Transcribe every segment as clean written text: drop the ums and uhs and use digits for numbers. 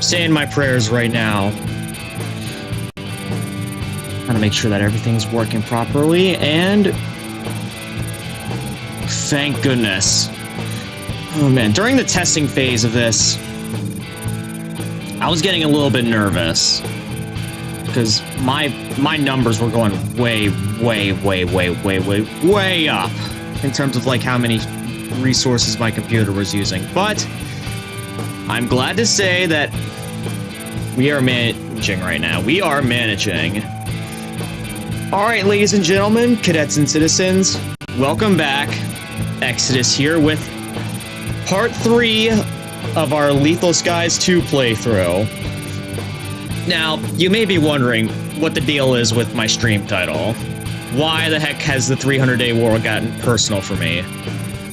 saying my prayers right now. Gotta make sure that everything's working properly, and thank goodness. Oh man, during the testing phase of this, I was getting a little bit nervous because my numbers were going way up in terms of like how many resources my computer was using. But I'm glad to say that we are managing right now. We are managing. All right, ladies and gentlemen, cadets and citizens, welcome back. Exodus here with part 3 of our Lethal Skies 2 playthrough. Now, you may be wondering what the deal is with my stream title. Why the heck has the 300-day war gotten personal for me?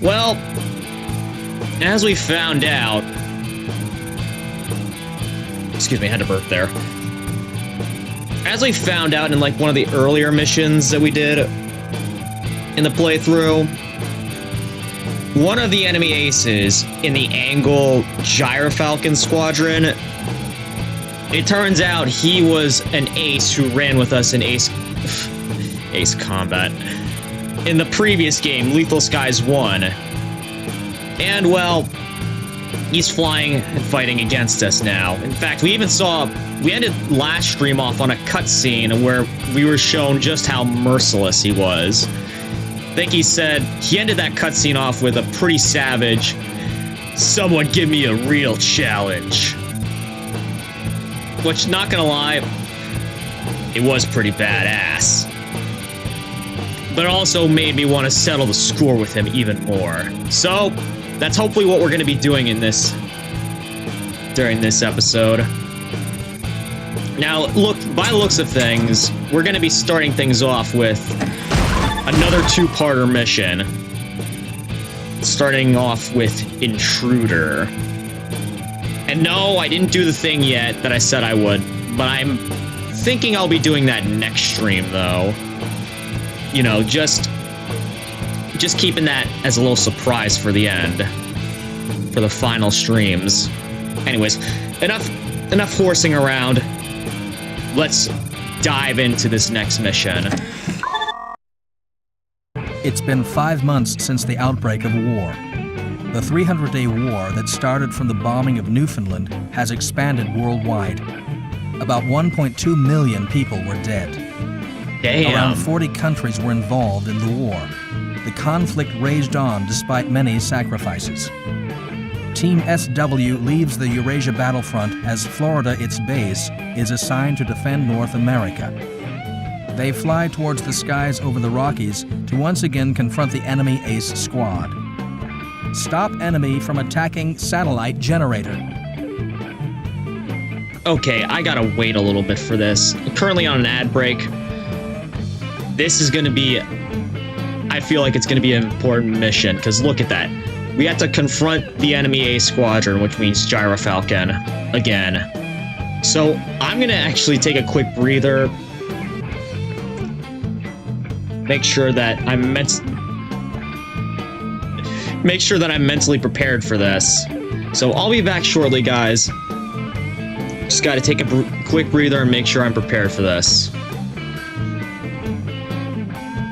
Well, as we found out... Excuse me, I had to burp there. As we found out in like one of the earlier missions that we did in the playthrough, one of the enemy aces in the ANGIL Gyrfalcon squadron, it turns out he was an ace who ran with us in Ace Combat in the previous game, Lethal Skies 1. And, well, he's flying and fighting against us now. In fact, we ended last stream off on a cutscene where we were shown just how merciless he was. I think he said he ended that cutscene off with a pretty savage, "Someone give me a real challenge." Which, not gonna lie, it was pretty badass. But also made me want to settle the score with him even more. So, that's hopefully what we're gonna be doing in this, during this episode. Now, look, by the looks of things, we're gonna be starting things off with another 2-parter mission. Starting off with Intruder. And no, I didn't do the thing yet that I said I would, but I'm thinking I'll be doing that next stream, though. You know, just keeping that as a little surprise for the end. For the final streams. Anyways, enough horsing around. Let's dive into this next mission. It's been 5 months since the outbreak of war. The 300-day war that started from the bombing of Newfoundland has expanded worldwide. About 1.2 million people were dead. Damn. Around 40 countries were involved in the war. The conflict raged on despite many sacrifices. Team SW leaves the Eurasia battlefront as Florida, its base, is assigned to defend North America. They fly towards the skies over the Rockies to once again confront the enemy ace squad. Stop enemy from attacking satellite generator. Okay, I gotta wait a little bit for this. I'm currently on an ad break. This is gonna be... I feel like it's gonna be an important mission, because look at that. We have to confront the enemy ace squadron, which means Gyrfalcon, again. So, I'm gonna actually take a quick breather. Make sure that I'm mentally prepared for this. So I'll be back shortly, guys. Just gotta take a quick breather and make sure I'm prepared for this.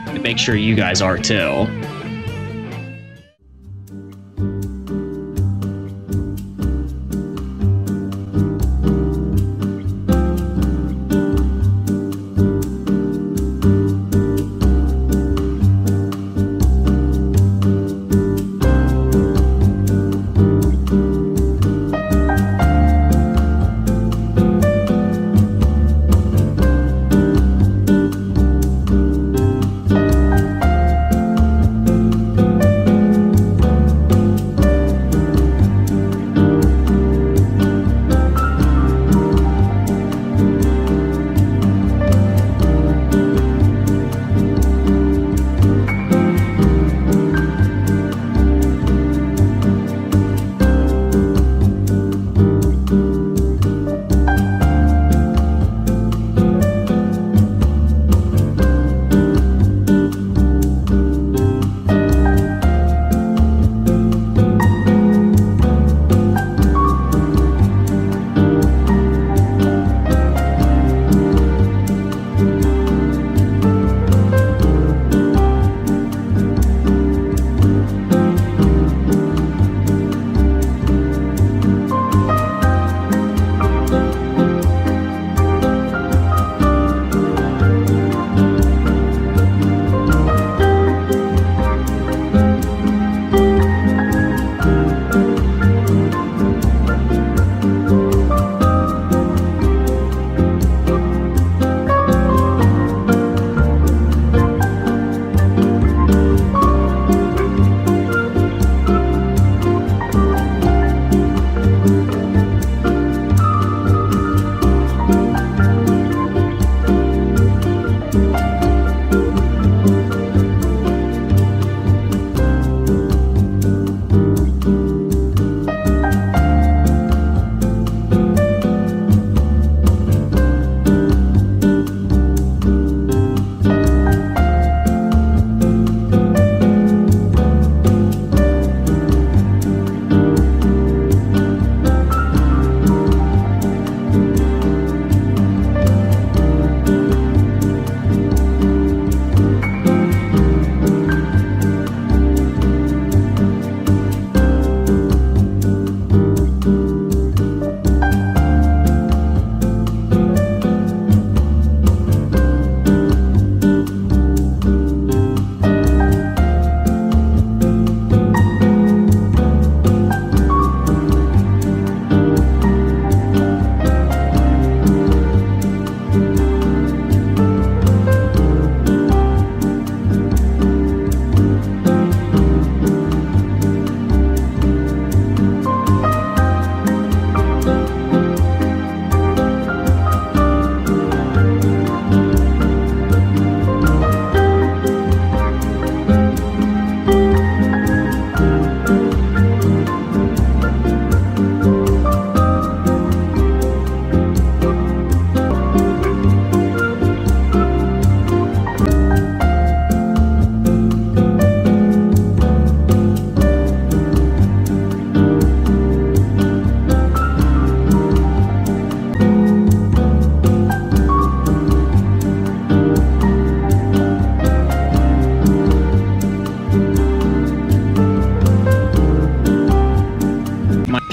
And make sure you guys are too.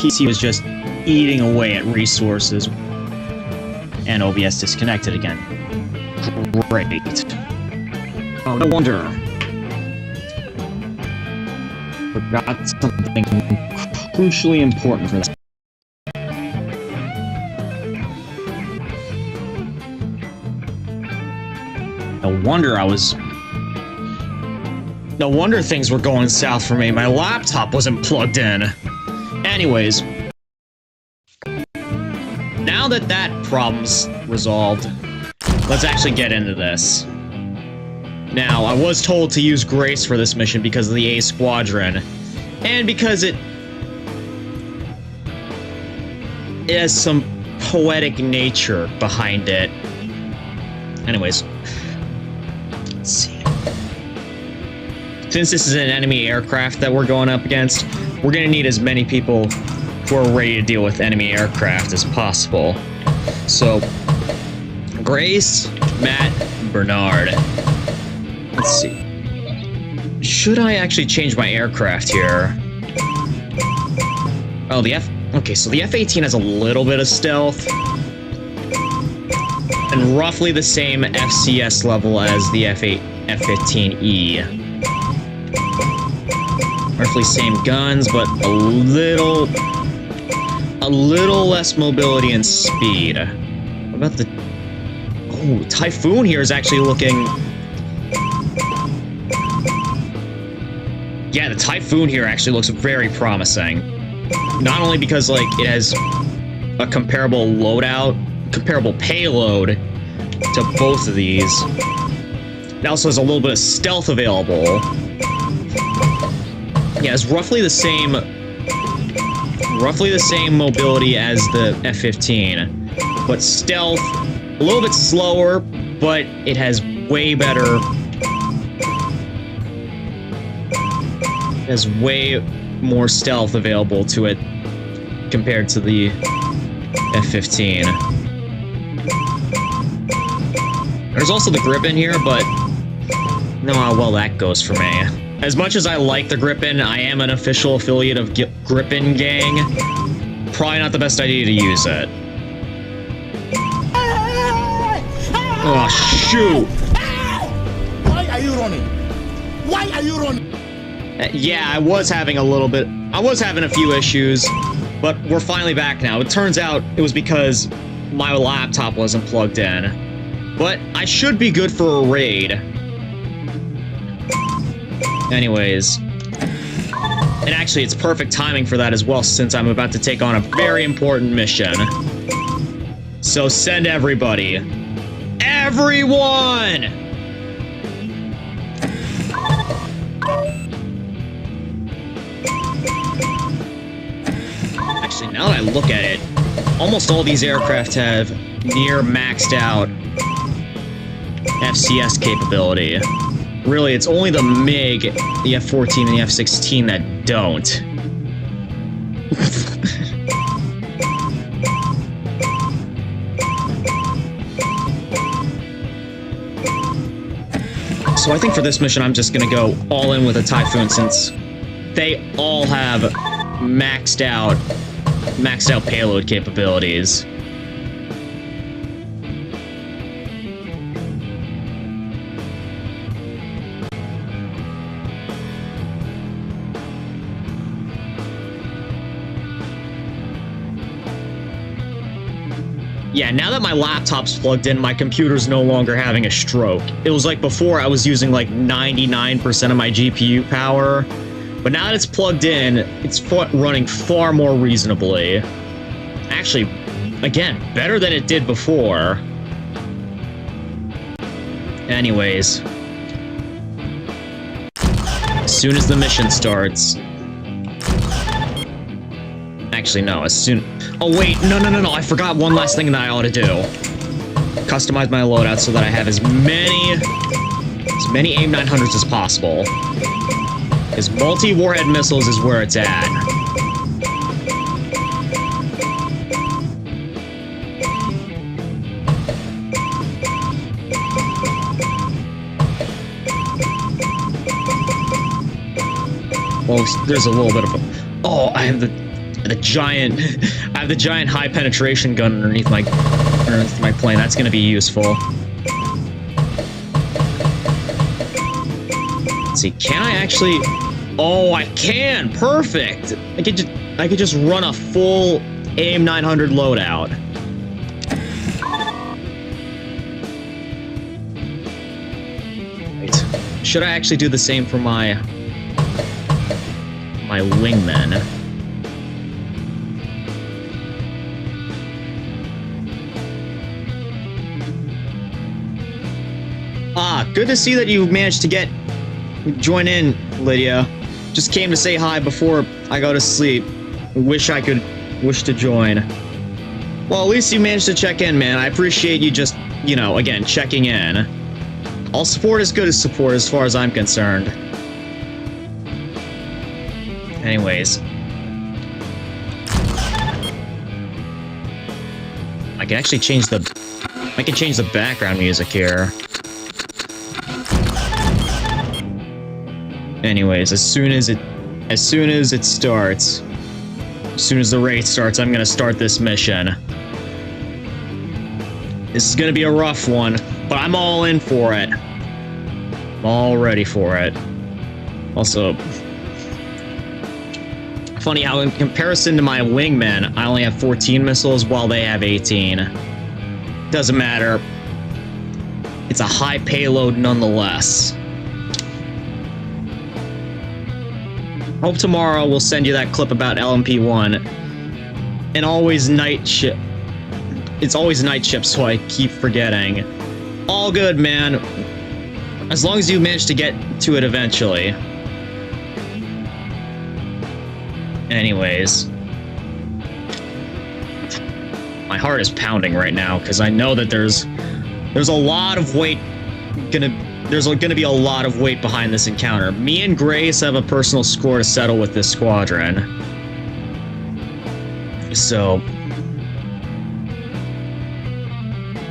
PC was just eating away at resources. And OBS disconnected again. Great. Oh, no wonder. Forgot something crucially important for that. No wonder things were going south for me. My laptop wasn't plugged in. Anyways. Now that that problem's resolved, let's actually get into this. Now, I was told to use Grace for this mission because of the A Squadron, and because it has some poetic nature behind it. Anyways, let's see. Since this is an enemy aircraft that we're going up against, we're gonna need as many people who are ready to deal with enemy aircraft as possible. So, Grace, Matt, Bernard. Let's see. Should I actually change my aircraft here? Oh, okay, so the F-18 has a little bit of stealth. And roughly the same FCS level as the F-15E. Roughly same guns, but a little less mobility and speed. What about the... Oh, Typhoon here is actually looking... Yeah, the Typhoon here actually looks very promising. Not only because, like, it has a comparable loadout, comparable payload to both of these. It also has a little bit of stealth available. Yeah, it's roughly the same mobility as the F-15, but stealth a little bit slower, but it has way better. It has way more stealth available to it compared to the F-15. There's also the Gripen here, but no, how well that goes for me. As much as I like the Gripen, I am an official affiliate of Gripen Gang. Probably not the best idea to use it. Oh, shoot! Why are you running? Why are you running? Yeah, I was having a few issues, but we're finally back now. It turns out it was because my laptop wasn't plugged in. But I should be good for a raid. Anyways. And actually, it's perfect timing for that as well, since I'm about to take on a very important mission. So send everybody. Everyone! Actually, now that I look at it, almost all these aircraft have near maxed out FCS capability. Really, it's only the MiG, the F-14, and the F-16 that don't. So I think for this mission, I'm just gonna go all in with a Typhoon, since they all have maxed out payload capabilities. Yeah, now that my laptop's plugged in, my computer's no longer having a stroke. It was like before, I was using like 99% of my GPU power, but now that it's plugged in, it's running far more reasonably. Actually, again, better than it did before. Anyways. As soon as the mission starts... Actually, no, as soon... Oh, wait, no, I forgot one last thing that I ought to do. Customize my loadout so that I have as many AIM-900s as possible. Because multi-warhead missiles is where it's at. Well, there's a little bit of a... Oh, I have the... The giant, I have the giant high penetration gun underneath my plane. That's gonna be useful. Let's see, can I actually? Oh, I can. Perfect. I could just run a full AIM 900 loadout. Right. Should I actually do the same for my wingmen? Ah, good to see that you managed to join in, Lydia. Just came to say hi before I go to sleep. Wish to join. Well, at least you managed to check in, man. I appreciate you just, you know, again, checking in. All support is good as support as far as I'm concerned. Anyways. I can actually change the background music here. Anyways, as soon as the raid starts, I'm gonna start this mission. This is gonna be a rough one, but I'm all in for it. I'm all ready for it. Also, funny how in comparison to my wingmen, I only have 14 missiles while they have 18. Doesn't matter. It's a high payload nonetheless. Hope tomorrow we'll send you that clip about LMP1. And always night ship. It's always night ship, so I keep forgetting. All good, man. As long as you manage to get to it eventually. Anyways. My heart is pounding right now, because I know that there's a lot of weight There's going to be a lot of weight behind this encounter. Me and Grace have a personal score to settle with this squadron. So,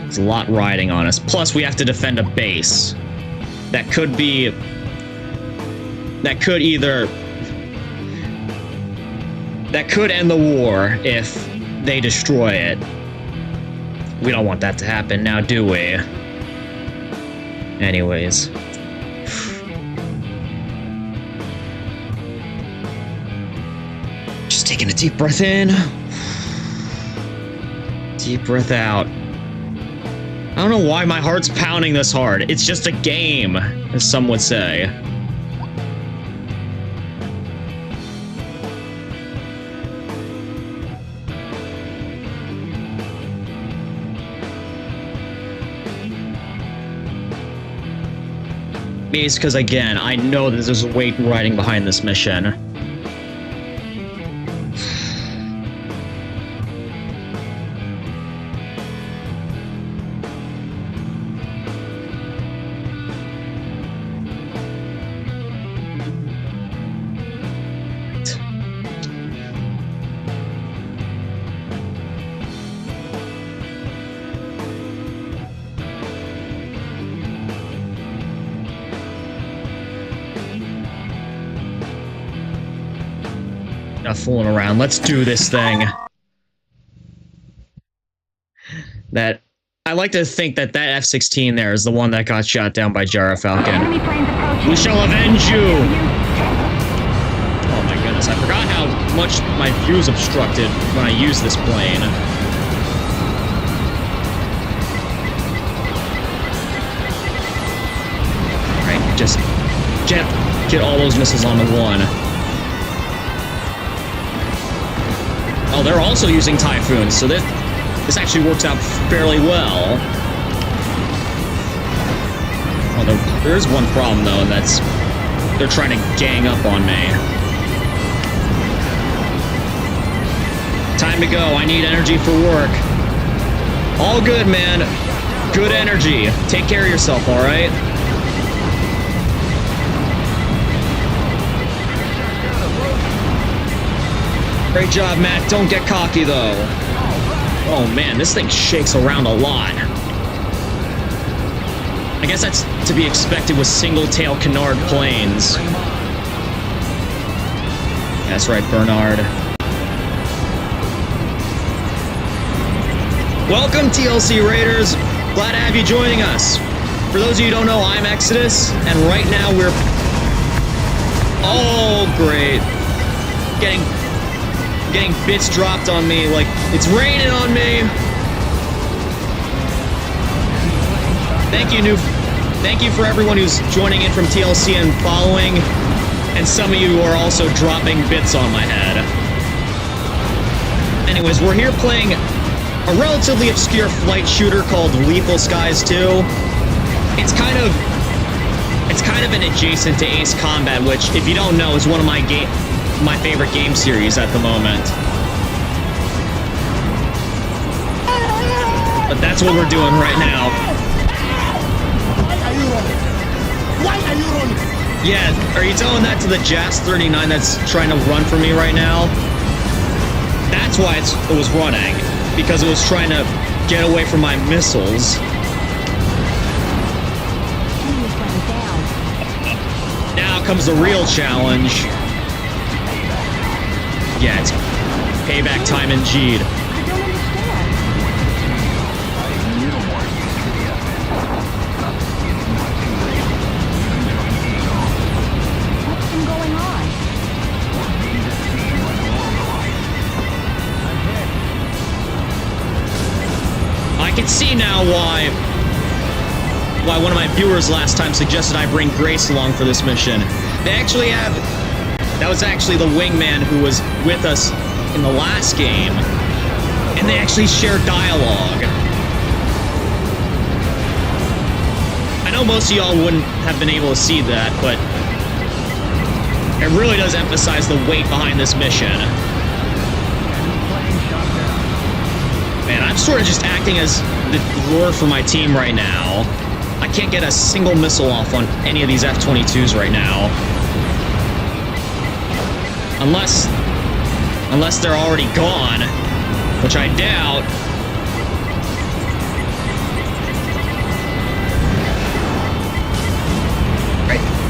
there's a lot riding on us. Plus, we have to defend a base. That could end the war if they destroy it. We don't want that to happen now, do we? Anyways. Just taking a deep breath in. Deep breath out. I don't know why my heart's pounding this hard. It's just a game, as some would say. It's because, again, I know that there's a weight riding behind this mission. Not fooling around. Let's do this thing. That I like to think that F-16 there is the one that got shot down by Gyrfalcon. We shall avenge you! Oh my goodness, I forgot how much my view is obstructed when I use this plane. Alright, just get all those missiles on the one. Oh, they're also using Typhoons, so this actually works out fairly well. Oh, there's one problem, though, and that's they're trying to gang up on me. Time to go. I need energy for work. All good, man. Good energy. Take care of yourself, all right? Great job, Matt. Don't get cocky, though. Oh, man, this thing shakes around a lot. I guess that's to be expected with single-tail canard planes. That's right, Bernard. Welcome, TLC Raiders. Glad to have you joining us. For those of you who don't know, I'm Exodus, and right now we're... Oh, great. Getting bits dropped on me like it's raining on me. Thank you for everyone who's joining in from TLC and following, and some of you are also dropping bits on my head. Anyways, we're here playing a relatively obscure flight shooter called Lethal Skies 2. It's kind of an adjacent to Ace Combat, which, if you don't know, is one of my favorite game series at the moment. But that's what we're doing right now. Why are you running? Why are you running? Yeah, are you telling that to the JAS 39 that's trying to run from me right now? That's why it was running, because it was trying to get away from my missiles. Now comes the real challenge. Yeah, it's payback time indeed. I don't understand. What's been going on? I can see now why one of my viewers last time suggested I bring Grace along for this mission. They actually have... That was actually the wingman who was with us in the last game. And they actually share dialogue. I know most of y'all wouldn't have been able to see that, but it really does emphasize the weight behind this mission. Man, I'm sort of just acting as the lure for my team right now. I can't get a single missile off on any of these F-22s right now. Unless they're already gone, which I doubt.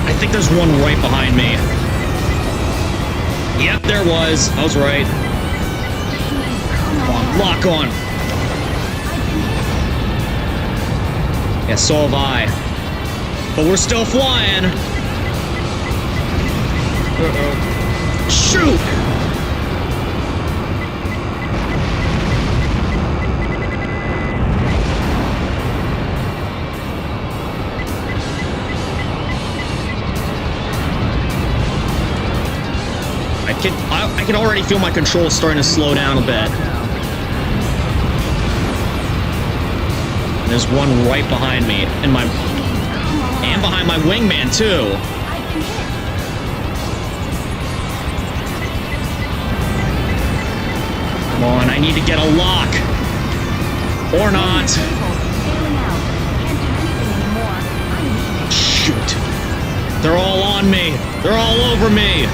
I think there's one right behind me. Yep, there was. I was right. Come on, lock on. Yeah, so have I. But we're still flying. Uh-oh. Shoot! I can already feel my controls starting to slow down a bit. There's one right behind me, and behind my wingman too. Come on, I need to get a lock. Or not. Shoot. They're all on me. They're all over me.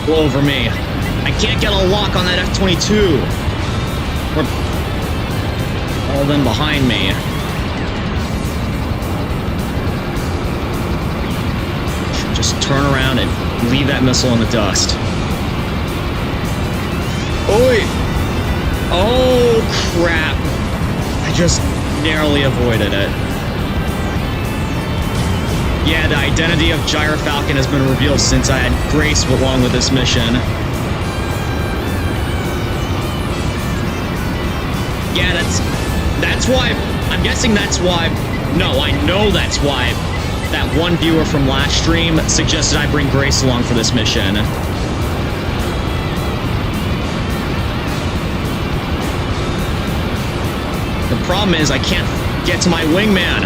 All over me. I can't get a lock on that F-22. All them behind me. Just turn around and leave that missile in the dust. Oi! Oh, crap. I just narrowly avoided it. Yeah, the identity of Gyrfalcon has been revealed since I had Grace along with this mission. Yeah, that's why... I'm guessing that's why... No, I know that's why that one viewer from last stream suggested I bring Grace along for this mission. The problem is I can't get to my wingman.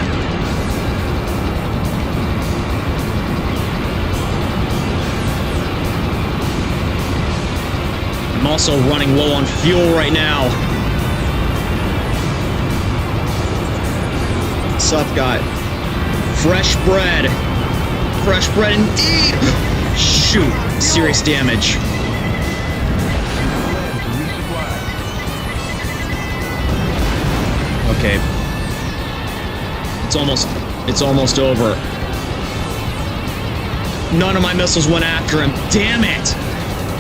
I'm also running low on fuel right now. What's up, guy? Fresh bread. Fresh bread indeed. Shoot. Serious damage. Okay. It's almost over. none of my missiles went after him. Damn it!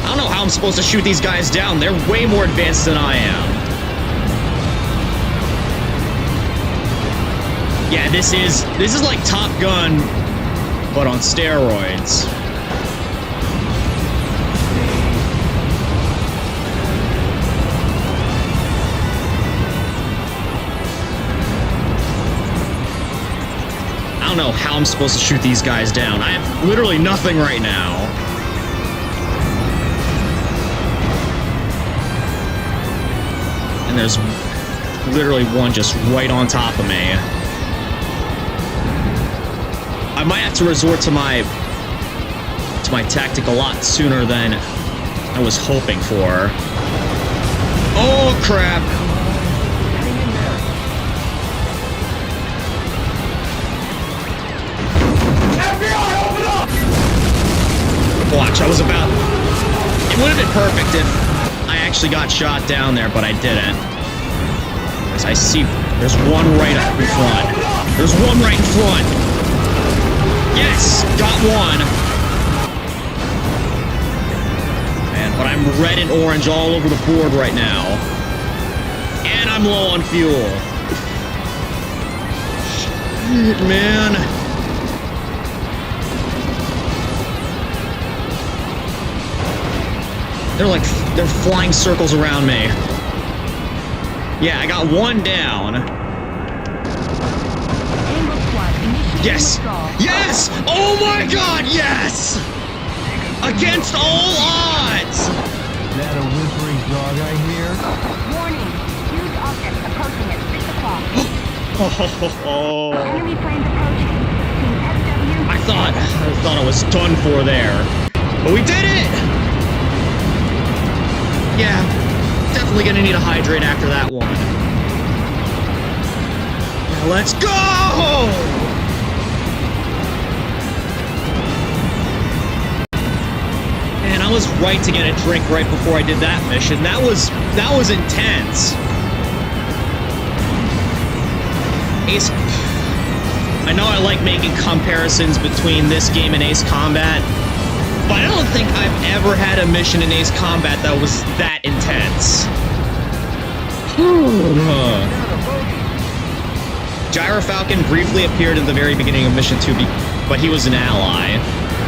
I don't know how I'm supposed to shoot these guys down. They're way more advanced than I am. Yeah, this is like Top Gun, but on steroids. I don't know how I'm supposed to shoot these guys down. I have literally nothing right now. And there's literally one just right on top of me. I might have to resort to my tactic a lot sooner than I was hoping for. Oh crap! Watch, I was about... It would have been perfect if I actually got shot down there, but I didn't. As I see, there's one right up in front. There's one right in front. Yes, got one. Man, but I'm red and orange all over the board right now. And I'm low on fuel. Shit, man. They're flying circles around me. Yeah, I got one down. Yes! Yes! Oh my god, yes! Against all odds! Is that a whimpering dog I hear? Warning. Huge object approaching at 6 o'clock. Enemy planes approaching. Team SW. I thought I was done for there. But we did it! Yeah, definitely gonna need a hydrate after that one. Now let's go! Man, I was right to get a drink right before I did that mission. That was intense. Ace... I know I like making comparisons between this game and Ace Combat, but I don't think I've ever had a mission in Ace Combat that was that intense. Gyrfalcon briefly appeared at the very beginning of Mission 2, but he was an ally.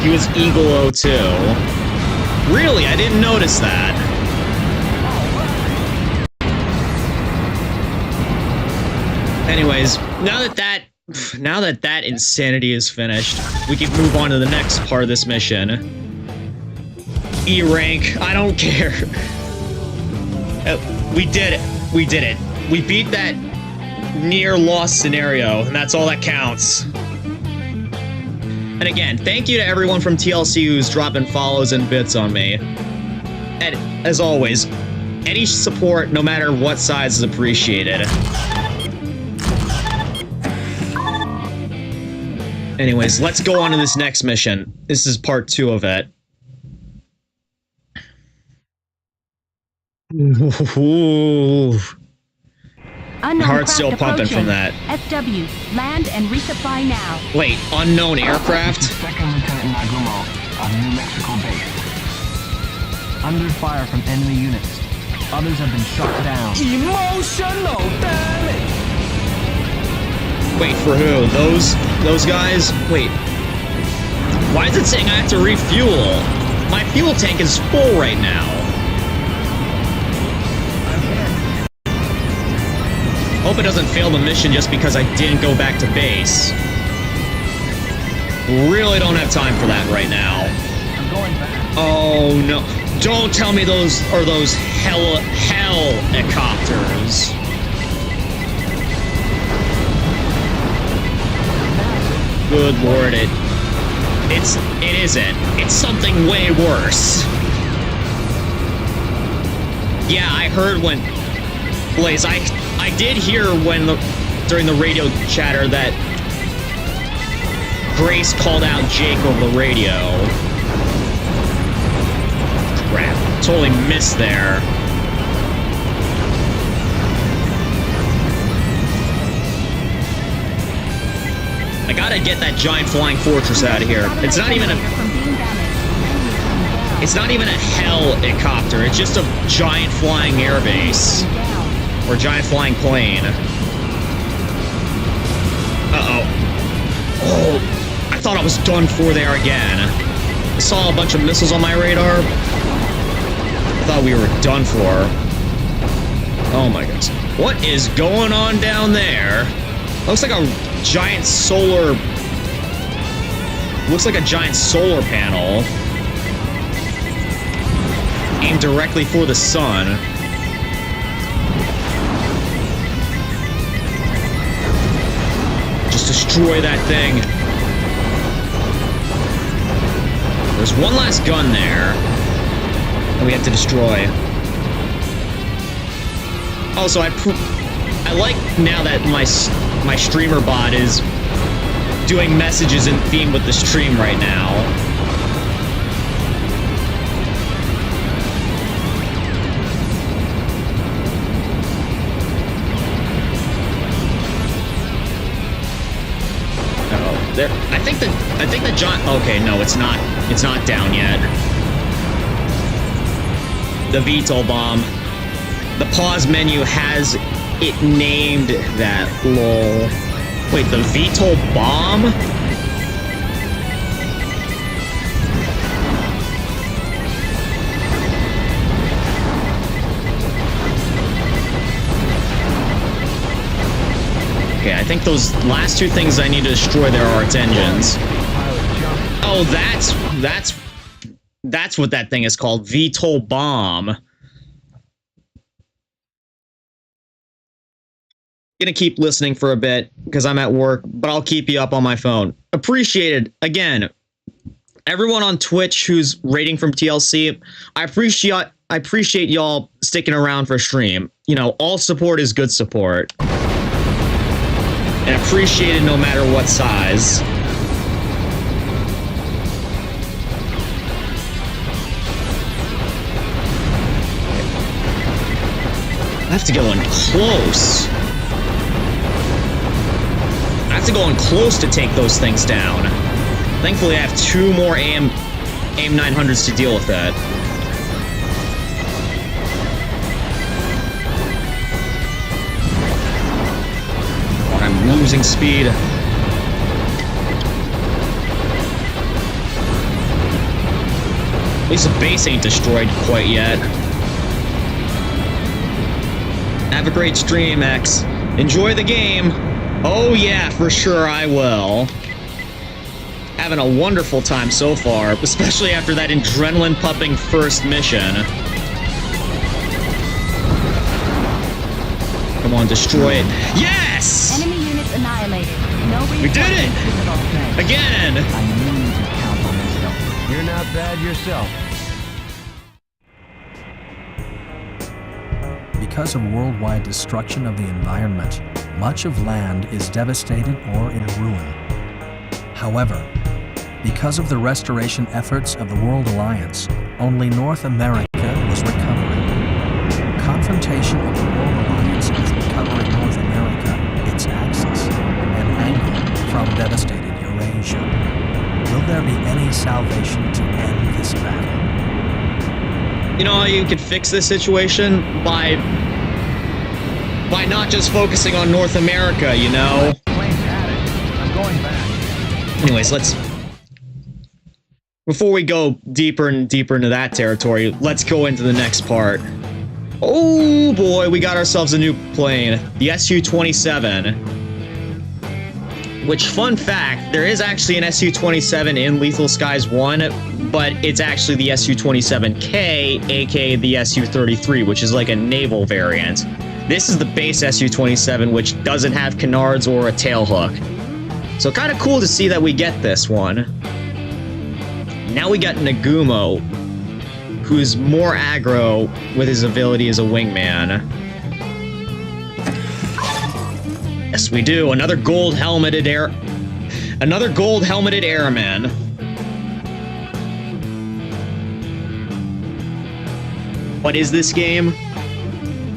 He was Eagle 02. Really? I didn't notice that. Anyways, now that that insanity is finished, we can move on to the next part of this mission. E rank, I don't care. We did it. We did it. We beat that near loss scenario, and that's all that counts. And again, thank you to everyone from TLC who's dropping follows and bits on me. And as always, any support, no matter what size, is appreciated. Anyways, let's go on to this next mission. This is part 2 of it. Ooh. Heart's still pumping from that. SW, land and resupply now. Wait, unknown aircraft? Second Lieutenant Nagumo on New Mexico base. Under fire from enemy units. Others have been shot down. Emotional damage! Wait, for who? Those guys? Wait. Why is it saying I have to refuel? My fuel tank is full right now. Hope it doesn't fail the mission just because I didn't go back to base. Really don't have time for that right now. I'm going back. Oh no. Don't tell me those are those helicopters. Good lord, it isn't. It's something way worse. Yeah, I heard when Blaze, I did hear when during the radio chatter that Grace called out Jake over the radio. Crap, totally missed there. I gotta get that giant flying fortress out of here. It's not even a... It's not even a helicopter. It's just a giant flying airbase. Or giant flying plane. Uh-oh. Oh, I thought I was done for there again. I saw a bunch of missiles on my radar. I thought we were done for. Oh my goodness. What is going on down there? Looks like a giant solar... Looks like a giant solar panel. Aimed directly for the sun. Just destroy that thing. There's one last gun there that we have to destroy. Also, I like now that my streamer bot is doing messages in theme with the stream right now. Oh, there. I think the John. Okay, no, it's not. It's not down yet. The VTOL bomb. The pause menu has it named that, lol. Wait, the VTOL bomb? Okay, I think those last two things I need to destroy there are its engines. Oh, that's what that thing is called. VTOL bomb. Gonna keep listening for a bit because I'm at work, but I'll keep you up on my phone. Appreciated. Again, everyone on Twitch who's rating from TLC, I appreciate y'all sticking around for stream. You know, all support is good support. And appreciated no matter what size. I have to go in close. I have to go in close to take those things down. Thankfully, I have two more AIM-900s to deal with that. Oh, I'm losing speed. At least the base ain't destroyed quite yet. Have a great stream, X. Enjoy the game. Oh yeah, for sure I will. Having a wonderful time so far, especially after that adrenaline-pumping first mission. Come on, destroy it. Yes! Enemy units annihilated. No We did it! Again! I knew you could count on this help. You're not bad yourself. Because of worldwide destruction of the environment, much of land is devastated or in ruin. However, because of the restoration efforts of the World Alliance, only North America was recovering. Confrontation of the World Alliance is recovering North America, its axis, and ANGIL from devastated Eurasia. Will there be any salvation to end this battle? You know how you could fix this situation? By not just focusing on North America, you know? Plane's at it. I'm going back. Anyways, before we go deeper and deeper into that territory, let's go into the next part. Oh boy, we got ourselves a new plane, the Su-27. Which, fun fact, there is actually an Su-27 in Lethal Skies 1, but it's actually the Su-27K, aka the Su-33, which is like a naval variant. This is the base Su-27, which doesn't have canards or a tailhook. So kind of cool to see that we get this one. Now we got Nagumo, who's more aggro with his ability as a wingman. Yes, we do. Another gold helmeted airman. What is this game?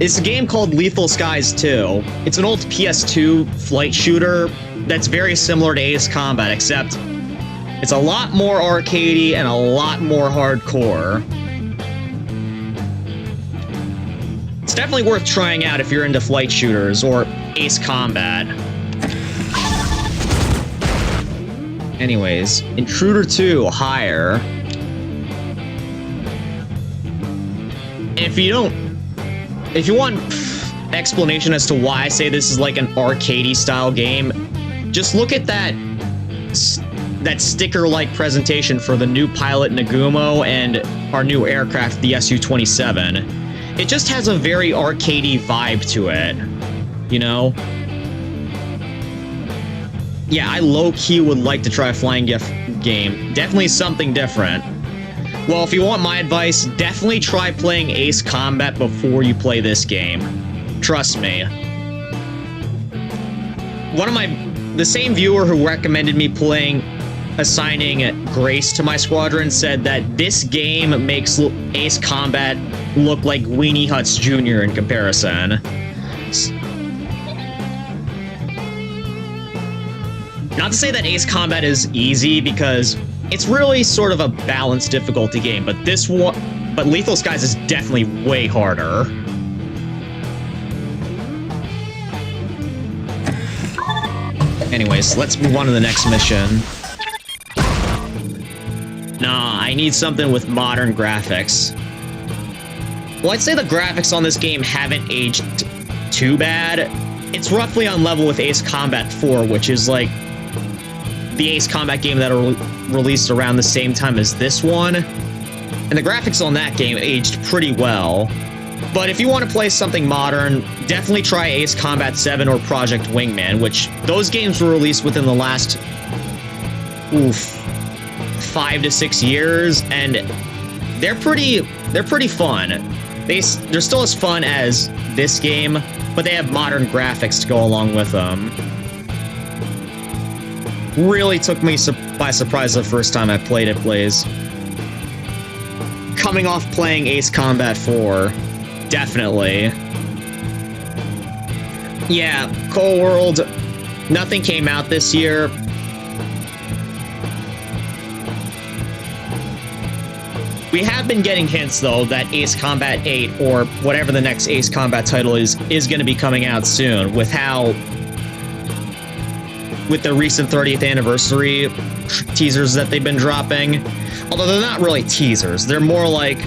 It's a game called Lethal Skies 2. It's an old PS2 flight shooter that's very similar to Ace Combat, except It's a lot more arcadey and a lot more hardcore. It's definitely worth trying out if you're into flight shooters or Ace Combat. Anyways, Intruder 2, higher. And if you want explanation as to why I say this is like an arcadey style game, just look at that sticker-like presentation for the new pilot Nagumo and our new aircraft, the Su-27. It just has a very arcadey vibe to it, you know? Yeah, I low-key would like to try a flying gift game. Definitely something different. Well, if you want my advice, definitely try playing Ace Combat before you play this game. Trust me. The same viewer who recommended me assigning Grace to my squadron said that this game makes Ace Combat look like Weenie Huts Jr. in comparison. Not to say that Ace Combat is easy, because it's really sort of a balanced difficulty game, but Lethal Skies is definitely way harder. Anyways, let's move on to the next mission. Nah, I need something with modern graphics. Well, I'd say the graphics on this game haven't aged too bad. It's roughly on level with Ace Combat 4, which is like the Ace Combat game that released around the same time as this one. And the graphics on that game aged pretty well. But if you want to play something modern, definitely try Ace Combat 7 or Project Wingman, which those games were released within the last 5 to 6 years, and they're pretty fun. They're still as fun as this game, but they have modern graphics to go along with them. Really took me by surprise the first time I played it, Blaze. Coming off playing Ace Combat 4, definitely. Yeah, Cold World, nothing came out this year. We have been getting hints, though, that Ace Combat 8, or whatever the next Ace Combat title is going to be coming out soon, with the recent 30th anniversary teasers that they've been dropping. Although they're not really teasers, they're more like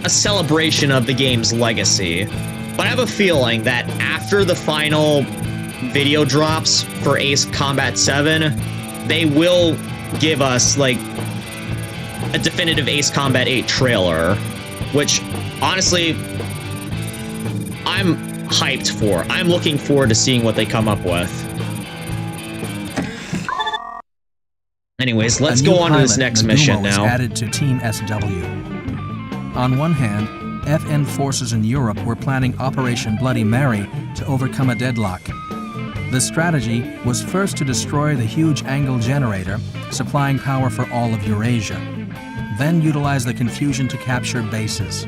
a celebration of the game's legacy. But I have a feeling that after the final video drops for Ace Combat 7, they will give us like a definitive Ace Combat 8 trailer, which honestly I'm hyped for. I'm looking forward to seeing what they come up with. Anyways, let's go on to this next mission now. Added to Team SW. On one hand, FN forces in Europe were planning Operation Bloody Mary to overcome a deadlock. The strategy was first to destroy the huge ANGIL generator, supplying power for all of Eurasia. Then utilize the confusion to capture bases.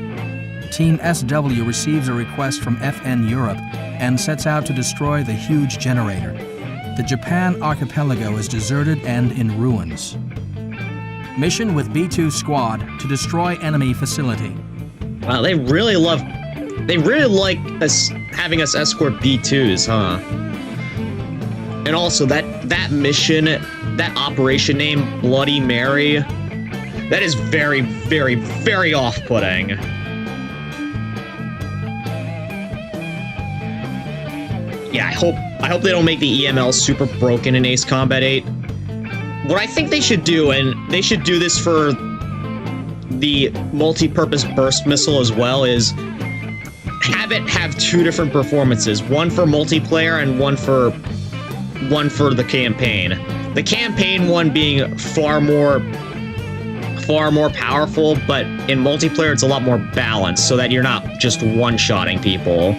Team SW receives a request from FN Europe and sets out to destroy the huge generator. The Japan archipelago is deserted and in ruins. Mission with B2 squad to destroy enemy facility. Wow, they really like us having us escort B2s, huh? And also that mission, that operation name, Bloody Mary, that is very, very, very off-putting. Yeah, I hope they don't make the EML super broken in Ace Combat 8. What I think they should do, and they should do this for the multi-purpose burst missile as well, is have it have two different performances, one for multiplayer and one for the campaign. The campaign one being far more powerful, but in multiplayer it's a lot more balanced, so that you're not just one-shotting people.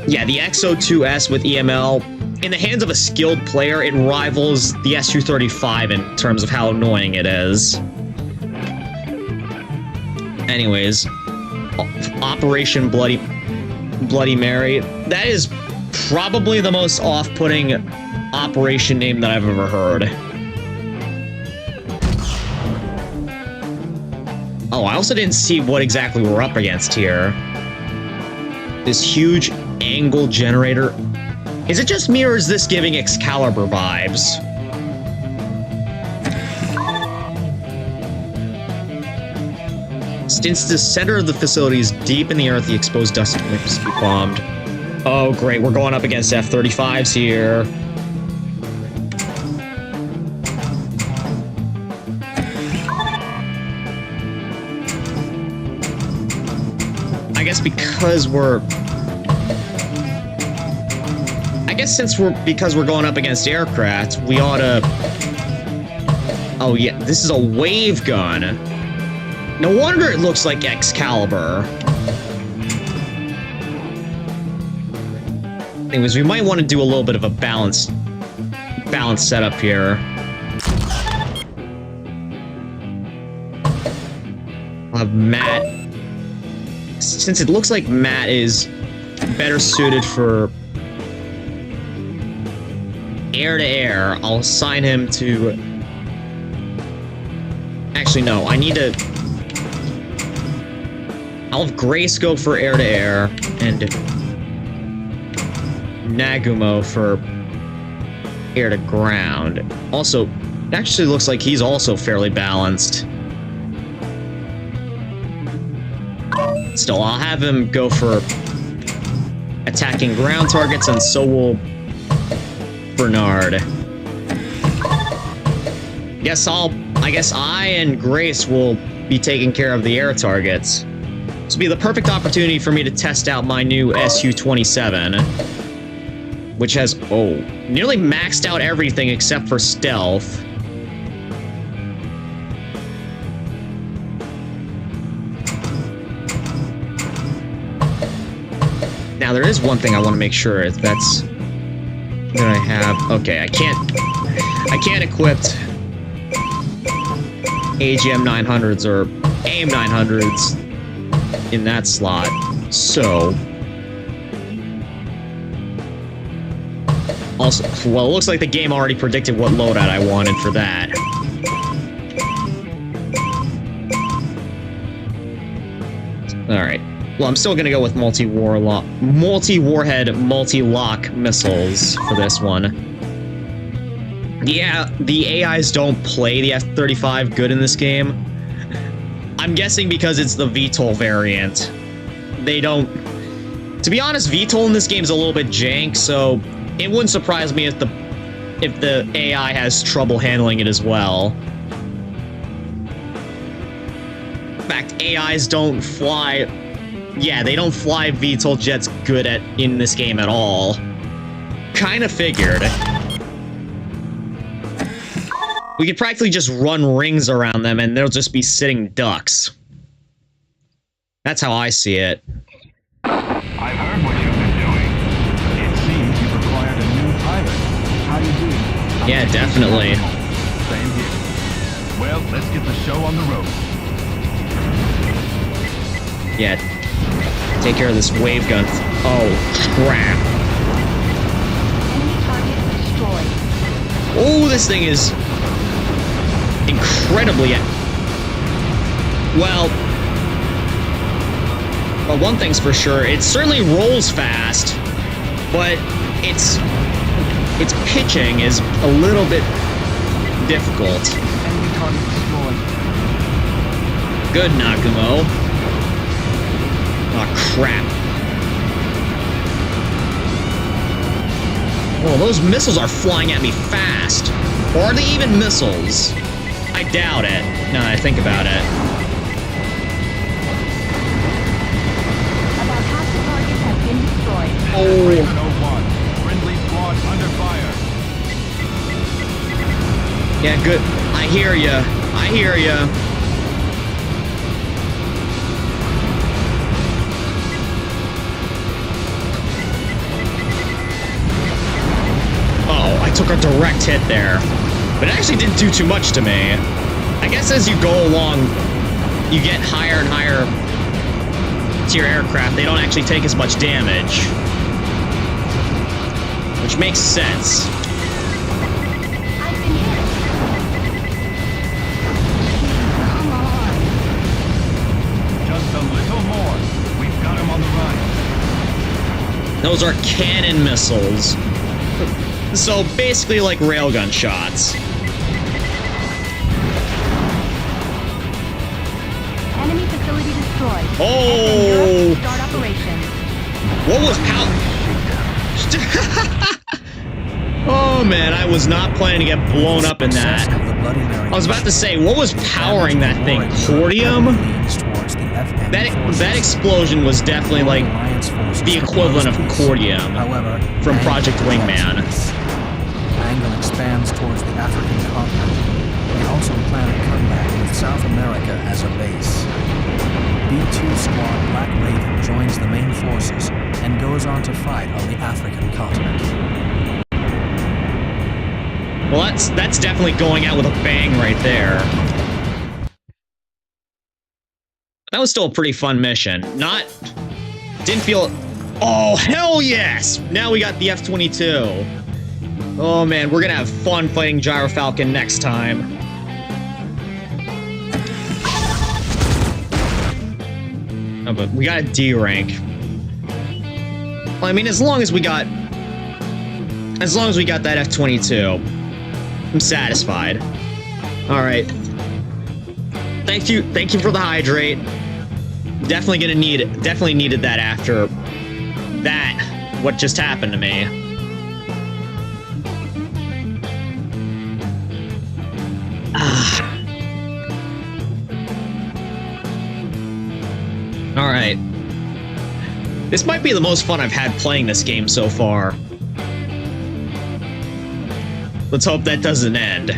Yeah, the XO2S with EML, in the hands of a skilled player, it rivals the Su-35 in terms of how annoying it is. Anyways, Operation Bloody Mary, that is probably the most off-putting operation name that I've ever heard. Oh, I also didn't see what exactly we're up against here. This huge angle generator. Is it just me, or is this giving Excalibur vibes? Since the center of the facility is deep in the earth, the exposed dust must be bombed. Oh, great. We're going up against F-35s here. I guess because we're... because we're going up against aircraft, we ought to... Oh, yeah. This is a wave gun. No wonder it looks like Excalibur. Anyways, we might want to do a little bit of a balanced setup here. I'll have Matt. Since it looks like Matt is better suited for air-to-air, I'll assign him to... Actually, no, I need to... I'll have Grace go for air-to-air, and Nagumo for air-to-ground. Also, it actually looks like he's also fairly balanced. Still, I'll have him go for attacking ground targets, and so will Bernard. I guess I and Grace will be taking care of the air targets. This will be the perfect opportunity for me to test out my new Su-27, which has, nearly maxed out everything except for stealth. Now, there is one thing I want to make sure that's that I have. Okay, I can't equip AGM 900s or AIM 900s in that slot, so also, well, it looks like the game already predicted what loadout I wanted for that. Alright, well, I'm still gonna go with multi-warhead, multi-lock missiles for this one. Yeah, the AIs don't play the F-35 good in this game. I'm guessing because it's the VTOL variant. They don't... To be honest, VTOL in this game is a little bit jank, so it wouldn't surprise me if the AI has trouble handling it as well. In fact, AIs don't fly... Yeah, they don't fly VTOL jets good in this game at all. Kinda figured. We could practically just run rings around them and they'll just be sitting ducks. That's how I see it. I've heard what you've been doing. It seems you've acquired a new pilot. How do you do? Yeah, definitely. Same here. Well, let's get the show on the road. Yeah. Take care of this wave gun. Oh, crap. Enemy target destroyed. Oh, this thing is incredibly... Well, one thing's for sure, it certainly rolls fast, but its pitching is a little bit difficult. Enemy target destroyed. Good, Nagumo. Aw, crap. Well, those missiles are flying at me fast. Or are they even missiles? I doubt it, now that I think about it. About half the targets have been destroyed. Oh. 101. Friendly squad under fire. Yeah, good. I hear ya. I hear ya. Uh-oh, I took a direct hit there. But it actually didn't do too much to me. I guess as you go along, you get higher and higher to your aircraft. They don't actually take as much damage. Which makes sense. Those are cannon missiles. So basically like railgun shots. Enemy facility destroyed. Oh! Start operation. What was Oh man, I was not planning to get blown up in that. I was about to say, what was powering that thing? Cordium? That explosion was definitely like the equivalent of Cordium from Project Wingman. ANGIL expands towards the African continent. They also plan a comeback with South America as a base. B-2 Squad Black Raven joins the main forces and goes on to fight on the African continent. Well, that's definitely going out with a bang right there. That was still a pretty fun mission. Didn't feel... Oh, hell yes! Now we got the F-22. Oh man, we're gonna have fun fighting Gyrfalcon next time. Oh, but we got a D rank. Well, I mean, as long as we got that F-22, I'm satisfied. All right. Thank you for the hydrate. Definitely needed that after that. What just happened to me? All right. This might be the most fun I've had playing this game so far. Let's hope that doesn't end.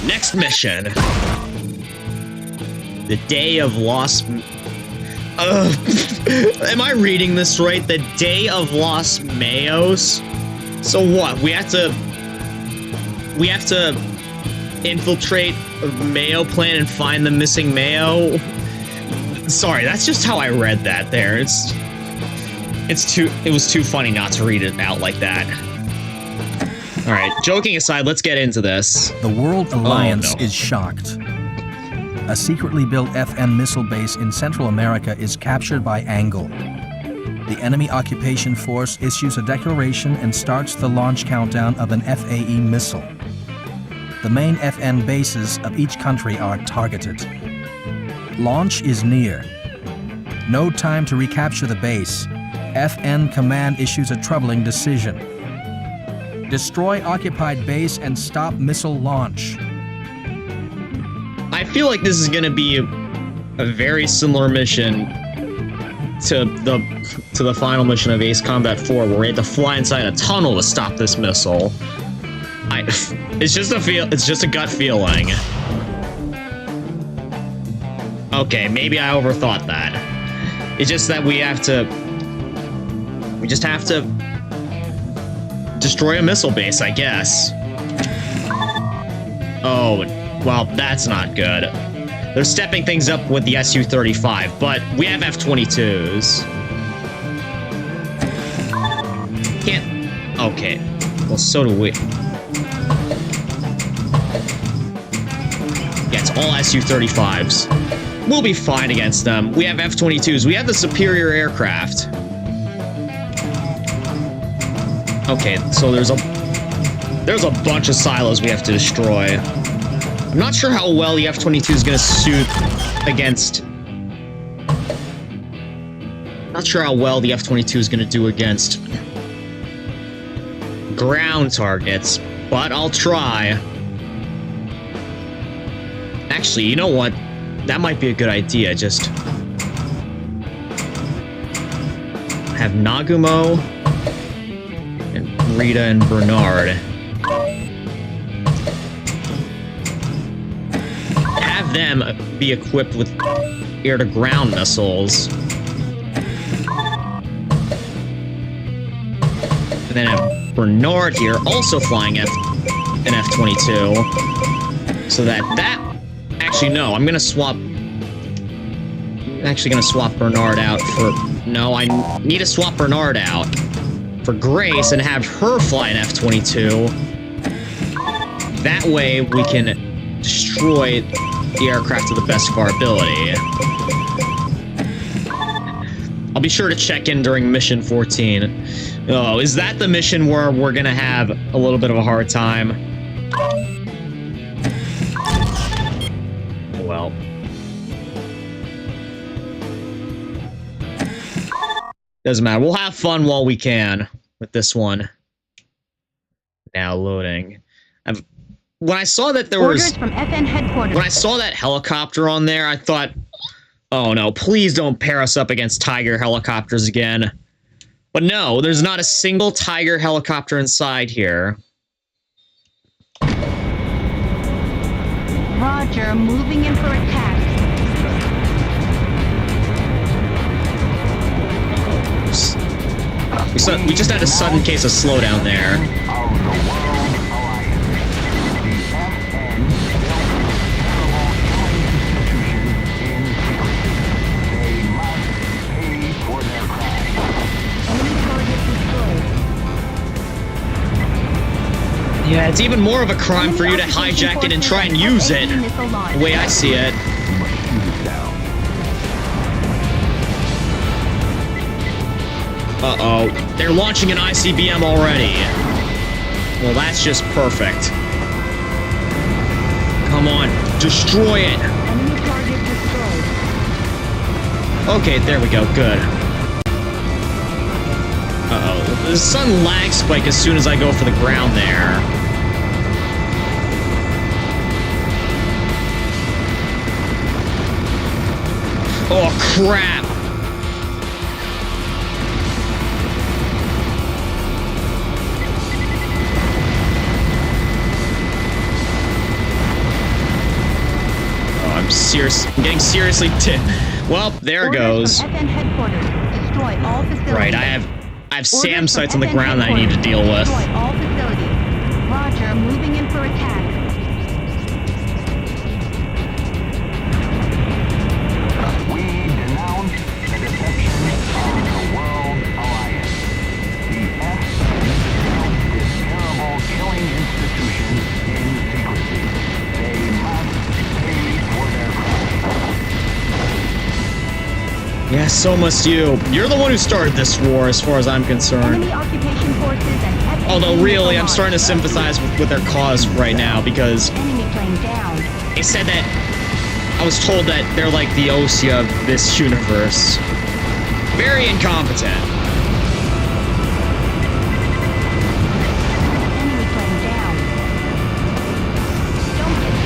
Next mission. The Day of Los... am I reading this right? The Day of Los Mayos? So what? We have to infiltrate a Mayo plant and find the missing Mayo? Sorry, that's just how I read that there. It was too funny not to read it out like that. Alright, joking aside, let's get into this. The World Alliance is shocked. A secretly built FN missile base in Central America is captured by ANGIL. The enemy occupation force issues a declaration and starts the launch countdown of an FAE missile. The main FN bases of each country are targeted. Launch is near. No time to recapture the base. FN Command issues a troubling decision. Destroy occupied base and stop missile launch. I feel like this is going to be a very similar mission to the final mission of Ace Combat 4, where we had to fly inside a tunnel to stop this missile. It's just a gut feeling. Okay, maybe I overthought that. It's just that we just have to destroy a missile base, I guess. Oh, well, that's not good. They're stepping things up with the Su-35, but we have F-22s. Can't... Okay. Well, so do we. Yeah, it's all Su-35s. We'll be fine against them. We have F-22s. We have the superior aircraft. Okay, so there's a bunch of silos we have to destroy. I'm not sure how well the F-22 is going to suit against... Not sure how well the F-22 is going to do against ground targets, but I'll try. Actually, you know what? That might be a good idea. Just have Nagumo and Rita and Bernard. Have them be equipped with air-to-ground missiles. And then have Bernard here also flying an F-22. So that... Actually, no, I'm gonna swap... actually gonna swap Bernard out for... No, I need to swap Bernard out for Grace and have her fly an F-22. That way we can destroy the aircraft to the best of our ability. I'll be sure to check in during mission 14. Oh, is that the mission where we're gonna have a little bit of a hard time? Well. Doesn't matter. We'll have fun while we can with this one. Now loading. When I saw that there was... From FN headquarters. When I saw that helicopter on there, I thought, oh no, please don't pair us up against Tiger helicopters again. But no, there's not a single Tiger helicopter inside here. Roger, moving in for attack. We just had a sudden case of slowdown there. Yeah, it's even more of a crime for you to hijack it and try and use it, the way I see it. Uh-oh, they're launching an ICBM already. Well, that's just perfect. Come on, destroy it. Okay, there we go, good. Uh-oh, the sun lag spike as soon as I go for the ground there. Oh, crap! Oh, I'm getting seriously well, there goes. Right, I have SAM sites on the ground that I need to deal with. Destroy all facilities. Roger, moving in for attack. We denounce the deception of the World Alliance. The FN built this terrible killing institution in secrecy. They must pay for their crimes. Yeah, so must you. You're the one who started this war, as far as I'm concerned. Enemy occupation forces and Although, really, I'm starting to sympathize with their cause right now, because enemy plane down. they said that... I was told that they're like the Osea of this universe. Very incompetent. Enemy plane down. Don't get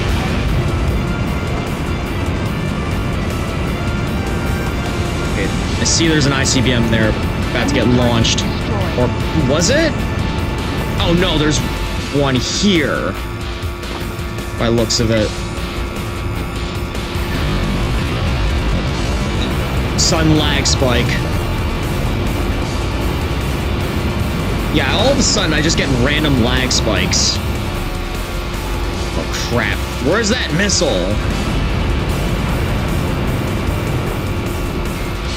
Okay, I see there's an ICBM there about to get launched. Or was it? Oh no, there's one here. By looks of it. Sun lag spike. Yeah, all of a sudden I just get random lag spikes. Oh crap. Where's that missile?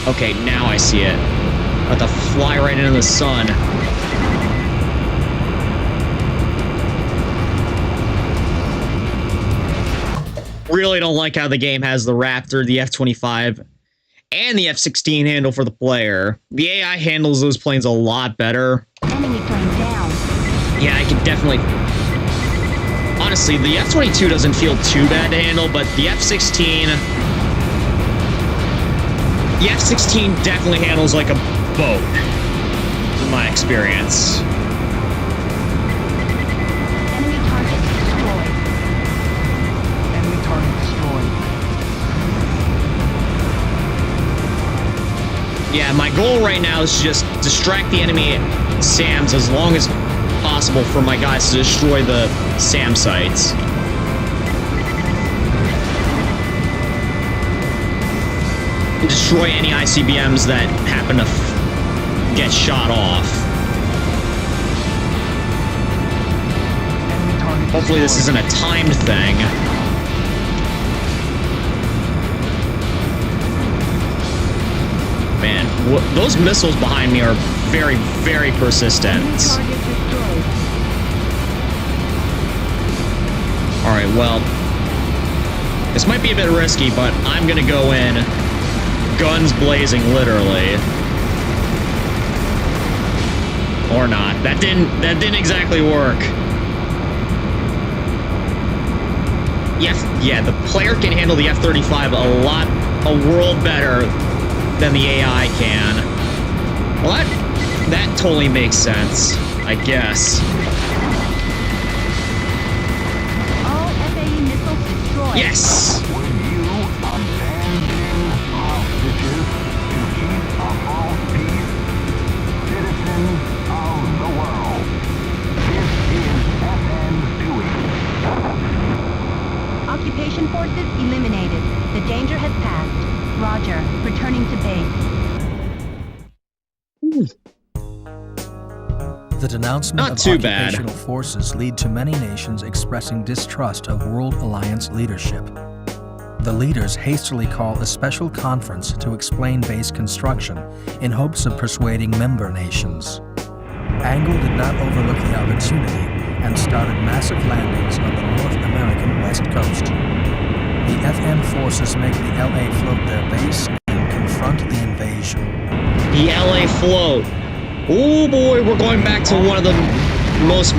Okay, now I see it. About to fly right into the sun. Really don't like how the game has the Raptor, the F-25, and the F-16 handle for the player. The AI handles those planes a lot better. Enemy plane down. Yeah, I can definitely... Honestly, the F-22 doesn't feel too bad to handle, but the F-16... The F-16 definitely handles like a boat, in my experience. Enemy target destroyed. Enemy target destroyed. Yeah, my goal right now is to just distract the enemy SAMs as long as possible for my guys to destroy the SAM sites. Destroy any ICBMs that happen to get shot off. Hopefully this isn't a timed thing. Man, those missiles behind me are very, very persistent. Alright, well, this might be a bit risky, but I'm gonna go in guns blazing, literally. Or not. That didn't exactly work. Yeah, the player can handle the F-35 a world better than the AI can. Well, that totally makes sense, I guess. All FAE missiles destroyed. Yes! Would you abandon hostages to keep a false peace? Citizens of the world, this is FN's doing. Occupation forces eliminated. The danger has passed. Roger. Returning to base. The denouncement Not of too bad. occupational forces lead to many nations expressing distrust of World Alliance leadership. The leaders hastily call a special conference to explain base construction in hopes of persuading member nations. ANGIL did not overlook the opportunity and started massive landings on the North American West Coast. The FN forces make the LA float their base and confront the invasion. The LA float. Oh boy, we're going back to one of the most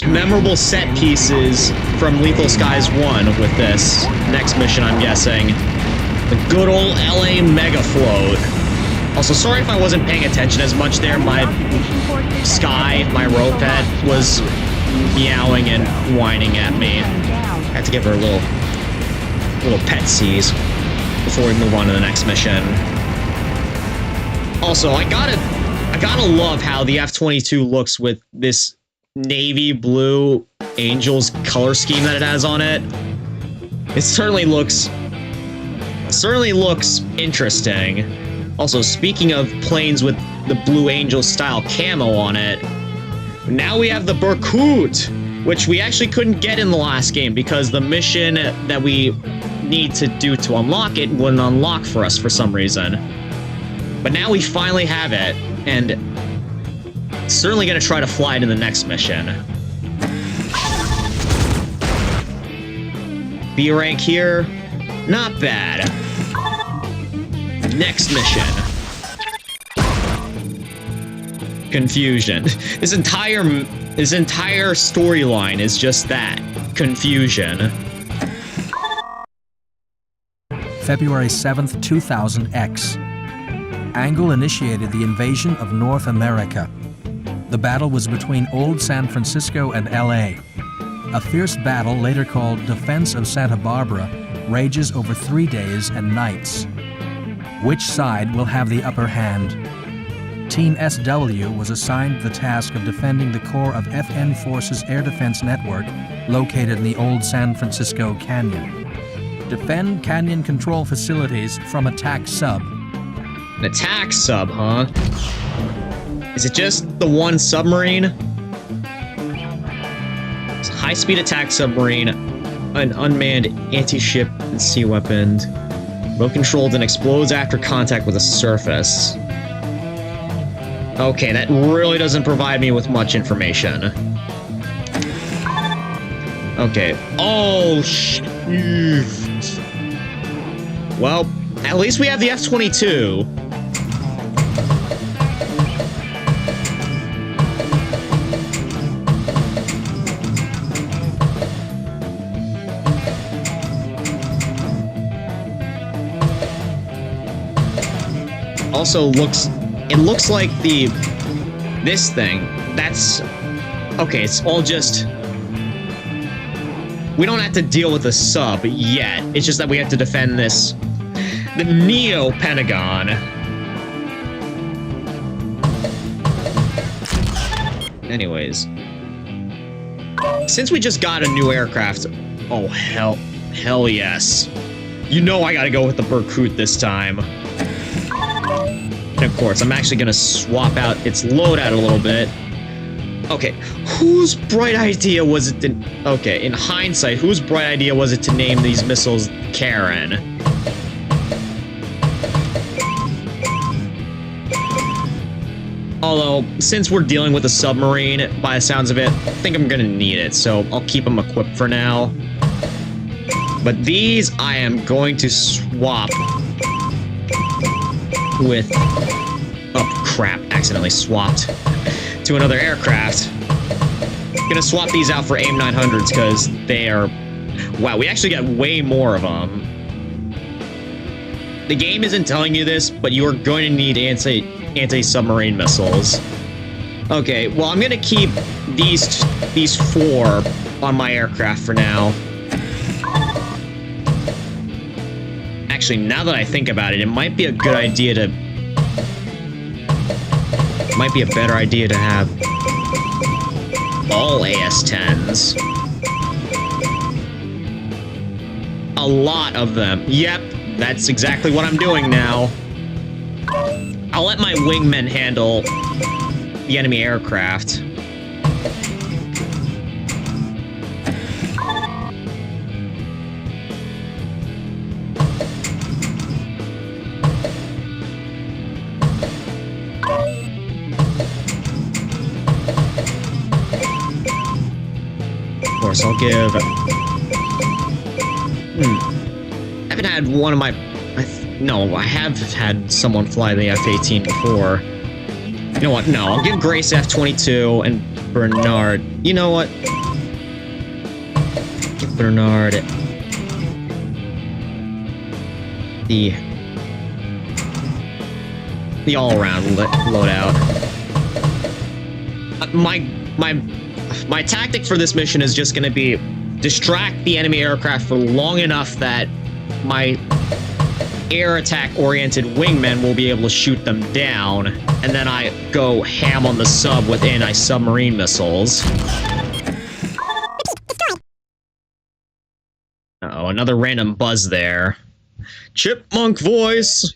memorable set pieces from Lethal Skies 1 with this next mission, I'm guessing. The good old LA Mega Float. Also, sorry if I wasn't paying attention as much there. My Sky, my row pet, was meowing and whining at me. I had to give her a little pet seize before we move on to the next mission. Also, I gotta love how the F-22 looks with this navy blue Angels color scheme that it has on it. It certainly looks interesting. Also, speaking of planes with the Blue Angel style camo on it, now we have the Berkut, which we actually couldn't get in the last game because the mission that we need to do to unlock it wouldn't unlock for us for some reason. But now we finally have it, and certainly going to try to fly it in the next mission. B rank here, not bad. Next mission. Confusion. This entire storyline is just that. Confusion. February 7th, 2000X. ANGIL initiated the invasion of North America. The battle was between Old San Francisco and LA. A fierce battle, later called Defense of Santa Barbara, rages over 3 days and nights. Which side will have the upper hand? Team SW was assigned the task of defending the core of FN Forces Air Defense Network located in the Old San Francisco Canyon. Defend Canyon control facilities from attack sub. An attack sub, huh? Is it just the one submarine? It's a high-speed attack submarine, an unmanned anti-ship and sea weapon, remote-controlled and explodes after contact with a surface. Okay, that really doesn't provide me with much information. Okay. Oh, shoot. Well, at least we have the F-22. Also it looks like this thing, that's, okay, it's all just, we don't have to deal with the sub yet, it's just that we have to defend this, the Neo-Pentagon. Anyways, since we just got a new aircraft, oh hell yes. You know I gotta go with the Berkut this time. And of course, I'm actually gonna swap out its loadout a little bit. Okay, whose bright idea was it to... Okay, in hindsight, whose bright idea was it to name these missiles Karen? Although, since we're dealing with a submarine, by the sounds of it, I think I'm gonna need it, so I'll keep them equipped for now. But these, I am going to swap with... Oh, crap. accidentally swapped to another aircraft. Gonna swap these out for AIM 900s because they are... Wow, we actually got way more of them. The game isn't telling you this, but you are going to need anti-submarine missiles. Okay, well, I'm gonna keep these 4 on my aircraft for now. Actually, now that I think about it, it might be a good idea to... Might be a better idea to have all AS-10s. A lot of them. Yep, that's exactly what I'm doing now. I'll let my wingmen handle the enemy aircraft. Of course, I'll give... I haven't had one of my... No, I have had someone fly the F-18 before. You know what? No, I'll give Grace F-22 and Bernard... You know what? Give Bernard... The all-around loadout. My tactic for this mission is just going to be distract the enemy aircraft for long enough that my air attack-oriented wingmen will be able to shoot them down, and then I go ham on the sub with anti-submarine missiles. Uh-oh, another random buzz there. Chipmunk voice!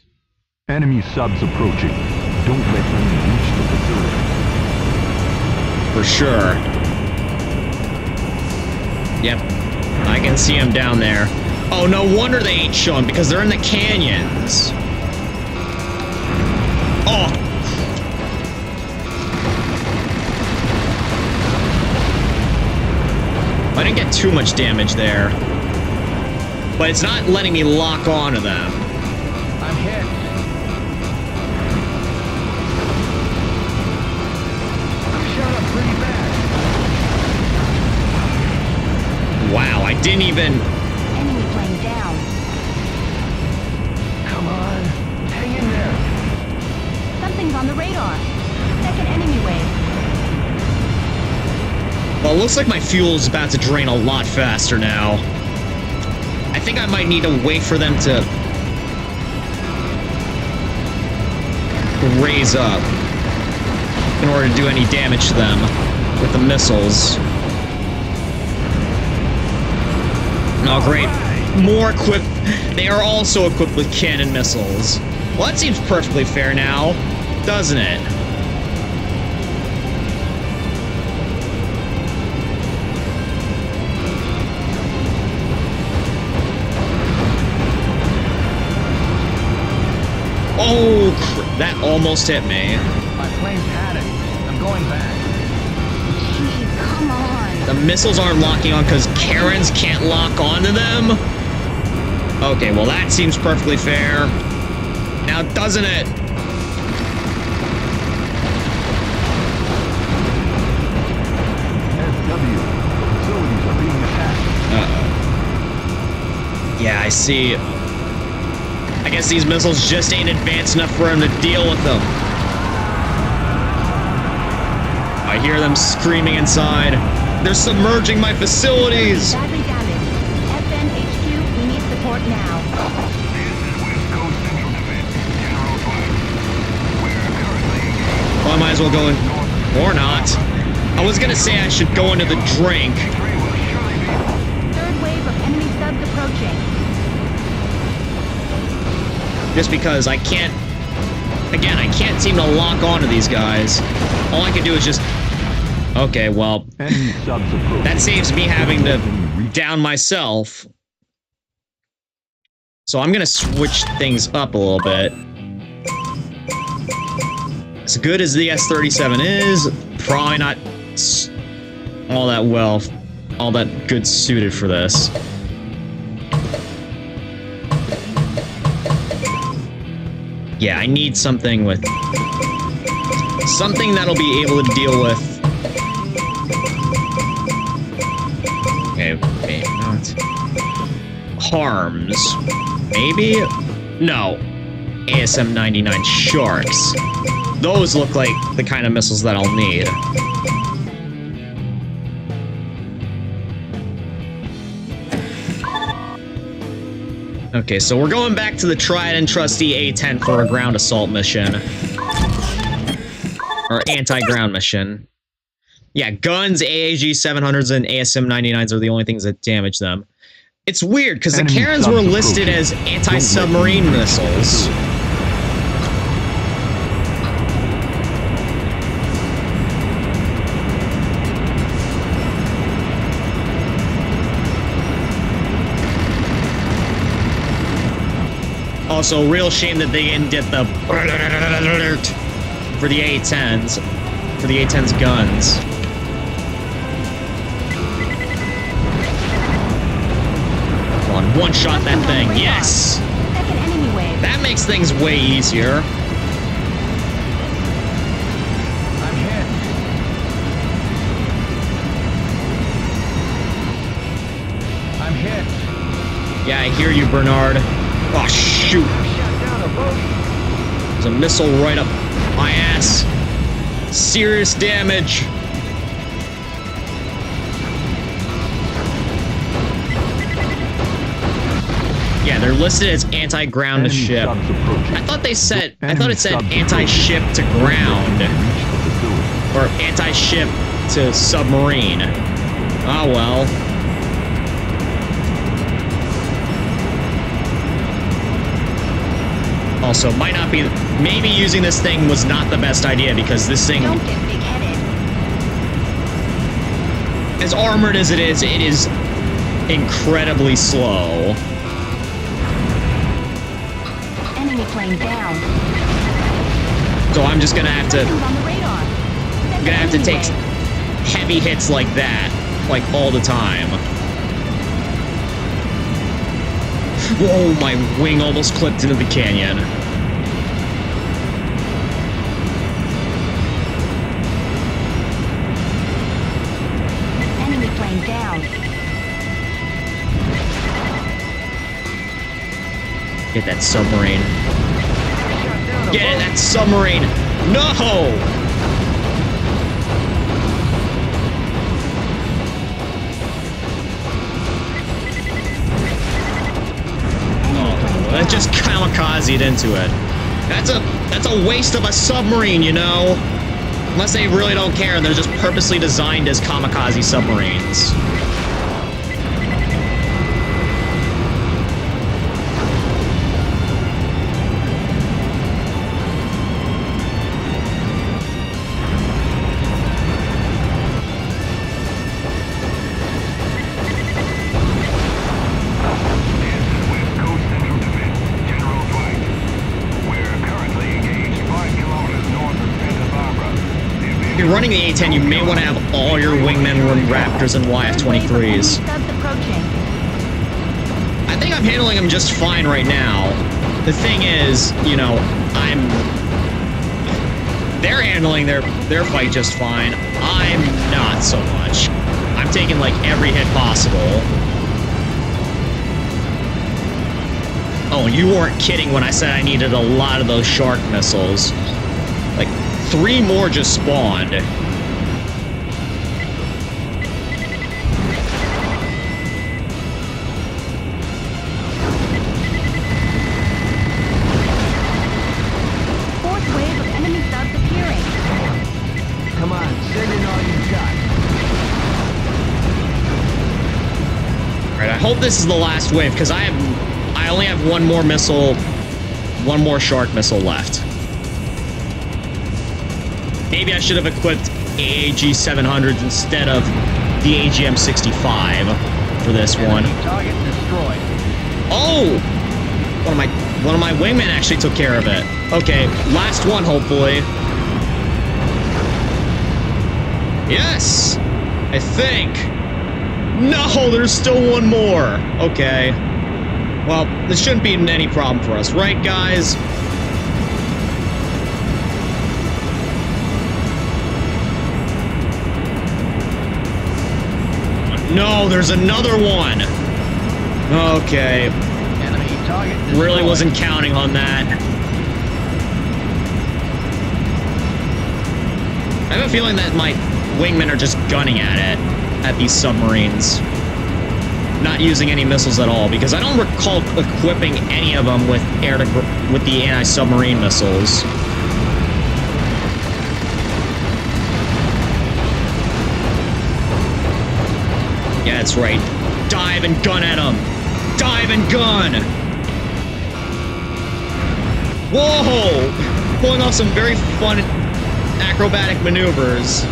Enemy subs approaching. Don't let them reach the facility. For sure. Yep, I can see them down there. Oh, no wonder they ain't showing, because they're in the canyons. Oh! I didn't get too much damage there. But it's not letting me lock onto them. I'm hit. I'm shot up pretty bad. Wow, I didn't even... Enemy plane down. Come on. Hang in there. Something's on the radar. Second enemy wave. Well, it looks like my fuel is about to drain a lot faster now. I think I might need to wait for them to raise up in order to do any damage to them with the missiles. Oh, great. More equipped. They are also equipped with cannon missiles. Well, that seems perfectly fair now, doesn't it? Oh, that almost hit me. My plane's had it. I'm going back. Jeez, come on. The missiles aren't locking on because Karens can't lock onto them? Okay, well that seems perfectly fair. Now, doesn't it? SW. Facilities are being attacked. Uh-oh. Yeah, I see. I guess these missiles just ain't advanced enough for him to deal with them. I hear them screaming inside. They're submerging my facilities! Badly damaged. FN HQ, we need support now. This is West Coast Central Defense. General Flight. We're currently engaged. Well, I might as well go in. Or not. I was gonna say I should go into the drink. Third wave of enemy subs approaching. Just because I can't... Again, I can't seem to lock onto these guys. All I can do is just... Okay, well... Enemy subs approaching. That saves me having to down myself. So I'm gonna switch things up a little bit. As good as the S-37 is, probably not all that well, all that good suited for this. Yeah, I need something with Something that'll be able to deal with... Okay, not... harms. Maybe? No. ASM-99 sharks. Those look like the kind of missiles that I'll need. Okay, so we're going back to the tried and trusty A-10 for a ground assault mission. Or anti-ground mission. Yeah, guns, AAG 700s, and ASM 99s are the only things that damage them. It's weird, because the Karens were listed as anti-submarine missiles. Also, real shame that they didn't get the for the A-10s, for the A-10's guns. Come on, one-shot that thing, yes! Second enemy wave. That makes things way easier. I'm hit. I'm hit. Yeah, I hear you, Bernard. Oh, shoot. There's a missile right up my ass. Serious damage. Yeah, they're listed as anti-ground to ship. I thought it said anti-ship to ground. Or anti-ship to submarine. Oh well. Also, might not be... Maybe using this thing was not the best idea, because this thing... Don't get big-headed. As armored as it is incredibly slow. Enemy plane down. So I'm just gonna have to... Presence on the radar. I'm gonna have to take heavy hits like that, like, all the time. Whoa, my wing almost clipped into the canyon. Enemy plane down. Get that submarine. Get it, that submarine! No! That just kamikazed into it. That's a waste of a submarine, you know? Unless they really don't care and they're just purposely designed as kamikaze submarines. Running the A-10, you may want to have all your wingmen run Raptors and YF-23s. I think I'm handling them just fine right now. The thing is, you know, they're handling their fight just fine. I'm not so much. I'm taking like every hit possible. Oh, you weren't kidding when I said I needed a lot of those shark missiles. Like, 3 more just spawned. Fourth wave of enemy subs appearing. Come on, send in all you've got. Alright, I hope this is the last wave, because I only have one more missile, one more shark missile left. Maybe I should have equipped AAG 700s instead of the AGM 65 for this one. Target destroyed. Oh! One of my wingmen actually took care of it. Okay, last one, hopefully. Yes! I think. No, there's still one more. Okay. Well, this shouldn't be any problem for us, right, guys? No, there's another one. Okay. Enemy target destroyed. Really wasn't counting on that. I have a feeling that my wingmen are just gunning at these submarines. Not using any missiles at all, because I don't recall equipping any of them with with the anti-submarine missiles. Yeah, that's right. Dive and gun at them. Dive and gun. Whoa! Pulling off some very fun acrobatic maneuvers.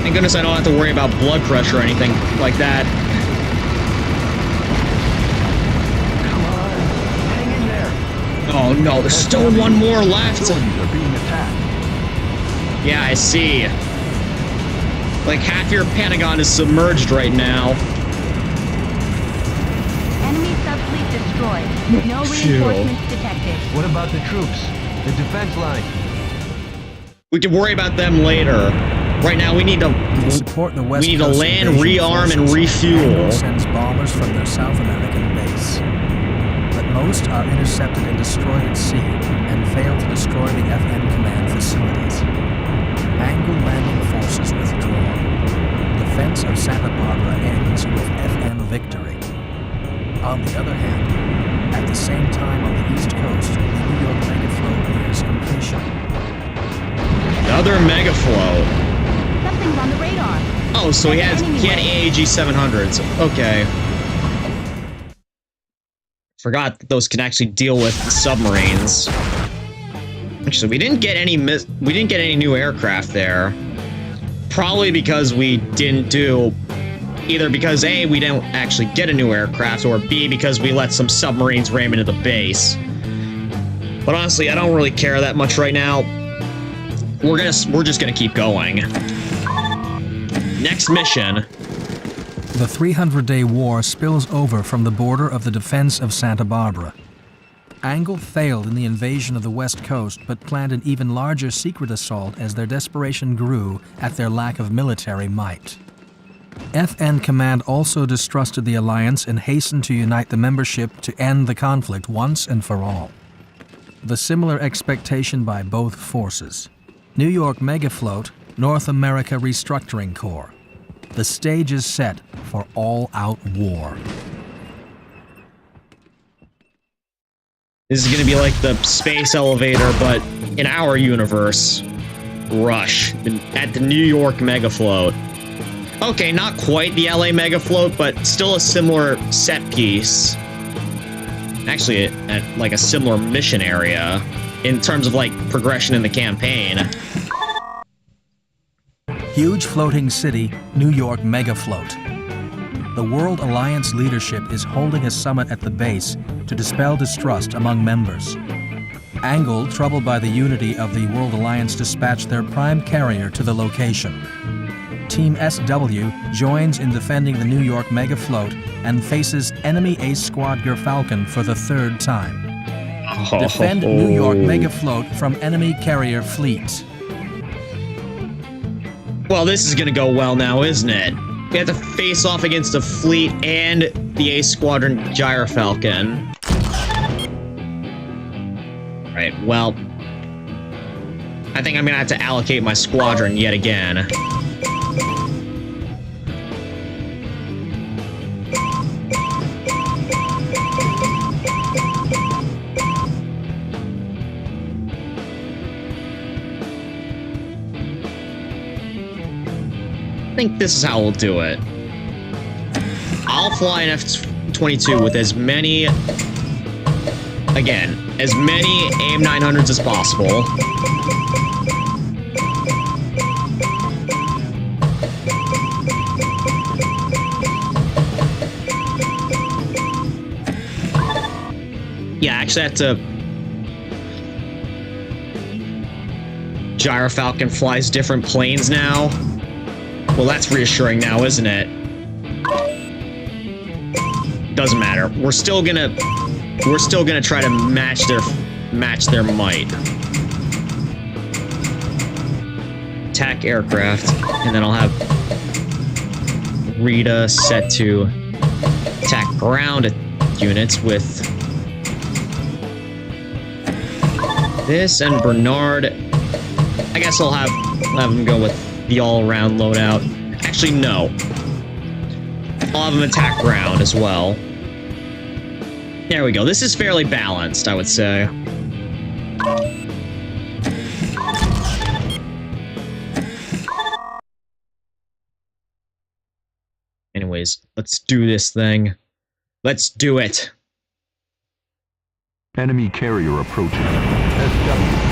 Thank goodness I don't have to worry about blood pressure or anything like that. Come on, hang in there. Oh no, there's still one more left. Facilities are being attacked. Yeah, I see. Like half your Pentagon is submerged right now. Enemy subfleet destroyed. No Phew. reinforcements detected. What about the troops? The defense line? We can worry about them later. Right now, we need to support the West we need to Coast land, invasion rearm, and forces. refuel. ANGIL sends bombers from their South American base, but most are intercepted and destroyed at sea and fail to destroy the FN command facilities. ANGIL landing forces withdraw. Defense of Santa Barbara ends with FN victory. On the other hand, at the same time on the East Coast, the New York megafloat nears completion. Another mega float. Something's on the radar. Oh, so he had AAG 700s. Okay. Forgot that those can actually deal with the submarines. Actually, we didn't get any new aircraft there. Probably because we didn't do either because A, we didn't actually get a new aircraft, or B, because we let some submarines ram into the base. But honestly, I don't really care that much right now. We're just gonna keep going. Next mission. The 300-day war spills over from the border of the defense of Santa Barbara. ANGIL failed in the invasion of the West Coast, but planned an even larger secret assault as their desperation grew at their lack of military might. FN Command also distrusted the alliance and hastened to unite the membership to end the conflict once and for all. The similar expectation by both forces. New York Megafloat, North America Restructuring Corps. The stage is set for all-out war. This is gonna be like the space elevator, but in our universe. Rush at the New York Megafloat. Okay, not quite the LA Megafloat, but still a similar set piece. Actually, at like a similar mission area in terms of like progression in the campaign. Huge floating city, New York Megafloat. The World Alliance leadership is holding a summit at the base to dispel distrust among members. ANGIL, troubled by the unity of the World Alliance, dispatched their prime carrier to the location. Team SW joins in defending the New York Megafloat and faces enemy Ace Squad Gyrfalcon for the third time. Defend New York Megafloat from enemy carrier fleet. Well, this is gonna go well now, isn't it? We have to face off against a fleet and the Ace Squadron Gyrfalcon. Right, well, I think I'm gonna have to allocate my squadron yet again. I think this is how we'll do it. I'll fly an F-22 with as many, again, as many AIM-900s as possible. Yeah, actually I have to... Gyrfalcon flies different planes now. Well, that's reassuring now, isn't it? Doesn't matter. We're still gonna try to match their might. attack aircraft, and then I'll have Rita set to attack ground units with this, and Bernard, I guess I'll have him go with the all-around loadout. Actually, no. I'll have him attack ground as well. There we go. This is fairly balanced, I would say. Anyways, let's do this thing. Let's do it. Enemy carrier approaching. SW,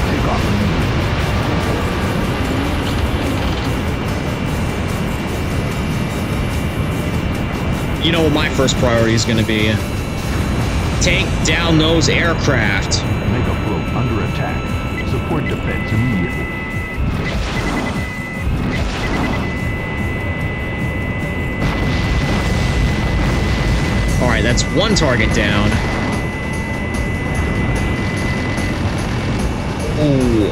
take off. You know what my first priority is going to be? Take down those aircraft. Mega float under attack. Support defense immediately. Alright, that's one target down. Ooh.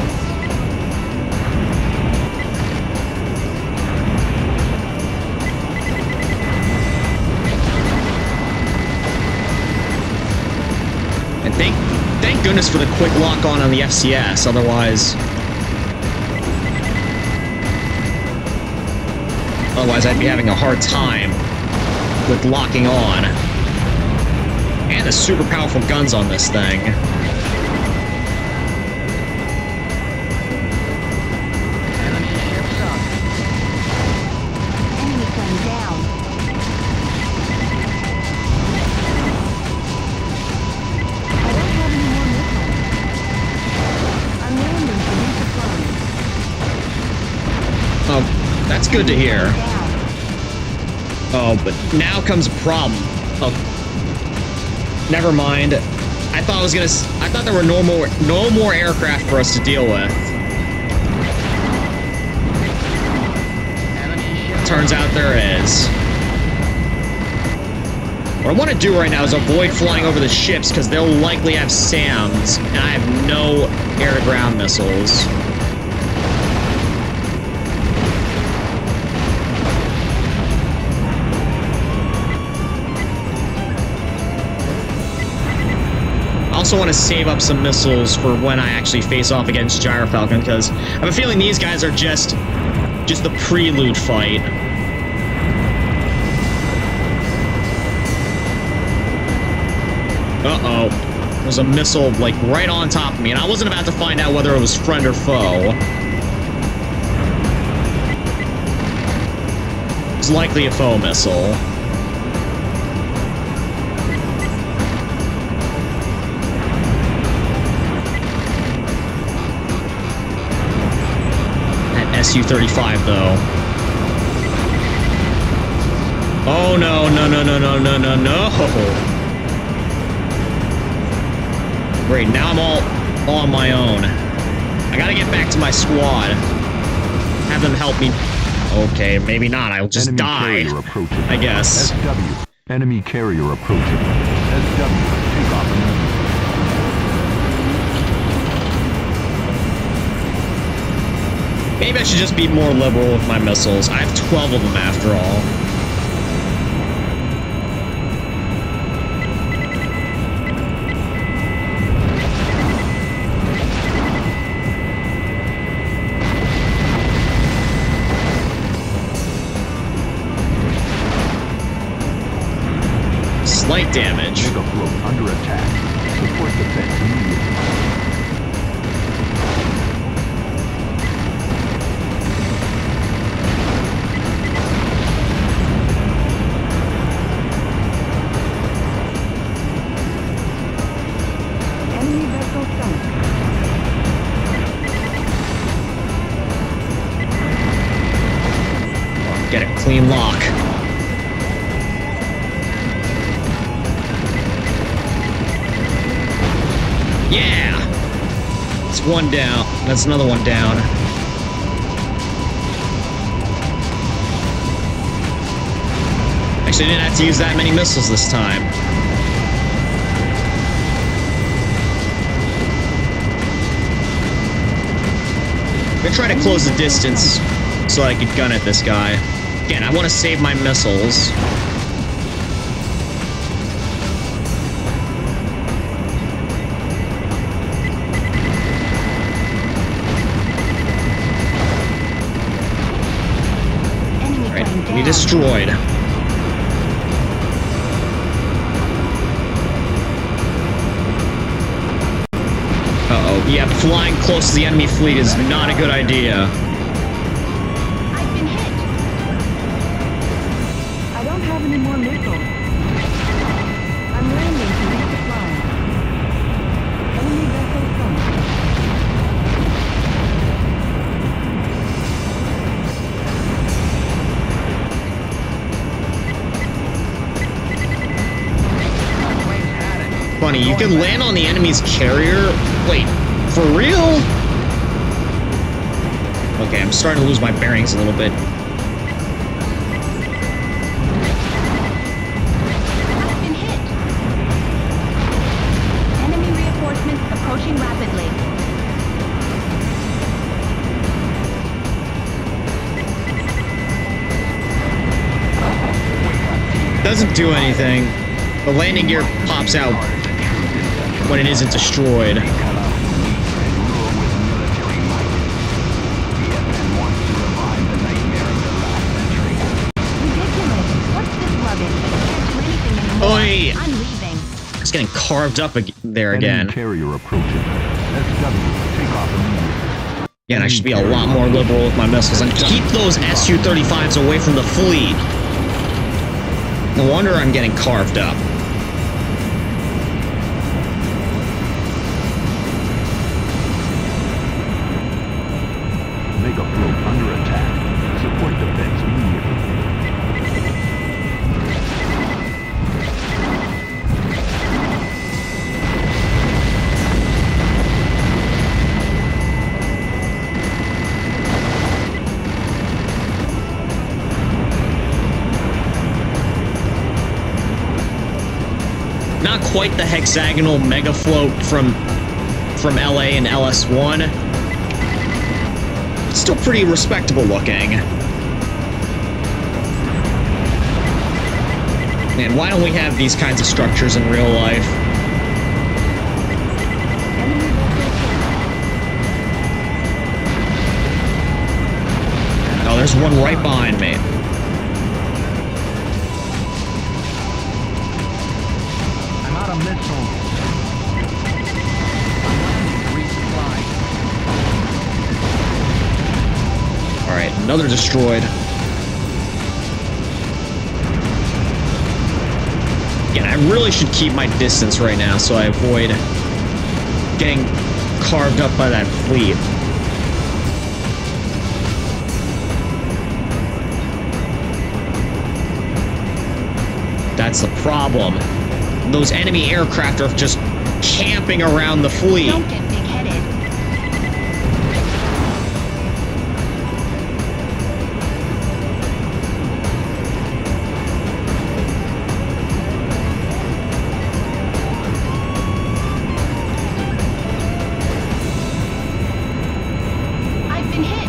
And thank goodness for the quick lock on the FCS, otherwise I'd be having a hard time with locking on. And the super powerful guns on this thing. Enemy ships up. Enemy plane down. I don't have any more missiles. I'm landing to resupply. Oh, that's good to hear. Oh, but now comes a problem. Oh, never mind. I thought there were no more aircraft for us to deal with. Turns out there is. What I want to do right now is avoid flying over the ships because they'll likely have SAMs, and I have no air-to-ground missiles. I also want to save up some missiles for when I actually face off against Gyrfalcon, because I have a feeling these guys are just the prelude fight. Uh-oh. There's a missile, like, right on top of me, and I wasn't about to find out whether it was friend or foe. It's likely a foe missile. Su-35 though. Oh no, no, no, no, no, no, no, no. Great, now I'm all on my own. I gotta get back to my squad. Have them help me. Okay, maybe not. I'll just Enemy die. carrier approaching. I guess. SW. Enemy carrier approaching. SW. Take off. Maybe I should just be more liberal with my missiles. I have 12 of them after all. Slight damage. Mega float under attack. Support defense immediately. Enemy vessel sunk. Get a clean lock. Yeah! It's one down. That's another one down. Actually, I didn't have to use that many missiles this time. try to close the distance so I could gun at this guy. Again, I want to save my missiles. Enemy Be destroyed. Uh-oh. Yeah, flying close to the enemy fleet is not a good idea. I've been hit. I don't have any more missiles. I'm landing to resupply. Enemy vessel sunk. Funny, you can land on the enemy's carrier. Wait, for real? Okay, I'm starting to lose my bearings a little bit. I've been hit. Enemy reinforcements approaching rapidly. Doesn't do anything. The landing gear pops out when it isn't destroyed. Ridiculous. What's this rubbish? I can't do anything anymore. Oi! I'm leaving. It's getting carved up there again. Carrier approaching. SW, take off immediately. Again, I should be a lot more liberal with my missiles and keep those Su-35s away from the fleet. No wonder I'm getting carved up. Mega float under attack. Support defense immediately. Not quite the hexagonal mega float from LA and LS1. Still pretty respectable looking. Man, why don't we have these kinds of structures in real life? Oh, there's one right behind me. I'm out of missiles. Alright, another destroyed. Again, I really should keep my distance right now so I avoid getting carved up by that fleet. That's the problem. Those enemy aircraft are just camping around the fleet. Don't get big-headed. I've been hit.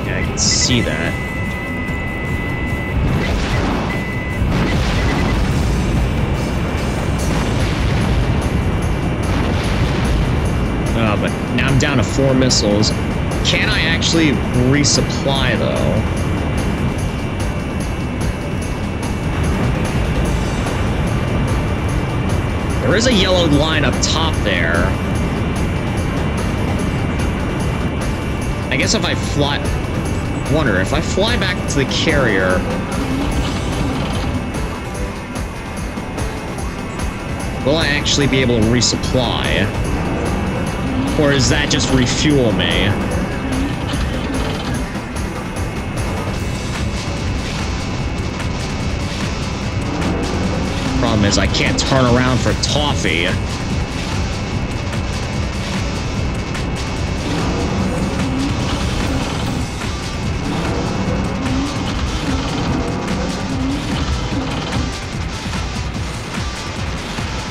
Yeah, I can see that. But now I'm down to 4 missiles. Can I actually resupply, though? There is a yellow line up top there. I guess if I fly... Wonder, if I fly back to the carrier... Will I actually be able to resupply? Or does that just refuel me? Problem is, I can't turn around for toffee.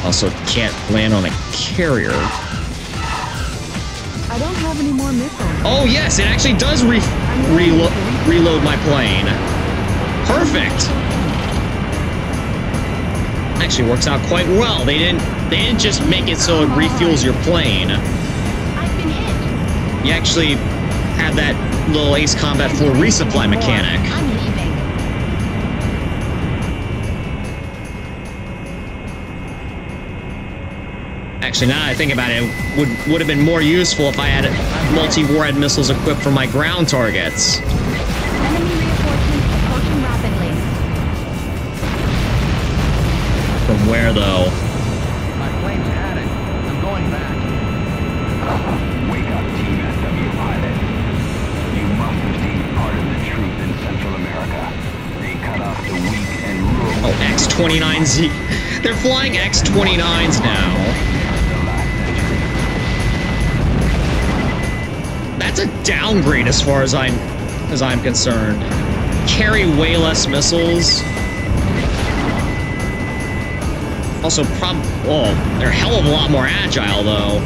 Also, can't land on a carrier. I don't have any more missiles. Oh yes, it actually does reload my plane. Perfect. Actually works out quite well. They didn't just make it so it refuels your plane. I've been hit. You actually have that little Ace Combat 4 resupply mechanic. I'm leaving. Actually, now that I think about it, it would have been more useful if I had multi-warhead missiles equipped for my ground targets. Enemy reinforcements approaching rapidly. From where, though? My plane's at it. I'm going back. Wake up, Team SW pilot. You must have seen part of the truth in Central America. They cut off the weak and rural. Oh, X-29Z. They're flying X-29s now. That's a downgrade as far as I'm concerned. Carry way less missiles. Also, they're a hell of a lot more agile, though.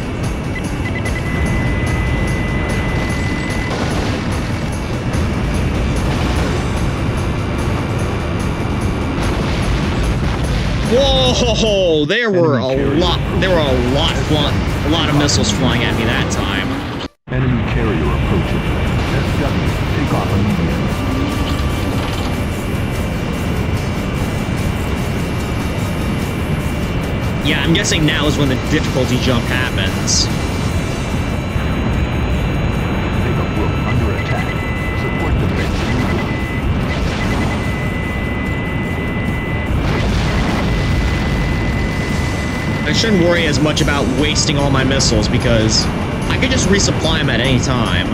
Whoa! There were a lot of missiles flying at me that time. Enemy carrier approaching. SW, take off immediately. Yeah, I'm guessing now is when the difficulty jump happens. Take a group under attack. Support defense immediately. I shouldn't worry as much about wasting all my missiles because I could just resupply them at any time.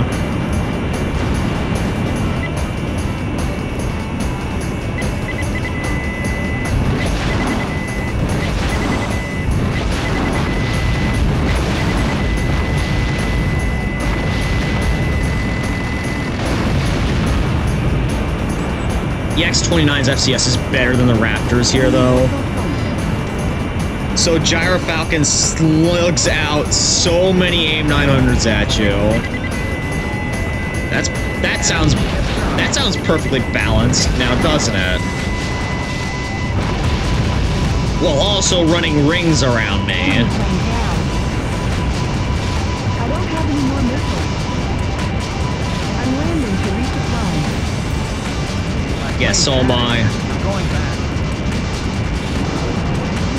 The X-29's FCS is better than the Raptors here, though. So Gyrfalcon slugs out so many AIM-900s at you. That sounds perfectly balanced now, doesn't it? While also running rings around me. I don't have any more missiles. I'm landing to resupply. Yes, so am I. I'm going back.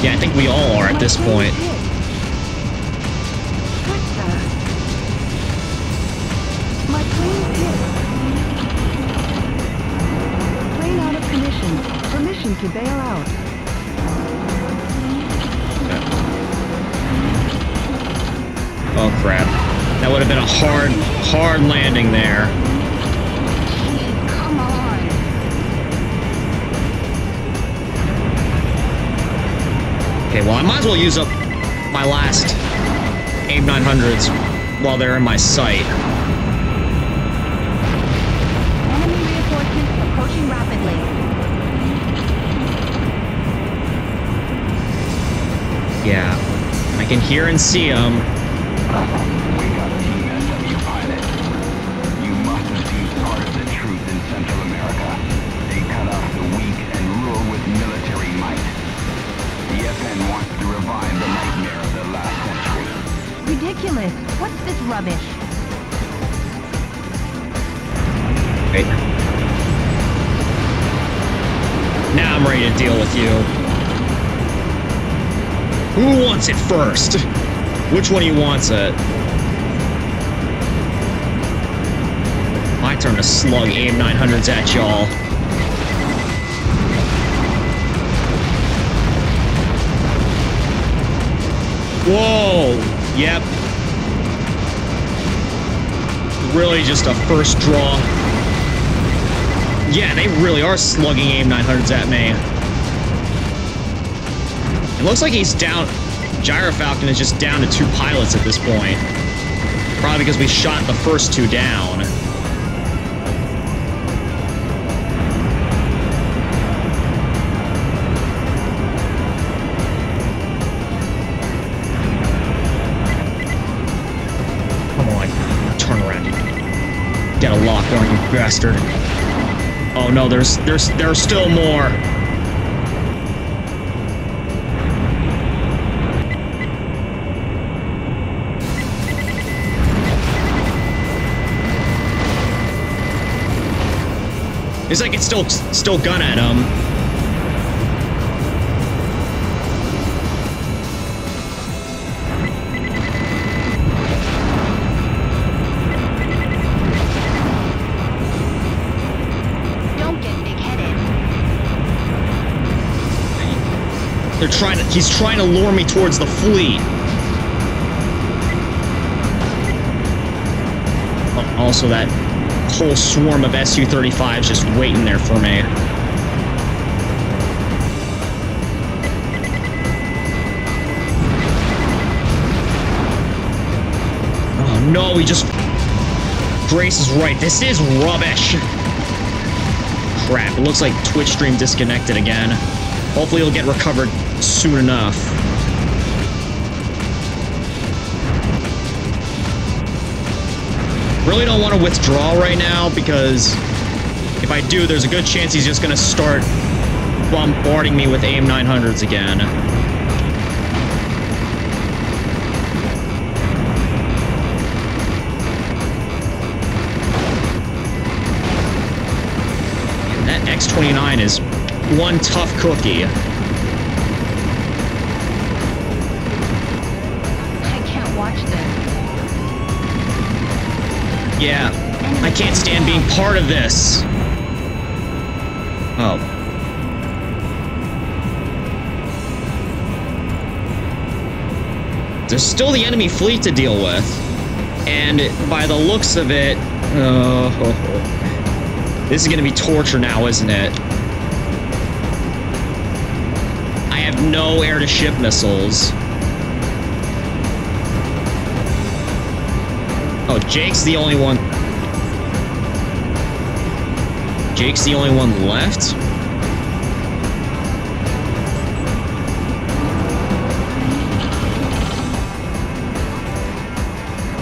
Yeah, I think we all are at this point. My plane's hit. Plane out of commission. Permission to bail out. Oh crap. That would have been a hard landing there. Come on. Okay, well I might as well use up my last AIM-900s while they're in my sight. Enemy reinforcements approaching rapidly. Yeah, I can hear and see them. Wake up, Team SW pilot. You must have seen part of the truth in Central America. They cut off the weak and rule with military might. The FN wants to revive the nightmare of the last century. Ridiculous. What's this rubbish? Wait. Now I'm ready to deal with you. Who wants it first? Which one of you wants it? My turn to slug AIM-900s at y'all. Whoa! Yep. Really just a first draw. Yeah, they really are slugging AIM-900s at me. It looks like he's down. Gyrfalcon is just down to 2 pilots at this point. Probably because we shot the first 2 down. locker, you bastard. Oh no, there's still more. It's like it's still gun at him. Don't get big-headed. He's trying to lure me towards the fleet. Also, that whole swarm of Su-35s just waiting there for me. Oh no, he just... Grace is right, this is rubbish! Crap, it looks like Twitch stream disconnected again. Hopefully it'll get recovered soon enough. Really don't want to withdraw right now, because if I do, there's a good chance he's just going to start bombarding me with AIM-900s again. And that X-29 is one tough cookie. I can't watch this. Yeah, I can't stand being part of this. Oh. There's still the enemy fleet to deal with. And by the looks of it... this is going to be torture now, isn't it? I have no air-to-ship missiles. Oh, Jake's the only one. Jake's the only one left?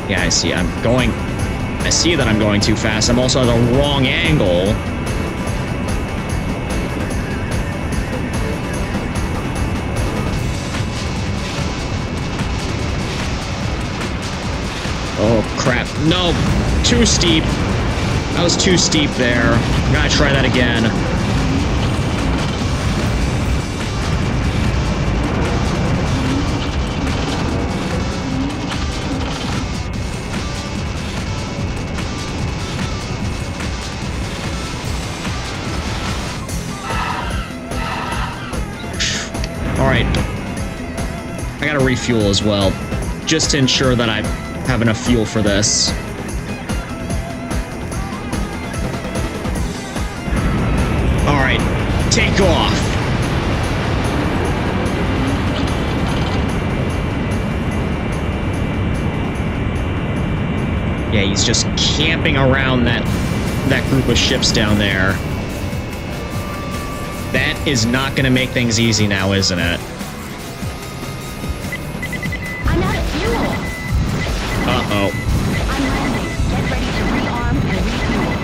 Yeah, I see. I see that I'm going too fast. I'm also at the wrong angle. Oh, crap. No, too steep. That was too steep there. Gotta try that again. Alright. I gotta refuel as well, just to ensure that I have enough fuel for this. Alright, take off. Yeah, he's just camping around that group of ships down there. That is not gonna make things easy now, isn't it? I'm out of fuel. Uh-oh. I'm landing. Get ready to rearm and refuel.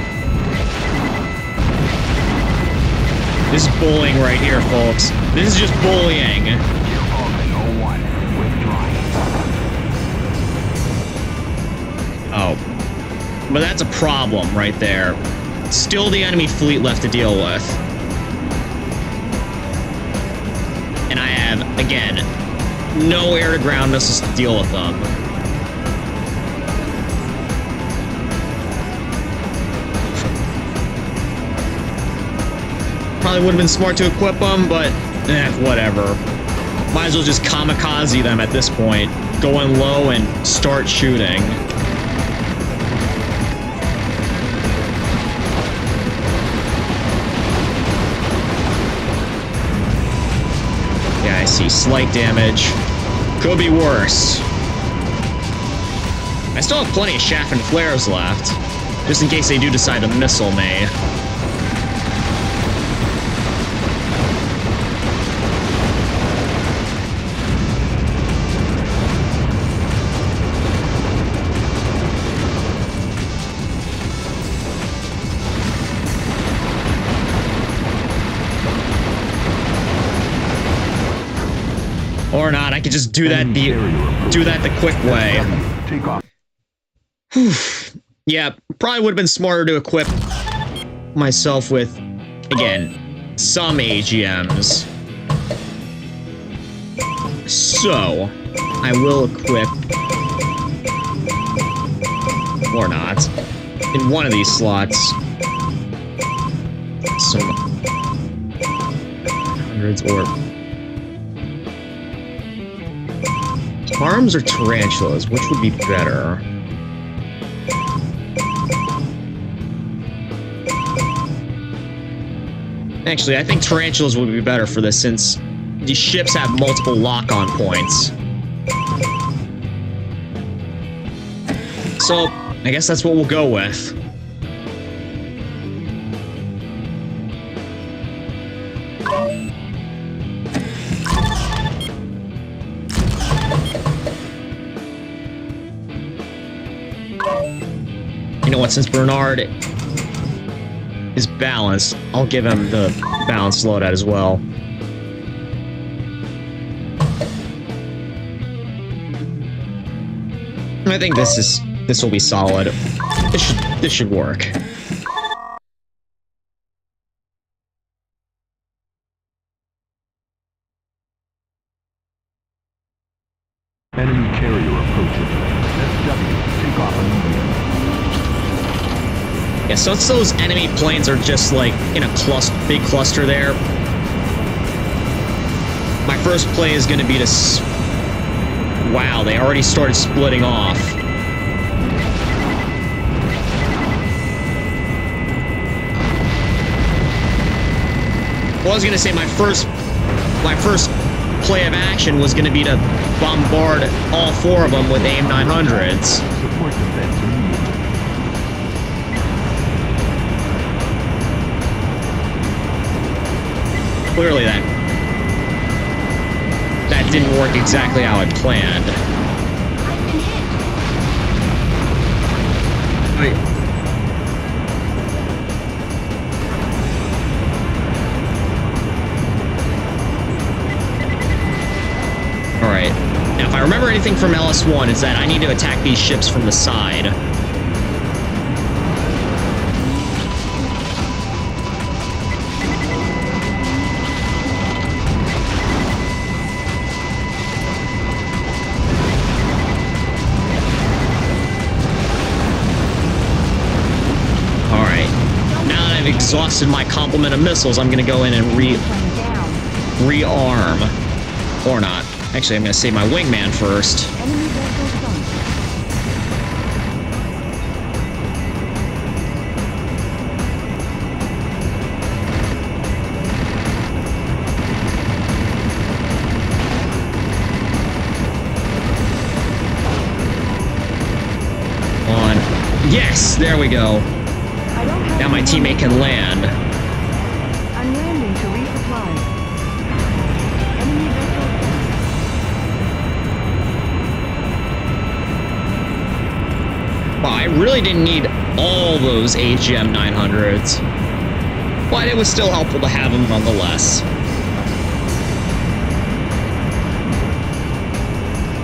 This is bullying right here, folks. This is just bullying. Gyrfalcon 01, withdrawing. Oh. But that's a problem right there. Still the enemy fleet left to deal with. And I have, again, no air-to-ground missiles to deal with them. Probably would have been smart to equip them, but whatever. Might as well just kamikaze them at this point. Go in low and start shooting. Yeah, I see slight damage. Could be worse. I still have plenty of chaff and flares left, just in case they do decide to missile me. Or not, I could just do that the quick way. Take off. Yeah, probably would have been smarter to equip myself with, again, some AGMs. So, I will equip, or not, in one of these slots, some hundreds or arms or tarantulas, which would be better? Actually, I think tarantulas would be better for this since these ships have multiple lock-on points. So, I guess that's what we'll go with. You know what, since Bernard is balanced, I'll give him the balanced loadout as well. I think this will be solid. This should work. Enemy carrier approaching. SW, take off immediately. Yeah, so it's those enemy planes are just like in a big cluster there. My first play is going to be to... Wow, they already started splitting off. Well, I was going to say my first play of action was going to be to bombard all 4 of them with AIM 900s. Support defense immediately. Clearly that didn't work exactly how I planned. Alright. Now if I remember anything from LS1, it's that I need to attack these ships from the side. Exhausted my complement of missiles, I'm gonna go in and rearm. Or not. Actually, I'm gonna save my wingman first. On. Yes! There we go. Now my teammate can land. I'm landing to resupply. Enemy vessel. Wow, I really didn't need all those AGM 900s. But it was still helpful to have them nonetheless.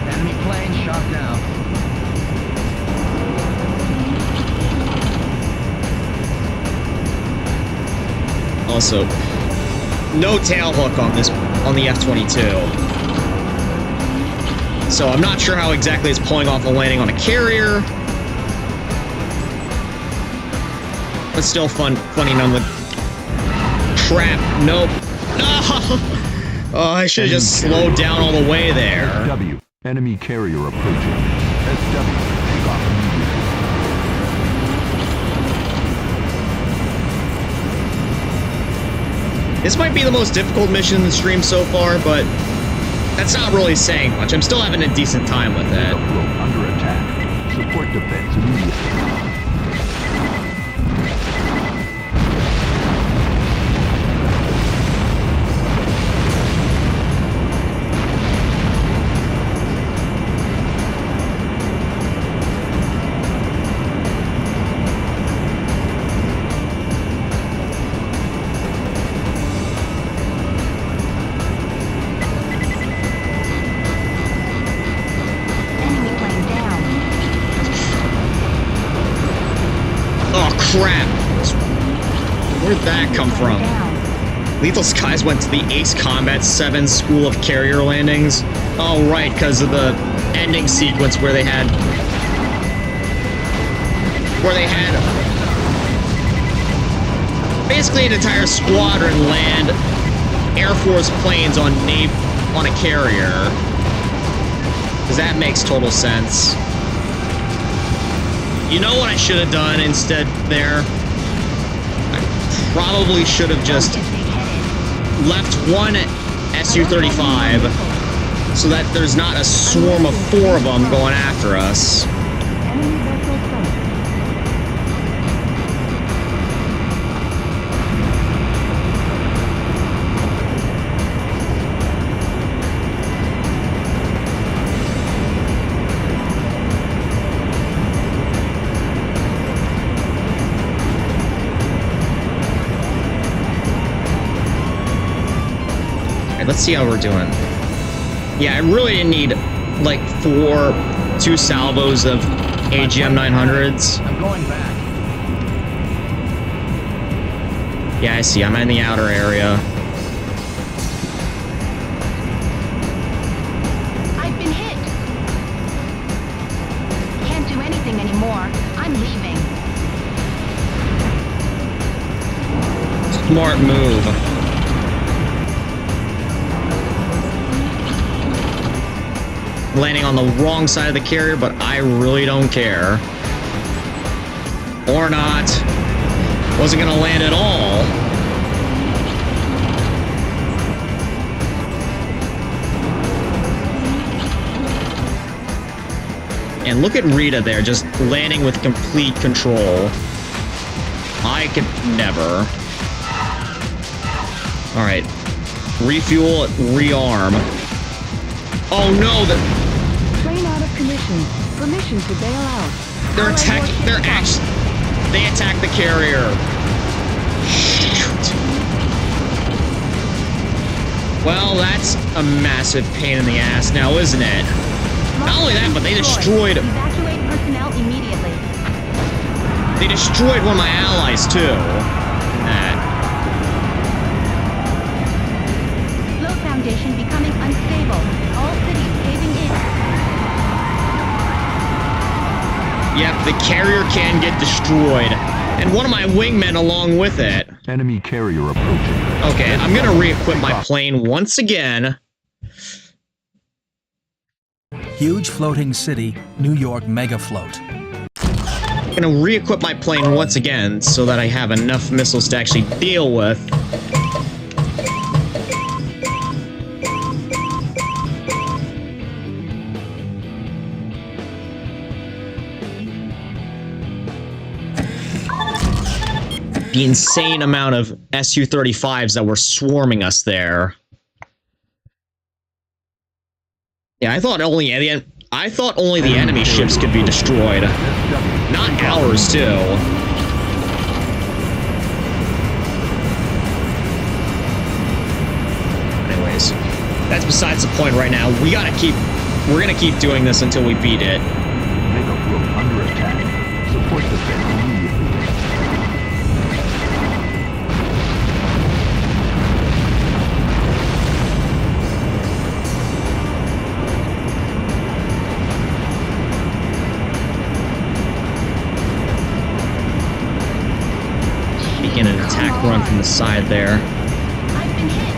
Enemy plane shot down. Also, no tail hook on the F-22. So I'm not sure how exactly it's pulling off a landing on a carrier. But still funny on the trap. Nope. No! Oh, I should have just slowed down all the way there. SW, enemy carrier approaching. SW, take off immediately. This might be the most difficult mission in the stream so far, but that's not really saying much. I'm still having a decent time with it. Upload under attack. Support defense immediately. crap! Where'd that come from? Down. Lethal Skies went to the Ace Combat 7 School of Carrier Landings. Oh, right, because of the ending sequence where they had... basically an entire squadron land Air Force planes on a carrier. Because that makes total sense. You know what I should have done instead there? I probably should have just left one Su-35 so that there's not a swarm of 4 of them going after us. Enemy vessel sighted. Let's see how we're doing. Yeah, I really didn't need like 2 salvos of AGM 900s. I'm going back. Yeah, I see. I'm in the outer area. I've been hit. Can't do anything anymore. I'm leaving. Smart move. Landing on the wrong side of the carrier, but I really don't care. Or not. Wasn't gonna land at all. And look at Rita there, just landing with complete control. I could never. Alright. Refuel, rearm. Oh no, Plane out of commission. Permission to bail out. they attacked the carrier. Shoot. Well, that's a massive pain in the ass now, isn't it? Not only that, but they destroyed... Evacuate personnel immediately. They destroyed one of my allies, too. That. Flow foundation becoming unstable. All cities caving in. Yep, the carrier can get destroyed. And one of my wingmen along with it. Enemy carrier approaching. Okay, I'm gonna re-equip my plane once again. Huge floating city, New York mega float. I'm gonna re-equip my plane once again so that I have enough missiles to actually deal with. The insane amount of Su-35s that were swarming us there. Yeah, I thought only the enemy ships could be destroyed, not ours too. Anyways, that's besides the point right now. We're gonna keep doing this until we beat it. Mega float under attack. Support defense immediately. Begin an attack run from the side there. I've been hit.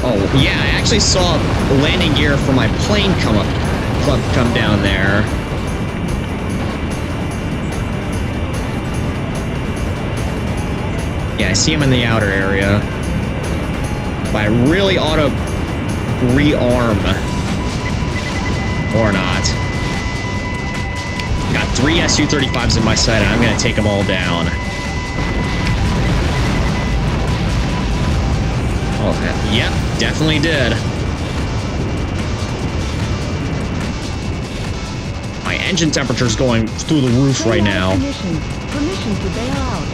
Oh, yeah, I actually saw the landing gear for my plane come down there. Yeah, I see him in the outer area. But I really ought to rearm. Or not. Got 3 Su-35s in my sight, and I'm gonna take them all down. Oh, yep, definitely did. My engine temperature's going through the roof right now. Permission to bail out.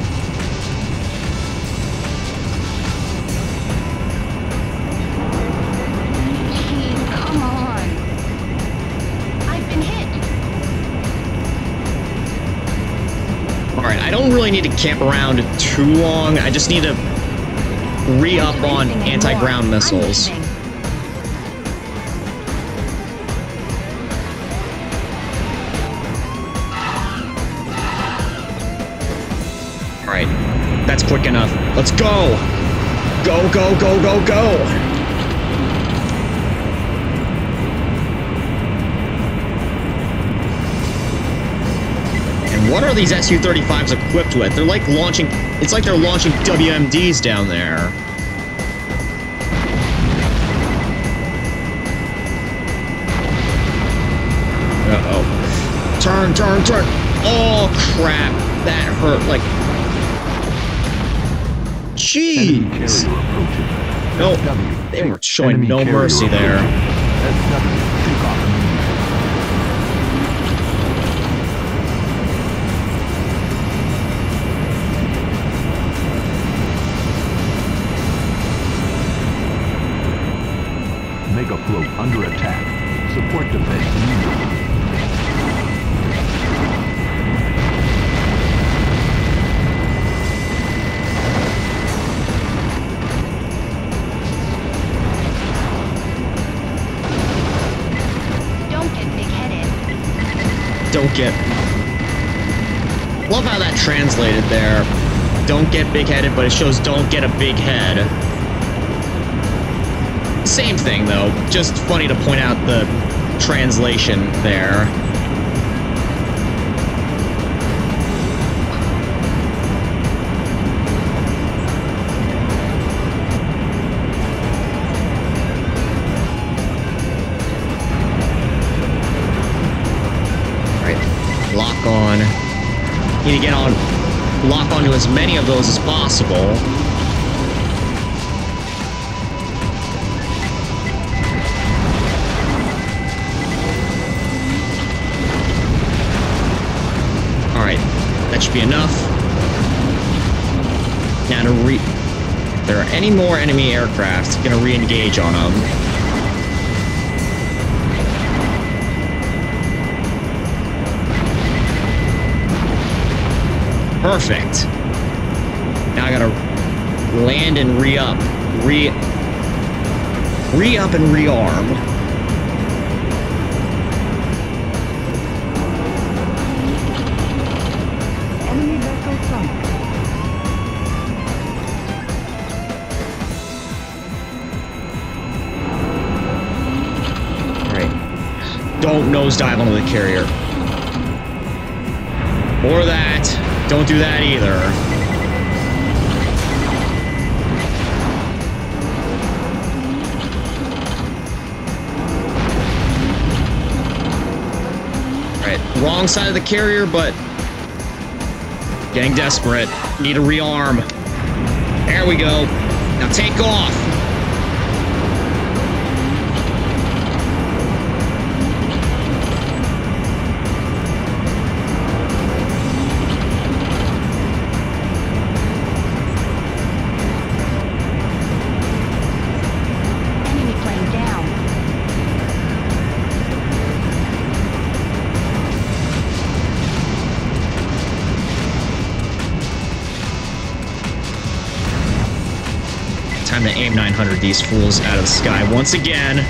really need to camp around too long. I just need to re-up on anti-ground missiles. Alright, that's quick enough. Let's go! Go, go, go, go, go! And what are these Su-35s equipped with? They're like launching... It's like they're launching WMDs down there. Uh-oh. Turn, turn, turn! Oh, crap! That hurt, like... Jeez! No, they were showing no mercy there. Mega float under attack. Support defense immediately. Don't get... Love how that translated there. Don't get big-headed, but it shows don't get a big head. Same thing, though. Just funny to point out the translation there. Lock on. Need to get on. Lock onto as many of those as possible. Alright. That should be enough. Now to if there are any more enemy aircraft, gonna re-engage on them. Perfect. Now I gotta land and re-up. Re-up and rearm. Enemy vessel sunk. Alright. Don't nosedive onto the carrier. Or that. Don't do that either. Alright, wrong side of the carrier, but getting desperate. Need to rearm. There we go. Now take off. Time to aim 900 these fools out of the sky once again.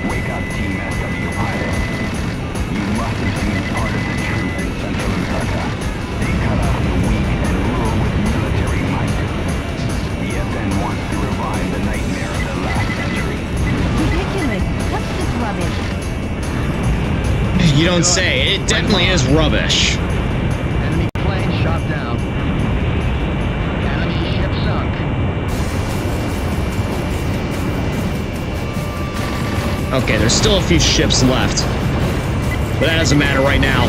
Wake up, Team SW pilot. You mustn't be part of the truth in Central America. They cut off the weak and rule with military might. The FN wants to revive the nightmare of the last century. Ridiculous. What's this rubbish? You don't say. It definitely is rubbish. Enemy plane shot down. Enemy ship sunk. Okay, there's still a few ships left. But that doesn't matter right now.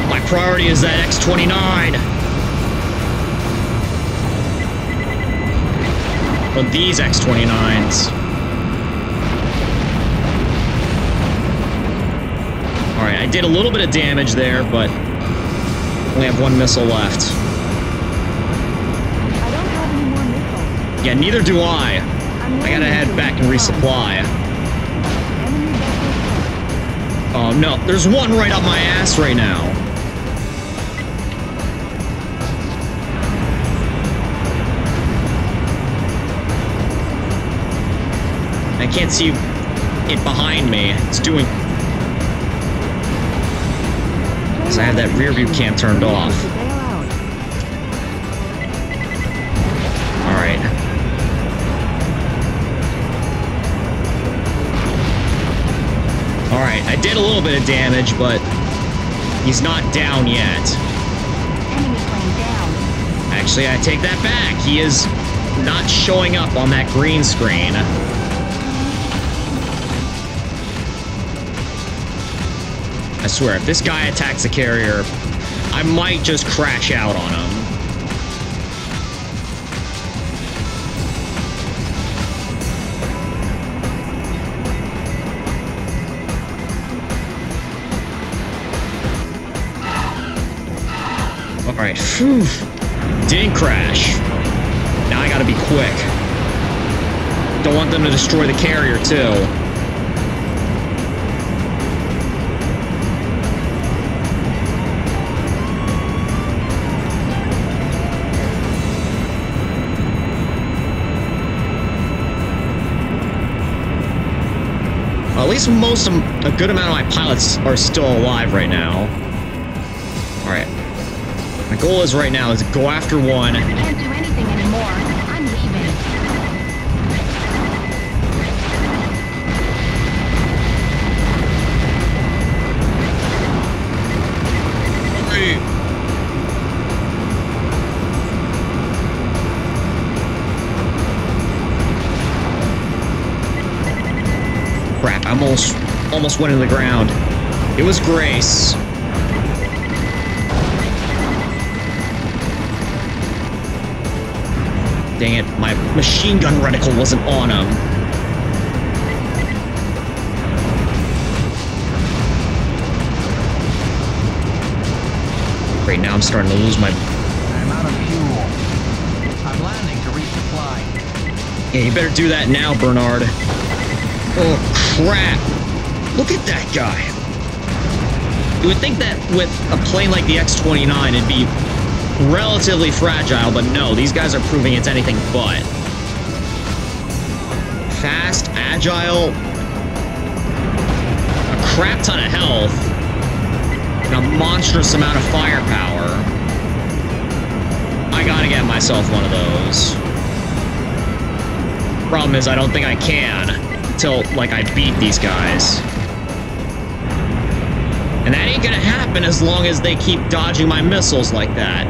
My priority is that X-29. But these X-29s. Alright, I did a little bit of damage there, but Only have one missile left. I don't have any more missiles. Yeah, neither do I. I gotta head back and resupply. Enemy vessel. Oh no, there's one right up my ass right now. I can't see it behind me. It's doing... So I have that rear view cam turned off. Bail out. Alright. Alright, I did a little bit of damage, but he's not down yet. Enemy plane down. Actually, I take that back. He is not showing up on that green screen. I swear, if this guy attacks a carrier, I might just crash out on him. Alright, phew. Didn't crash. Now I gotta be quick. Don't want them to destroy the carrier, too. At least a good amount of my pilots are still alive right now. Alright. My goal is right now is to go after one. Can't do anything anymore. I'm leaving. Crap, I almost went in the ground. It was Grace. Dang it, my machine gun reticle wasn't on him. Great, now I'm starting to lose my... I'm out of fuel. I'm landing to resupply. Yeah, you better do that now, Bernard. Oh, crap. Look at that guy. You would think that with a plane like the X-29, it'd be relatively fragile, but no, these guys are proving it's anything but. Fast, agile, a crap ton of health, and a monstrous amount of firepower. I gotta get myself one of those. Problem is, I don't think I can until, like, I beat these guys. And that ain't gonna happen as long as they keep dodging my missiles like that.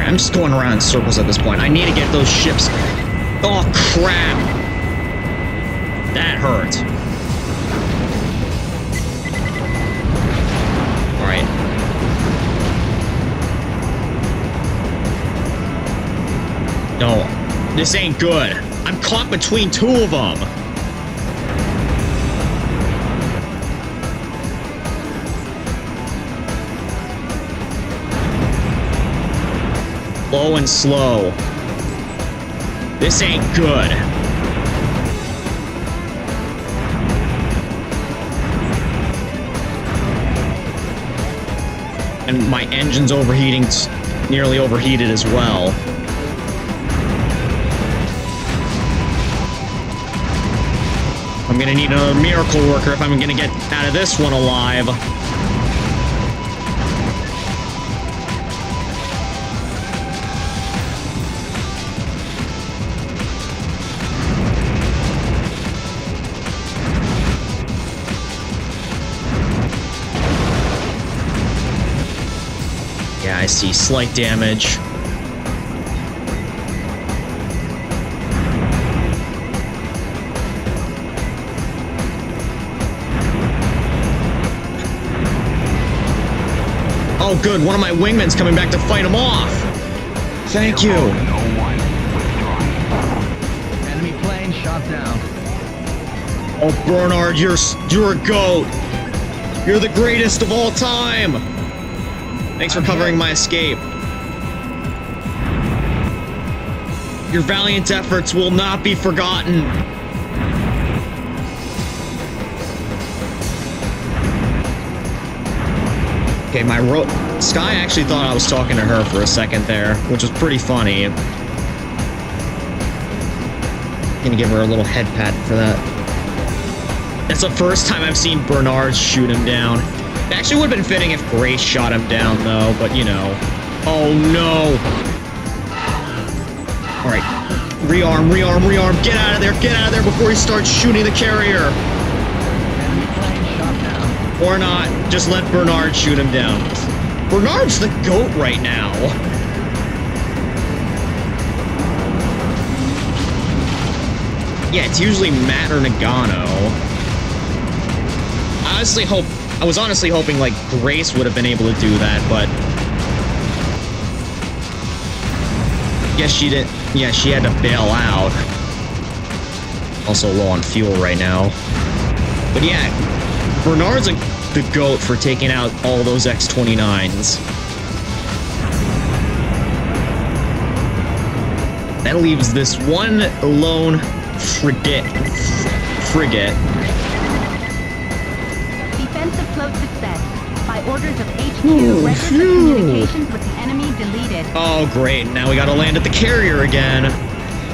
I'm just going around in circles at this point. I need to get those ships... Oh, crap! That hurt. Alright. No, this ain't good. I'm caught between two of them. Low and slow. This ain't good. And my engine's overheating, nearly overheated as well. I'm gonna need another miracle worker if I'm gonna get out of this one alive. Yeah, I see slight damage. Oh, good. One of my wingmen's coming back to fight him off. Thank you. Gyrfalcon 01 withdrawing. Enemy plane shot down. Oh, Bernard, you're a goat. You're the greatest of all time. Thanks for covering my escape. Your valiant efforts will not be forgotten. Okay, Sky actually thought I was talking to her for a second there, which was pretty funny. Gonna give her a little head pat for that. That's the first time I've seen Bernard shoot him down. It actually would have been fitting if Grace shot him down, though, but you know. Oh, no. Alright. Rearm, rearm, rearm. Get out of there before he starts shooting the carrier. Enemy plane shot down. Or not. Just let Bernard shoot him down. Bernard's the GOAT right now. Yeah, it's usually Matt or Nagano. I was honestly hoping, like, Grace would have been able to do that, but... Guess she didn't... Yeah, she had to bail out. Also low on fuel right now. But yeah, Bernard's the GOAT for taking out all those X-29s. That leaves this one lone frigate. Defensive float success. By orders of HQ, records of communications with the enemy deleted. Oh, great. Now we gotta land at the carrier again.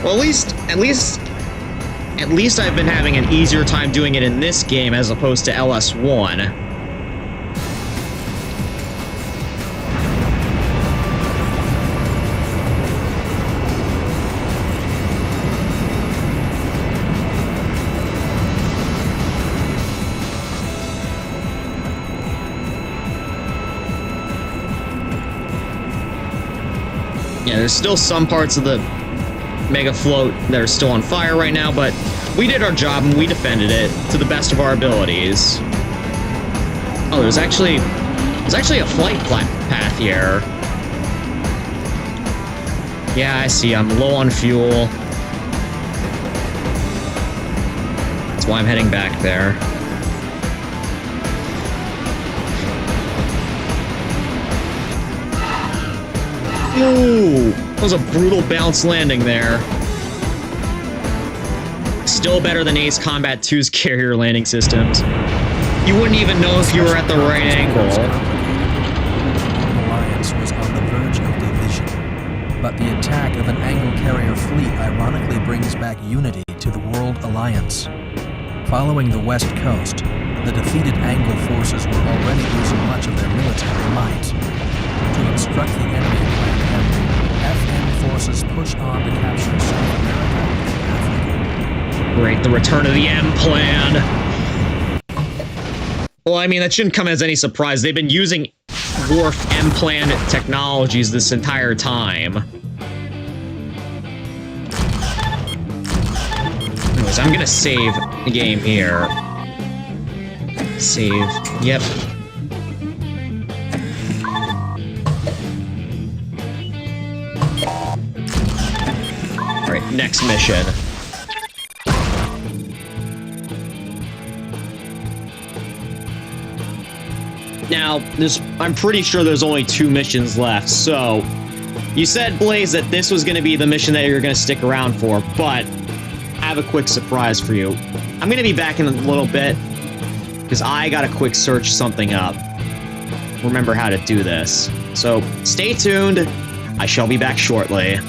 Well, at least I've been having an easier time doing it in this game as opposed to LS1. Yeah, there's still some parts of the Mega Float that are still on fire right now, but we did our job and we defended it to the best of our abilities. Oh, there's actually a flight path here. Yeah, I see. I'm low on fuel. That's why I'm heading back there. Ooh, that was a brutal bounce landing there. Still better than Ace Combat 2's carrier landing systems. You wouldn't even know if you were at the right angle. The Alliance was on the verge of division, but the attack of an Angle carrier fleet ironically brings back unity to the World Alliance. Following the West Coast, the defeated Angle forces were already using much of their military might. To obstruct the enemy Plan M, FN forces push on to capture South America and Africa. Great, the return of the M plan. Well, I mean, that shouldn't come as any surprise. They've been using Worf M plan technologies this entire time. Anyways, I'm gonna save the game here. Save. Yep. Alright, next mission. Now, I'm pretty sure there's only 2 missions left, so... You said, Blaze, that this was going to be the mission that you're going to stick around for, but... I have a quick surprise for you. I'm going to be back in a little bit, because I gotta quick search something up. Remember how to do this. So, stay tuned. I shall be back shortly.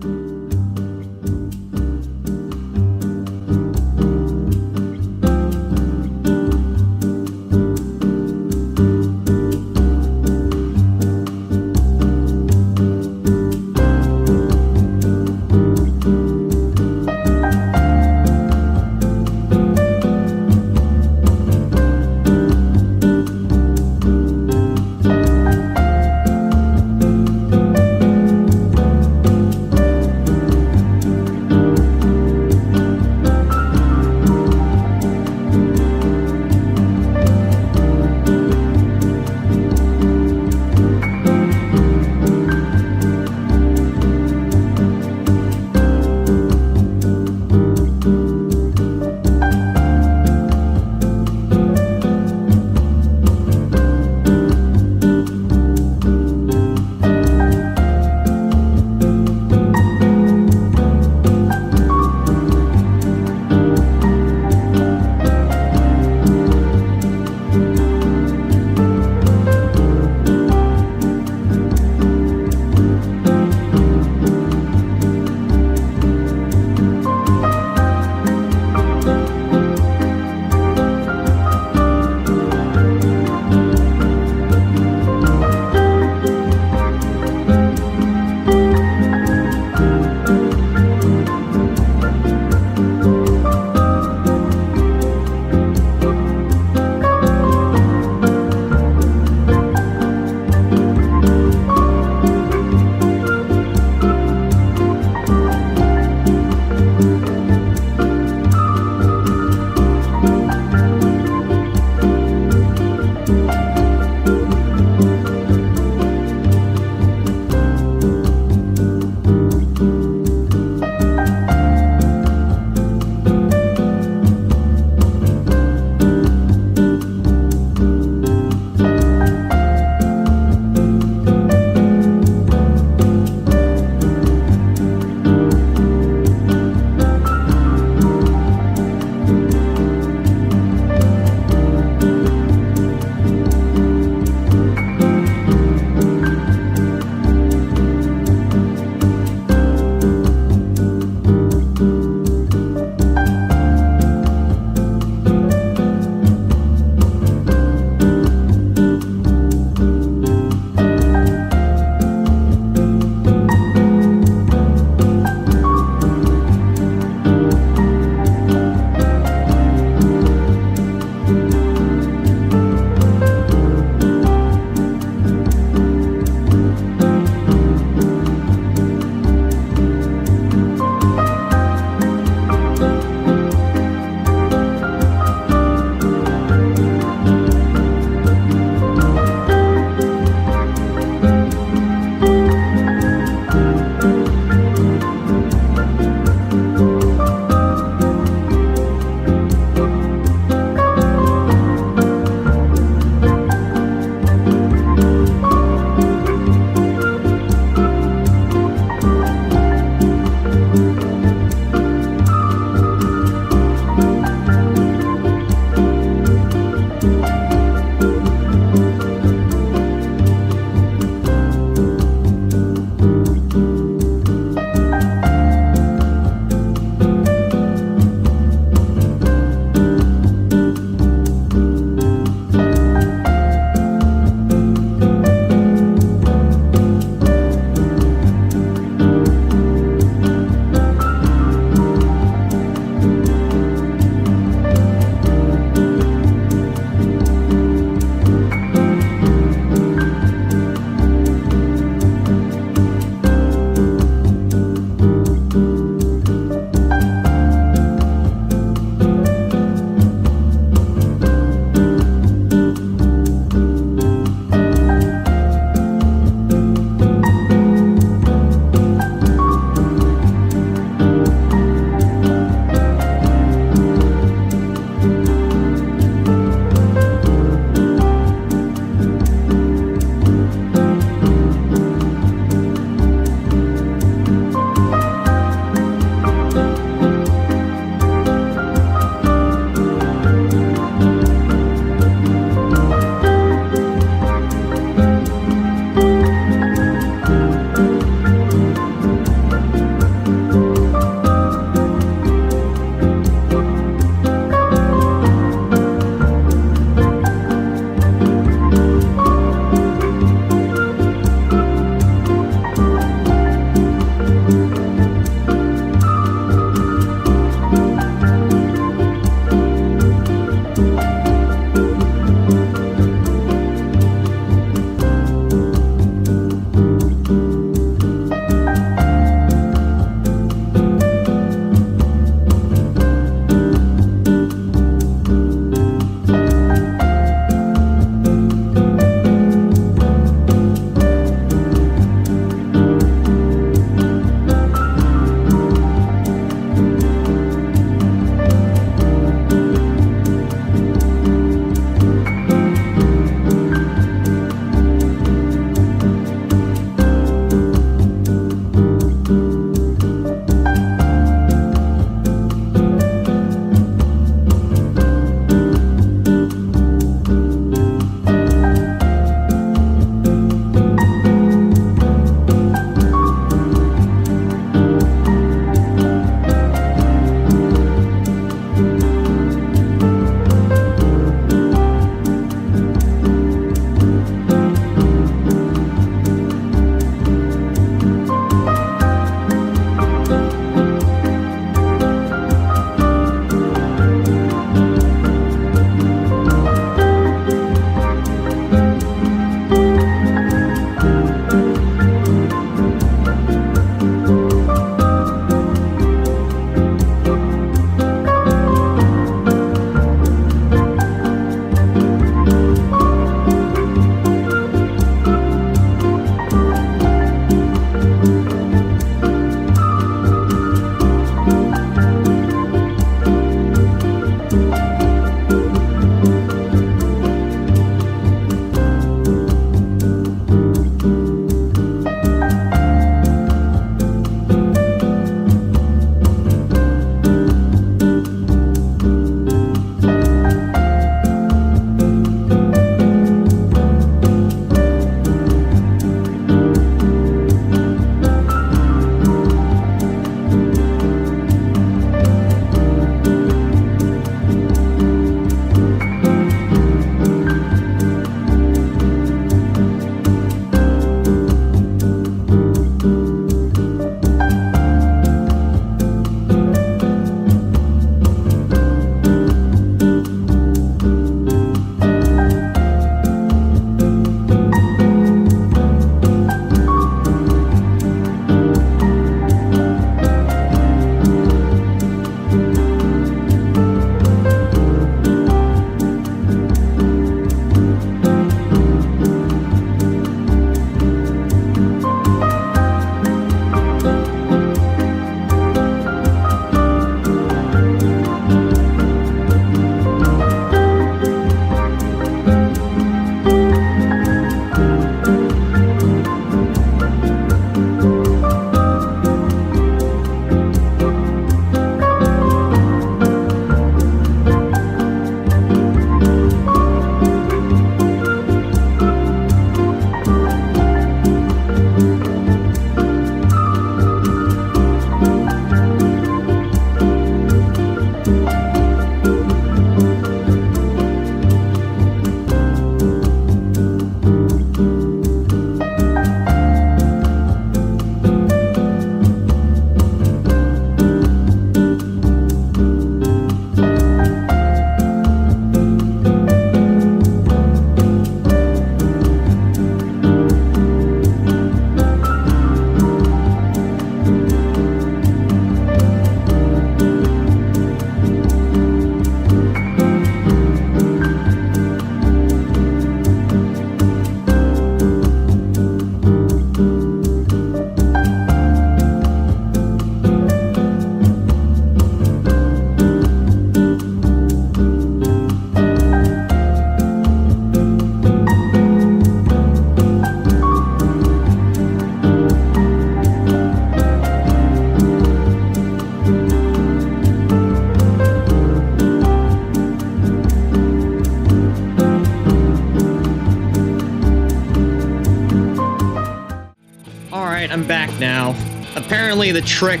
apparently the trick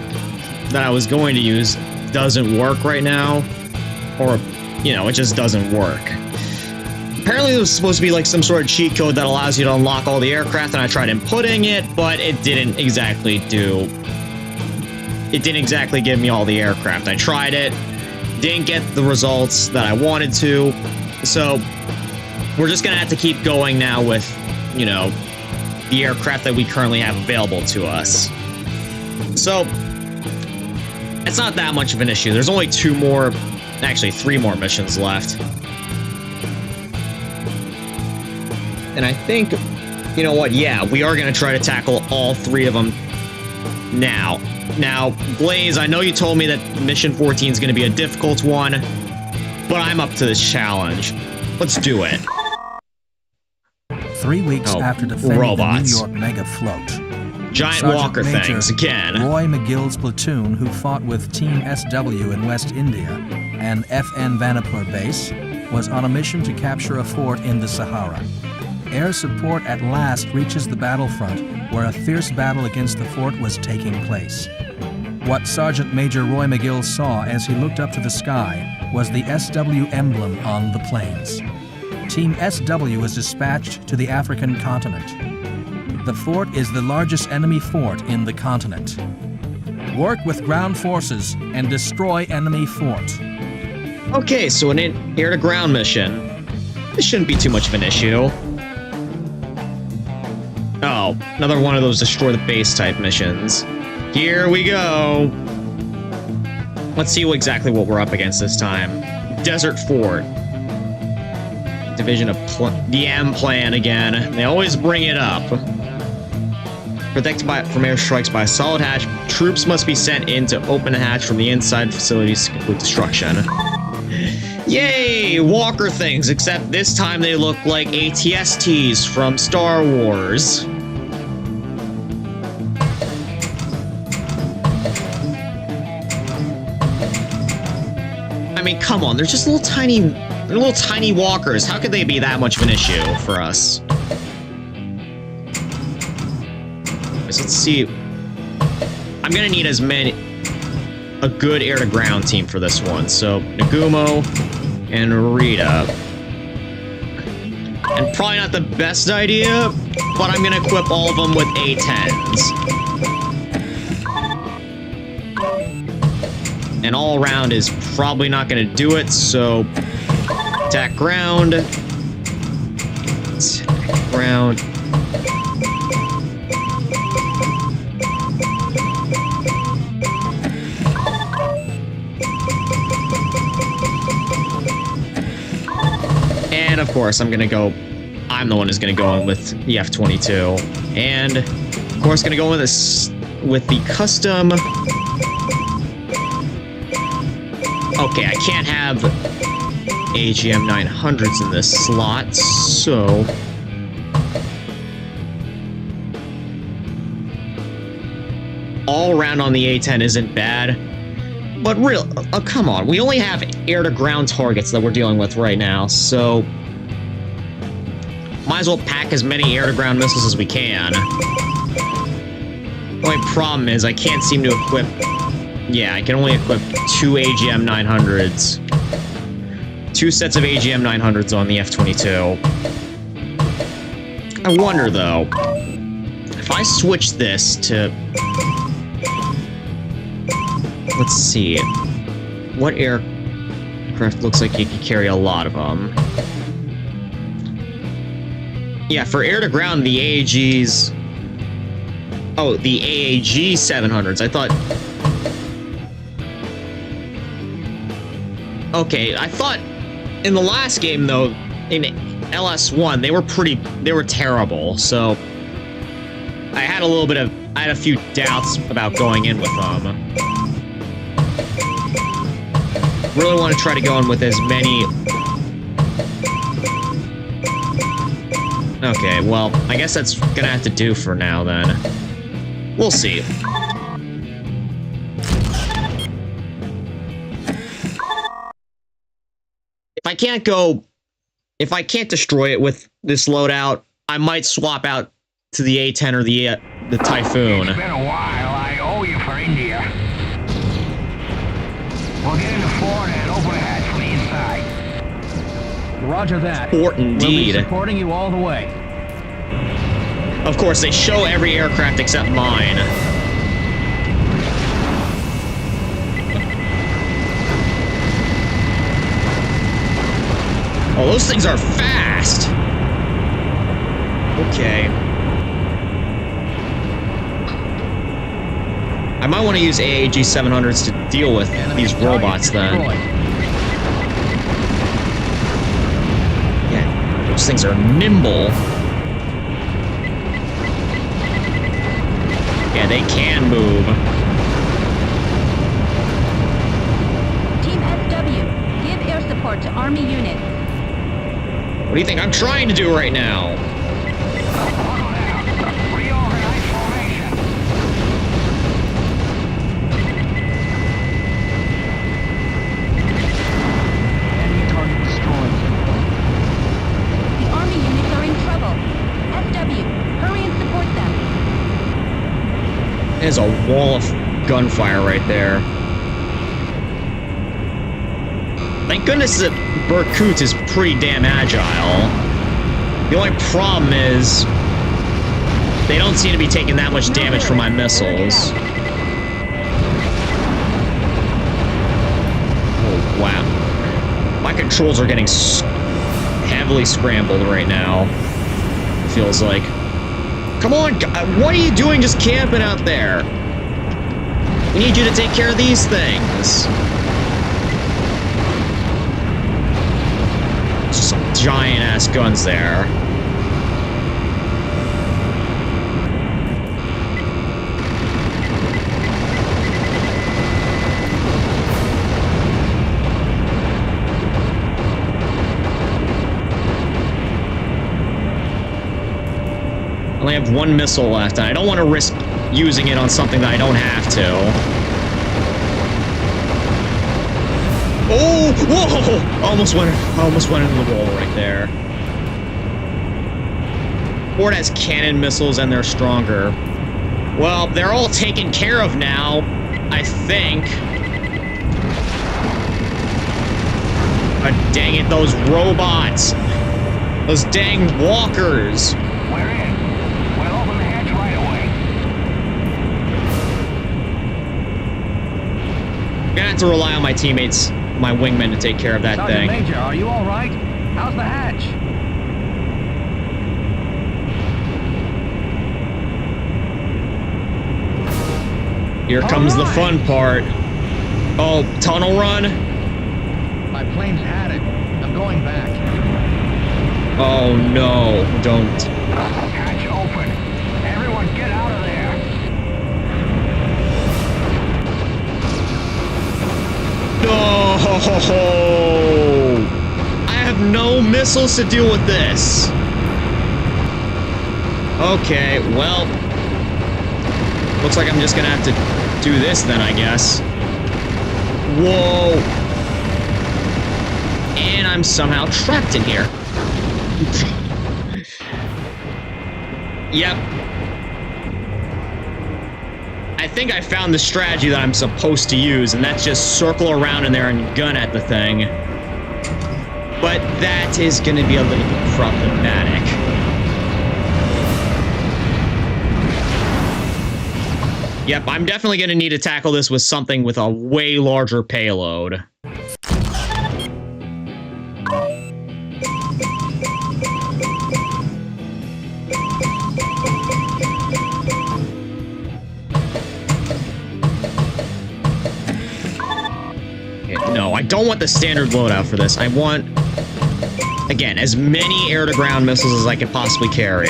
that I was going to use doesn't work right now. Or, you know, it just doesn't work. Apparently there was supposed to be like some sort of cheat code that allows you to unlock all the aircraft, and I tried inputting it, but it didn't exactly give me all the aircraft. I tried it, didn't get the results that I wanted to, so we're just gonna have to keep going now with, you know, the aircraft that we currently have available to us. So it's not that much of an issue. There's only three more missions left. And I think, you know what, yeah, we are going to try to tackle all 3 of them now. Now, Blaze, I know you told me that Mission 14 is going to be a difficult one, but I'm up to this challenge. Let's do it. 3 weeks after defending robots. the New York Mega Float, Giant Sergeant walker Major things, again. Roy McGill's platoon, who fought with Team SW in West India and FN Vanapur base, was on a mission to capture a fort in the Sahara. Air support at last reaches the battlefront, where a fierce battle against the fort was taking place. What Sergeant Major Roy McGill saw as he looked up to the sky was the SW emblem on the planes. Team SW was dispatched to the African continent. The fort is the largest enemy fort in the continent. Work with ground forces and destroy enemy fort. Okay, so an air-to-ground mission. This shouldn't be too much of an issue. Oh, another one of those destroy the base type missions. Here we go. Let's see exactly what we're up against this time. Desert Fort. Division of the M plan again. They always bring it up. Protected from airstrikes by a solid hatch, troops must be sent in to open a hatch from the inside facilities to complete destruction. Yay! Walker things, except this time they look like ATSTs from Star Wars. I mean, come on, they're just little tiny walkers. How could they be that much of an issue for us? So let's see. I'm gonna need a good air-to-ground team for this one. So Nagumo and Rita. And probably not the best idea, but I'm gonna equip all of them with A-10s. And all around is probably not gonna do it, so attack ground. Attack ground. And of course, I'm the one who's gonna go in with the F-22. And of course, gonna go in with the custom. Okay, I can't have AGM 900s in this slot, so all around on the A-10 isn't bad. But oh, come on, we only have air-to-ground targets that we're dealing with right now, so might as well pack as many air-to-ground missiles as we can. The only problem is I can't seem to equip... Yeah, I can only equip 2 AGM 900s. 2 sets of AGM 900s on the F-22. I wonder, though, if I switch this to... Let's see. What aircraft looks like you could carry a lot of them? Yeah, for air-to-ground, the AAGs... Oh, the AAG 700s. I thought... Okay, I thought in the last game, though, in LS1, they were terrible, so I had a few doubts about going in with them. Really want to try to go in with as many... Okay, well, I guess that's gonna have to do for now, then. We'll see. If I can't destroy it with this loadout, I might swap out to the A-10 or the Typhoon. It's been a while. I reindeer. We'll get into Florida and open a hatch from the inside. Roger that. Fort indeed. We'll be supporting you all the way. Of course, they show every aircraft except mine. Oh, those things are fast! Okay. I might want to use AAG 700s to deal with these robots then. Yeah, those things are nimble. Yeah, they can move. Team SW, give air support to Army units. What do you think I'm trying to do right now? Reorganize formation. Enemy target destroyed. The Army units are in trouble. SW, hurry and support them. There's a wall of gunfire right there. Thank goodness that Berkut is pretty damn agile. The only problem is they don't seem to be taking that much damage from my missiles. Oh, wow. My controls are getting heavily scrambled right now. Feels like. Come on, what are you doing just camping out there? We need you to take care of these things. Just some giant-ass guns there. I only have one missile left, and I don't want to risk using it on something that I don't have to. Oh! Whoa! Almost went into the wall right there. Ford has cannon missiles, and they're stronger. Well, they're all taken care of now, I think. But dang it, those robots! Those dang walkers! We're in. We'll open the hatch right away. I'm gonna have to rely on my teammates, my wingmen, to take care of that Sergeant thing. Major, are you all right? How's the hatch? Here comes the fun part. Oh, tunnel run? My plane's had it. I'm going back. Oh no, don't. Hatch open. Everyone get out of there. No! I have no missiles to deal with this. Okay, well. Looks like I'm just gonna have to do this then, I guess. Whoa! And I'm somehow trapped in here. Yep. I think I found the strategy that I'm supposed to use, and that's just circle around in there and gun at the thing. But that is gonna be a little bit problematic. Yep, I'm definitely gonna need to tackle this with something with a way larger payload. No, I don't want the standard loadout for this. I want, again, as many air-to-ground missiles as I can possibly carry.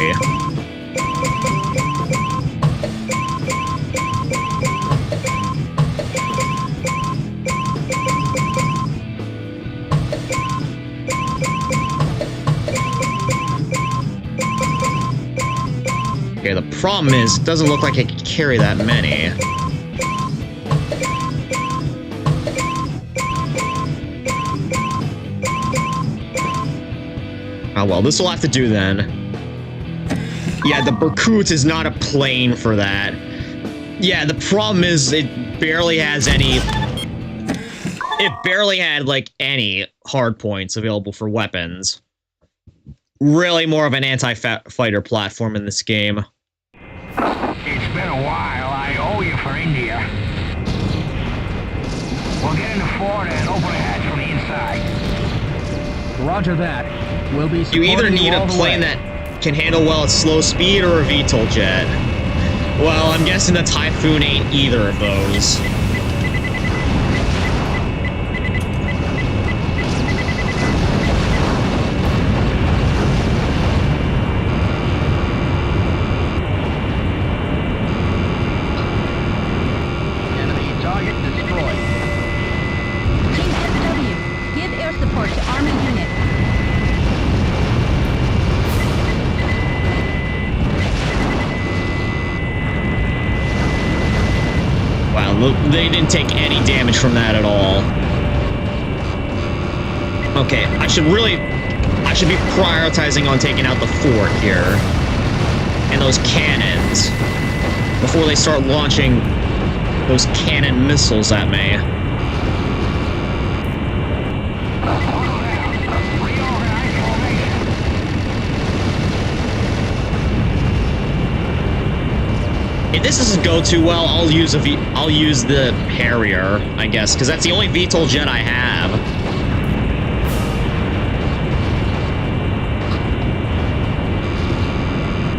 Okay, the problem is, it doesn't look like I can carry that many. Oh well, this will have to do then. Yeah, the Berkut is not a plane for that. Yeah, the problem is it barely has any... It barely had, like, any hard points available for weapons. Really more of an anti-fighter platform in this game. It's been a while. I owe you for India. We'll get into Florida and open a hatch from the inside. Roger that. We'll be You supporting either need all a the plane way. that can handle well at slow speed or a VTOL jet. Well, I'm guessing the Typhoon ain't either of those. Enemy target destroyed. Team SW, give air support to Army unit. Wow, they didn't take any damage from that at all. Okay, I should be prioritizing on taking out the fort here. And those cannons. Before they start launching those cannon missiles at me. If this doesn't go too well, I'll use the Harrier, I guess, because that's the only VTOL jet I have.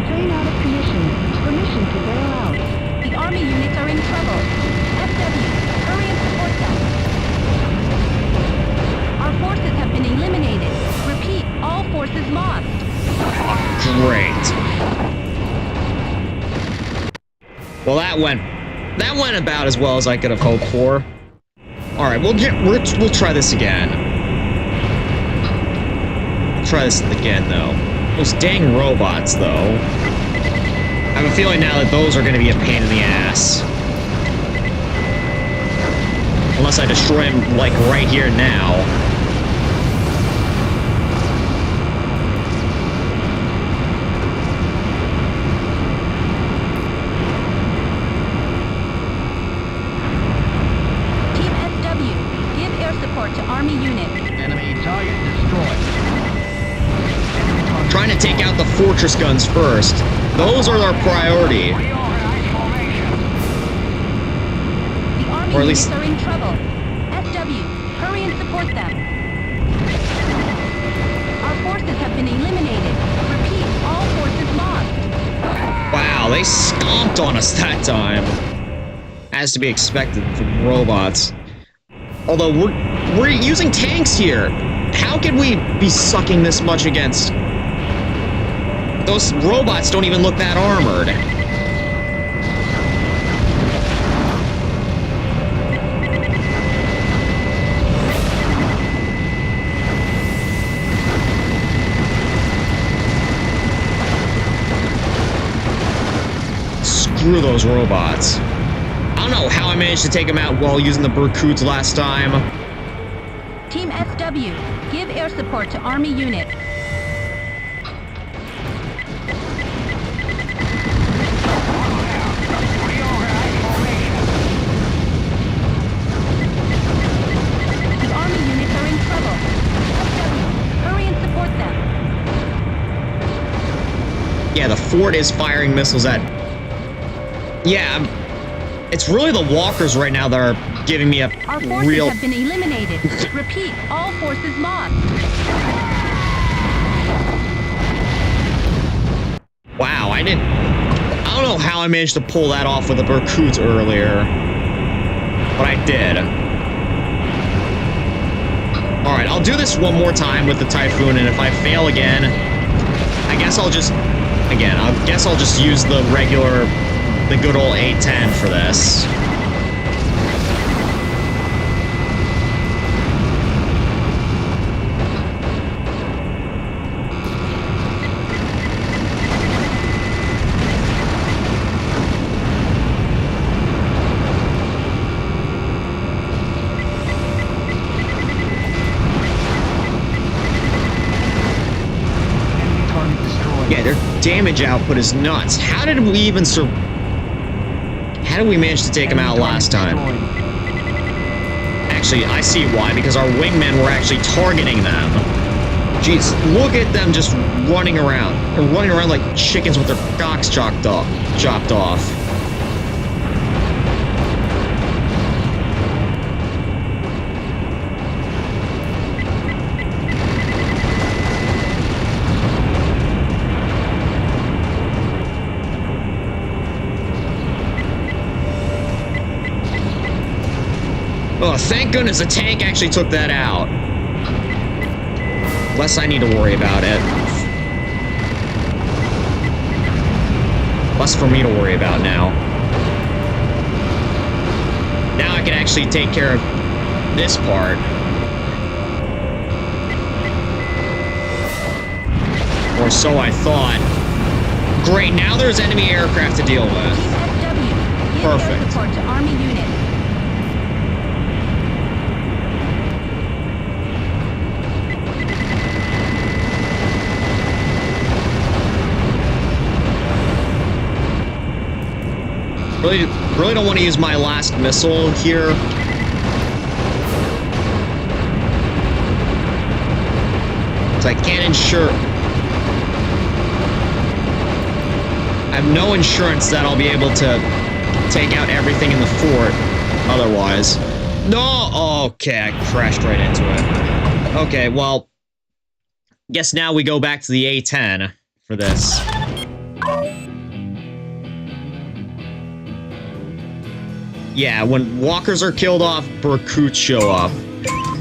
Train out of commission. Permission to bail out. The Army units are in trouble. SW, hurry and support them. Our forces have been eliminated. Repeat, all forces lost. Great. Well, that went about as well as I could have hoped for. All right, we'll try this again. Try this again, though. Those dang robots, though. I have a feeling now that those are going to be a pain in the ass. Unless I destroy them, like, right here now. Team SW, give air support to Army unit. Enemy target destroyed. Trying to take out the fortress guns first. Those are our priority. The Army Or at units least- are in trouble. SW, hurry and support them. Our forces have been eliminated. Repeat, all forces lost. Wow, they stomped on us that time. As to be expected from robots. Although we're using tanks here. How could we be sucking this much against? Those robots don't even look that armored. Screw those robots. I don't know how I managed to take them out while using the Berkuts last time. Team SW, give air support to Army unit. The Army units are in trouble. SW, hurry and support them. Yeah, the fort is firing missiles at... Yeah, it's really the walkers right now that are giving me a Our forces real... have been eliminated. Repeat, all forces lost. Wow, I don't know how I managed to pull that off with the Berkuts earlier. But I did. Alright, I'll do this one more time with the Typhoon, and if I fail again, I guess I'll just... Again, I guess I'll just use the regular... The good old A-10 for this. Target destroyed. Yeah, their damage output is nuts. How did we even How did we manage to take him out last time? Actually, I see why, because our wingmen were actually targeting them. Jeez, look at them just running around. They're running around like chickens with their cocks chopped off. Oh, thank goodness the tank actually took that out. Less I need to worry about it. Less for me to worry about now. Now I can actually take care of this part. Or so I thought. Great, now there's enemy aircraft to deal with. Perfect. Support to Army units. Really don't want to use my last missile here. So I can't ensure. I have no insurance that I'll be able to take out everything in the fort otherwise. No! Okay, I crashed right into it. Okay, well, guess now we go back to the A-10 for this. Yeah, when walkers are killed off, Berkuts show up.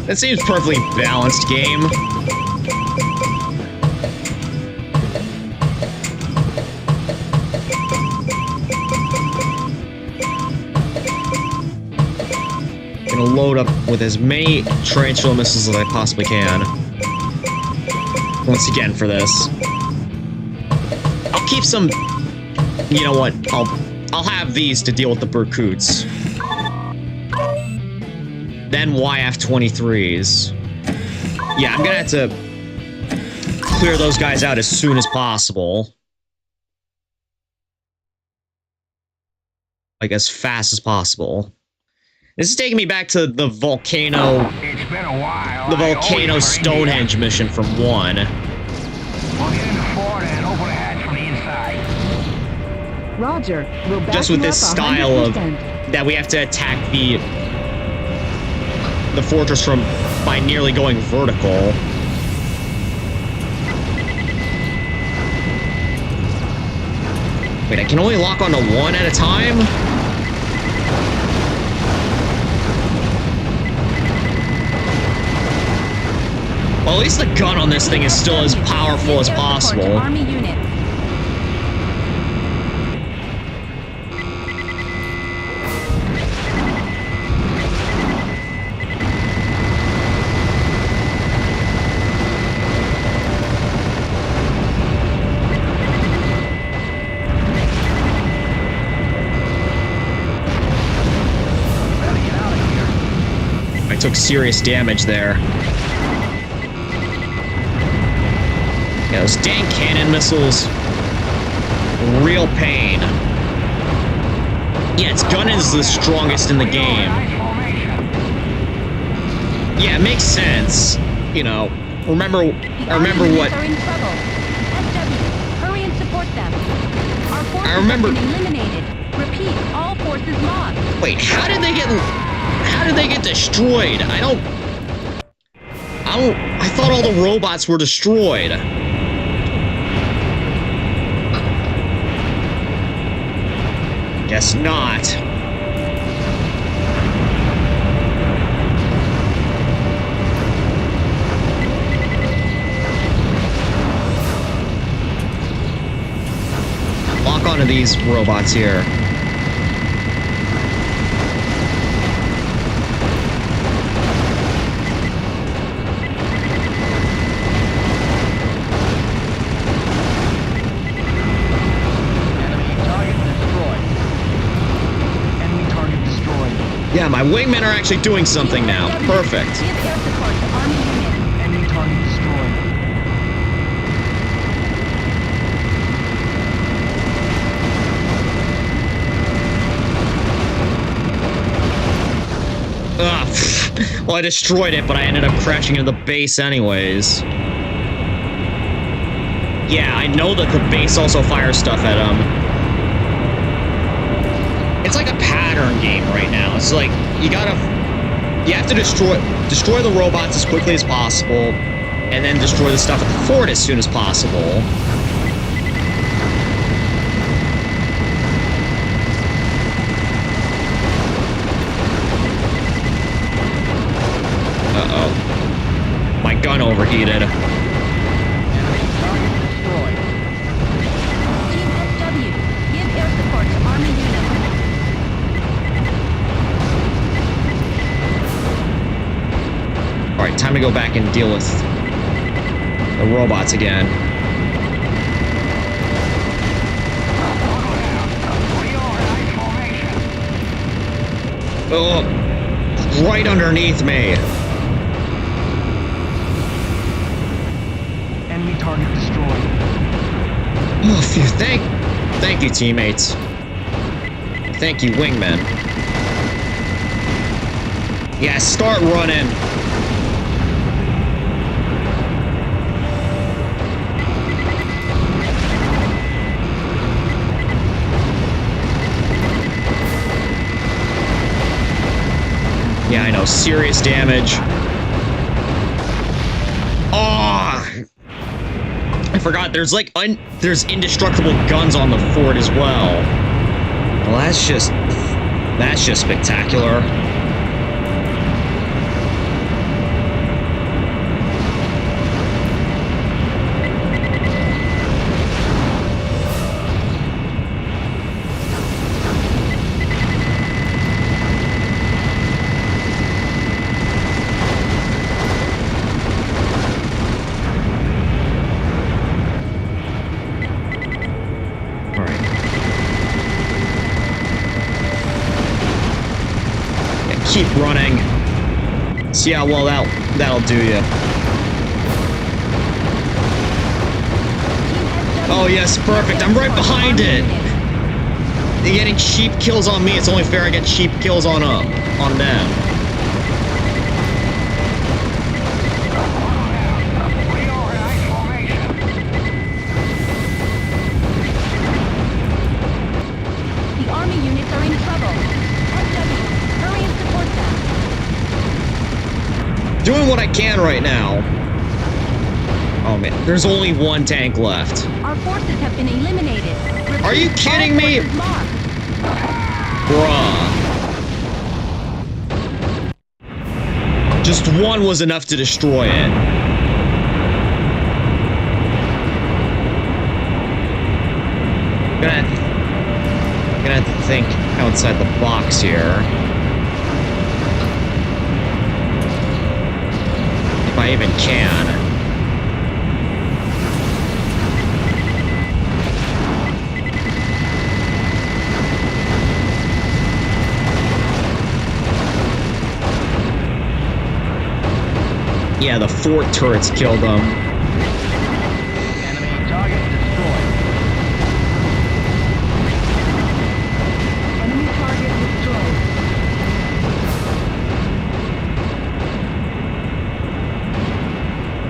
That seems perfectly balanced game. Gonna load up with as many tarantula missiles as I possibly can. Once again for this. I'll keep some... You know what? I'll have these to deal with the Berkuts. Then YF-23s. Yeah, I'm gonna have to clear those guys out as soon as possible. Like, as fast as possible. This is taking me back to the volcano... It's been a while. The volcano Stonehenge mission from 1. We'll get in the fort and open the hatch from the inside. Roger. We'll back Just with you this up style of 100%. that we have to attack the fortress from by nearly going vertical. Wait, I can only lock onto one at a time? Well, at least the gun on this thing is still as powerful as possible. Army units. I took serious damage there. Yeah, those dang cannon missiles. Real pain. Yeah, its gun is the strongest in the game. Yeah, it makes sense. You know, I remember what... Are in trouble. SW, hurry and support them. Our forces I remember... have been eliminated. Repeat, all forces lost. Wait, how did they get destroyed? I thought all the robots were destroyed. Guess not. Lock onto these robots here. Yeah, my wingmen are actually doing something now. Perfect. Give air support to Army units. Enemy target destroyed. Well, I destroyed it, but I ended up crashing into the base anyways. Yeah, I know that the base also fires stuff at them. It's like a pattern game right now. It's like, you have to destroy the robots as quickly as possible, and then destroy the stuff at the fort as soon as possible. Uh-oh. My gun overheated. Enemy target destroyed. Team SW, give air support to Army units. Alright, time to go back and deal with the robots again. Oh, right underneath me. Enemy target destroyed. Oh, phew, thank you, teammates. Thank you, wingmen. Yeah, start running. Yeah, I know, serious damage. Oh! I forgot, there's like, there's indestructible guns on the fort as well. Well, that's just spectacular. Keep running. See how well that'll do you. Oh yes, perfect. I'm right behind it. You're getting cheap kills on me. It's only fair I get cheap kills on them. The Army units are in trouble. SW, hurry and support them. Doing what I can right now. Oh man, there's only one tank left. Our forces have been eliminated. Are you kidding me? All forces lost. Bruh. Just one was enough to destroy it. Gonna have to think outside the box here. If I even can. Yeah, the fort turrets killed them. Enemy target destroyed. Enemy target destroyed.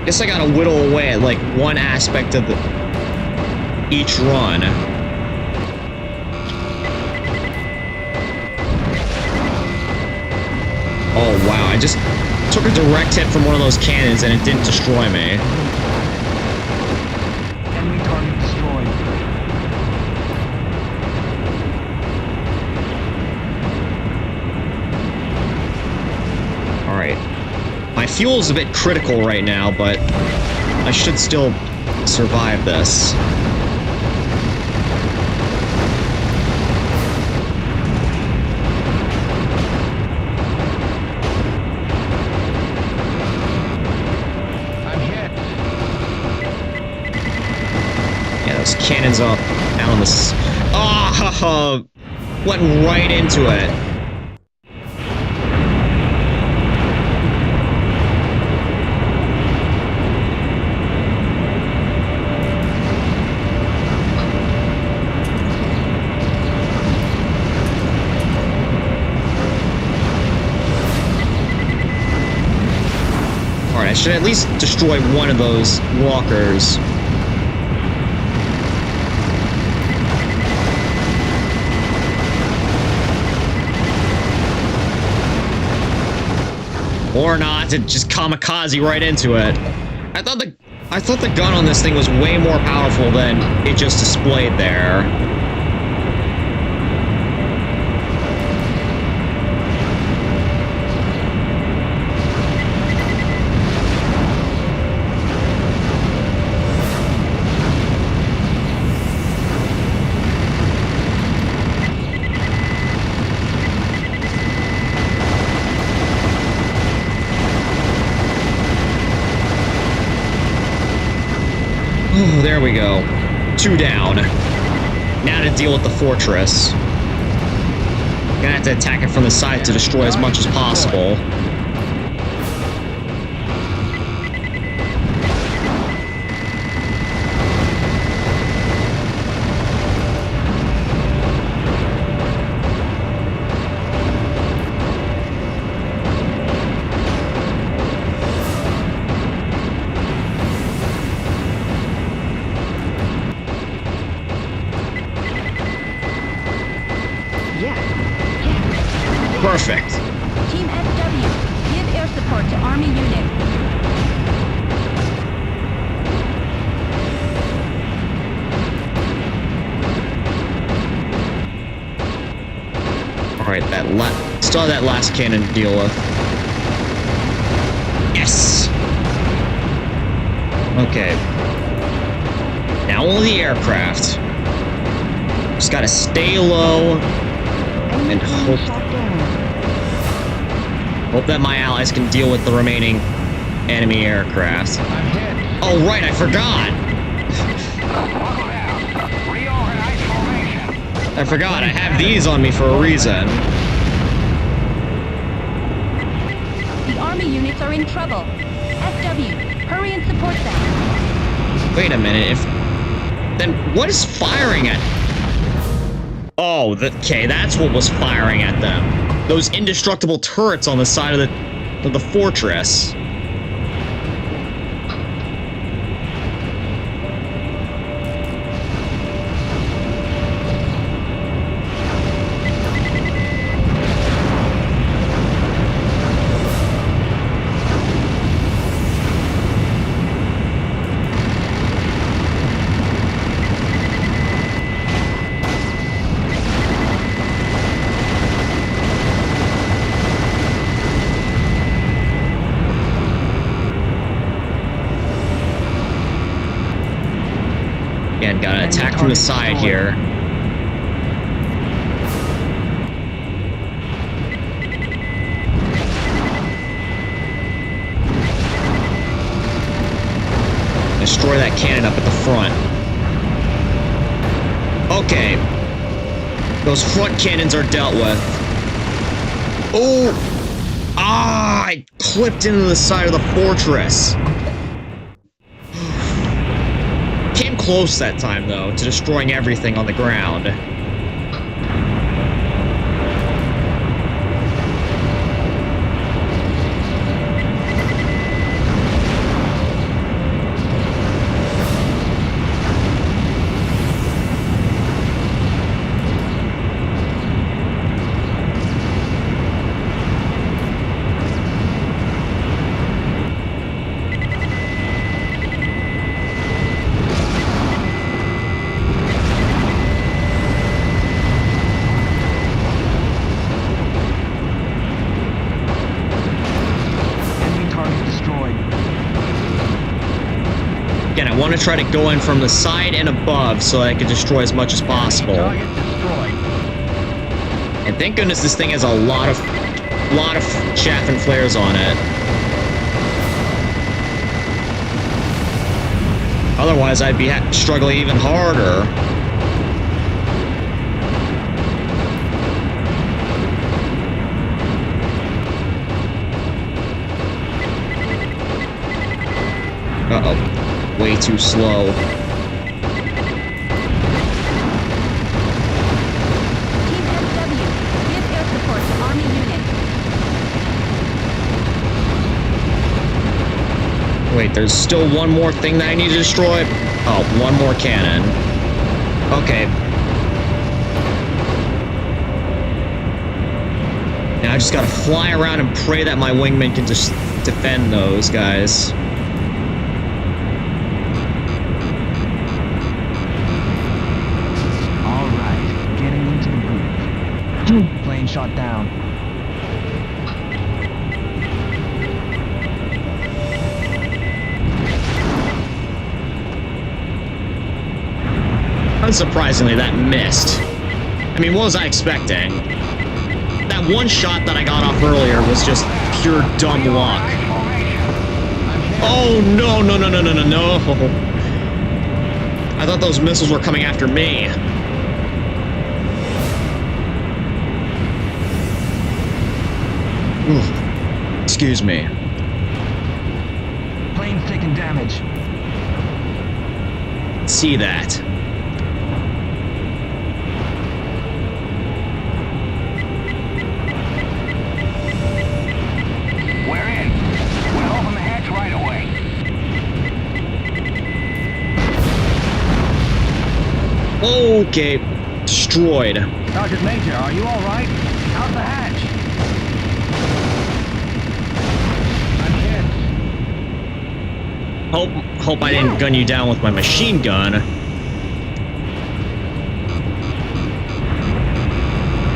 Guess I gotta whittle away at like one aspect of each run. Oh wow, I just took a direct hit from one of those cannons and it didn't destroy me. Enemy target destroyed. Alright. My fuel's a bit critical right now, but I should still survive this. Cannons up down on this. Oh, went right into it. Alright, I should at least destroy one of those walkers. Or not, it just kamikaze right into it. I thought the gun on this thing was way more powerful than it just displayed there. Oh, there we go. 2 down. Now to deal with the fortress. Gonna have to attack it from the side to destroy as much as possible. Perfect. Team SW, give air support to Army unit. Alright, still have that last cannon to deal with. Yes! Okay. Now only the aircraft. Just gotta stay low and hope that my allies can deal with the remaining enemy aircraft. I'm hit. Oh, right, I forgot! Reorganize formation. I forgot, I have these on me for a reason. The Army units are in trouble. SW, hurry and support them. Wait a minute, then what is firing at... Oh, okay, that's what was firing at them. Those indestructible turrets on the side of the fortress. Again, gotta attack from the side here. Destroy that cannon up at the front. Okay. Those front cannons are dealt with. Oh! Ah! I clipped into the side of the fortress. Came close that time, though, to destroying everything on the ground. Again, I want to try to go in from the side and above so I can destroy as much as possible. Target destroyed. And thank goodness this thing has a lot of chaff and flares on it. Otherwise, I'd be struggling even harder. Uh-oh. Way too slow. Team SW, give air support to Army unit. Wait, there's still one more thing that I need to destroy? Oh, one more cannon. Okay. Now I just gotta fly around and pray that my wingmen can just defend those guys. All right, getting into the groove. Plane shot down. Unsurprisingly, that missed. I mean, what was I expecting? That one shot that I got off earlier was just pure dumb luck. Oh, no, no, no, no, no, no, no. I thought those missiles were coming after me. Ooh. Excuse me. Plane's taking damage. See that. We're in. We'll open the hatch right away. Okay. Destroyed. Sergeant Major, are you all right? How's the hatch? I'm hit. Hope I didn't gun you down with my machine gun.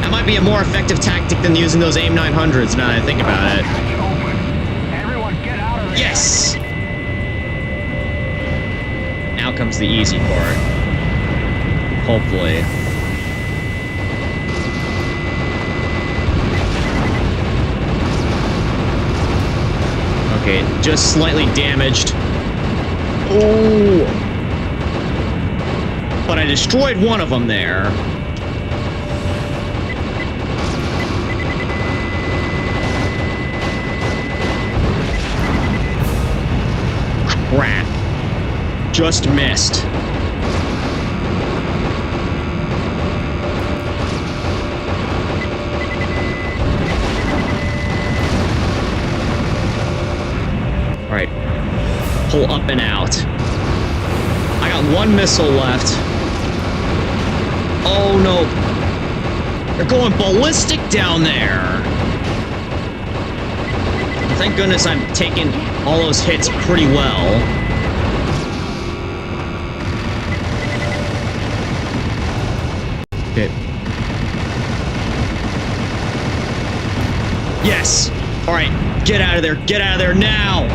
That might be a more effective tactic than using those AIM 900s now that I think about it. Hatch open. Everyone get out of there. Yes! Now comes the easy part. Hopefully. Okay, just slightly damaged. Oh! But I destroyed one of them there. Crap. Just missed. Alright. Pull up and out. I got one missile left. Oh no. They're going ballistic down there. Thank goodness I'm taking all those hits pretty well. Okay. Yes! Alright, get out of there, get out of there now!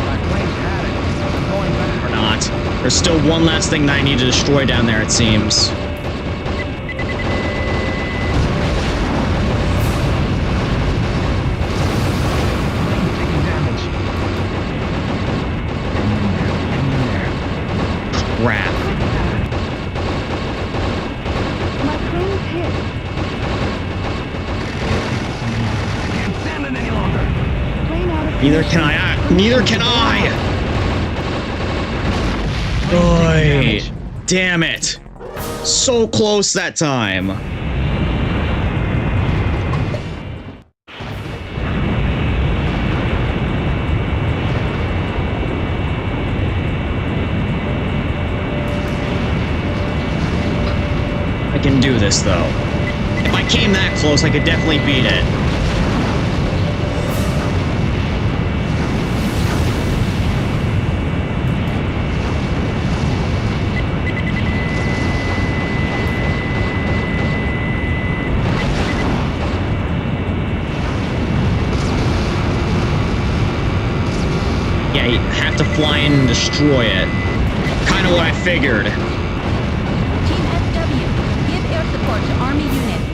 My plane's had it. I'm going back. Or not. There's still one last thing that I need to destroy down there, it seems. Plane's taking damage. Crap. My plane's hit. Can't stand it any longer. Plane out of Neither can I. Neither can I! Oy. Damn it. So close that time. I can do this, though. If I came that close, I could definitely beat it. Yeah, you have to fly in and destroy it. Kind of what I figured. Team SW, give air support to Army units.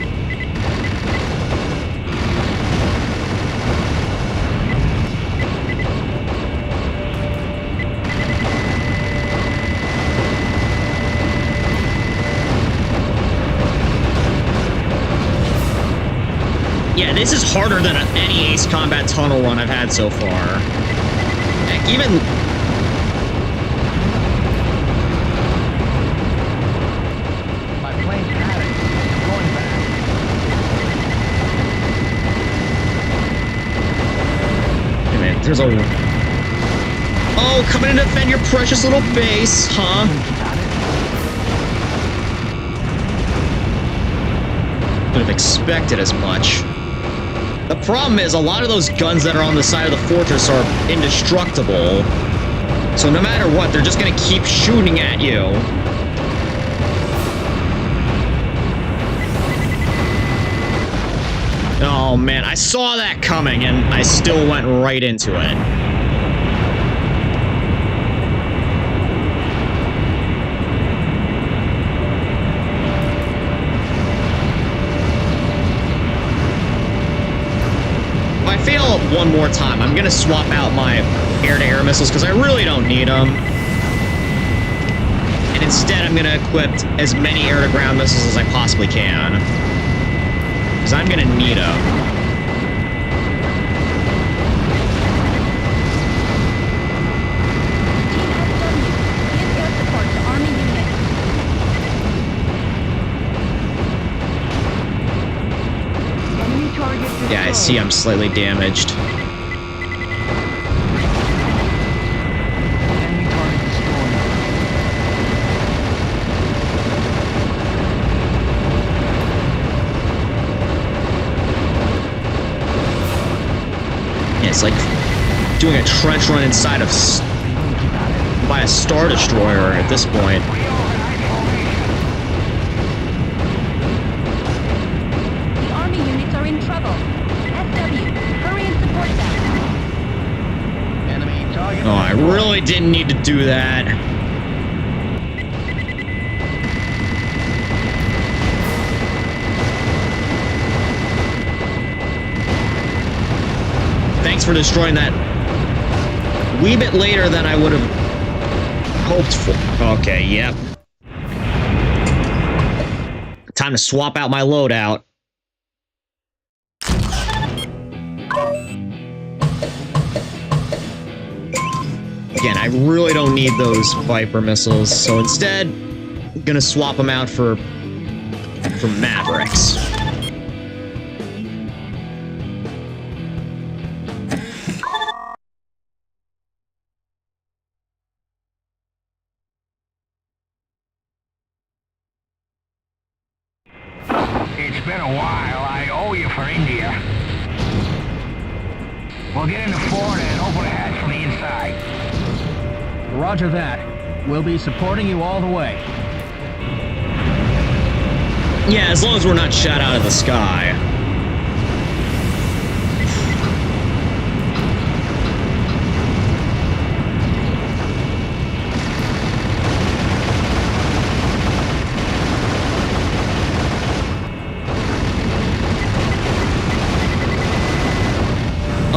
Yeah, this is harder than any Ace Combat tunnel run I've had so far. Heck, even... My plane's had it. I'm going back. There's a... Oh, coming to defend your precious little base, huh? Would have expected as much. The problem is, a lot of those guns that are on the side of the fortress are indestructible. So no matter what, they're just gonna keep shooting at you. Oh man, I saw that coming and I still went right into it. If I fail one more time, I'm gonna swap out my air-to-air missiles because I really don't need them. And instead, I'm gonna equip as many air-to-ground missiles as I possibly can. Because I'm gonna need them. Give air support to Army units. Enemy target destroyed. Yeah, I see I'm slightly damaged. Enemy target destroyed. Yeah, it's like doing a trench run inside of by a Star Destroyer at this point. The Army units are in trouble. SW, hurry and support them. Enemy target. Oh, I really didn't need to do that. Thanks for destroying that a wee bit later than I would have hoped for. Okay, yep. Time to swap out my loadout. Again, I really don't need those Viper missiles, so instead, I'm gonna swap them out for Mavericks. It's been a while. I owe you for India. We'll get into Florida and open a hatch from the inside. Roger that. We'll be supporting you all the way. Yeah, as long as we're not shot out of the sky.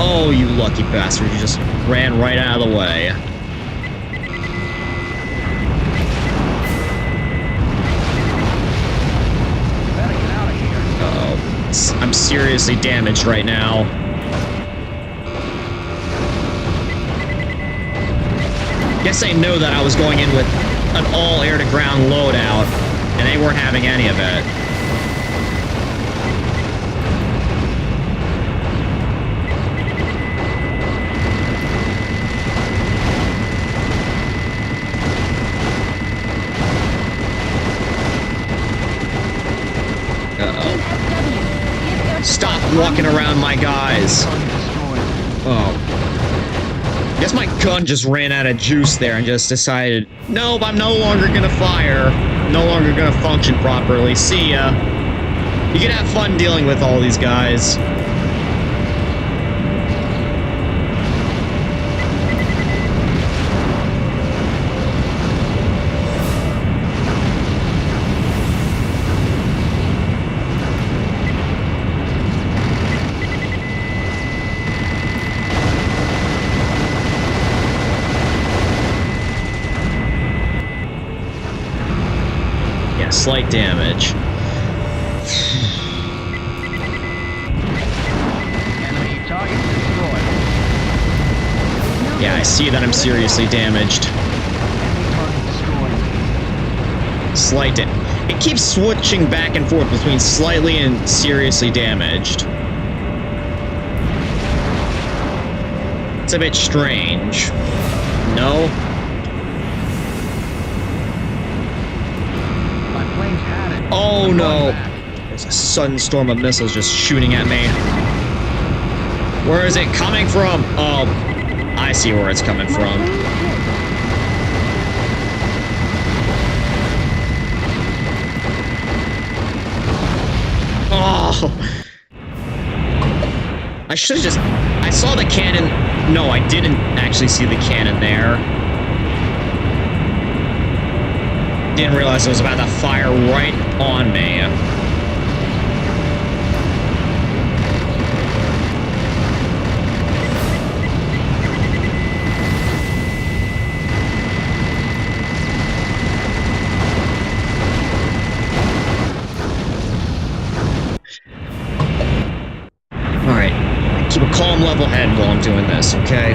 Oh, you lucky bastard. You just ran right out of the way. Better get out of here. Uh-oh. I'm seriously damaged right now. Guess they know that I was going in with an all air-to-ground loadout, and they weren't having any of it. Stop walking around my guys. Oh. Guess my gun just ran out of juice there and just decided, nope, I'm no longer gonna fire. No longer gonna function properly. See ya. You can have fun dealing with all these guys. Slight damage. Enemy target destroyed. Yeah, I see that I'm seriously damaged. Enemy target destroyed. Slight damage. It keeps switching back and forth between slightly and seriously damaged. That's a bit strange. No? My plane's had it. Oh I'm no! going back. There's a sunstorm of missiles just shooting at me. Where is it coming from? Oh, I see where it's coming from. Oh! I should have just... I saw the cannon... No, I didn't actually see the cannon there. Didn't realize it was about to fire right on me. Alright, keep a calm, level head while I'm doing this, okay?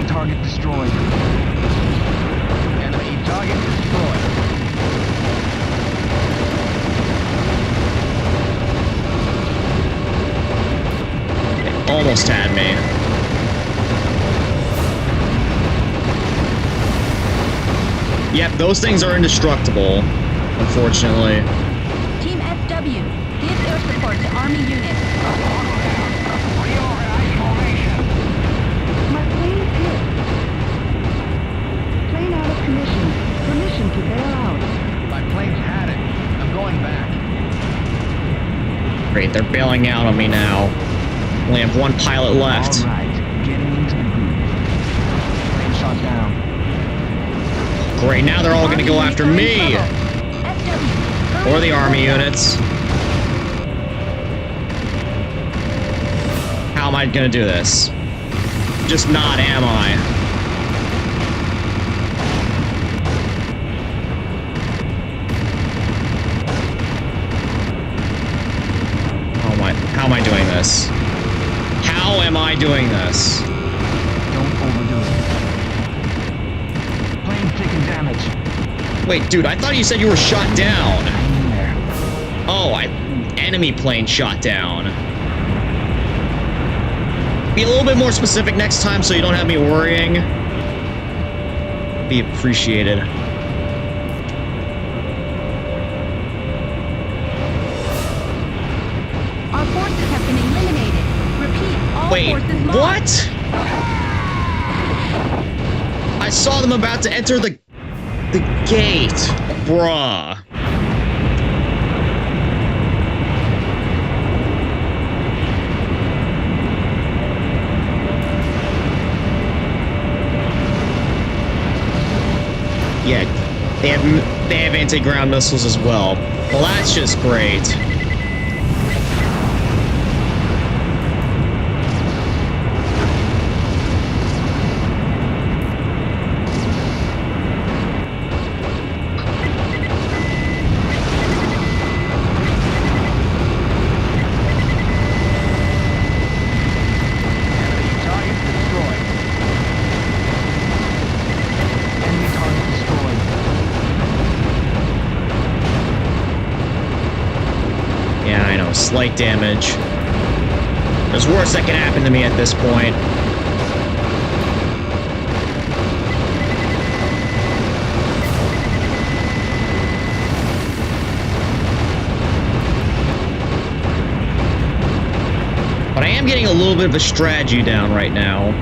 Target destroyed. Enemy target destroyed. It almost had me. Yep, those things are indestructible, unfortunately. Team SW, give air support to Army units. Reorganize formation. My plane's hit. Plane out of commission. Permission to bail out. My plane's had it. I'm going back. Great, they're bailing out on me now. Only have one pilot left. All right, getting into the groove. Plane shot down. Great, now they're all gonna go after me! SW, Or the army units. How am I gonna do this? Just not, am I? How am I doing this? How am I doing this? Don't overdo it. Plane's taking damage. Wait, dude, I thought you said you were shot down. Hang in there. Oh, enemy plane shot down. Be a little bit more specific next time so you don't have me worrying. Be appreciated. Our forces have been eliminated. Repeat, all Wait, forces lost. what? I saw them about to enter the gate. Bruh. Yeah, they have anti-ground missiles as well. Well, that's just great. Slight damage. There's worse that can happen to me at this point. But I am getting a little bit of a strategy down right now.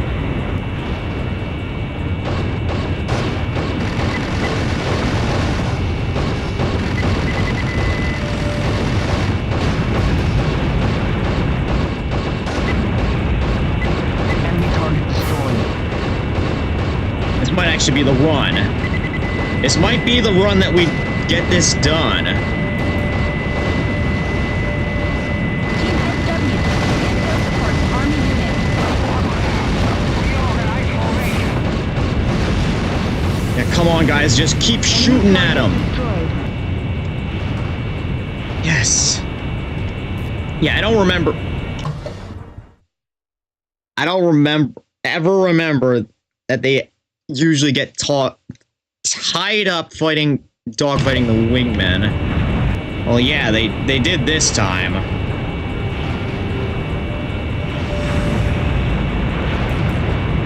Might actually be the run. This might be the run that we get this done. Team SW, air support to Army units. Yeah, come on, guys. Just keep shooting at them. Destroyed. Yes. Yeah, I don't ever remember that they usually get tied up dogfighting the wingmen. Well, yeah, they did this time.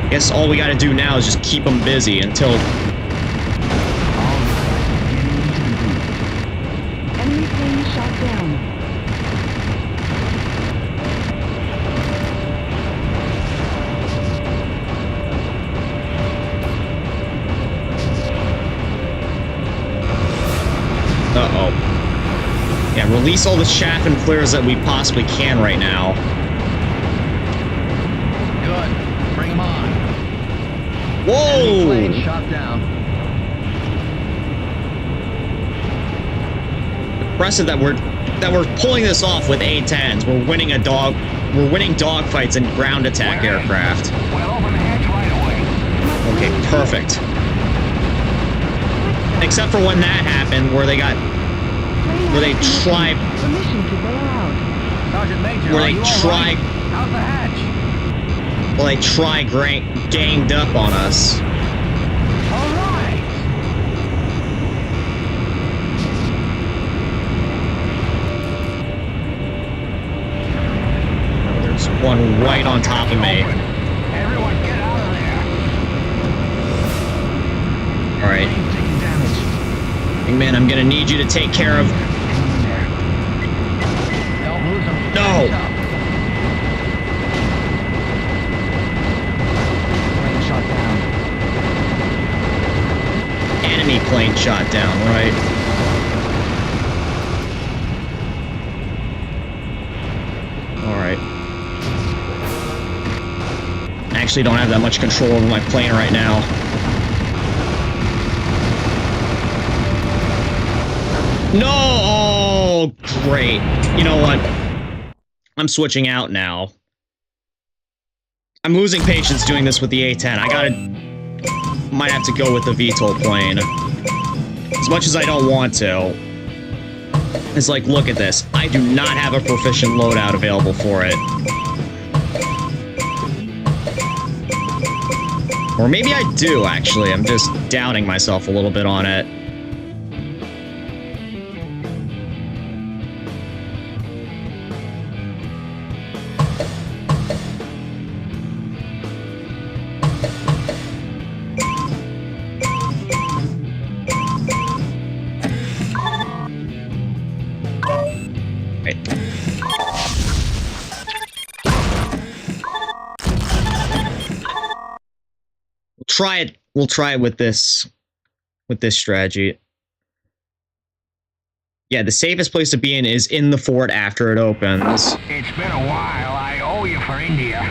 Guess all we gotta do now is just keep them busy until... Enemy plane shot down. Uh-oh. Yeah, release all the chaff and flares that we possibly can right now. Good. Bring them on. Enemy Whoa! plane shot down. Impressive that we're pulling this off with A-10s. We're winning dogfights and ground attack aircraft. Well, open the hatch right away. Okay, perfect. Except for when that happened, where they tried, Permission to bail out. Sergeant Major, where are they you all tried, right? How's the hatch? well, they ganged up on us. All right. There's one right on top of me. Everyone get out of there. All right, Plane's taking damage. man, I'm gonna need you to take care of. Don't lose them. No. Plane shot down. Enemy plane shot down, right? Alright. I actually don't have that much control over my plane right now. No! Oh, great. You know what? I'm switching out now. I'm losing patience doing this with the A-10. Might have to go with the VTOL plane. As much as I don't want to. It's like, look at this. I do not have a proficient loadout available for it. Or maybe I do, actually. I'm just doubting myself a little bit on it. We'll try it with this strategy. Yeah, the safest place to be in is in the fort after it opens. It's been a while. I owe you for India.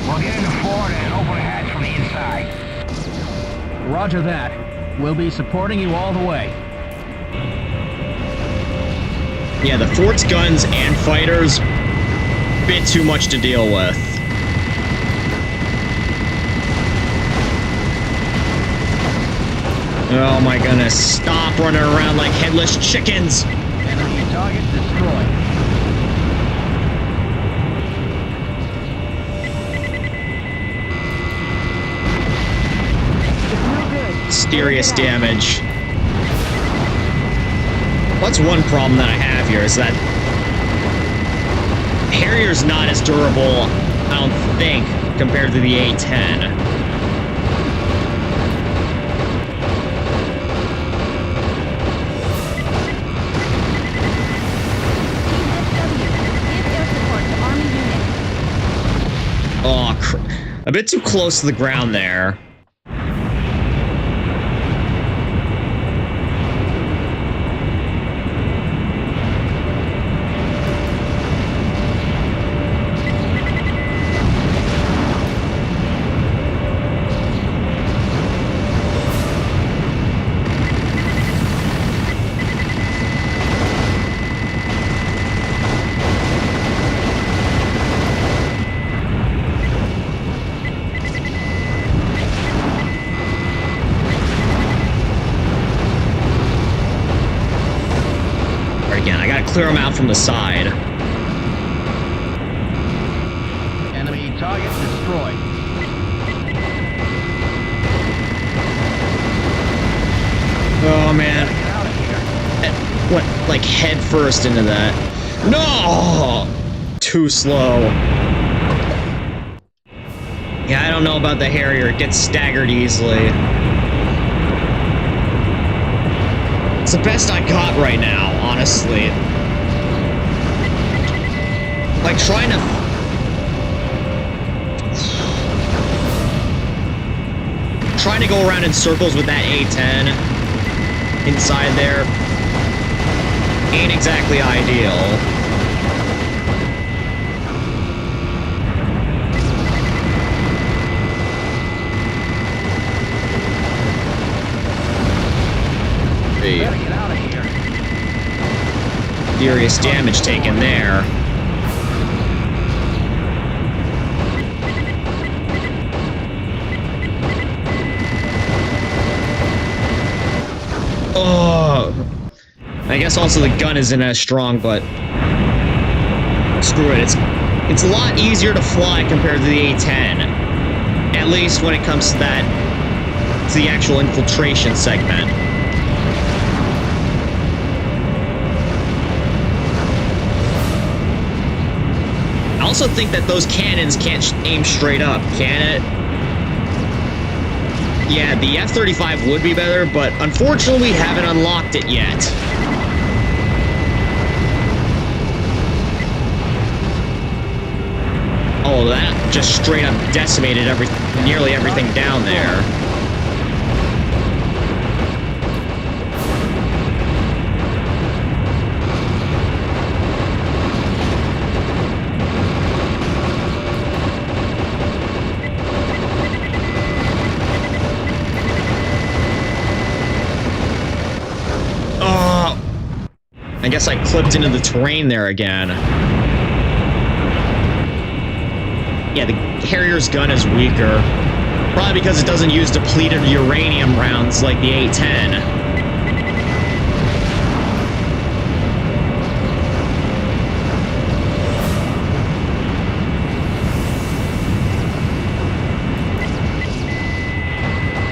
We'll get in the fort and open the hatch from the inside. Roger that. We'll be supporting you all the way. Yeah, the fort's guns and fighters, bit too much to deal with. Oh my goodness, stop running around like headless chickens! Enemy target destroyed. Serious damage. That's one problem that I have here, is that Harrier's not as durable, I don't think, compared to the A-10. Oh, a bit too close to the ground there. clear them out from the side. Enemy target destroyed. Oh man. Get out of here. Went like head first into that. No! Too slow. Yeah, I don't know about the Harrier. It gets staggered easily. It's the best I got right now, honestly. Like, trying to... Trying to go around in circles with that A-10 inside there ain't exactly ideal. Better get out of here. Serious damage taken there. Oh, I guess also the gun isn't as strong, but screw it. It's a lot easier to fly compared to the A-10. At least when it comes to that, to the actual infiltration segment. I also think that those cannons can't aim straight up, can it? Yeah, the F-35 would be better, but unfortunately we haven't unlocked it yet. Oh, that just straight up decimated nearly everything down there. I guess I clipped into the terrain there again. Yeah, the Harrier's gun is weaker. Probably because it doesn't use depleted uranium rounds like the A-10.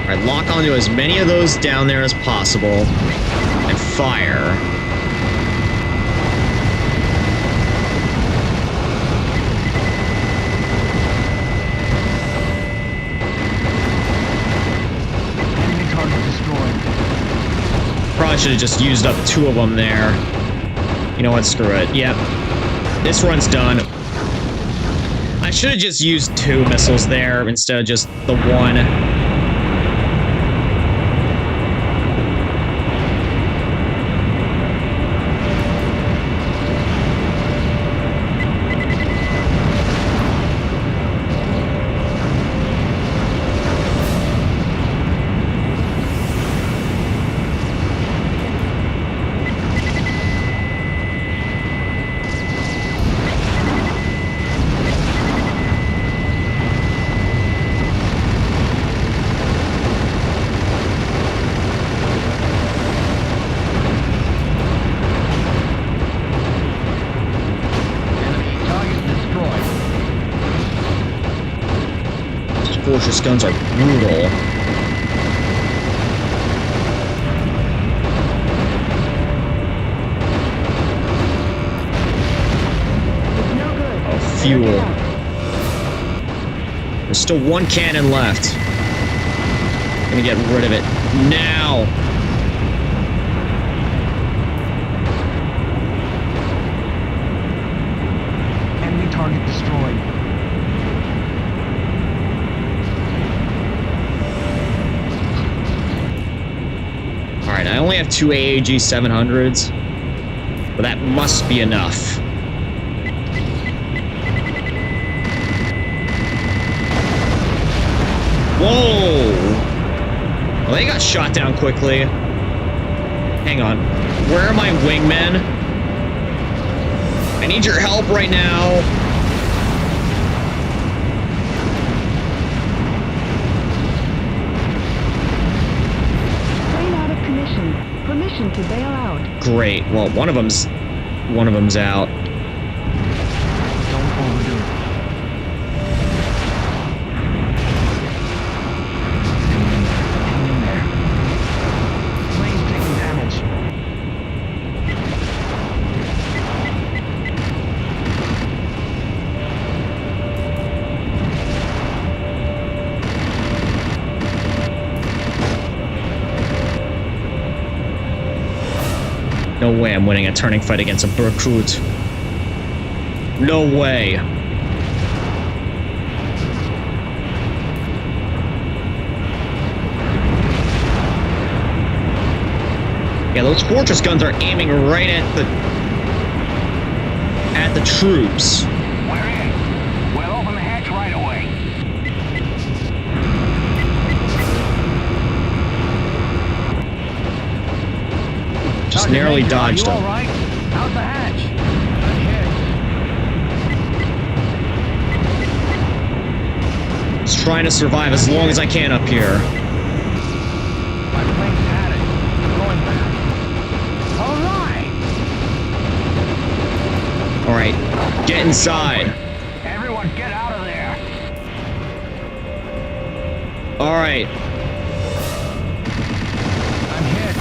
Alright, lock onto as many of those down there as possible. And fire. Probably should have just used up 2 of them there. You know what? Screw it. Yep. This run's done. I should have just used 2 missiles there instead of just the 1. Fortress guns are brutal. Oh, fuel. There's still 1 cannon left. I'm gonna get rid of it now. Enemy target destroyed. Alright, I only have 2 AAG 700s, but that must be enough. Whoa! Well, they got shot down quickly. Hang on. Where are my wingmen? I need your help right now. Permission to bail out. Great. Well, one of them's one of them's out. Don't overdo it. Hang in there. Plane's taking damage. No way I'm winning a turning fight against a Berkut. No way. Yeah, those fortress guns are aiming right at the troops. We're in. We'll open the hatch right away. Just Sergeant narrowly Major, dodged are you them. all right? How's the hatch? Unhitched. Just trying to survive as long as I can up here. My plane's had it. I'm going back. All right. Alright, get inside. Everyone get out of there. Alright, I'm hit.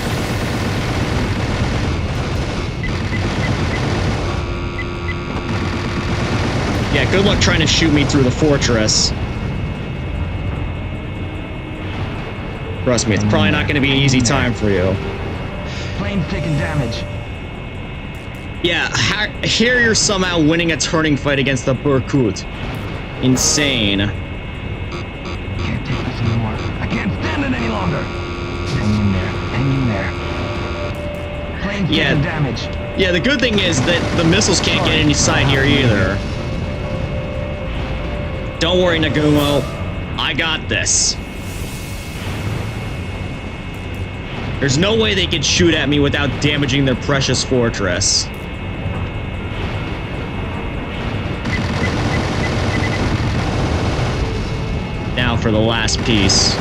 yeah, good luck trying to shoot me through the fortress. Trust me, it's probably not going to be an easy time for you. Plane's taking damage. Yeah, here you're somehow winning a turning fight against the Berkut. Insane. Can't take this anymore. I can't stand it any longer. Hang in there. Hang in there. Plane's Yeah. taking damage. Yeah, the good thing is that the missiles can't get inside here either. Don't worry, Nagumo. I got this. There's no way they could shoot at me without damaging their precious fortress. Now for the last piece. This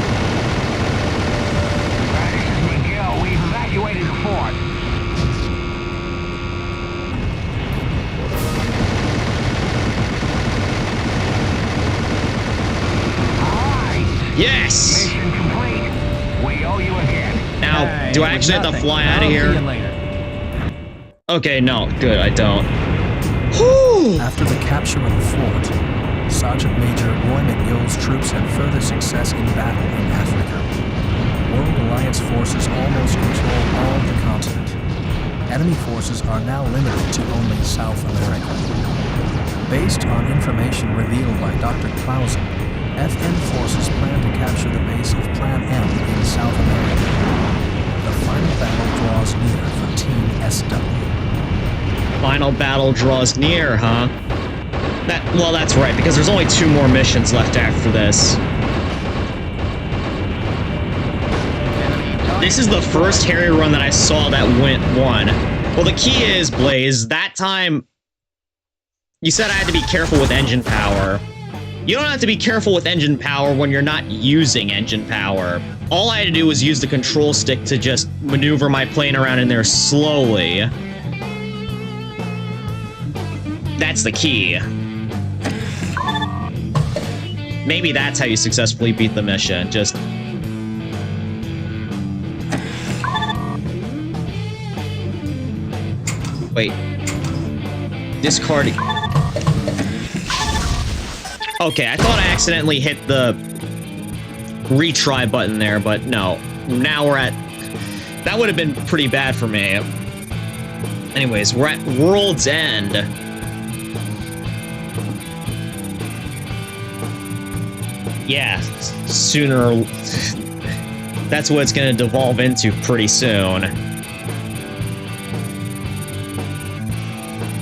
is McGill. We've evacuated the fort. All right. Yes! Mission complete. We owe you again. Now, do I actually have to fly out of See you here? later. Okay, no, good, I don't. Whew! After the capture of the fort, Sergeant Major Roy McGill's troops had further success in battle in Africa. World Alliance forces almost control all of the continent. Enemy forces are now limited to only South America. Based on information revealed by Dr. Clausen, FN forces plan to capture the base of Plan M in South America. The final battle draws near for Team SW. Final battle draws near, huh? Well, that's right, because there's only 2 more missions left after this. This is the first Harry run that I saw that won. Well, the key is, Blaze, that time you said I had to be careful with engine power. You don't have to be careful with engine power when you're not using engine power. All I had to do was use the control stick to just maneuver my plane around in there slowly. That's the key. Maybe that's how you successfully beat the mission. Just... Wait. Discarding... Okay, I thought I accidentally hit the retry button there, but no. Now we're at... That would have been pretty bad for me. Anyways, we're at World's End. Yeah, sooner... That's what it's going to devolve into pretty soon.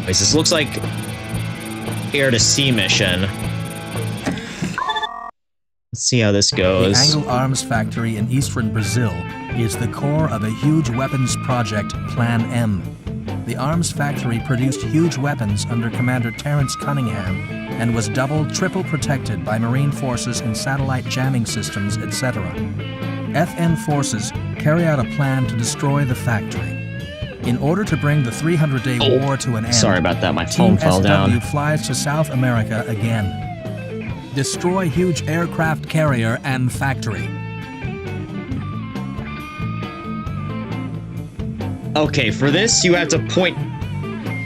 Anyways, this looks like air to sea mission. Let's see how this goes. The ANGIL Arms Factory in eastern Brazil is the core of a huge weapons project, Plan M. The arms factory produced huge weapons under Commander Terrence Cunningham and was double, triple protected by Marine forces and satellite jamming systems, etc. FN forces carry out a plan to destroy the factory. In order to bring the 300-day war to an end, Sorry about that, my Team phone fell SW down. flies to South America again. Destroy huge aircraft carrier and factory. Okay, for this, you have to point...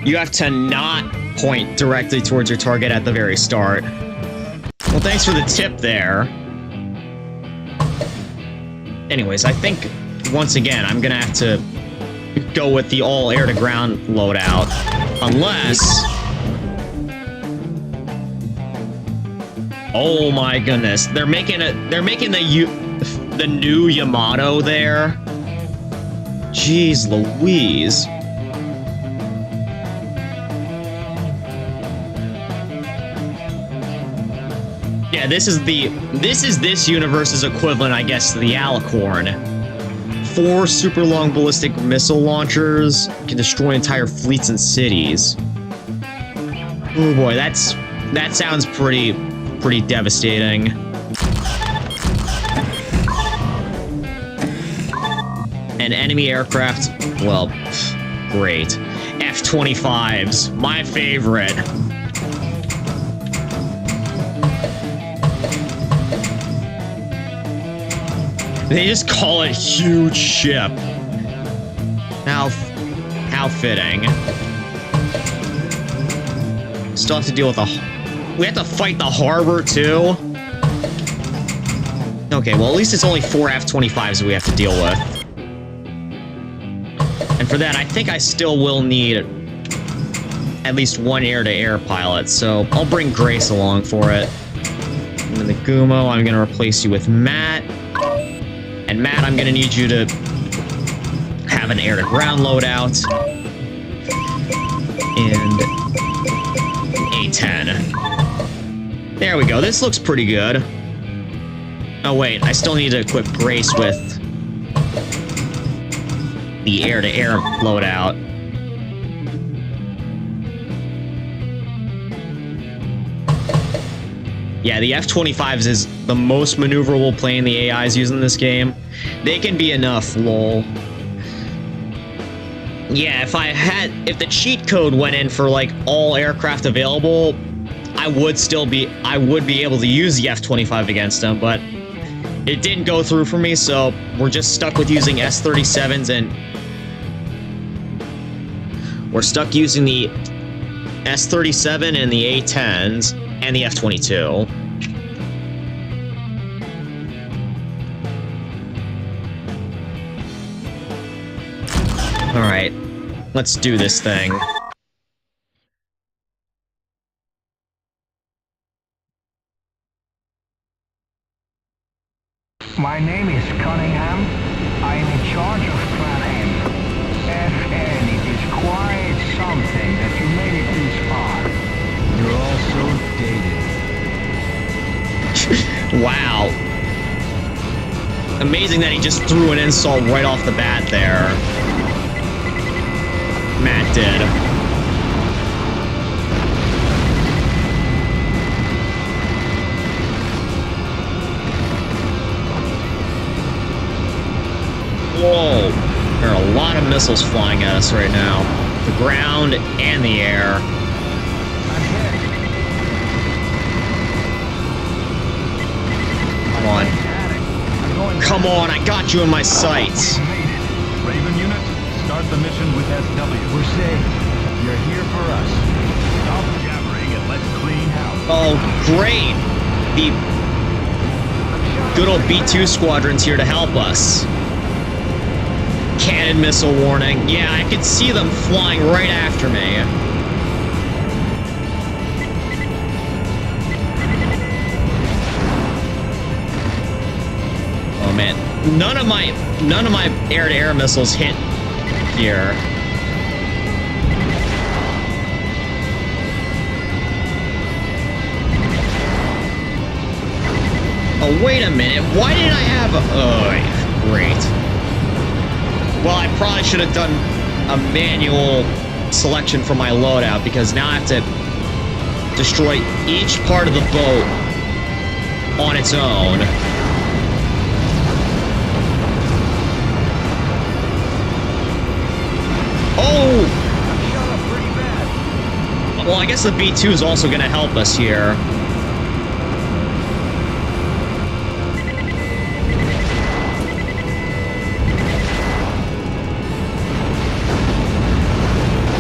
You have to not point directly towards your target at the very start. Well, thanks for the tip there. Anyways, I think, once again, I'm gonna have to go with the all air-to-ground loadout. Unless... Oh my goodness, they're making the new Yamato there. Jeez Louise. Yeah, this is this universe's equivalent, I guess, to the Alicorn. 4 super long ballistic missile launchers can destroy entire fleets and cities. Oh boy, that sounds pretty devastating. And enemy aircraft, well, great. F-25s, my favorite. They just call it huge ship. How fitting. Still have to deal with we have to fight the harbor too. Okay, well at least it's only 4 F-25s we have to deal with. And for that, I think I still will need at least 1 air-to-air pilot, so I'll bring Grace along for it. And then the Gumo, I'm gonna replace you with Matt. And Matt, I'm gonna need you to have an air-to-ground loadout. And A-10. There we go, this looks pretty good. Oh wait, I still need to equip Grace with the air-to-air loadout. Yeah, the F-25s is the most maneuverable plane the AIs use in this game. They can be enough, lol. Yeah, if the cheat code went in for like all aircraft available, I would be able to use the F-25 against them, but it didn't go through for me, so we're just stuck with using S-37s, and we're stuck using the S-37 and the A-10s and the F-22. Alright, let's do this thing. My name is Cunningham. I am in charge of Plan N. FN, it is quite something that you made it this far. You're all so dated. Wow. Amazing that he just threw an insult right off the bat there. Matt did. Whoa. There are a lot of missiles flying at us right now. The ground and the air. Come on. Come on, I got you in my sights. Raven unit, start the mission with SW. We're safe. You're here for us. Stop jabbering and let's clean house. Oh, great. The good old B-2 squadron's here to help us. Cannon missile warning. Yeah, I could see them flying right after me. Oh man, none of my air-to-air missiles hit here. Oh wait a minute, why did I have oh great. Well, I probably should have done a manual selection for my loadout, because now I have to destroy each part of the boat on its own. Well, I guess the B2 is also going to help us here.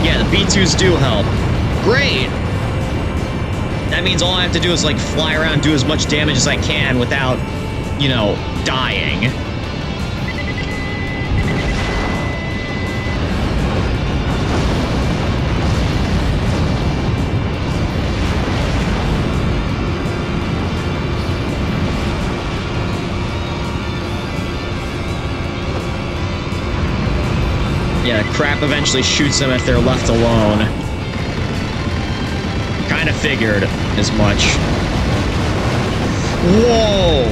Yeah, the B2s do help. Great! That means all I have to do is, like, fly around and do as much damage as I can without, you know, dying. Yeah, crap eventually shoots them if they're left alone. Kind of figured as much. Whoa!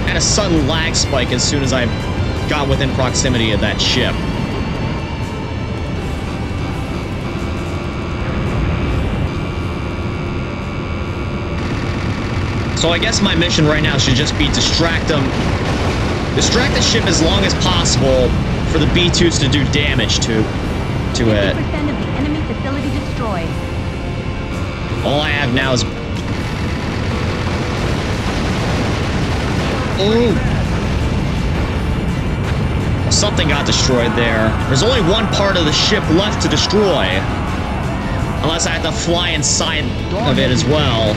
And a sudden lag spike as soon as I got within proximity of that ship. So I guess my mission right now should just be distract them. Distract the ship as long as possible for the B2s to do damage to it. 50% of the enemy facility destroyed. All I have now is... Ooh! Something got destroyed there. There's only one part of the ship left to destroy. Unless I have to fly inside of it as well.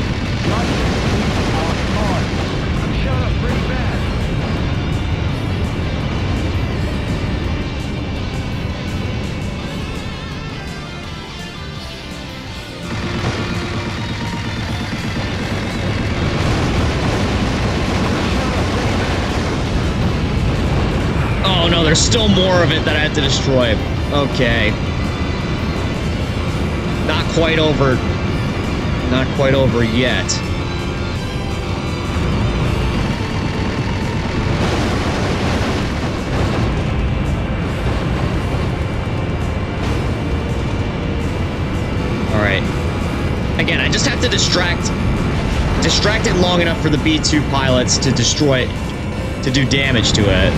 Oh no, there's still more of it that I have to destroy. Okay. Not quite over. Not quite over yet. Alright. Again, I just have to distract it long enough for the B2 pilots to destroy it, to do damage to it.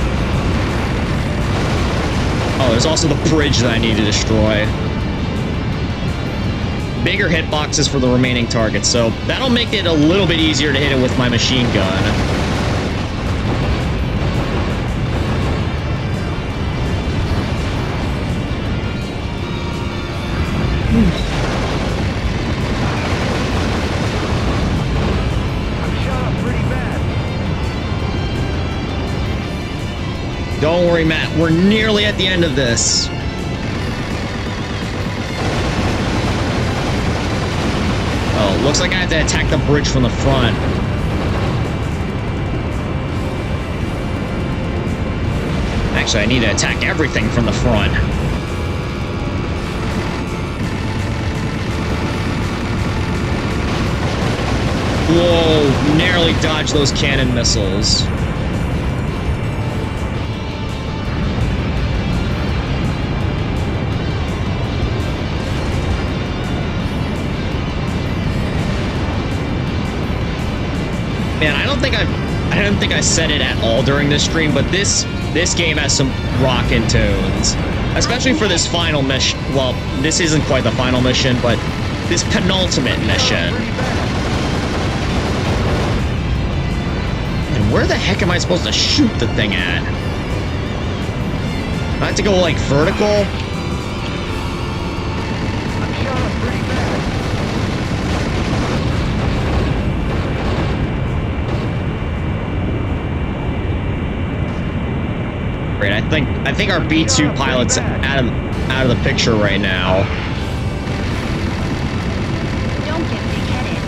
Oh, there's also the bridge that I need to destroy. Bigger hitboxes for the remaining targets, so that'll make it a little bit easier to hit it with my machine gun. Don't worry, Matt. We're nearly at the end of this. Oh, looks like I have to attack the bridge from the front. Actually, I need to attack everything from the front. Whoa, narrowly dodged those cannon missiles. Man, I don't think I said it at all during this stream, but this game has some rockin' tunes. Especially for this final mission. Well, this isn't quite the final mission, but this penultimate mission. And where the heck am I supposed to shoot the thing at? I have to go, like, vertical? Great, I think our B2 pilot's out of the picture right now. Don't get big-headed.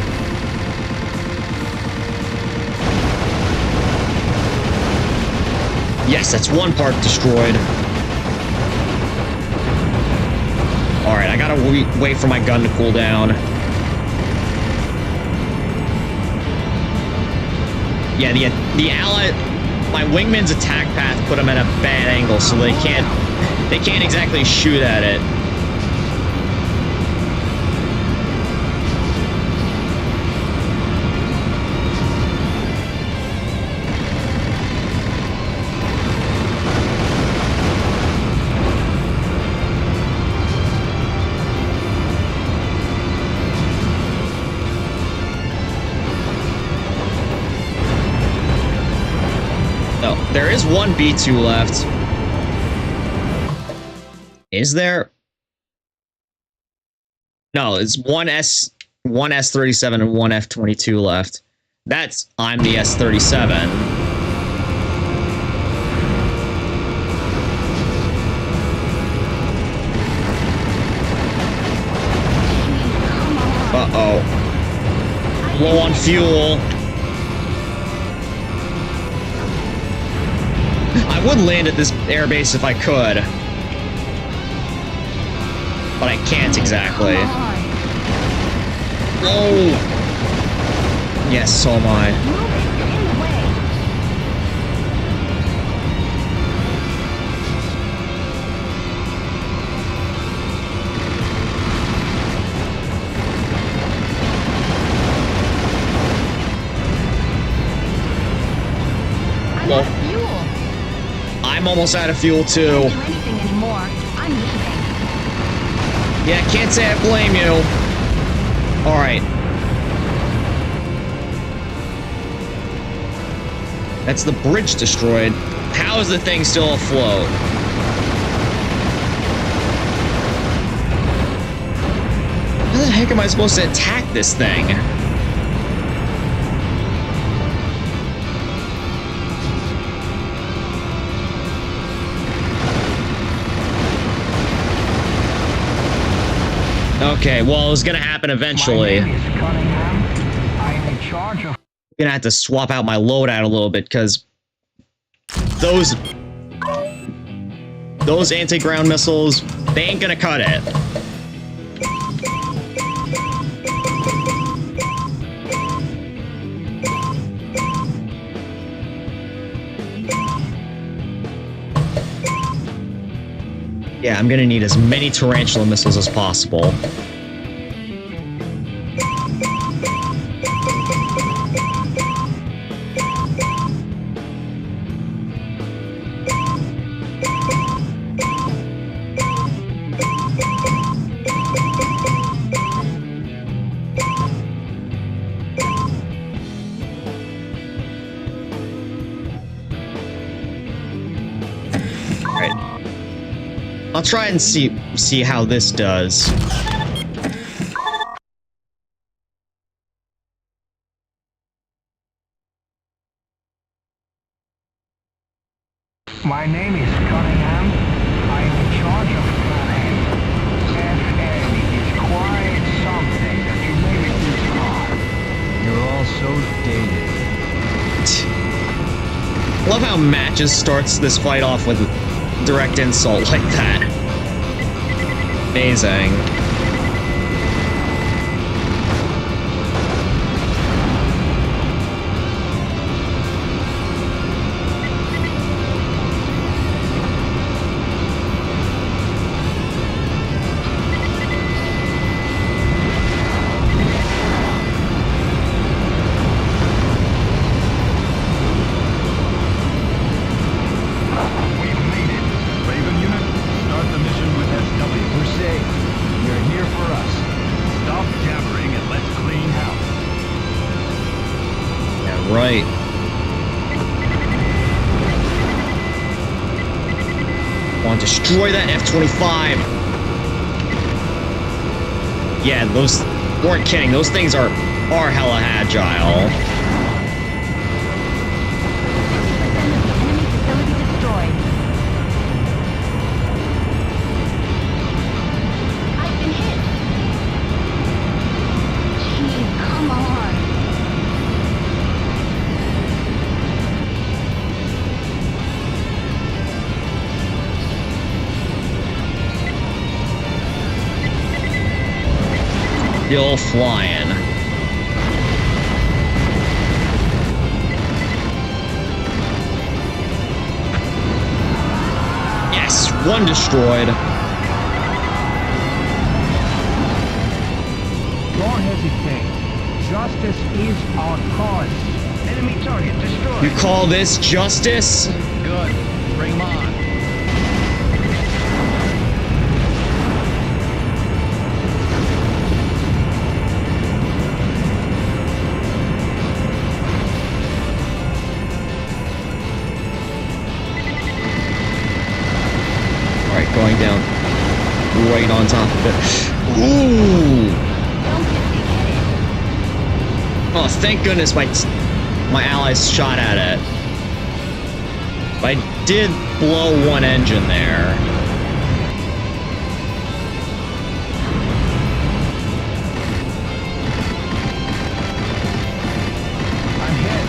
Yes, that's one part destroyed. Alright, I gotta wait for my gun to cool down. Yeah, the ally... My wingman's attack path put them at a bad angle, so they can't exactly shoot at it. There is one B2 left. Is there? No, it's one S37 and one F22 left. I'm the S37. Uh-oh. Low on fuel. I would land at this airbase if I could. But I can't exactly. Whoa! Yes, so am I. Well, I'm almost out of fuel too. Yeah, can't say I blame you. Alright. That's the bridge destroyed. How is the thing still afloat? How the heck am I supposed to attack this thing? Okay, well, it was gonna happen eventually. My name is Cunningham. I am in charge of... Gonna have to swap out my loadout a little bit because those anti-ground missiles, they ain't gonna cut it. Yeah, I'm gonna need as many tarantula missiles as possible. I'll try and see how this does. My name is Cunningham. I am in charge of planning. And it is quite something that you may reduce on. You're all so dated. Love how Matches starts this fight off with direct insult like that. Amazing. Right. Want to destroy that F-25. Yeah, those weren't kidding. Those things are hella agile. Still flying. Yes, one destroyed. Don't hesitate. Justice is our cause. Enemy target destroyed. You call this justice? Good. Bring 'em on. down right on top of it. Ooh! Oh, thank goodness my allies shot at it. But I did blow one engine there. I'm hit.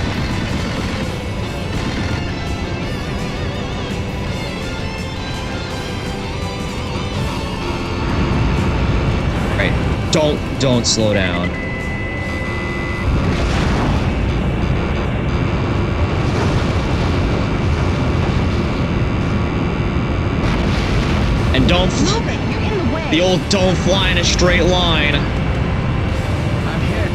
Right, don't slow down. And don't Move it! You're in the way! the old don't fly in a straight line. I'm hit.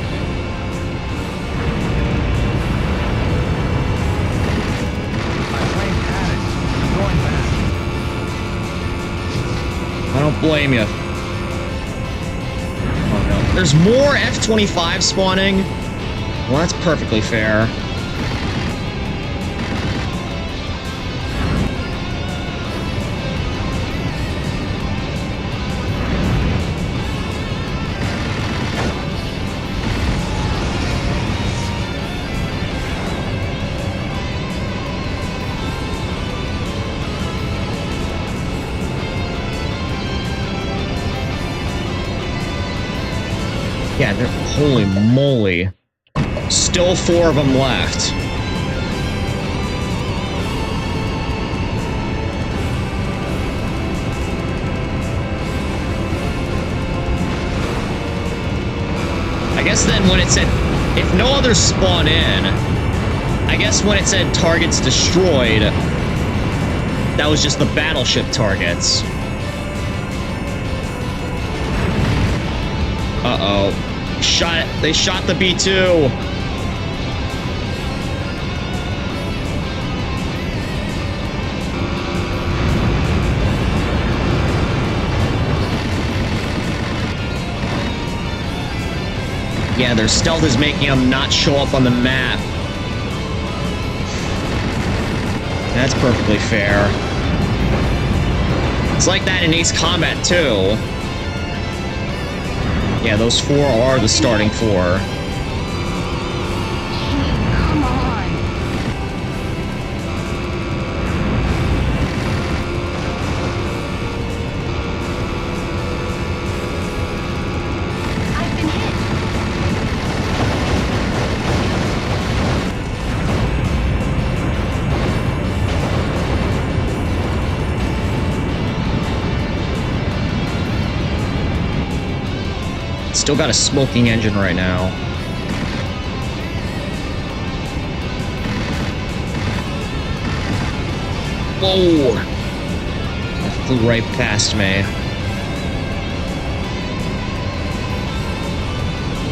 My plane panicked. I'm going back. I don't blame you. Oh no. There's more F-25 spawning? Well, that's perfectly fair. Yeah, holy moly. Still 4 of them left. I guess then when it said, if no others spawn in, I guess when it said targets destroyed, that was just the battleship targets. Uh-oh. They shot the B-2. Yeah, their stealth is making them not show up on the map. That's perfectly fair. It's like that in Ace Combat too. Yeah, those 4 are the starting 4. Come on! I've been hit! Still got a smoking engine right now. Whoa! That flew right past me.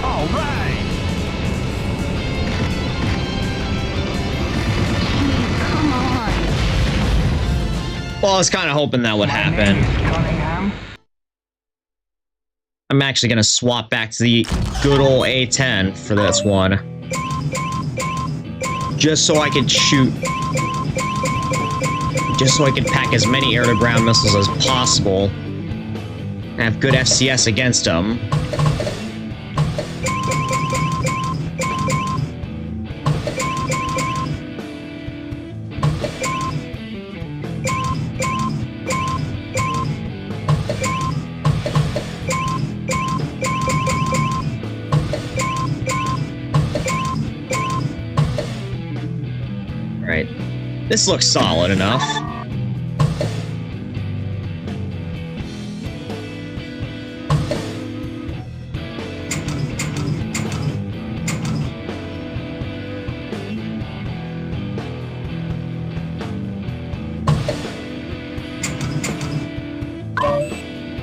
All right. Come on! Well, I was kind of hoping that would happen. Cunningham. I'm actually going to swap back to the good old A-10 for this one. Just so I could shoot... Just so I could pack as many air-to-ground missiles as possible. And have good FCS against them. Right. This looks solid enough.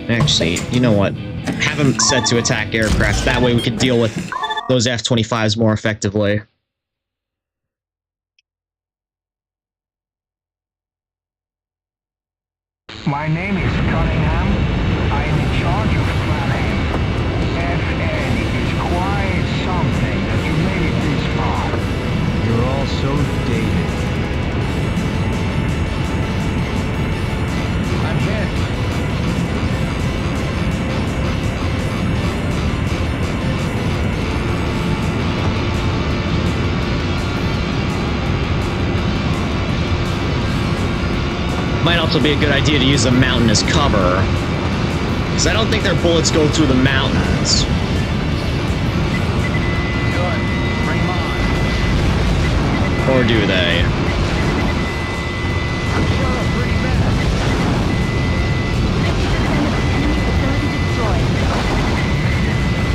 Actually, you know what? Have them set to attack aircraft. That way we can deal with those F-25s more effectively. My name is Cunningham. I am in charge of planning. FN is quite something that you made it this far. You're all so dated. I'm hit. Might also be a good idea to use the mountain as cover. Because I don't think their bullets go through the mountains. Good. Bring 'em on. Or do they? I'm shut up pretty bad. 50% of the enemy facility destroyed.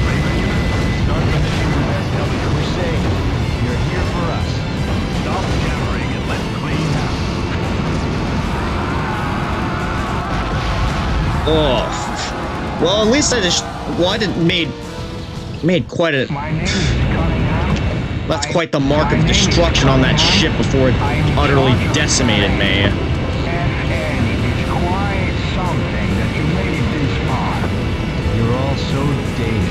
Raven unit, start the mission with SW. We're safe. You're here for us. Stop jabbering and let's clean house. Oh. Well, at least I just... Well, I didn't... Made quite a... My name is Cunningham. That's quite the mark of destruction on that ship before it utterly decimated me. And it's quite something that you made it this far. You're all so dated.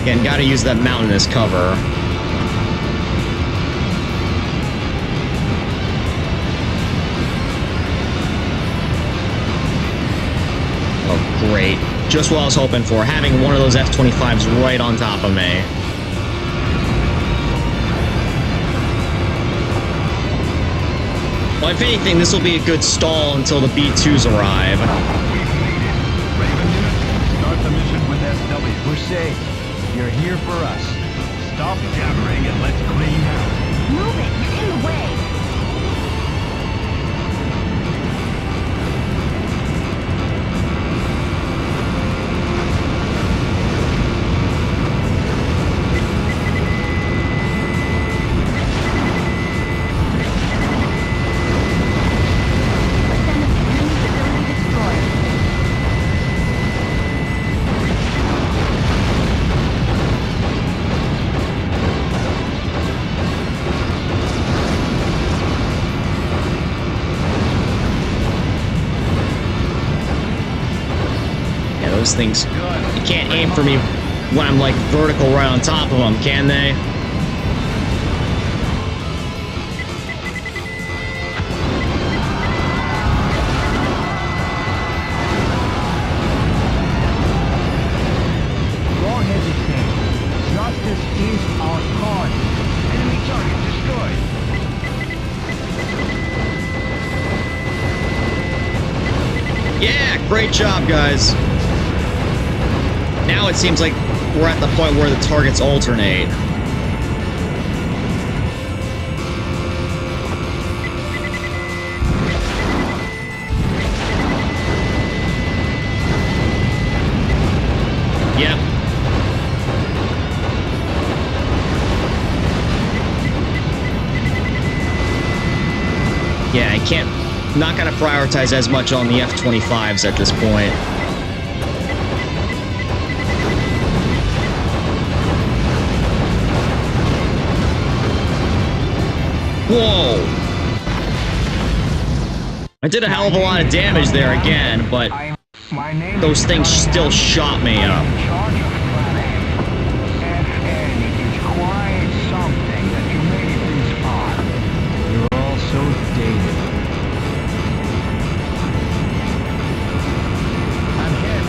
Again, gotta use that mountain as cover. Oh, great. Just what I was hoping for, having one of those F-25s right on top of me. Well, if anything, this will be a good stall until the B-2s arrive. Raven unit, start the mission with SW. We're safe. You're here for us. Stop jabbering and let's clean house. Move it! You're in the way! Those things, you can't aim for me when I'm like vertical right on top of them, can they? Don't hesitate. Justice is our cause. Enemy target destroyed. Yeah, great job, guys. Now it seems like we're at the point where the targets alternate. Yep. Yeah, I can't... Not gonna prioritize as much on the F-25s at this point. Whoa! I did a hell of a lot of damage there again, but those things still shot me up. You're all so dated. I'm hit.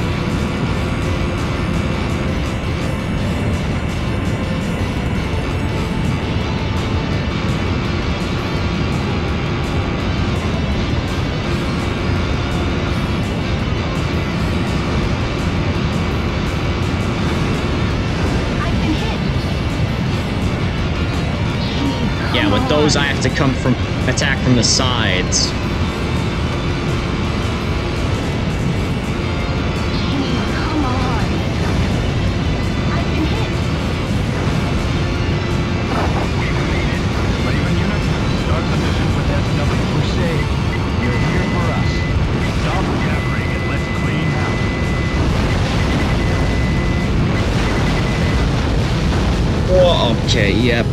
Yeah, with those I have to attack from the sides. Come on! I've been hit! Raven unit, start the mission with SW. We're safe. You're here for us. Stop jabbering and let's clean house. Whoa, okay, yep.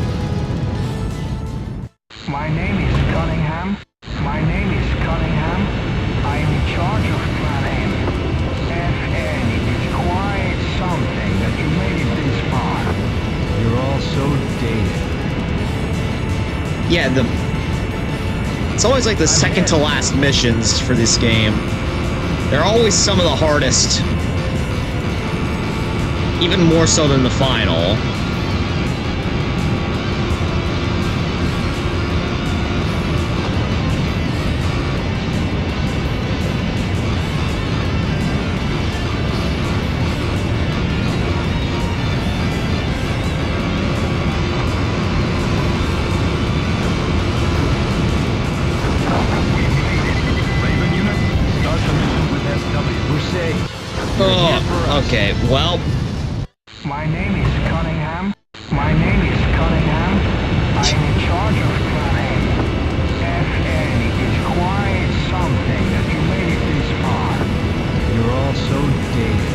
My name is Cunningham. My name is Cunningham. I am in charge of Plan M. FN, it is quite something that you made it this far. You're all so dated. Yeah, it's always like the second to last missions for this game. They're always some of the hardest. Even more so than the final. Oh, okay, well. My name is Cunningham. My name is Cunningham. I am in charge of Plan A. FN, it is quite something that you made it this far. You're all so dated.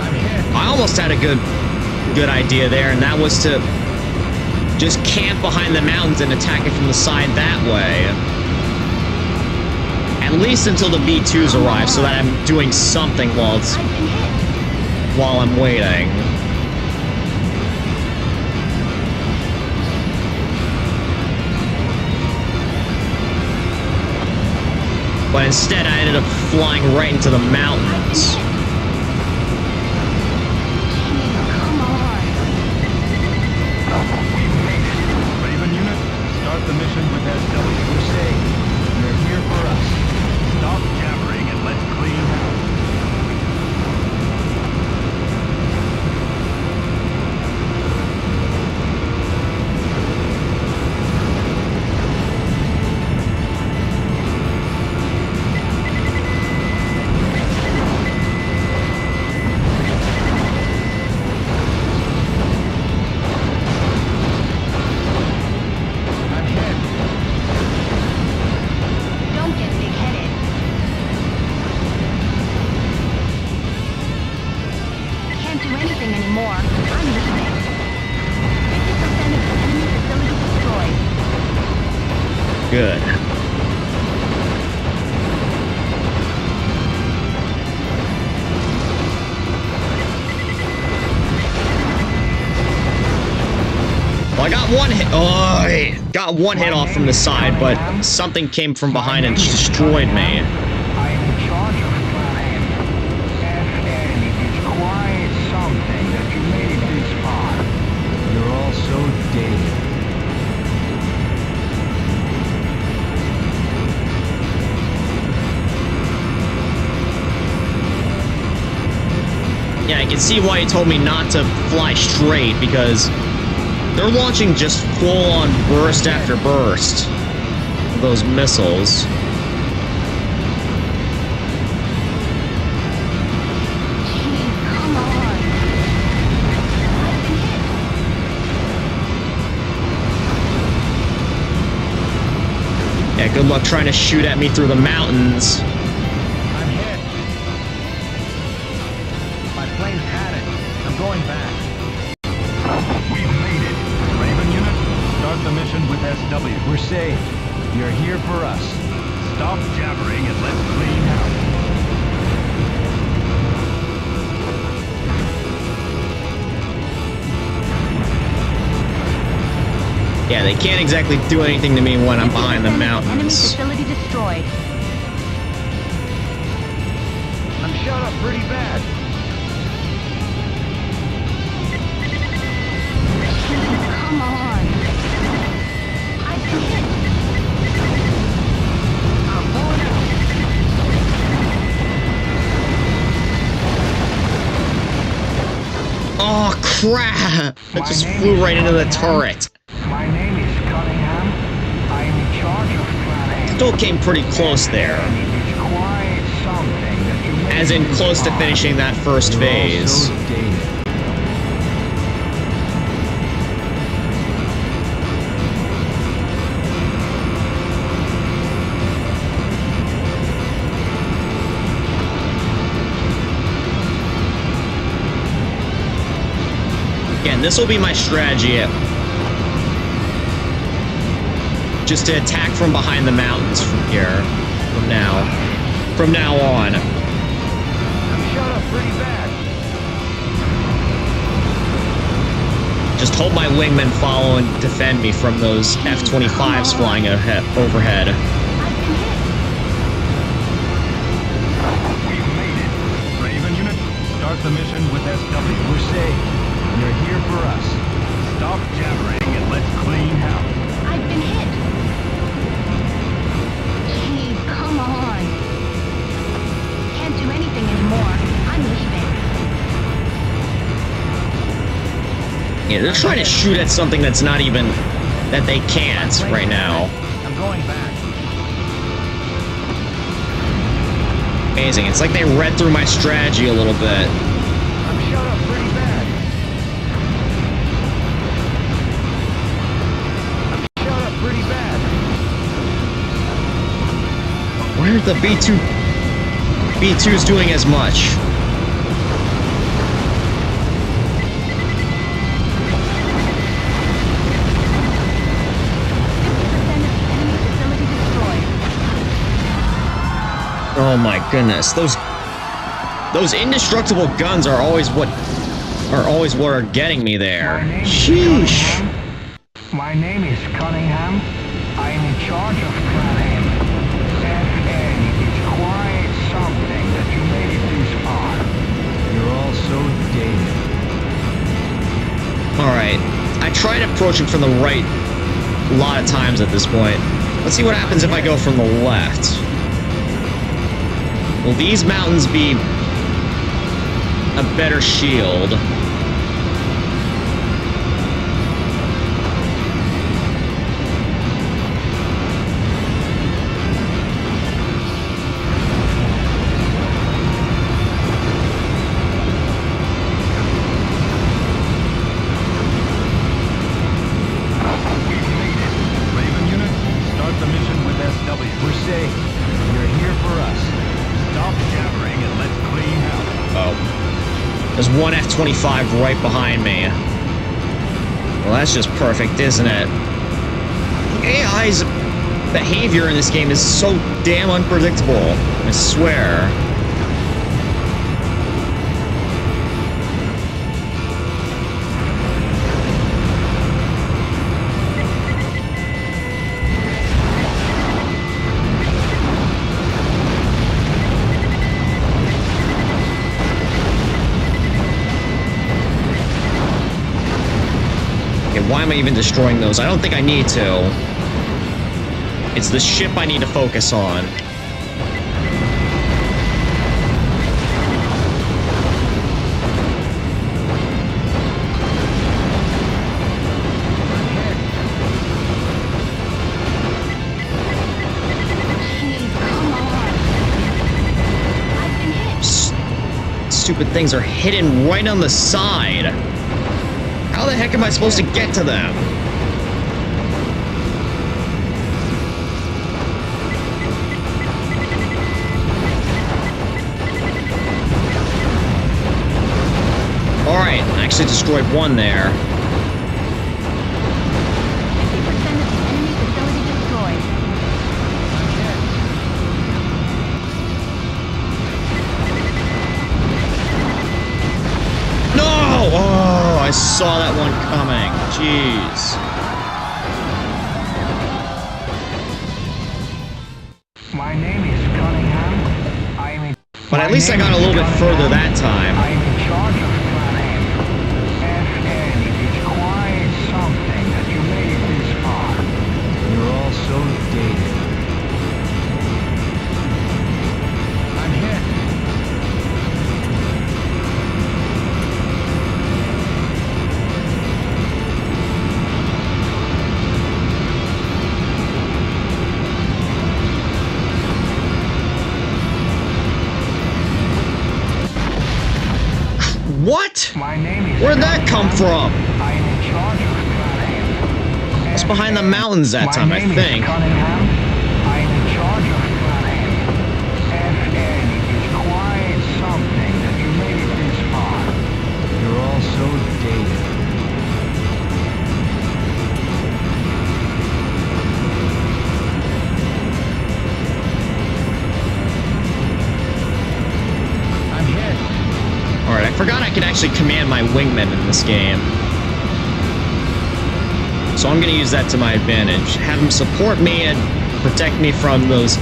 I'm here. I almost had a good idea there, and that was to just camp behind the mountains and attack it from the side that way. At least until the B2s arrive, so that I'm doing something while I'm waiting. But instead, I ended up flying right into the mountains. Raven unit, start the mission with SW. We're safe. You're here for us. Stop jabbering and let's clean house. Don't get big-headed. Can't do anything anymore. I'm listening. 50% of the enemy facility destroyed. Good. Well, I got one hit. Oh, I got one hit off from the side, but something came from behind and destroyed me. I am in charge of Plan A. FN, it is quite something that you made it this far. You're all so dated. Yeah, I can see why you told me not to fly straight, because they're launching just full-on burst after burst of those missiles. Come on. Yeah, good luck trying to shoot at me through the mountains. I'm hit. My plane's had it. I'm going back. We've made it. Raven unit, start the mission with SW. We're safe. You're here for us. Stop jabbering and let's clean house. Yeah, they can't exactly do anything to me when I'm behind the 50% of enemy mountains. facility destroyed. I'm shot up pretty bad. Come on. I've been hit. I'm pulling out. Oh, crap! I just flew right into the turret. My name is Cunningham. I am in charge of Plan A. Still came pretty close there. And it is quite something that you made As in it this close to far. finishing that first You're all phase. so dated. Again, this will be my strategy. Just to attack from behind the mountains from here. From now on. I'm shot up pretty bad. Just hope my wingmen follow and defend me from those F-25s flying overhead. I've been hit. We've Start the mission with SW. We're safe. You're here for us. Stop jabbering and let's clean house. I've been hit. Jeez, come on. Can't do anything anymore. I'm leaving. Yeah, they're trying to shoot at something that's not even... that they can't right now. I'm going back. Amazing. It's like they read through my strategy a little bit. I'm shut up pretty bad. I'm shut up pretty bad. Why aren't the B2's doing as much? Oh my goodness, those indestructible guns are always what are getting me there. Sheesh. My name is Cunningham. I am in charge of Cunningham. FN, it's quite something that you made it this far. You're all so dated. Alright, I tried approaching from the right a lot of times at this point. Let's see what happens if I go from the left. Will these mountains be a better shield? Raven unit, start the mission with SW. We're safe. You're here for us. Stop jabbering and let's clean house. Oh. There's one F-25 right behind me. Well, that's just perfect, isn't it? AI's behavior in this game is so damn unpredictable. I swear. Why am I even destroying those? I don't think I need to. It's the ship I need to focus on. Stupid things are hidden right on the side. How the heck am I supposed to get to them? Alright, I actually destroyed one there. 50% of the enemy facility destroyed. No! Oh, I saw that one coming. Jeez. My name is Cunningham. But at least I got a little bit further that time. I am in charge of Cunningham. FN, it's quite something that you made it this far. You're all so dated. I'm hit. What? My name is Where'd that come from? I am in charge of Cunningham. It's behind the mountains that time, I My name think. is Cunningham. I am in charge of Cunningham. FN, it's quite something that you made it this far. You're all so dated. I'm hit. Alright, I forgot I could actually command my wingmen in this game. So I'm going to use that to my advantage. Have them support me and protect me from those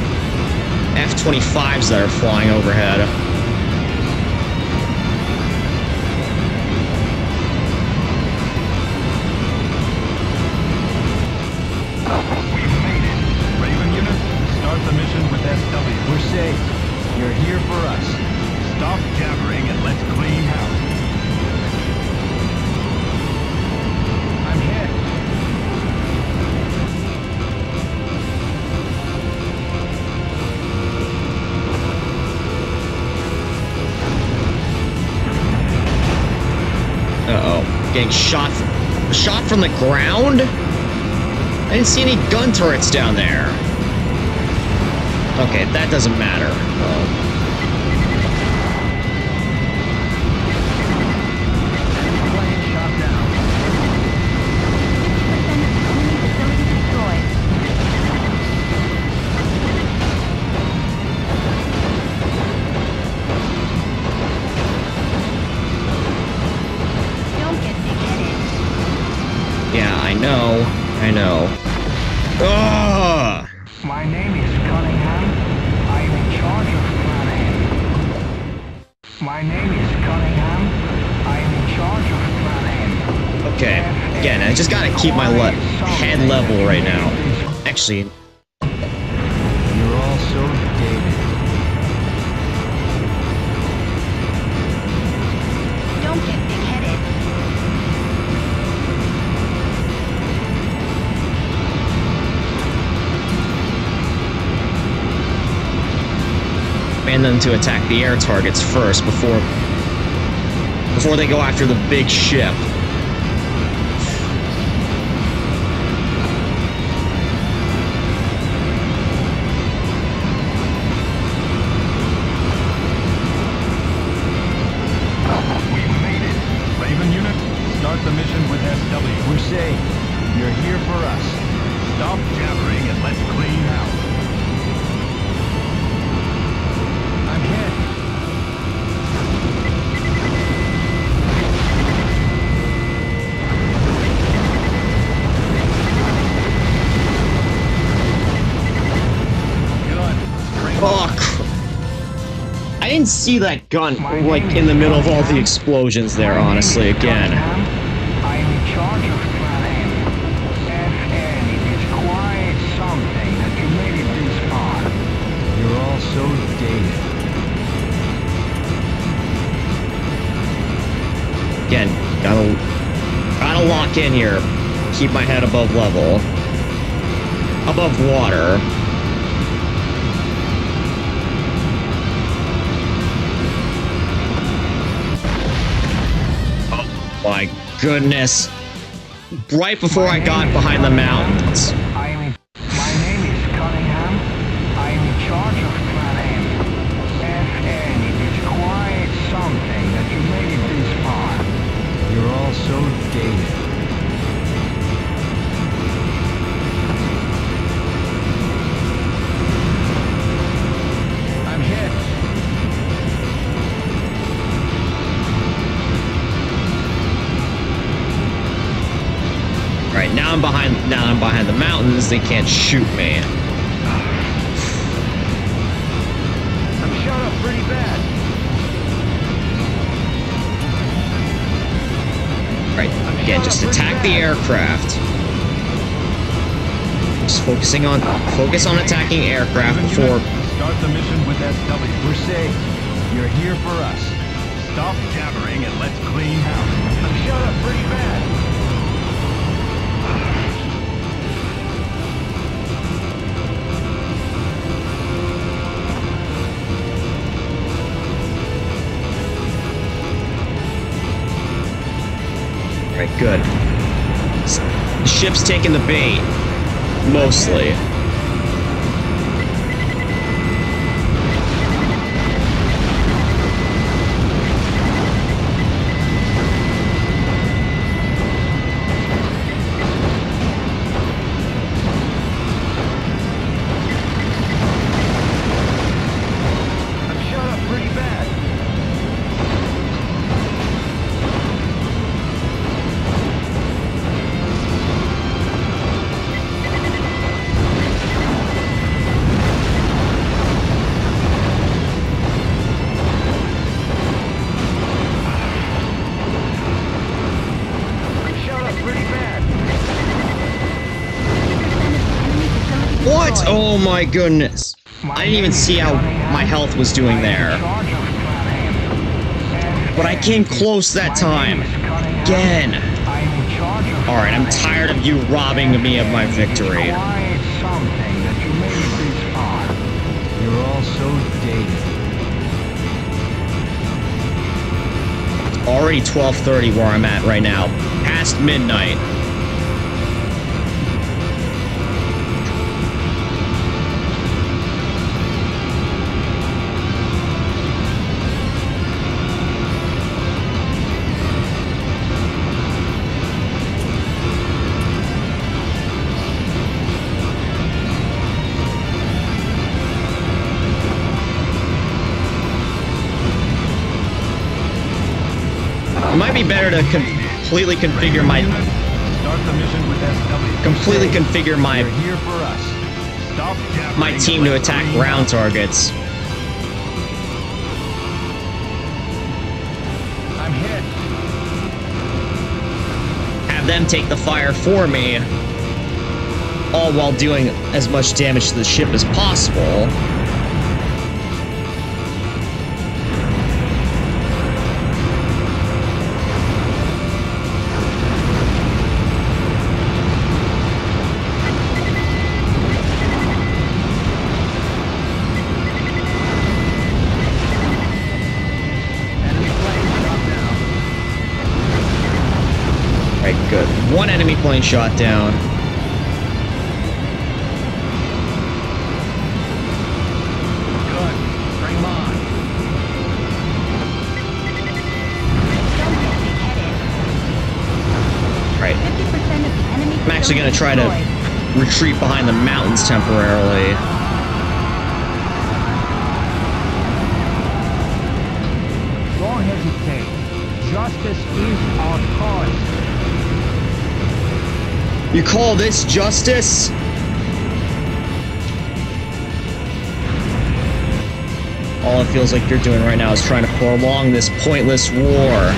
F-25s that are flying overhead. us. Stop jabbering and let's clean house. I'm hit. Uh-oh. Getting shot from the ground? I didn't see any gun turrets down there. Okay, that doesn't matter. Plane shot down. 50% of the enemy facility destroyed. Don't get big-headed. Yeah, I know. Ugh! My name is Cunningham. I am in charge of Plan M. My name is Cunningham. I am in charge of Plan M. Okay, again, I just gotta keep my head level right now. Actually, You're all so dated. Don't get big-headed. command them to attack the air targets first before they go after the big ship. We made it. Raven unit, start the mission with SW. We're safe. You're here for us. Stop jabbering and let's clean house. I'm hit. Oh, I didn't see that gun, like, in the middle of all the explosions there, honestly, again. I am in charge of Plan M. FN, it is quite something that you made it this far. You're all so dated. Again, gotta lock in here. Keep my head above level. Above water. My goodness. Right before I got behind the mountains. My name is Cunningham. I am in charge of Plan M. FN, it is quite something that you made it this far. You're all so dated. I'm hit. Alright, now I'm behind the mountains, they can't shoot me. I'm shot up pretty bad. Right, again, just attack the aircraft. Just focus on attacking aircraft Raven before... unit, start the mission with SW. We're safe. You're here for us. Stop jabbering and let's clean house. I'm shot up pretty bad. Right, good. The ship's taking the bait. Mostly. I'm shot up pretty bad. I'm shot up pretty bad. 50% of the enemy facility What? destroyed. Oh my goodness. I didn't even see how my health was doing there. But I came close that time. Again. Alright, I'm tired of you robbing me of my victory. You're all so dated. Already 12:30 where I'm at right now. Past midnight. It might be better to completely configure my my team to attack ground targets. I'm hit. Have them take the fire for me, all while doing as much damage to the ship as possible. Good. One enemy plane shot down. Good. Bring him on. Right. 50% of the enemy I'm actually going to try to retreat behind the mountains temporarily. Don't hesitate. Justice is our cause. You call this justice? All it feels like you're doing right now is trying to prolong this pointless war.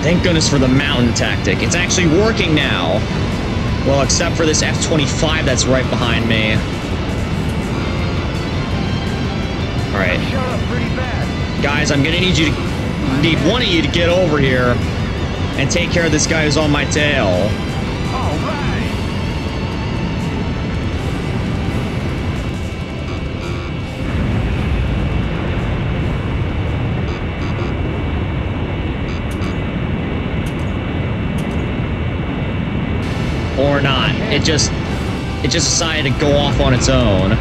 Thank goodness for the mountain tactic. It's actually working now. Well, except for this F-25 that's right behind me. Alright. Guys, I'm gonna need one of you to get over here and take care of this guy who's on my tail. Or not. It just decided to go off on its own.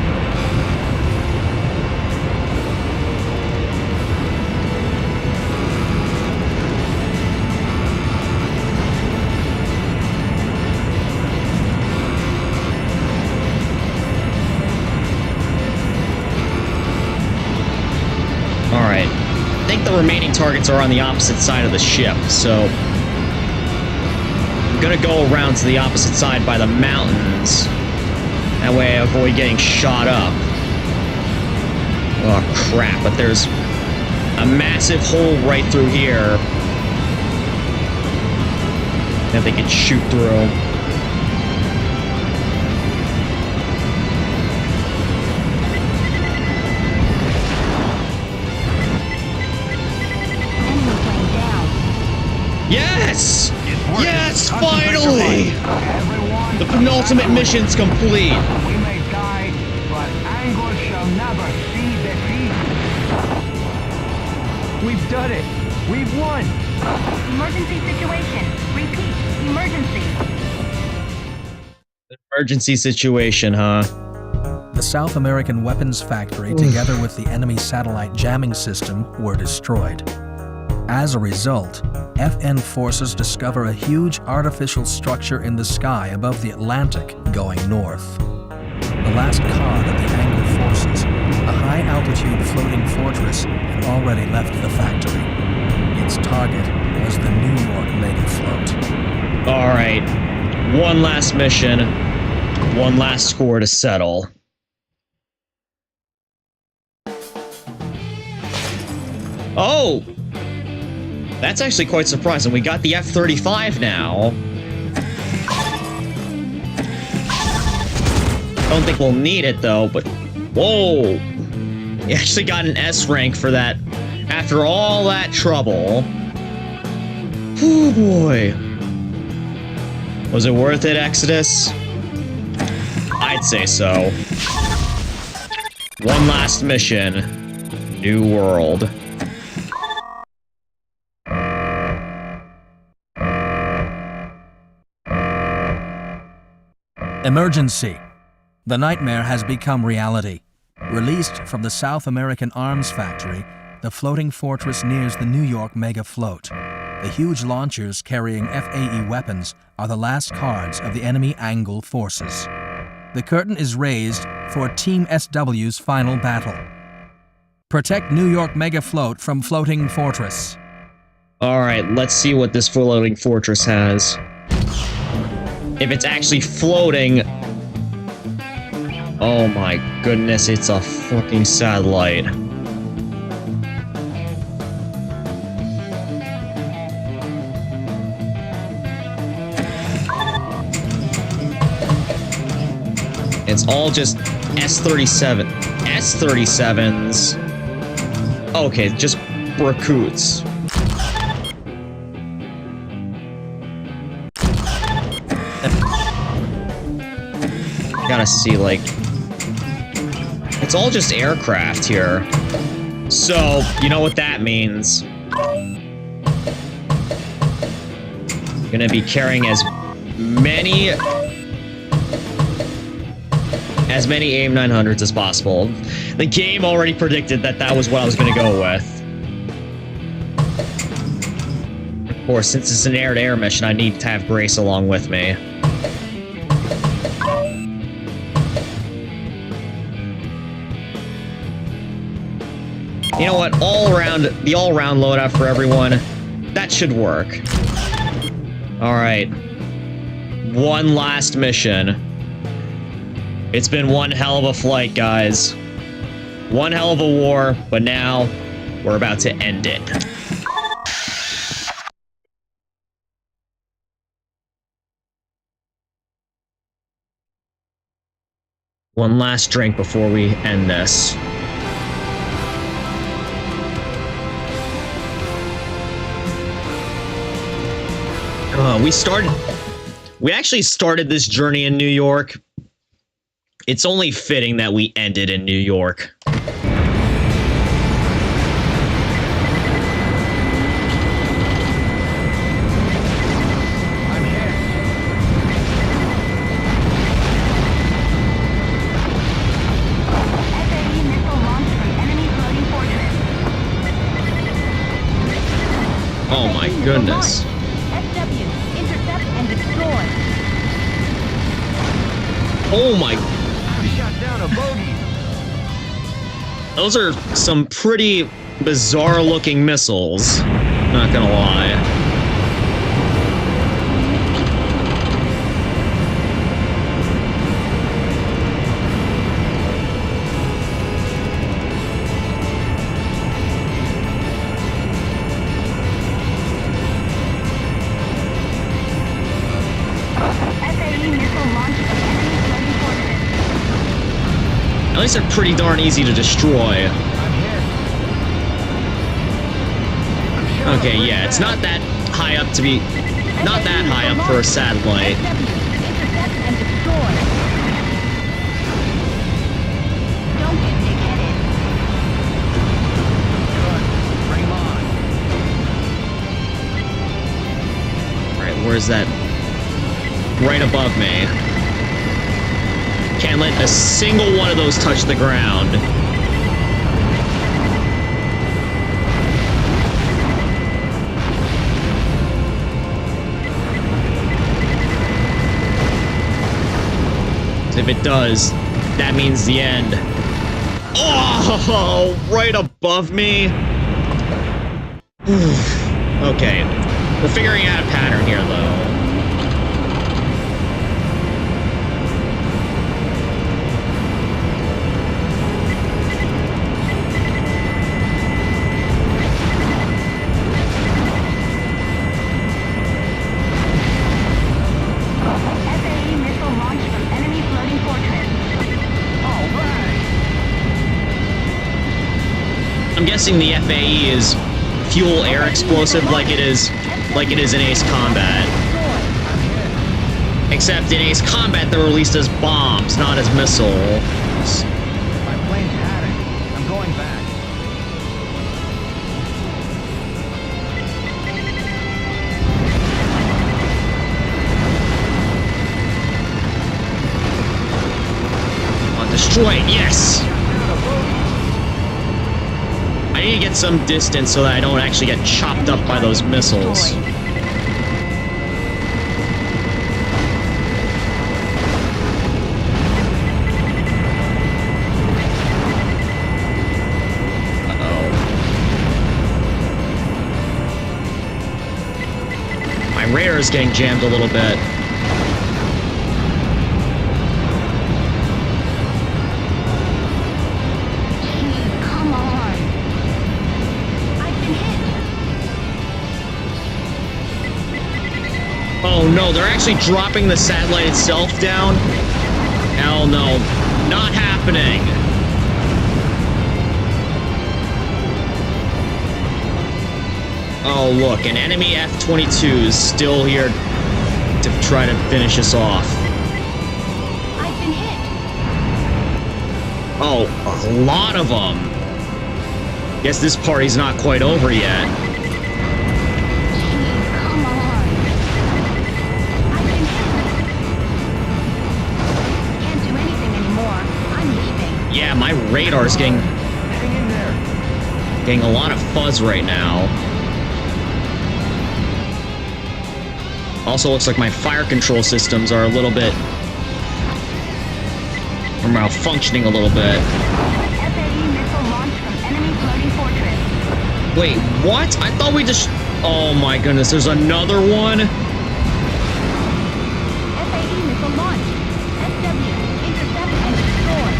Alright. I think the remaining targets are on the opposite side of the ship, so I'm gonna go around to the opposite side by the mountains. That way I avoid getting shot up. Oh crap, but there's a massive hole right through here that they can shoot through. Yes! Yes, finally! The penultimate mission's complete. We may die, but ANGIL shall never see defeat. We've done it. We've won. Emergency situation. Repeat. Emergency. Emergency situation, huh? The South American weapons factory, together with the enemy satellite jamming system, were destroyed. As a result, FN forces discover a huge artificial structure in the sky above the Atlantic going north. The last card of the ANGIL forces, a high-altitude floating fortress, had already left the factory. Its target was the New York Navy float. All right, one last mission, one last score to settle. Oh! That's actually quite surprising. We got the F-35 now. Don't think we'll need it, though, but... Whoa! We actually got an S rank for that after all that trouble. Oh, boy. Was it worth it, Exodus? I'd say so. One last mission. New world. Emergency. The nightmare has become reality. Released from the South American arms factory, the floating fortress nears the New York mega float. The huge launchers carrying FAE weapons are the last cards of the enemy ANGIL forces. The curtain is raised for Team SW's final battle. Protect New York mega float from floating fortress. Alright, let's see what this floating fortress has. If it's actually floating... Oh my goodness, it's a fucking satellite. It's all just S-37. S-37s. Okay, just recruits. Gotta see, like... It's all just aircraft here. So, you know what that means. Gonna be carrying as many AIM-900s as possible. The game already predicted that that was what I was gonna go with. Of course, since it's an air-to-air mission, I need to have Grace along with me. You know what? The all-around loadout for everyone. That should work. Alright. One last mission. It's been one hell of a flight, guys. One hell of a war, but now we're about to end it. One last drink before we end this. We actually started this journey in New York. It's only fitting that we ended in New York. I'm hit. FAE missile launched from enemy floating fortress. Oh my goodness. SW, intercept and destroy. Oh my... I shot down a bogey. Those are some pretty bizarre looking missiles. Not gonna lie. FAE missile launched from enemy floating fortress. At least they're pretty darn easy to destroy. I'm hit. I'm shot. Okay, yeah, it's not that high up to be... Not that high up for a satellite. SW, intercept and destroy. Don't get big-headed. Good. Bring 'em on. Alright, where's that? Right above me. Can't let a single one of those touch the ground. If it does, that means the end. Oh, right above me. Okay, we're figuring out a pattern here, though. using the FAE as fuel air explosive like it is in Ace Combat. Except in Ace Combat they're released as bombs, not as missiles. My plane's had it. I'm going back. Destroy it, yes! I need to get some distance so that I don't actually get chopped up by those missiles. Uh-oh. My radar is getting jammed a little bit. Oh no, they're actually dropping the satellite itself down? Hell no, not happening. Oh look, an enemy F-22 is still here to try to finish us off. I've been hit. Oh, a lot of them. Guess this party's not quite over yet. Yeah, my radar's getting a lot of fuzz right now. Also looks like my fire control systems are a little bit... are malfunctioning a little bit. FAE missile launched from enemy floating fortress. Wait, what? I thought we just... Oh my goodness, there's another one? FAE missile launched. SW, intercept and destroy.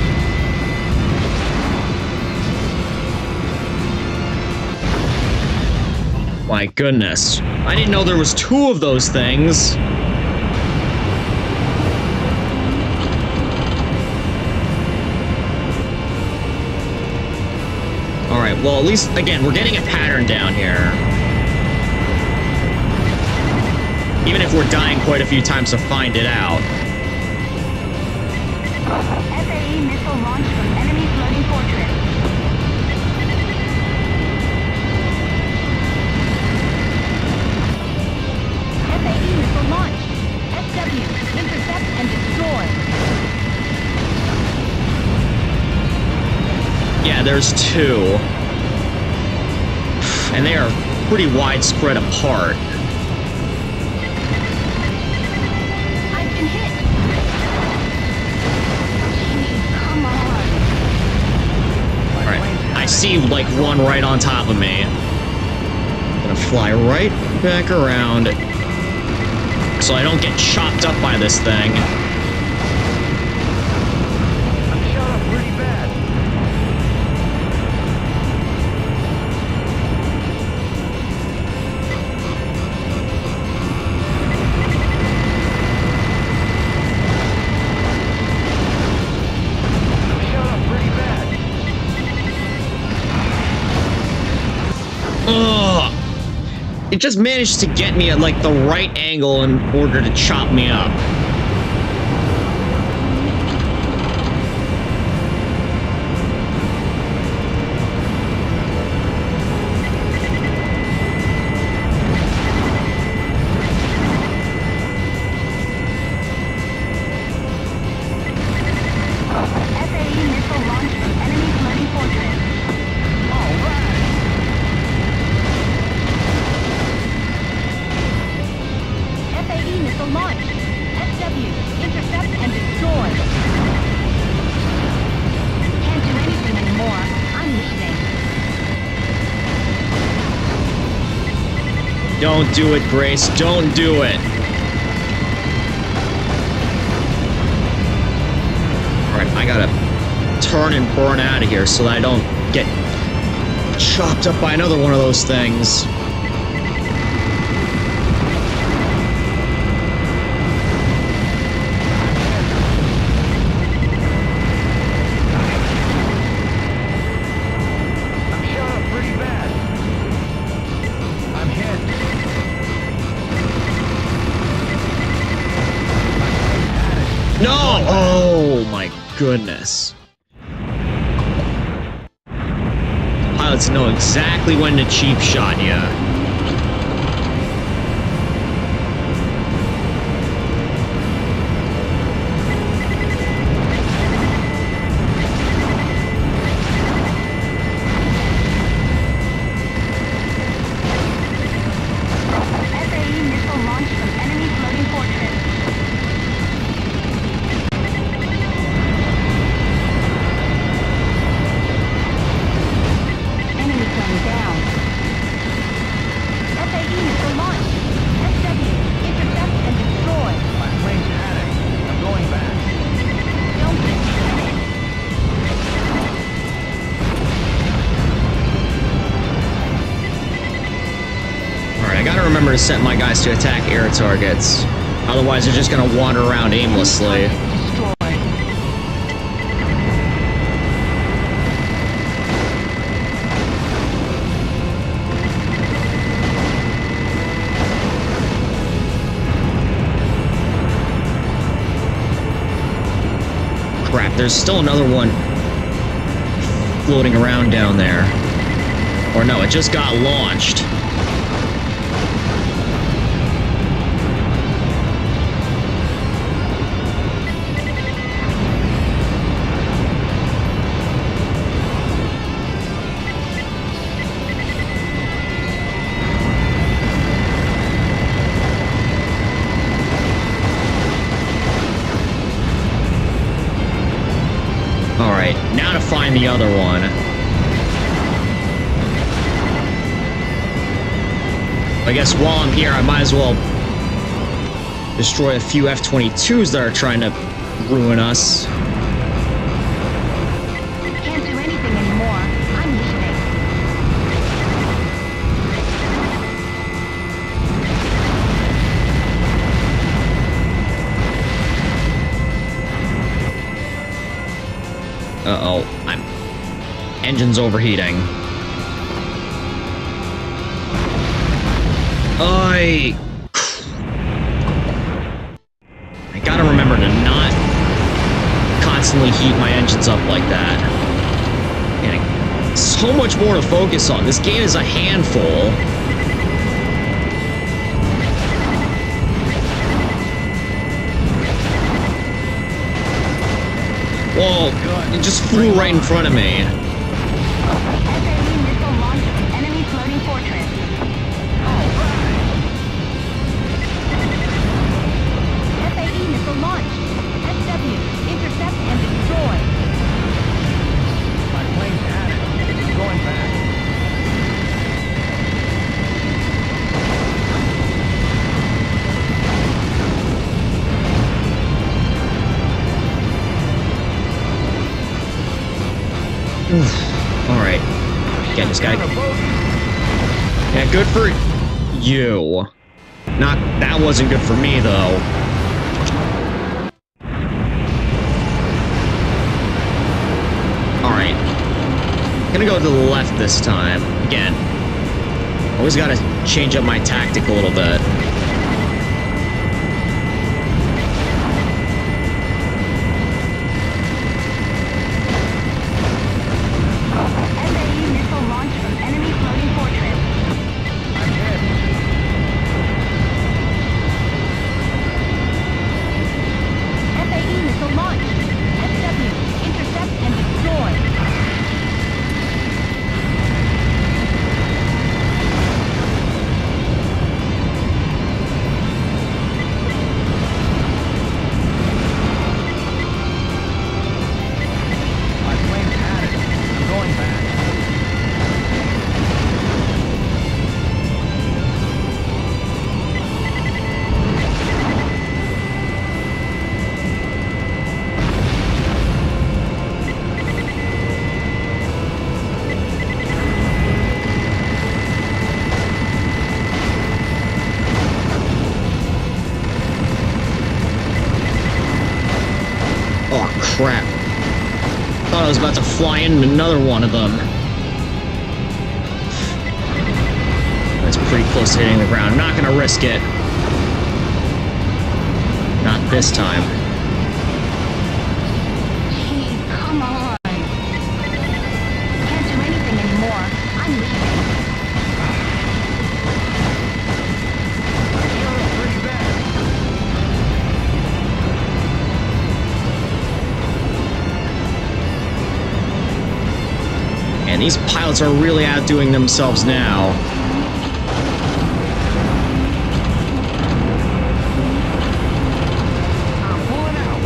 My goodness. I didn't know there was two of those things. Alright, well at least, again, we're getting a pattern down here. Even if we're dying quite a few times to find it out. FAE missile launched from enemy floating fortress. FAE missile launched. SW, intercept and destroy. Yeah, there's two. And they are pretty widespread apart. I've been hit. Jeez, come on. Alright, I see like one right on top of me. Gonna fly right back around so I don't get chopped up by this thing. I'm shot up pretty bad. I'm shot up pretty bad. Ugh! It just managed to get me at like the right angle in order to chop me up. FAE missile launched from enemy floating fortress. All right. FAE missile launched. SW, intercept and destroy. Can't do anything anymore. I'm leaving. Don't do it, Grace. Don't do it. Alright, I gotta turn and burn out of here so that I don't get chopped up by another one of those things. I'm shot up pretty Oh my goodness. Pilots know exactly when to cheap shot you. FAE missile launched from enemy floating fortress. Enemy plane down. FAE missile launched. SW, intercept and destroy. My plane's at it. I'm going back. Don't get shredded. Alright, I gotta remember to set my guys to attack air targets. Otherwise, they're just gonna wander around aimlessly. Destroy. Crap, there's still another one floating around down there. Or no, it just got launched. Alright, now to find the other one. I guess while I'm here, I might as well destroy a few F-22s that are trying to ruin us. Can't do anything anymore. I'm leaving. Uh-oh, engine's overheating. I gotta remember to not constantly heat my engines up like that. And so much more to focus on. This game is a handful. Whoa, it just flew right in front of me. FAE missile launched from enemy floating fortress. FAE missile launched. SW, intercept and destroy. My plane's at it. I'm going back. Alright. Get this guy. Yeah, good for you. That wasn't good for me, though. Alright. Gonna go to the left this time. Again. Always gotta change up my tactic a little bit. FAE missile launched from enemy floating fortress. I'm hit. FAE missile launched. SW, intercept and destroy. My plane's at it. I'm going back. Oh, crap. Thought I was about to fly into another one of them. That's pretty close to hitting the ground. I'm not gonna risk it. Not this time. Man, these pilots are really outdoing themselves now. I'm pulling out.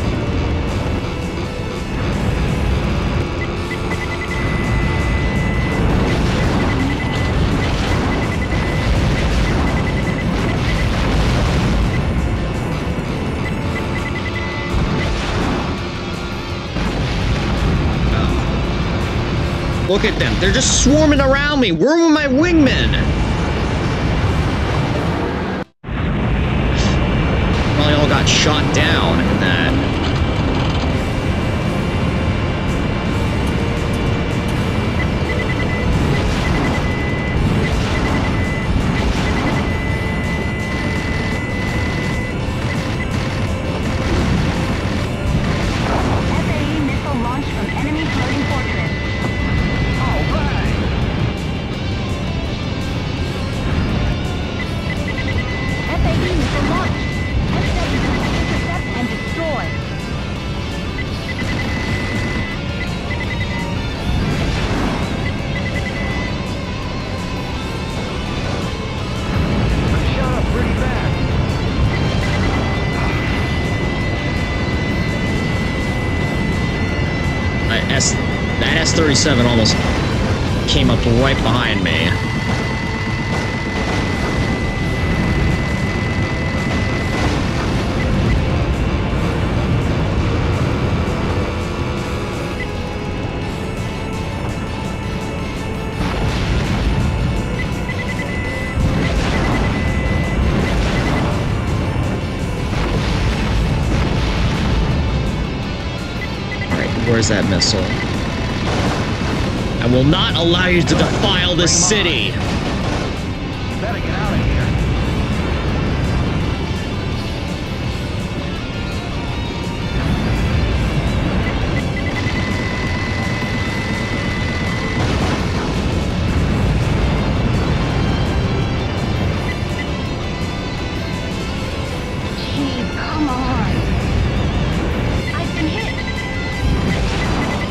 Look at them. They're just swarming around me. Where were my wingmen? Probably all got shot down in that. FAE missile launched from enemy floating fortress. All right. FAE missile launched. SW, intercept and destroy. I'm shot up pretty bad. That S-37 almost came up right behind me. Where's that missile? I will not allow you to defile this city! Better get out of here. Jeez, come on. I've been hit.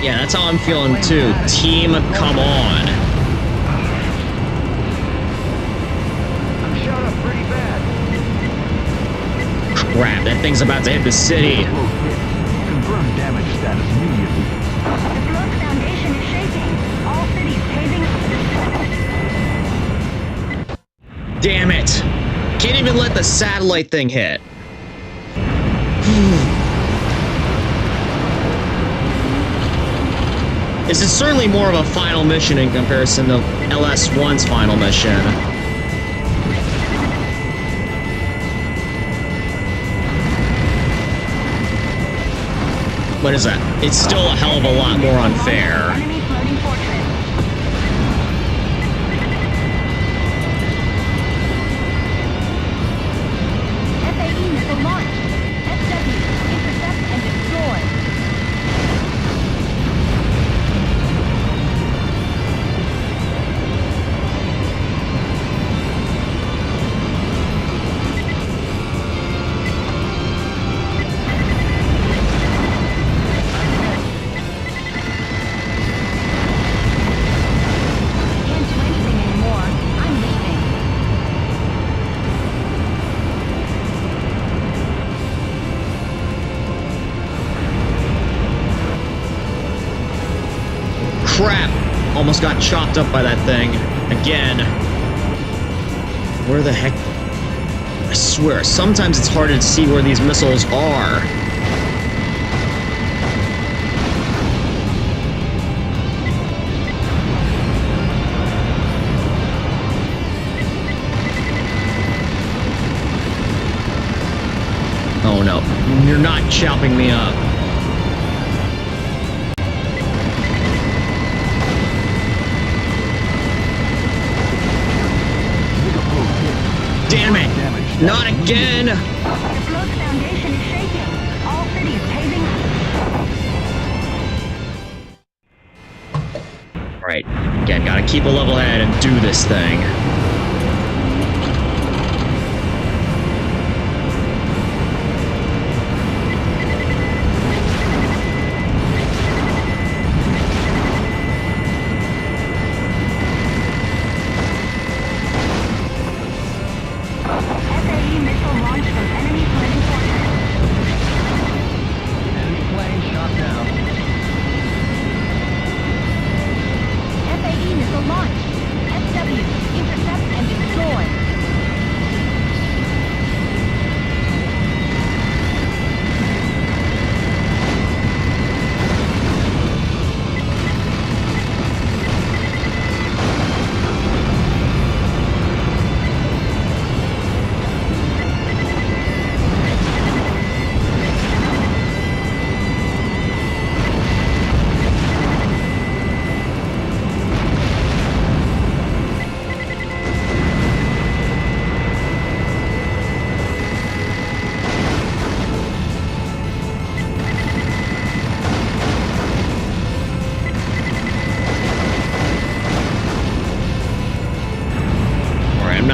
Yeah, that's how I'm feeling too. Team, come on. I'm shot up pretty bad. Crap, that thing's about to hit the city. Confirm damage status immediately. The float foundation is shaking. All cities paving. Damn it! Can't even let the satellite thing hit. This is certainly more of a final mission in comparison to LS1's final mission. What is that? It's still a hell of a lot more unfair. Enemy floating fortress. FAE missile launched. SW, intercept and destroy. Can't do anything anymore. I'm leaving. Crap! Almost got chopped up by that thing. Again. Where the heck? I swear, sometimes it's harder to see where these missiles are. Oh no, you're not chopping me up. Damn it! Not again! The float foundation is shaking. All cities paving. Alright, again, gotta keep a level head and do this thing.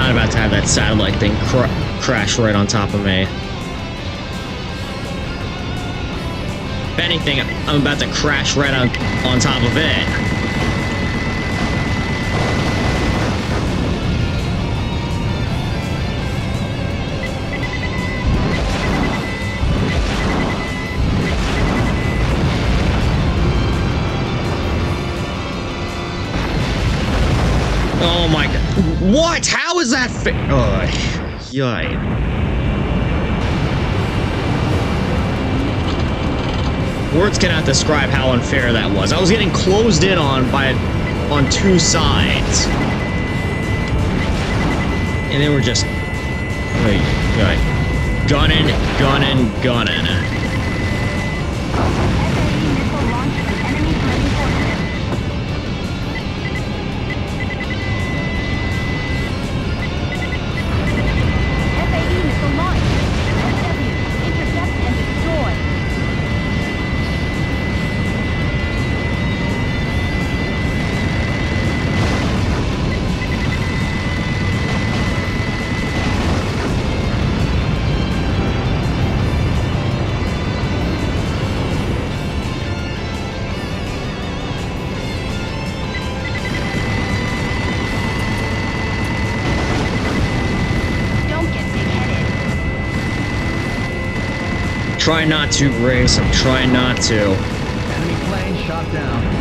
not about to have that satellite thing crash right on top of me. If anything, I'm about to crash right on top of it. Oh my god. What? How is that oh, yay. Words cannot describe how unfair that was. I was getting closed in on on two sides. And they were just gunning. Try not to, Grace. I'm trying not to. Enemy plane shot down.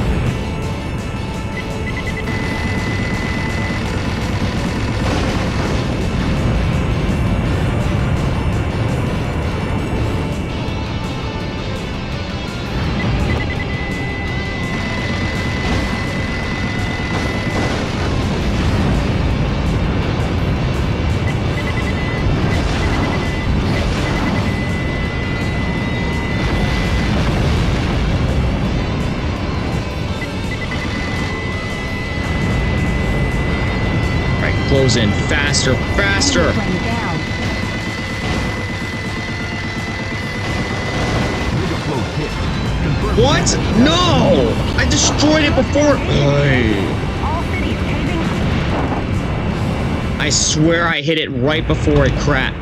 Close in faster. What? No! I destroyed it before. I swear I hit it right before it cracked.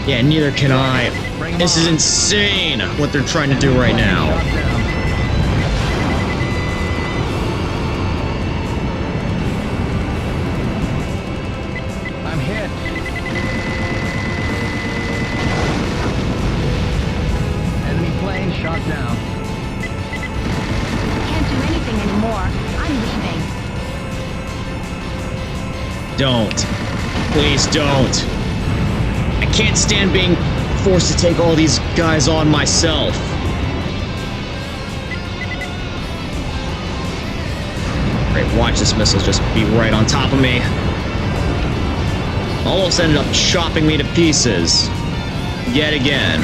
Yeah, neither can I. This is insane what they're trying to do right now. I'm hit. Enemy plane shot down. Can't do anything anymore. I'm leaving. Don't. Please don't. I can't stand being forced to take all these guys on myself. Great, watch this missile just be right on top of me. Almost ended up chopping me to pieces. Yet again.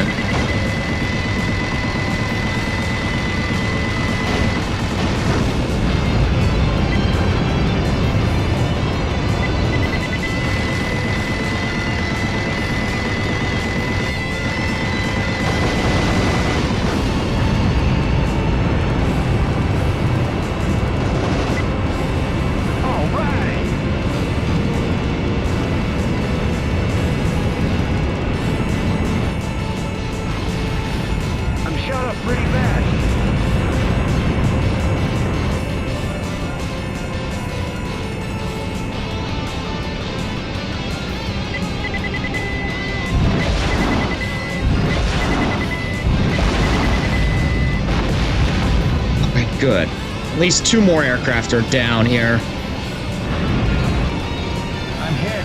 This At least 2 more aircraft are down here. I'm hit.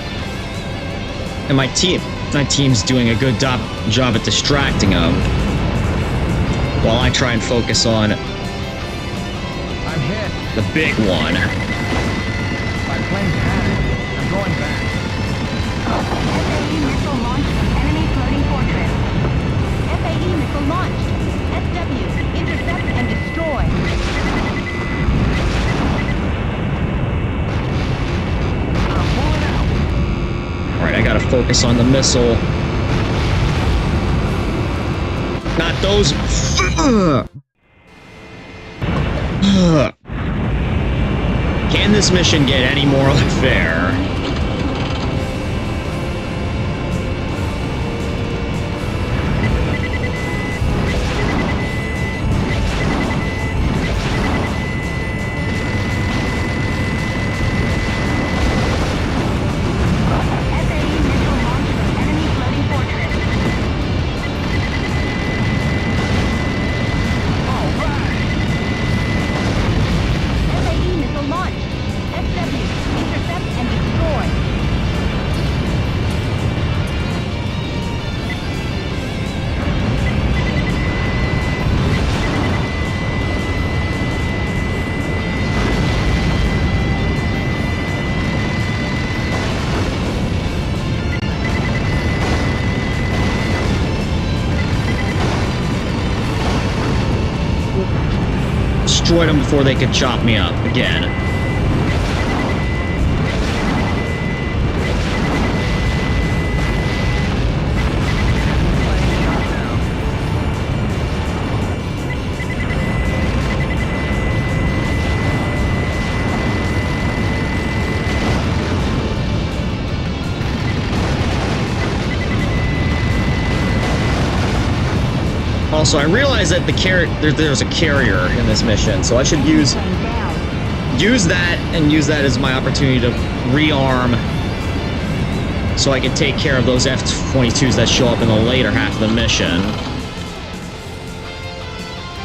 And my team's doing a good job at distracting them. While I try and focus on I'm hit. the big one. My plane's had it. I'm going back. FAE missile launched from enemy floating fortress. FAE missile launched. SW, intercept and destroy. I'm pulling out. Alright, I gotta focus on the missile. Not those. Can this mission get any more unfair? FAE missile launched from enemy floating fortress. FAE missile launched. SW, intercept and destroy. Destroyed them before they could chop me up again. Also, I realize that there's a carrier in this mission, so I should use Plane down. that and use that as my opportunity to rearm so I can take care of those F-22s that show up in the later half of the mission.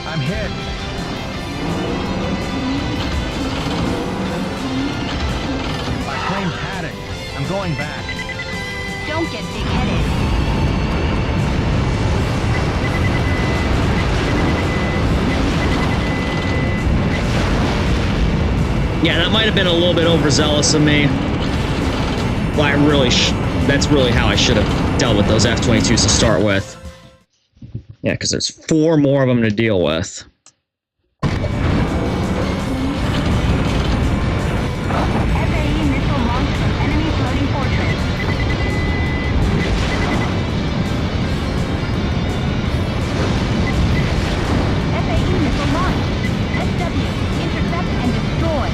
I'm hit. My plane's had it. I'm going back. Don't get big-headed. Yeah, that might have been a little bit overzealous of me. Well, that's really how I should have dealt with those F-22s to start with. Yeah, because there's 4 more of them to deal with. FAE missile launched from enemy floating fortress. FAE missile launched. SW, intercept and destroy.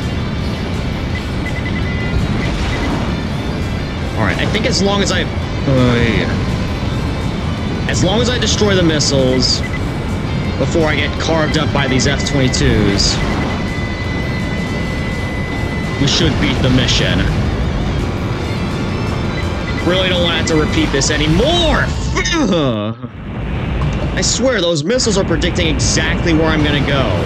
Alright, I think as long as I destroy the missiles before I get carved up by these F-22s, we should beat the mission. Really don't want to have to repeat this anymore! I swear, those missiles are predicting exactly where I'm gonna go.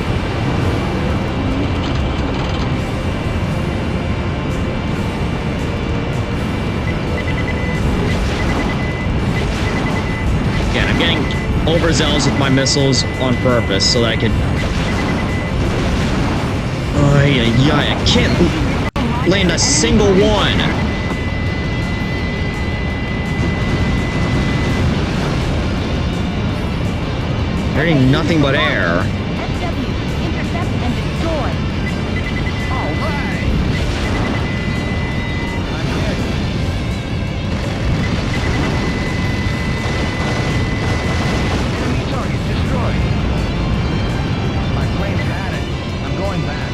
Again, I'm getting overzealous with my missiles on purpose so that I could... I can't land a single one! They're getting nothing but air. SW, intercept and destroy. All right. I'm hit. Enemy target destroyed. My plane's had it. I'm going back.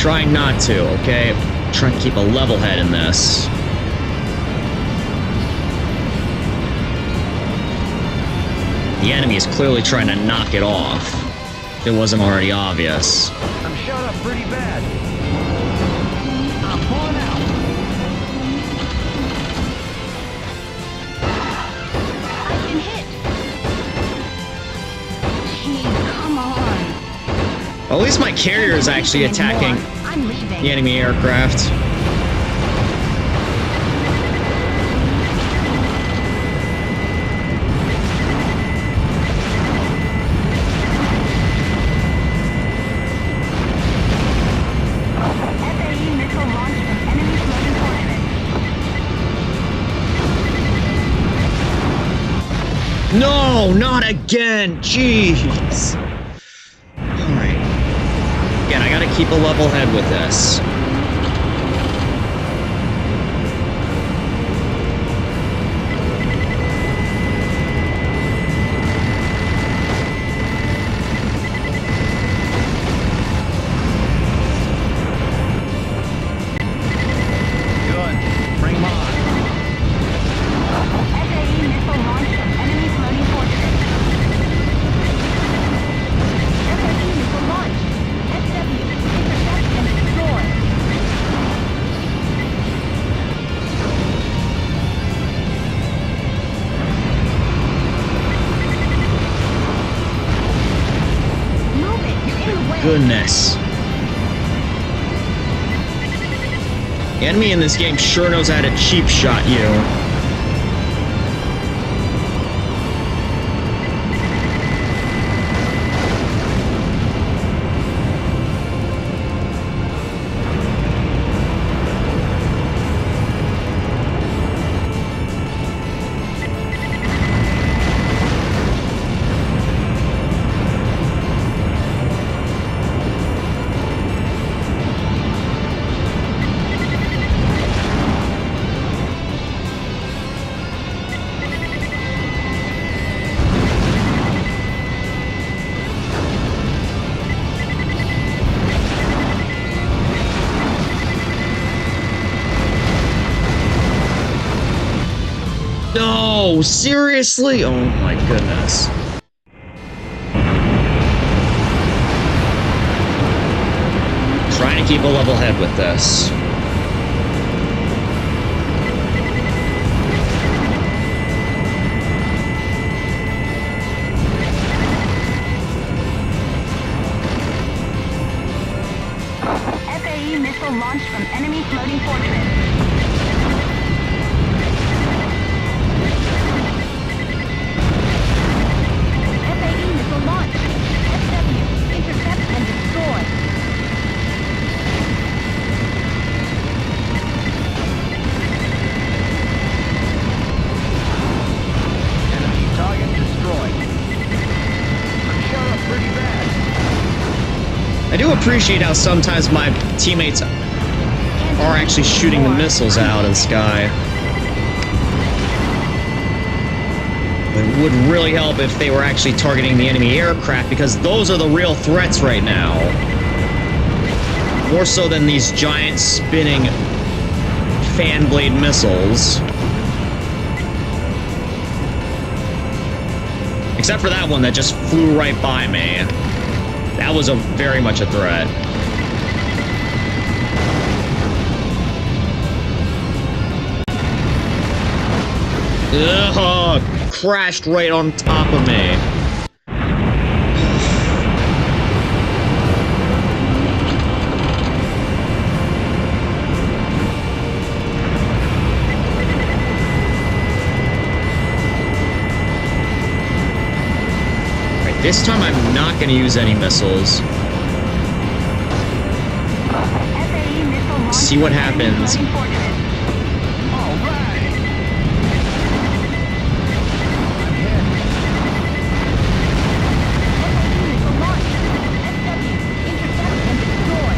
Trying not to, okay? Trying to keep a level head in this. The enemy is clearly trying to knock it off. If it wasn't already obvious. I'm shot up pretty bad. I'm pulling out. I've been hit. Jeez, come on. Well, at least my carrier is actually attacking I'm leaving. the enemy aircraft. FAE missile launched from enemy floating fortress. No, not again! Jeez! Alright. Again, I gotta keep a level head with this. Good. Bring 'em on. FAE missile launched from enemy floating fortress. FAE missile launched. SW, intercept and destroy. Move it, you're in the way. Goodness. The enemy in this game sure knows how to cheap shot you. No, seriously? Oh my goodness. Trying to keep a level head with this. FAE missile launched from enemy floating fortress. FAE missile launched. SW, intercept and destroy. Enemy target destroyed. I'm shot up pretty bad. I do appreciate how sometimes my teammates are actually shooting the missiles out of the sky. It would really help if they were actually targeting the enemy aircraft, because those are the real threats right now. More so than these giant spinning fan blade missiles. Except for that one that just flew right by me. That was very much a threat. Ugh, crashed right on top of me. Alright, this time I'm not going to use any missiles. FAE missile launched See what from enemy happens. floating fortress. All right. I'm hit. FAE missile launched. SW, intercept and destroy.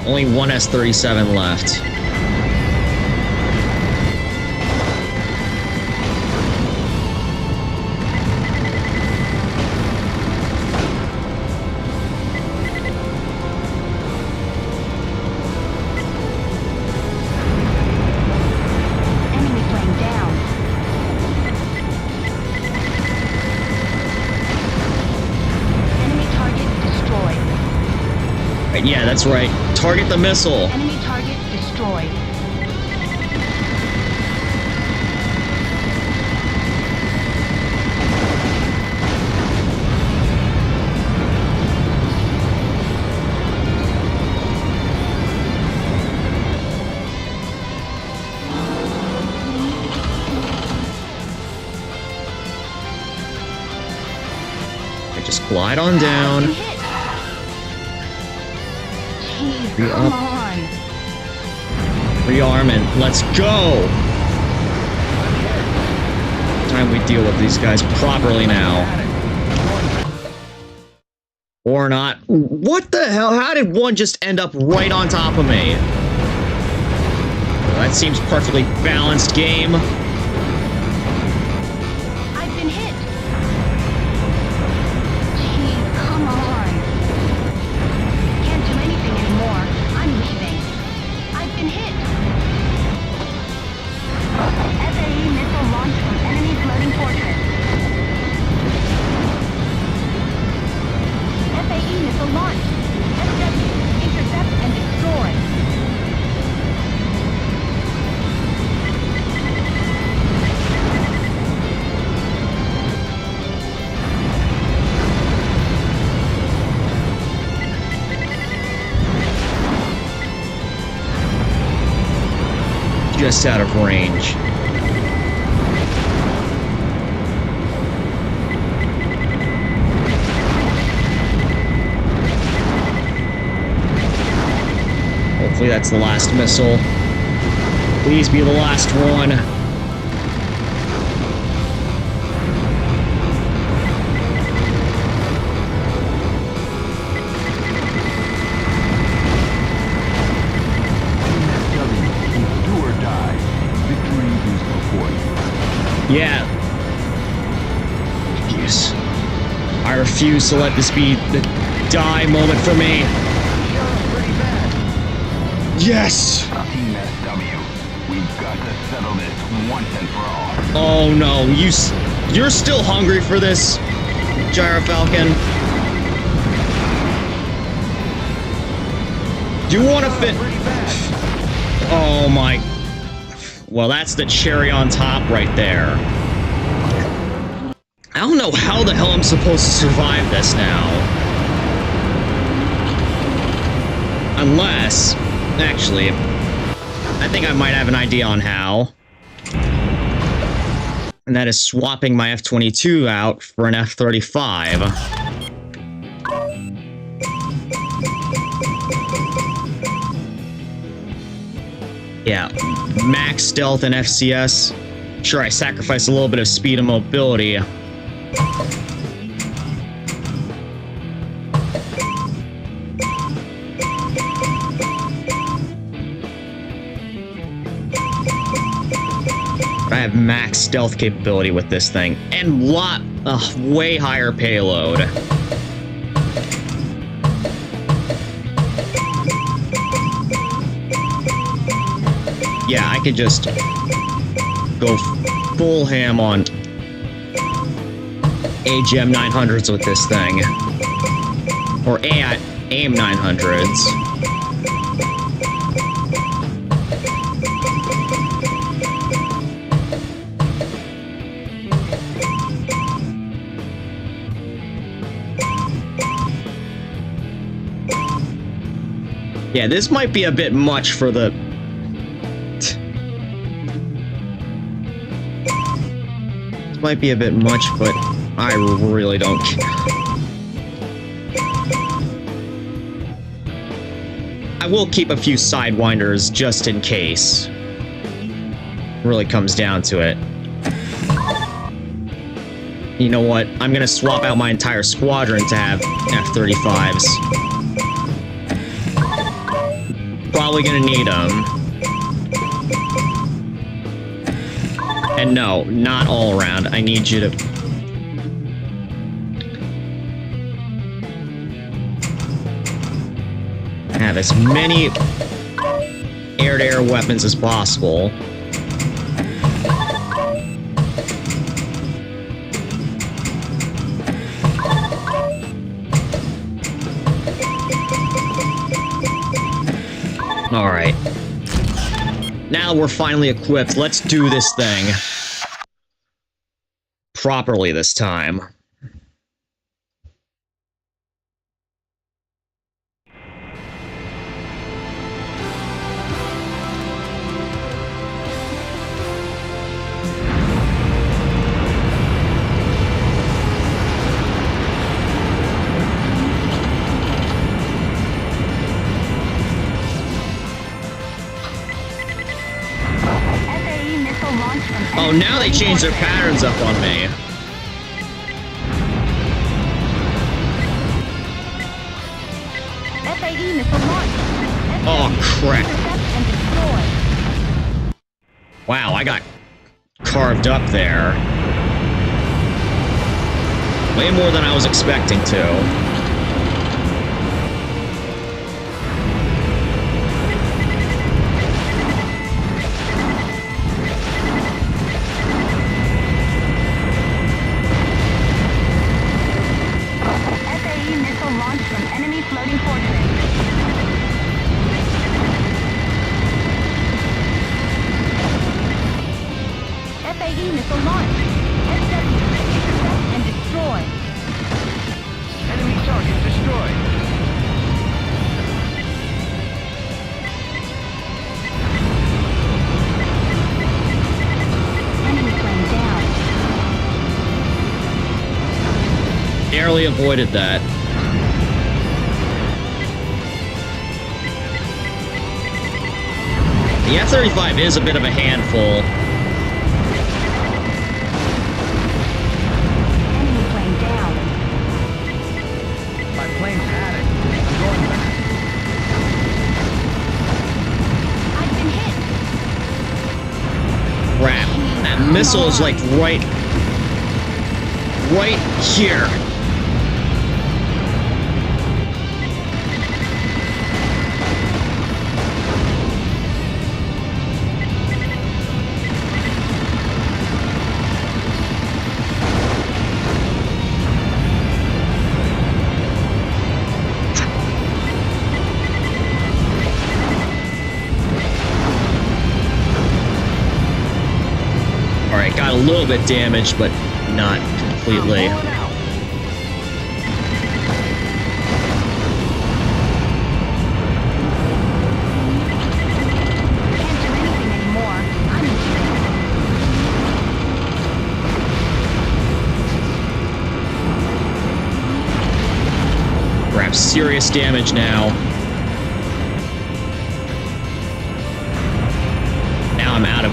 Only one S-37 left. Enemy plane down. Enemy target destroyed. Right, yeah, that's right. Target the missile. Enemy target destroyed. Right, just glide on down. Been hit. Jeez, Be come up. on. Rearm and let's go! Time we deal with these guys properly now. Or not. What the hell? How did one just end up right on top of me? Well, that seems perfectly balanced game. I've been hit. Jeez, come on. Can't do anything anymore. I'm leaving. I've been hit. FAE missile launched from enemy floating fortress. FAE missile launched. SW, intercept and destroy. Just out of range. Hopefully that's the last missile. Please be the last one. Do or die. Victory is before you. Yeah. Yes. I refuse to let this be the die moment for me. Yes! Team SW, we've got to settle this once and for all. Oh no, you're still hungry for this, Gyrfalcon. Do you want to fit? Oh my. Well, that's the cherry on top right there. I don't know how the hell I'm supposed to survive this now. Unless, actually, I think I might have an idea on how. And that is swapping my F-22 out for an F-35. Yeah, max stealth and FCS. Sure, I sacrifice a little bit of speed and mobility. I have max stealth capability with this thing, and way higher payload. Yeah, I could just go full ham on AGM 900s with this thing, or AIM 900s. Yeah, this might be a bit much for the... This might be a bit much, but I really don't care. I will keep a few sidewinders just in case. Really comes down to it. You know what? I'm gonna swap out my entire squadron to have F-35s. Probably gonna need them. And no, not all around. I need you to... have as many air-to-air weapons as possible. Alright. Now we're finally equipped. Let's do this thing. Properly this time. FAE missile launched from Oh, now they changed their patterns up on me. FAE missile launched. Oh, crap. Intercept and destroy. Wow, I got carved up there. Way more than I was expecting to. FAE missile launched from enemy floating fortress. FAE missile launched. SW, intercept and destroy. Enemy target destroyed. Enemy plane down. Barely avoided that. The F-35 is a bit of a handful. Enemy plane down. My plane's had it. I'm going back. I've been hit. Crap. That missile is like right here. Alright, got a little bit damaged, but not completely. I'm pulling out. Can't do anything anymore. I'm in space. Perhaps serious damage now. Now I'm out of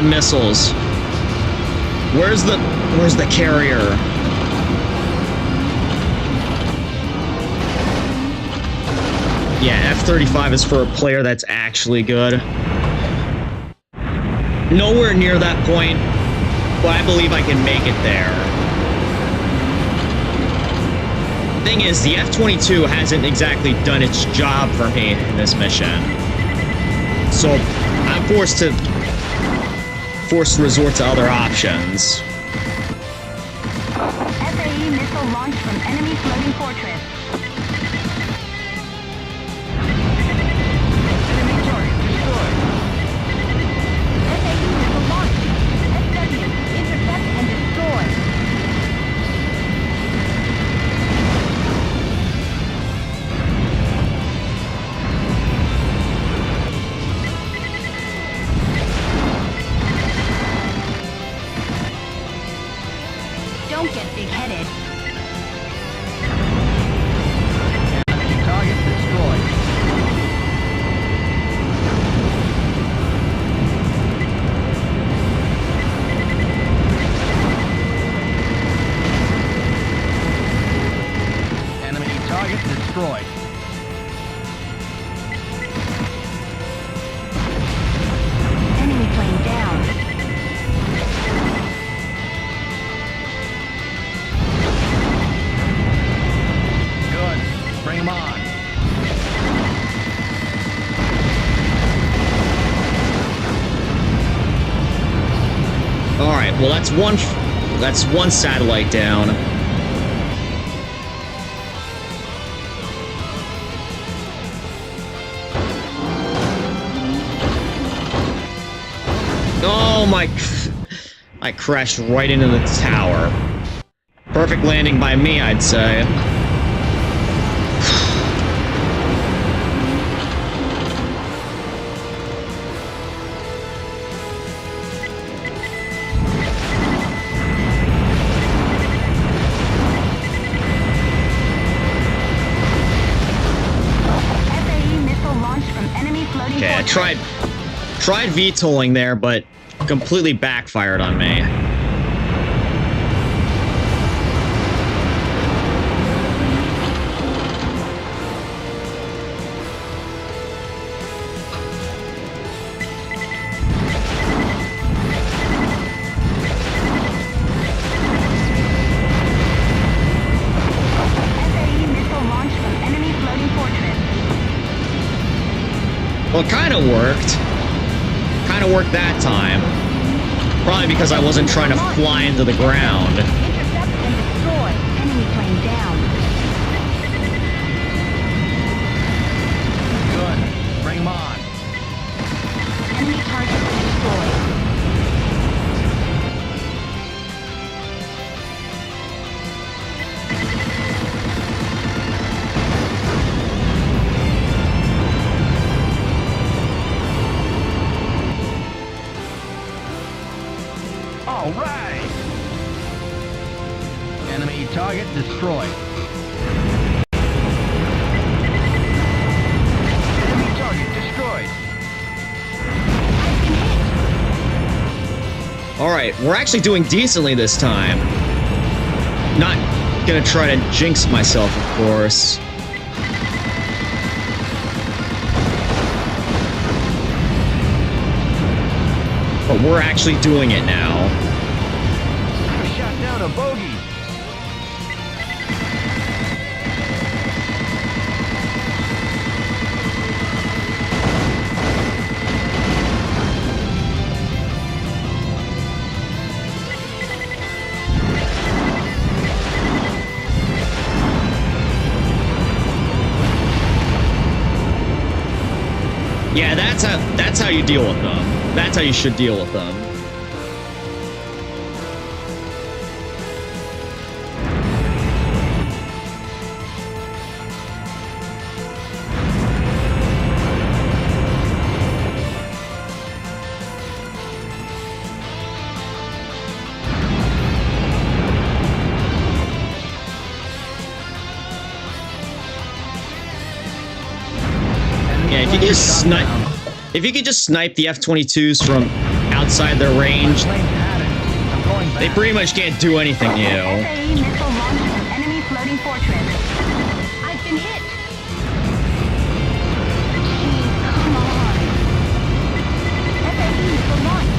missiles. Where's the carrier? Yeah, F-35 is for a player that's actually good. Nowhere near that point, but I believe I can make it there. Thing is, the F-22 hasn't exactly done its job for me in this mission. So I'm forced to resort to other options. FAE missile launched from enemy floating fortress. Enemy target destroyed. FAE missile launched. SW, intercept and destroy. Don't get big-headed. Enemy target destroyed. Enemy target destroyed. That's one satellite down. Oh my... I crashed right into the tower. Perfect landing by me, I'd say. Okay, I tried VTOLing there, but completely backfired on me. Well, it kind of worked. Kind of worked that time. Probably because I wasn't trying to fly into the ground. Intercept and destroy. Enemy plane down. Good. Bring them on. Enemy target destroyed. All right. Enemy target destroyed. Enemy target destroyed. Alright, we're actually doing decently this time. Not gonna try to jinx myself, of course. But we're actually doing it now. Shot down a bogey. Yeah, that's how you deal with them. That's how you should deal with them. Yeah, if you could just snipe the F-22s from outside their range, they pretty much can't do anything to you. FAE missile launched from enemy floating fortress. I've been hit. Come on. FAE missile launched.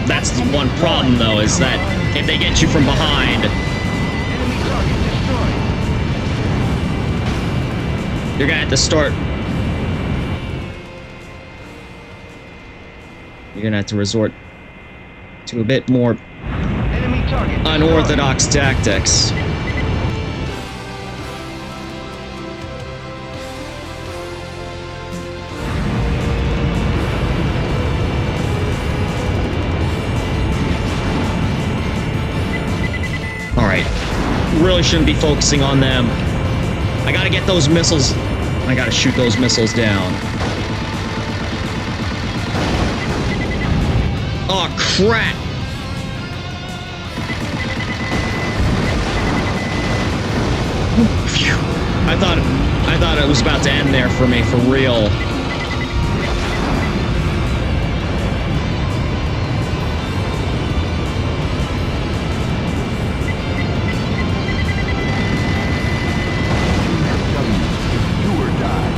SW. That's the one problem, though, is that if they get you from behind, Enemy target destroyed. you're gonna have to start. You're gonna have to resort to a bit more Enemy target destroyed. unorthodox tactics. Alright. Really shouldn't be focusing on them. I gotta get those missiles. I gotta shoot those missiles down. Oh, crap! Phew. I thought it was about to end there for me, for real. Do or die.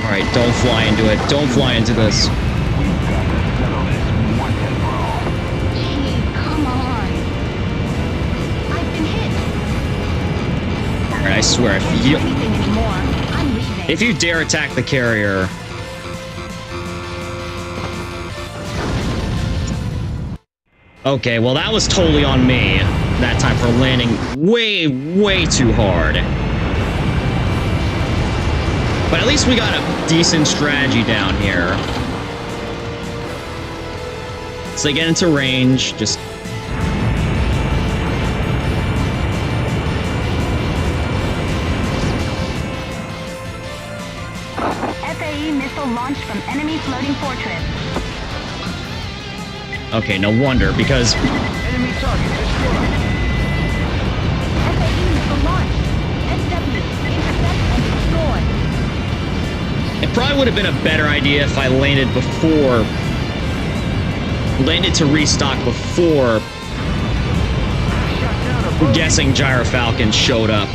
Alright, don't fly into it. Don't fly into this. We've got to settle this once and for all. Jeez, come on. I've been hit. Alright, I swear, Can't do anything anymore. I'm leaving. if you dare attack the carrier, Okay, well that was totally on me that time for landing way too hard. But at least we got a decent strategy down here. So they get into range, just... FAE missile launched from enemy floating fortress. Okay, no wonder, because... Enemy target destroyed. FAE missile launched. SW, intercept and destroy. It probably would have been a better idea if I landed before... landed to restock before... guessing Gyrfalcon showed up.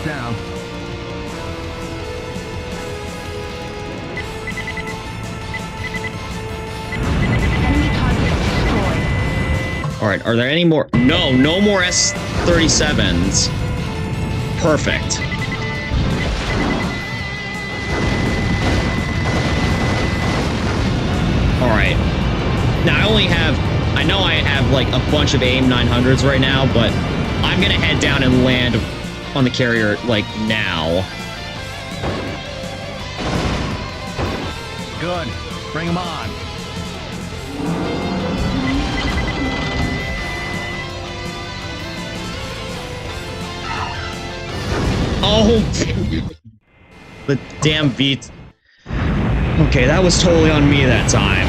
Down. Enemy target destroyed. Alright, are there any more? No, no more S-37s. Perfect. Alright. Now, I know I have, like, a bunch of AIM-900s right now, but I'm gonna head down and land on the carrier, like, now. Good. Bring them on. Oh! The damn beat. Okay, that was totally on me that time.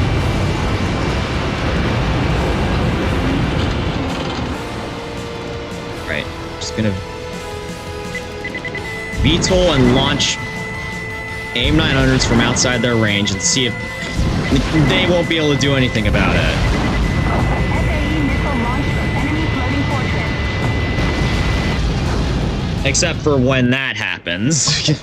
Right, just gonna... VTOL and launch AIM-900s from outside their range and see if they won't be able to do anything about it. FAE missile launched from enemy floating fortress. Except for when that happens.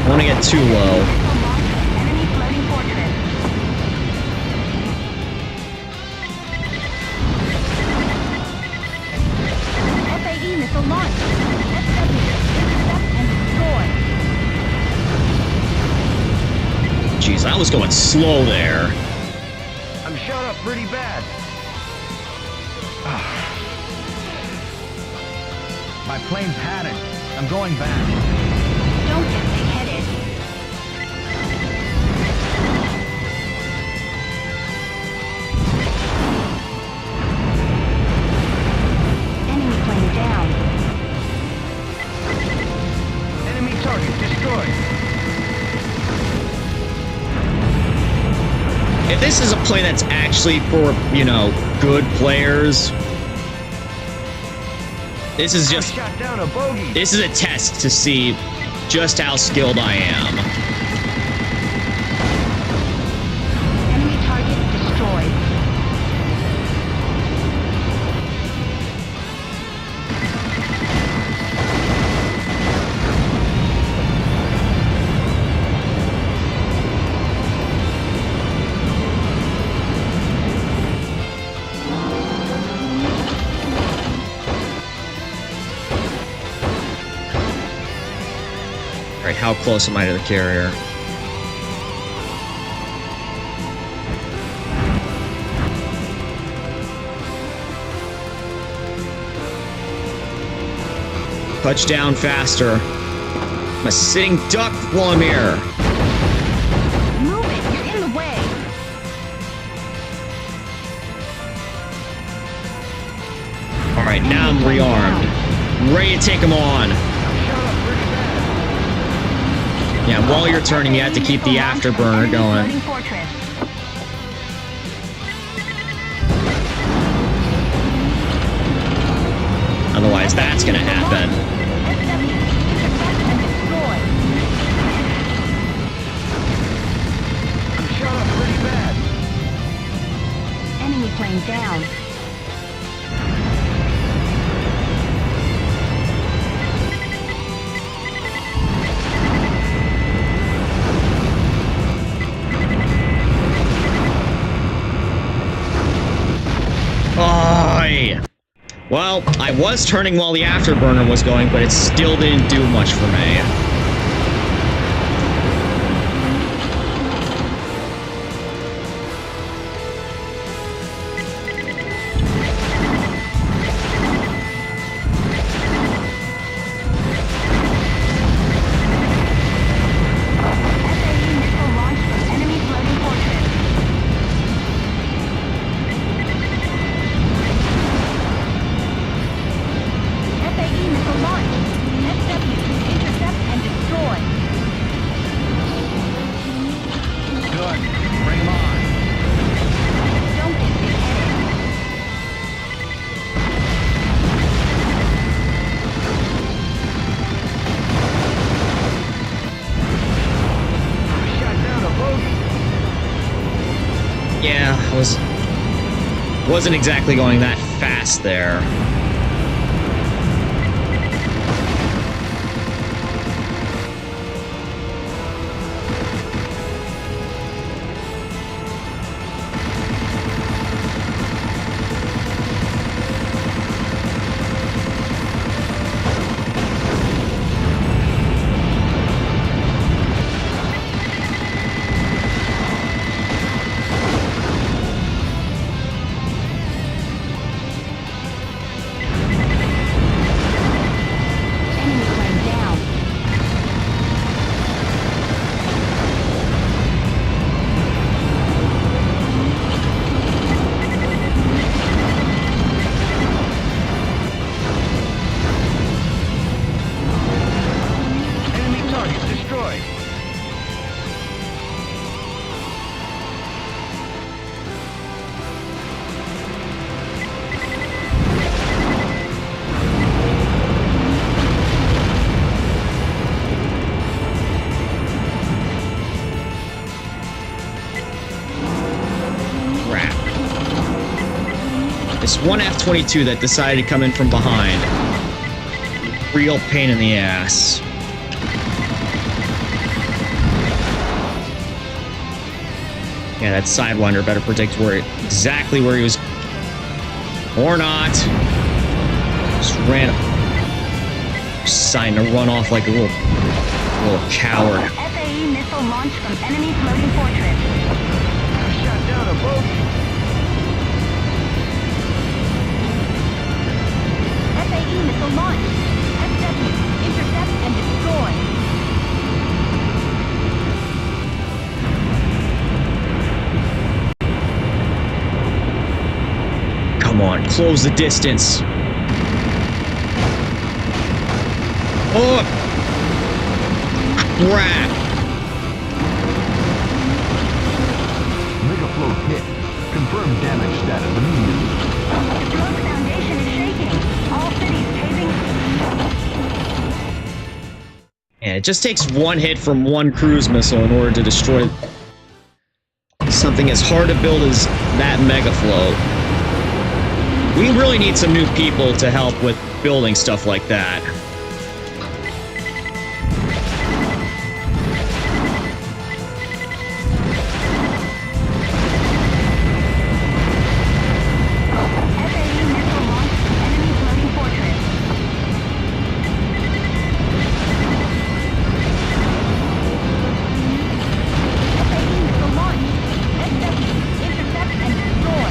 I want to get too low. Enemy floating fortress. FAE missile launched. SW, intercept and destroy. Jeez, I was going slow there. I'm shot up pretty bad. My plane's had it. I'm going back. Don't get big-headed. Enemy plane down. Enemy target destroyed. If this is a plane that's actually for, you know, good players, this is just... Shot down a bogey. This is a test to see just how skilled I am. Enemy target destroyed. Alright, how close am I to the carrier? Touchdown faster. I'm a sitting duck while I'm here. Move it, you're in the way. Alright, now I'm rearmed. Ready to take them on. Yeah, while you're turning, you have to keep the afterburner going. Floating fortress. Otherwise, that's gonna happen. SW, intercept and destroy. plane down. Oh, well, I was turning while the afterburner was going, but it still didn't do much for me. FAE missile launched from enemy floating fortress. FAE missile launched. SW, intercept and destroy. Good. Bring 'em on. Don't get big headed. Shot down a boat. Yeah, wasn't exactly going that fast there. Enemy plane down. Enemy target destroyed. Crap. This one F-22 that decided to come in from behind. Real pain in the ass. Yeah, that Sidewinder better predict exactly where he was. Or not. Just ran. Deciding to run off like a little coward. FAE missile launched from enemy floating fortress. Shot down a boat. FAE missile launched. SW, intercept and destroy. Come on, close the distance. Oh! Crap! Megafloat hit. Confirm damage status immediately. Smoke foundation is shaking. All cities paving. Yeah, it just takes one hit from one cruise missile in order to destroy something as hard to build as that Megafloat. We really need some new people to help with building stuff like that. FAE missile launched from enemy floating fortress. FAE missile launched. SW, intercept and destroy.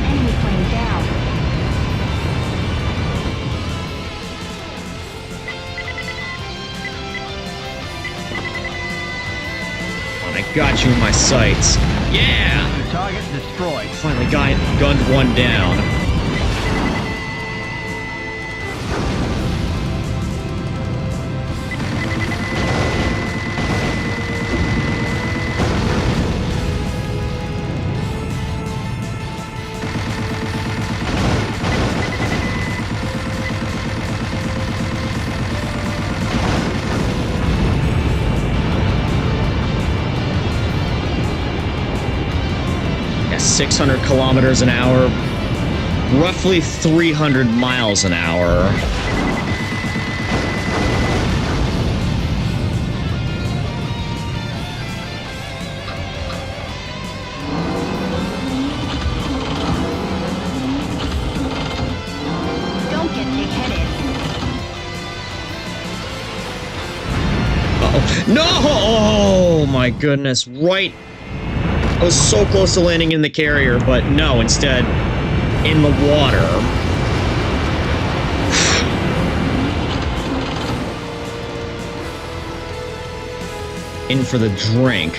Enemy plane down. I got you in my sights. Yeah! Target destroyed. Finally gunned one down. 600 kilometers an hour, roughly 300 miles an hour. Don't get big-headed. Uh-oh. No! Oh my goodness, right. I was so close to landing in the carrier, but no, instead, in the water. In for the drink.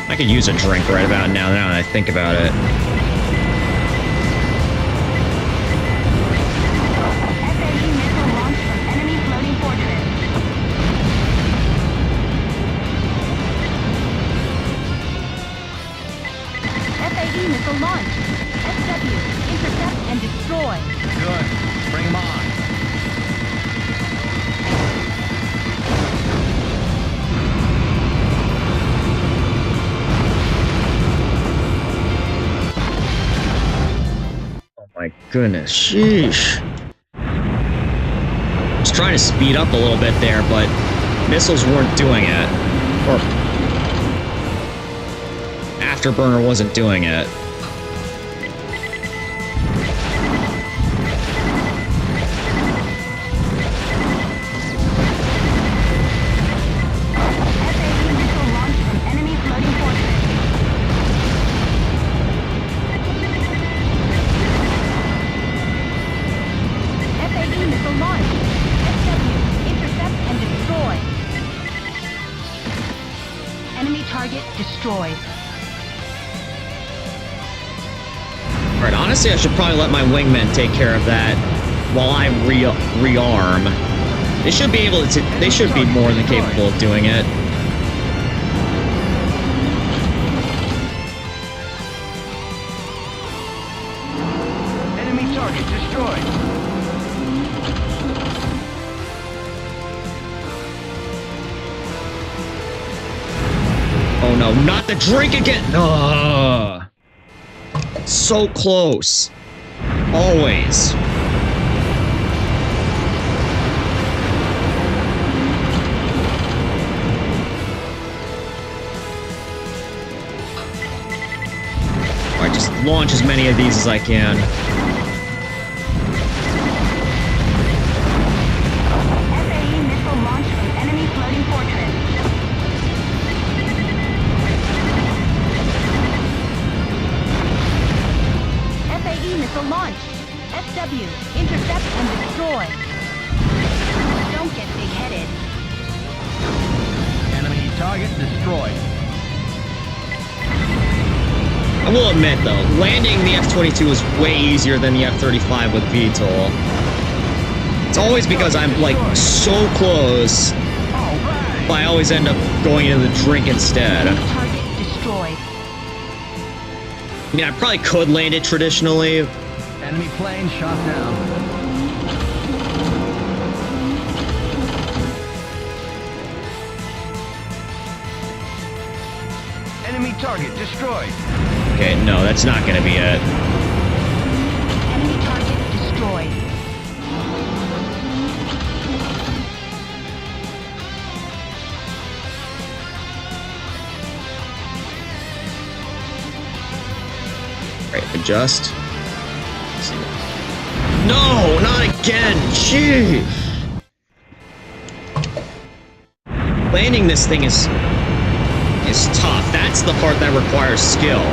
I could use a drink right about now that I think about it. FAE missile launched from enemy floating fortress. FAE missile launched. SW, intercept and destroy. Good. Bring them on. Oh my goodness, sheesh. I was trying to speed up a little bit there, but missiles weren't doing it. Or Afterburner wasn't doing it. FAE missile launched from enemy floating fortress. FAE missile launched. SW, intercept and destroy. Enemy target destroyed. Alright, honestly, I should probably let my wingmen take care of that while I rearm. They should be able to. They should be more than capable of doing it. Enemy target destroyed. Oh no, not the drink again! Ugh. So close. Always. Alright, just launch as many of these as I can. FAE missile launched from enemy floating fortress. FAE missile launched. SW, intercept and destroy. Don't get big-headed. Enemy target destroyed. I will admit, though, landing the F-22 is way easier than the F-35 with VTOL. It's always because I'm, like, so close, but I always end up going into the drink instead. Target destroyed. I mean, I probably could land it traditionally. Enemy plane shot down. Enemy target destroyed. Okay, no, that's not gonna be it. Enemy target destroyed. Right, adjust. No, not again! Jeez! Landing this thing is tough. That's the part that requires skill.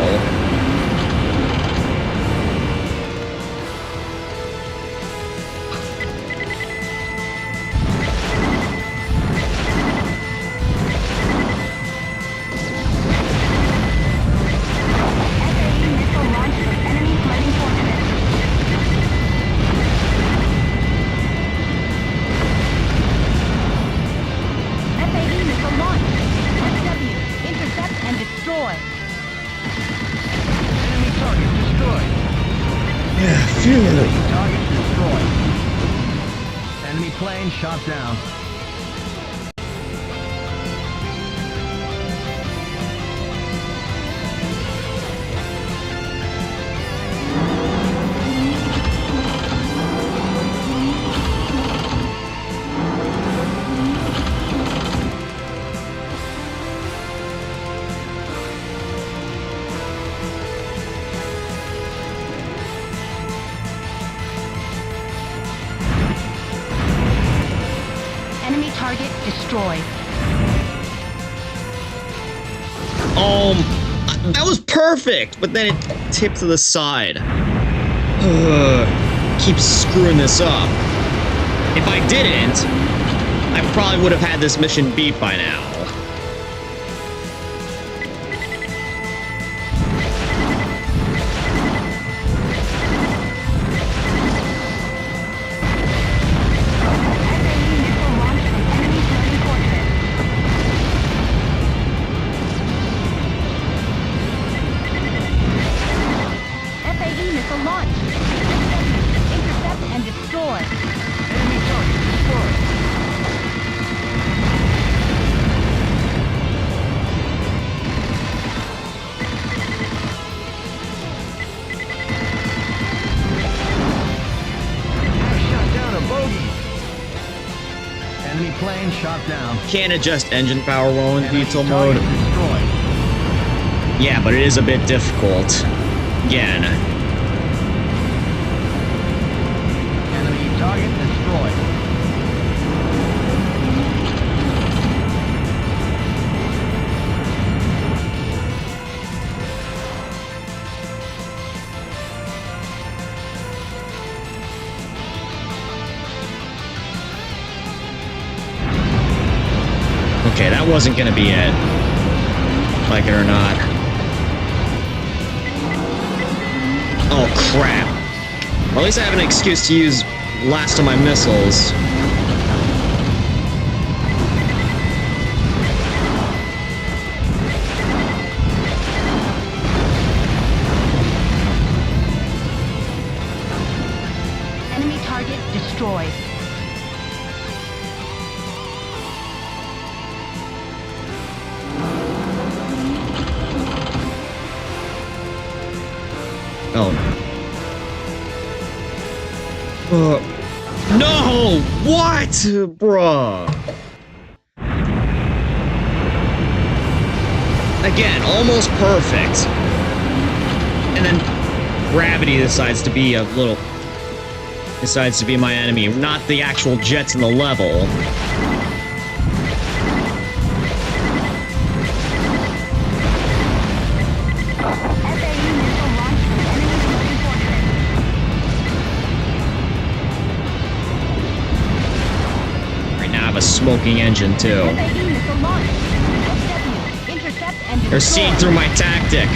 FAE missile launched from enemy floating fortress. FAE missile launched. SW, intercept and destroy. Enemy target destroyed. Yeah, phew. Enemy target destroyed. Enemy plane shot down. target destroyed. That was perfect, but then it tipped to the side. Keep screwing this up. If I didn't, I probably would have had this mission beat by now. FAE missile launched. Intercept and destroy. Enemy target destroyed. I shot down a bogey. Enemy plane shot down. Can't adjust engine power while in Enemy VTOL mode. target destroyed. Yeah, but it is a bit difficult. Again. Enemy target destroyed. Okay, that wasn't gonna be it. Like it or not. Oh, crap. Well, at least I have an excuse to use last of my missiles. Enemy target destroyed. Oh, no. No! What? Bruh. Again, almost perfect. And then gravity decides to be my enemy, not the actual jets in the level. FAE missile launched from enemy floating fortress. Right now I have a smoking engine too. FAE missile launched. SW, intercept and They're destroy. seeing through my tactic.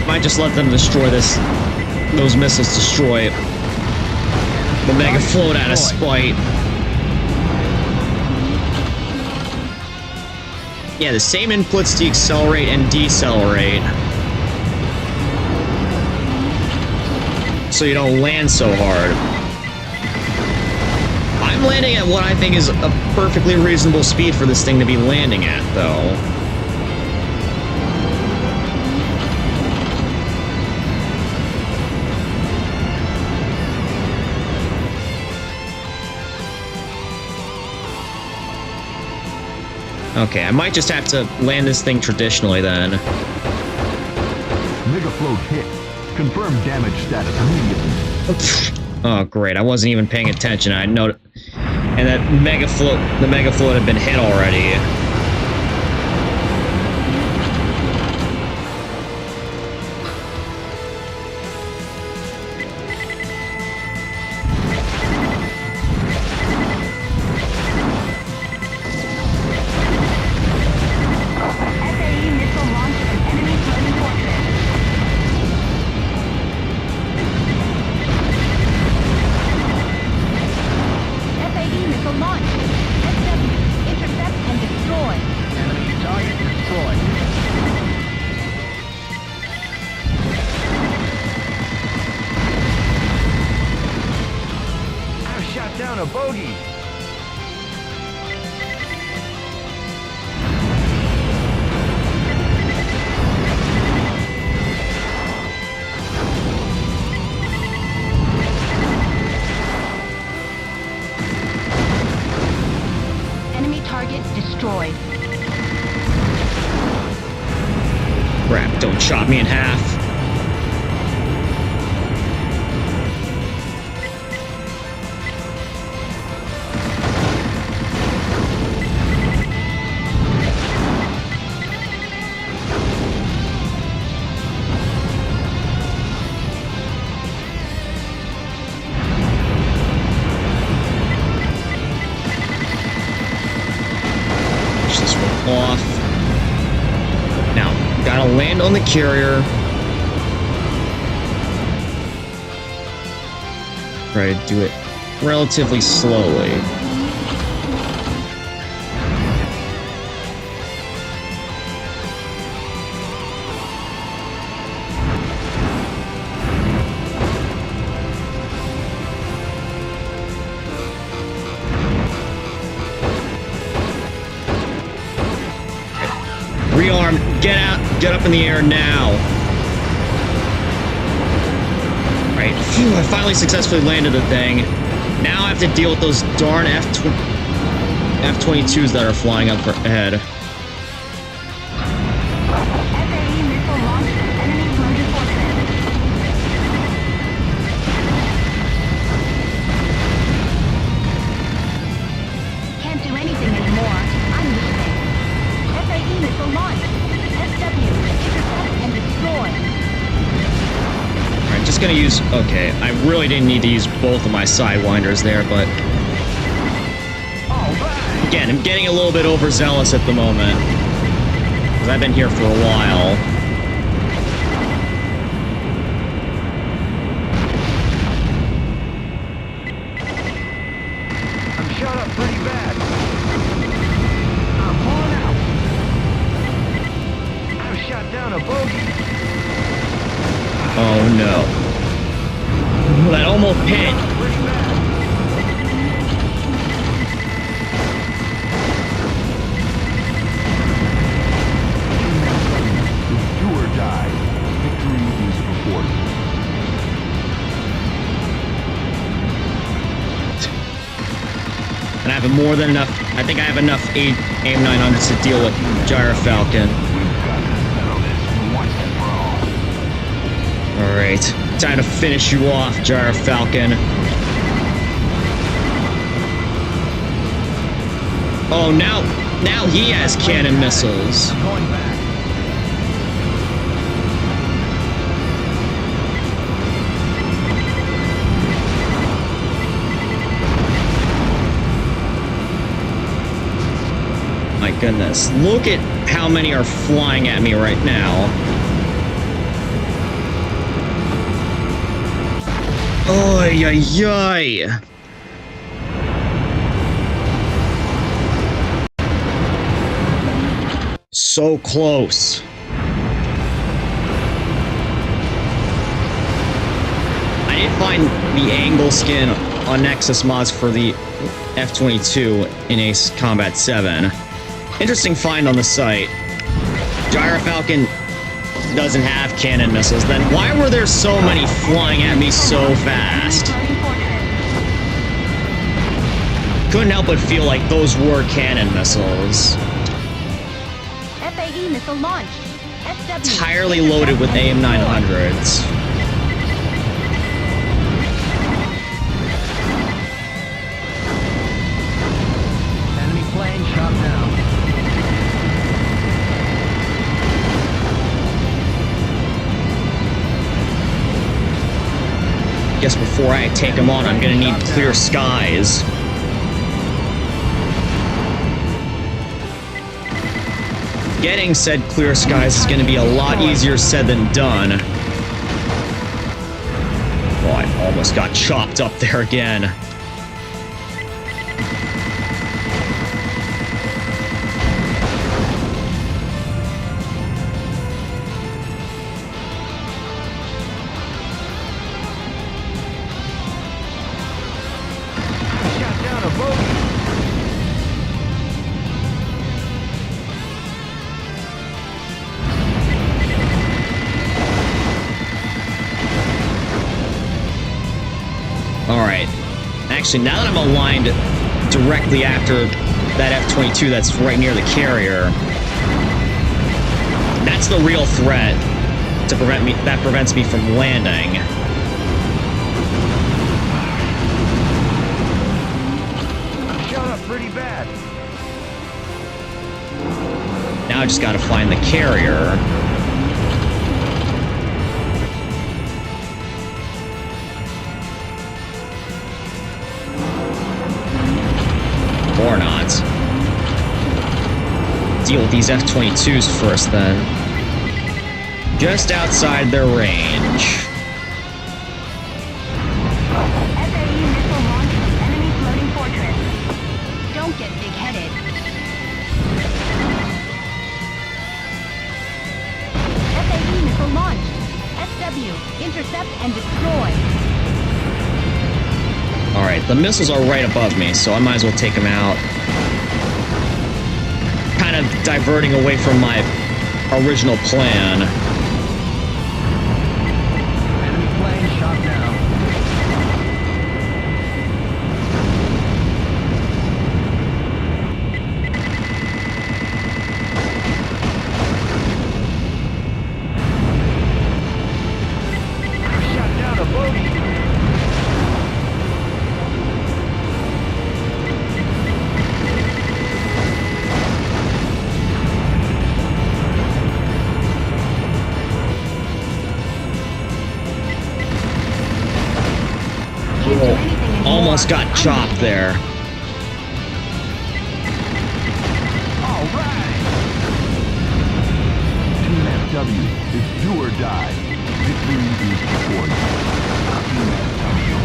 Might just let them destroy those missiles destroy the mega float out of spite. Yeah, the same inputs to accelerate and decelerate. So you don't land so hard. I'm landing at what I think is a perfectly reasonable speed for this thing to be landing at, though. Okay, I might just have to land this thing traditionally then. Mega float hit. Confirm damage status immediately. Oh, great. I wasn't even paying attention. I know. And that the mega float had been hit already. FAE missile launched from enemy floating fortress. FAE missile launched. SW, intercept and destroy. bogey. Enemy target destroyed. Crap, don't chop me in half. Push this one off. Now, gotta land on the carrier. Try to do it relatively slowly. Rearm, get out, get up in the air now. Alright, phew, I finally successfully landed the thing. Now I have to deal with those darn F-22s that are flying up ahead. FAE missile launched at enemy floating fortress. Can't do anything anymore. I'm leaving. FAE missile launched. SW, intercept and destroy. Alright, just gonna use... Okay, I really didn't need to use both of my sidewinders there, but... Again, I'm getting a little bit overzealous at the moment. Because I've been here for a while. I'm shot up pretty bad. I'm pulling out. I've shot down a bogey. Oh no. That almost hit. Pretty bad. Do or die. Victory is afforded. And I have more than enough... I think I have enough AIM-900s to deal with Gyrfalcon. We've got to settle this once and for all. Alright, time to finish you off, Gyrfalcon. Oh, now he has cannon missiles. Going back. My goodness, look at how many are flying at me right now. Oy, oy, oy. So close. I did find the angle skin on Nexus mods for the F-22 in Ace Combat 7. Interesting find on the site. Gyrfalcon doesn't have cannon missiles. Then why were there so many flying at me so fast? Couldn't help but feel like those were cannon missiles. FAE missile launched. SW. Entirely loaded with AIM-900s. Enemy plane shot down. Guess before I take them on, I'm gonna need clear skies. Getting said clear skies is gonna be a lot easier said than done. Oh, I almost got chopped up there again. Shot down a Actually, now that I'm aligned directly after that F-22 that's right near the carrier, that's the real threat to prevent me. That prevents me from landing. Shut up pretty bad. Now I just gotta find the carrier. Or not. Deal with these F-22s first, then. Just outside their range. FAE missile launch from enemy floating fortress. Don't get big-headed. FAE missile launched. SW, intercept and destroy. Alright, the missiles are right above me, so I might as well take them out. Kind of diverting away from my original plan. Enemy plane shot down. Shot down a bogey. Can't do anything anymore. Almost got chopped there. All right. Team SW, it's do or die. Victory is before you. Team SW,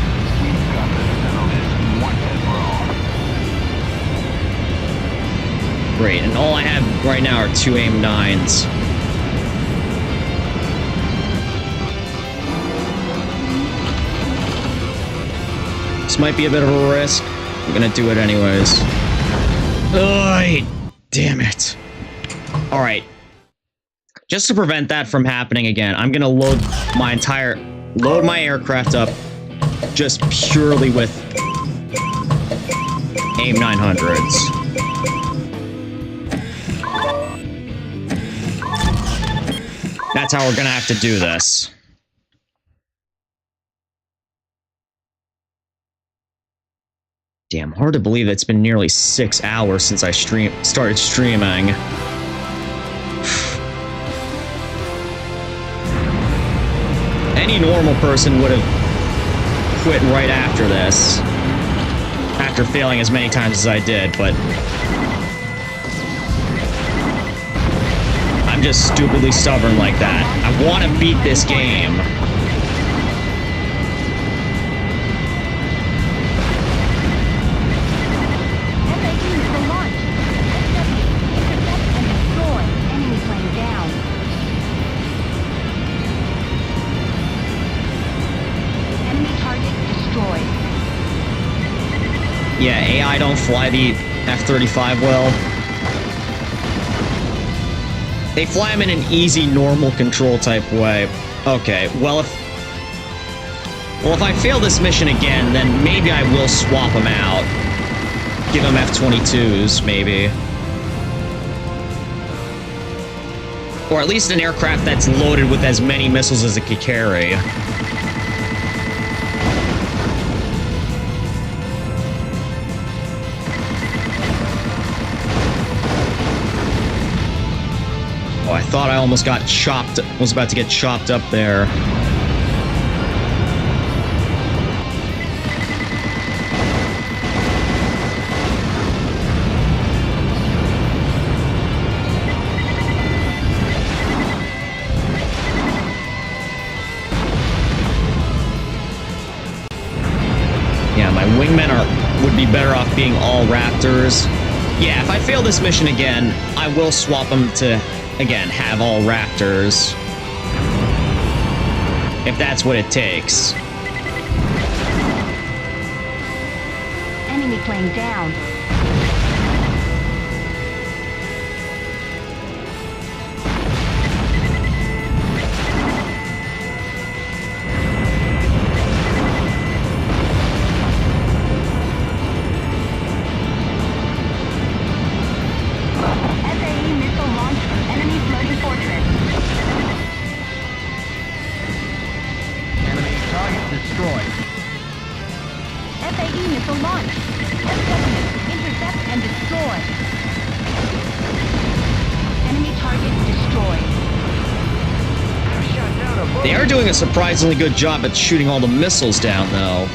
we've got to settle this once and for all. Great, and all I have right now are 2 AIM-9s. This might be a bit of a risk. I'm gonna do it anyways. Ugh, damn it. Alright. Just to prevent that from happening again, I'm gonna load my aircraft up just purely with AIM-900s. That's how we're gonna have to do this. Damn, hard to believe it's been nearly 6 hours since I started streaming. Any normal person would have quit right after this. After failing as many times as I did, but I'm just stupidly stubborn like that. I want to beat this game. FAE missile launched. SW, intercept and destroy. Enemy plane down. Enemy target destroyed. Yeah, AI don't fly the F-35 well. They fly them in an easy, normal control type way. Okay, well if I fail this mission again, then maybe I will swap them out. Give them F-22s, maybe. Or at least an aircraft that's loaded with as many missiles as it could carry. Oh, I thought I almost got chopped, was about to get chopped up there. Yeah, my wingmen would be better off being all Raptors. Yeah, if I fail this mission again, I will swap them to, again, have all Raptors. If that's what it takes. Enemy plane down. missile launched. SW, intercept and destroy. Enemy target destroyed. Shot down a boat. They are doing a surprisingly good job at shooting all the missiles down, though.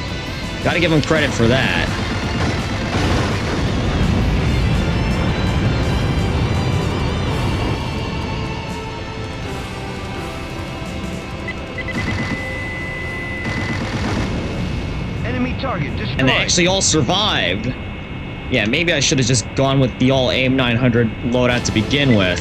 Gotta give them credit for that. Enemy target destroyed. And they actually all survived. Yeah, maybe I should have just gone with the all AIM 900 loadout to begin with.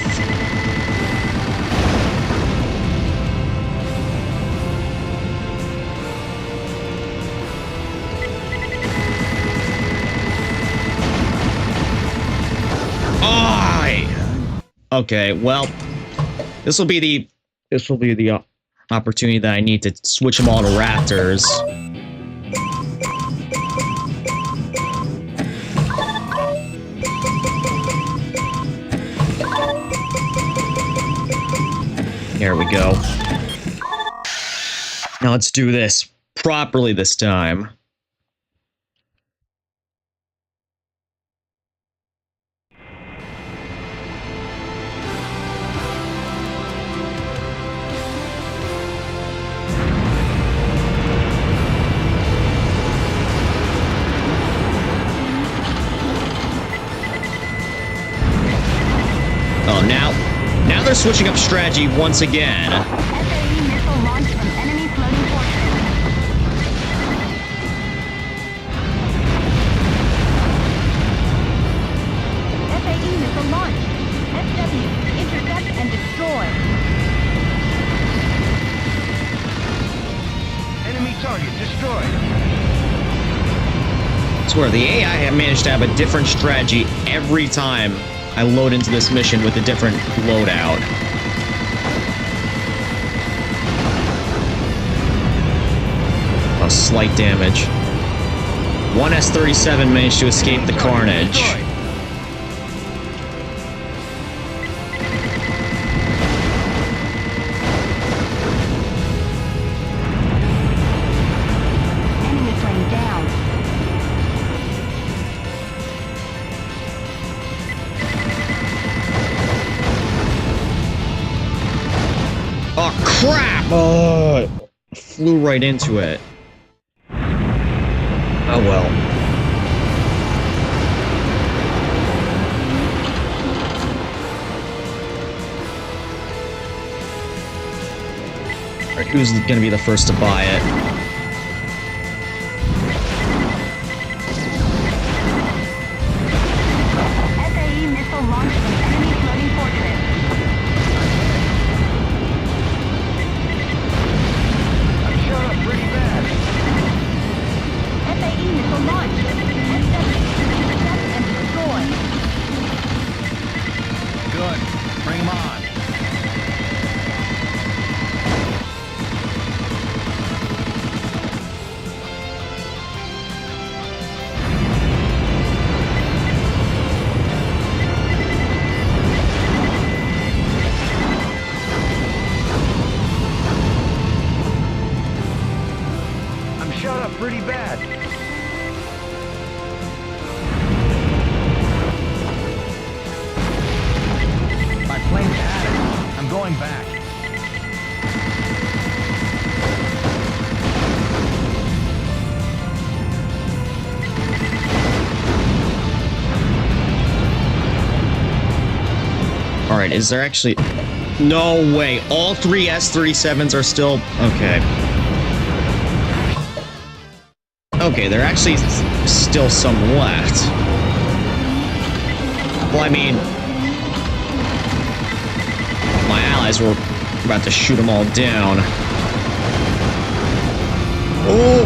Okay, well, this will be the opportunity that I need to switch them all to Raptors. There we go. Now let's do this properly this time. Oh, now they're switching up strategy once again. SAE missile launched from enemy floating fortress. SAE missile launched. SW, intercept and destroy. Enemy target destroyed. I swear, the AI have managed to have a different strategy every time I load into this mission with a different loadout. Oh, slight damage. One S-37 managed to escape the carnage. Enemy plane down. Oh, crap! Oh, flew right into it. Oh, well. Alright, who's gonna be the first to buy it? SAE missile launched from enemy floating fortress. I'm shot up pretty bad. SAE missile launched. SW, intercept and destroy. Good. Bring 'em on. I'm shot up pretty bad. My plane's at it. I'm going back. Alright, is there actually... No way. All three S-37s are still... Okay. Okay, there are actually still some left. Well, I mean... My allies were about to shoot them all down. Oh!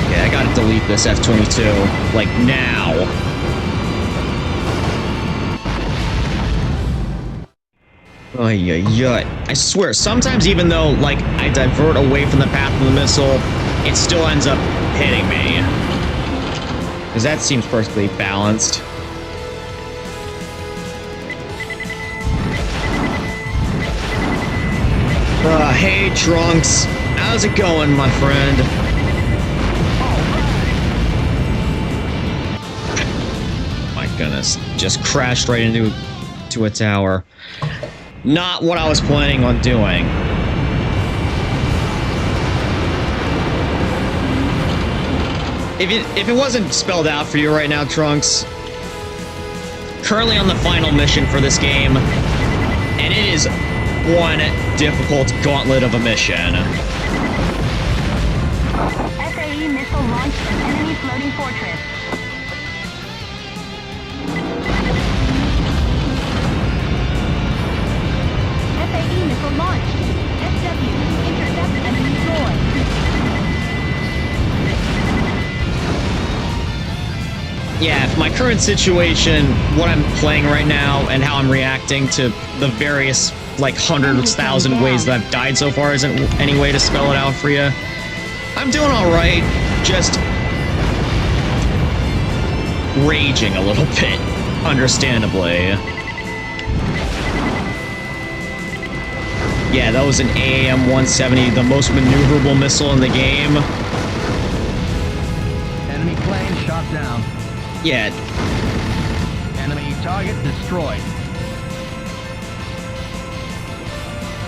Okay, I gotta delete this F-22. Like, now. I swear, sometimes even though, like, I divert away from the path of the missile, it still ends up hitting me. Because that seems perfectly balanced. Hey, Trunks. How's it going, my friend? goodness. Just crashed right into a tower. Not what I was planning on doing. If it wasn't spelled out for you right now, Trunks, currently on the final mission for this game, and it is one difficult gauntlet of a mission. SAE missile launched from enemy floating fortress. SAE missile launched. SW, intercept and destroy. Yeah, my current situation, what I'm playing right now, and how I'm reacting to the various, like, 100,000 ways that I've died so far isn't any way to spell it out for you. I'm doing alright, just raging a little bit, understandably. Yeah, that was an AAM-170, the most maneuverable missile in the game. Enemy plane shot down. Yeah. Enemy target destroyed.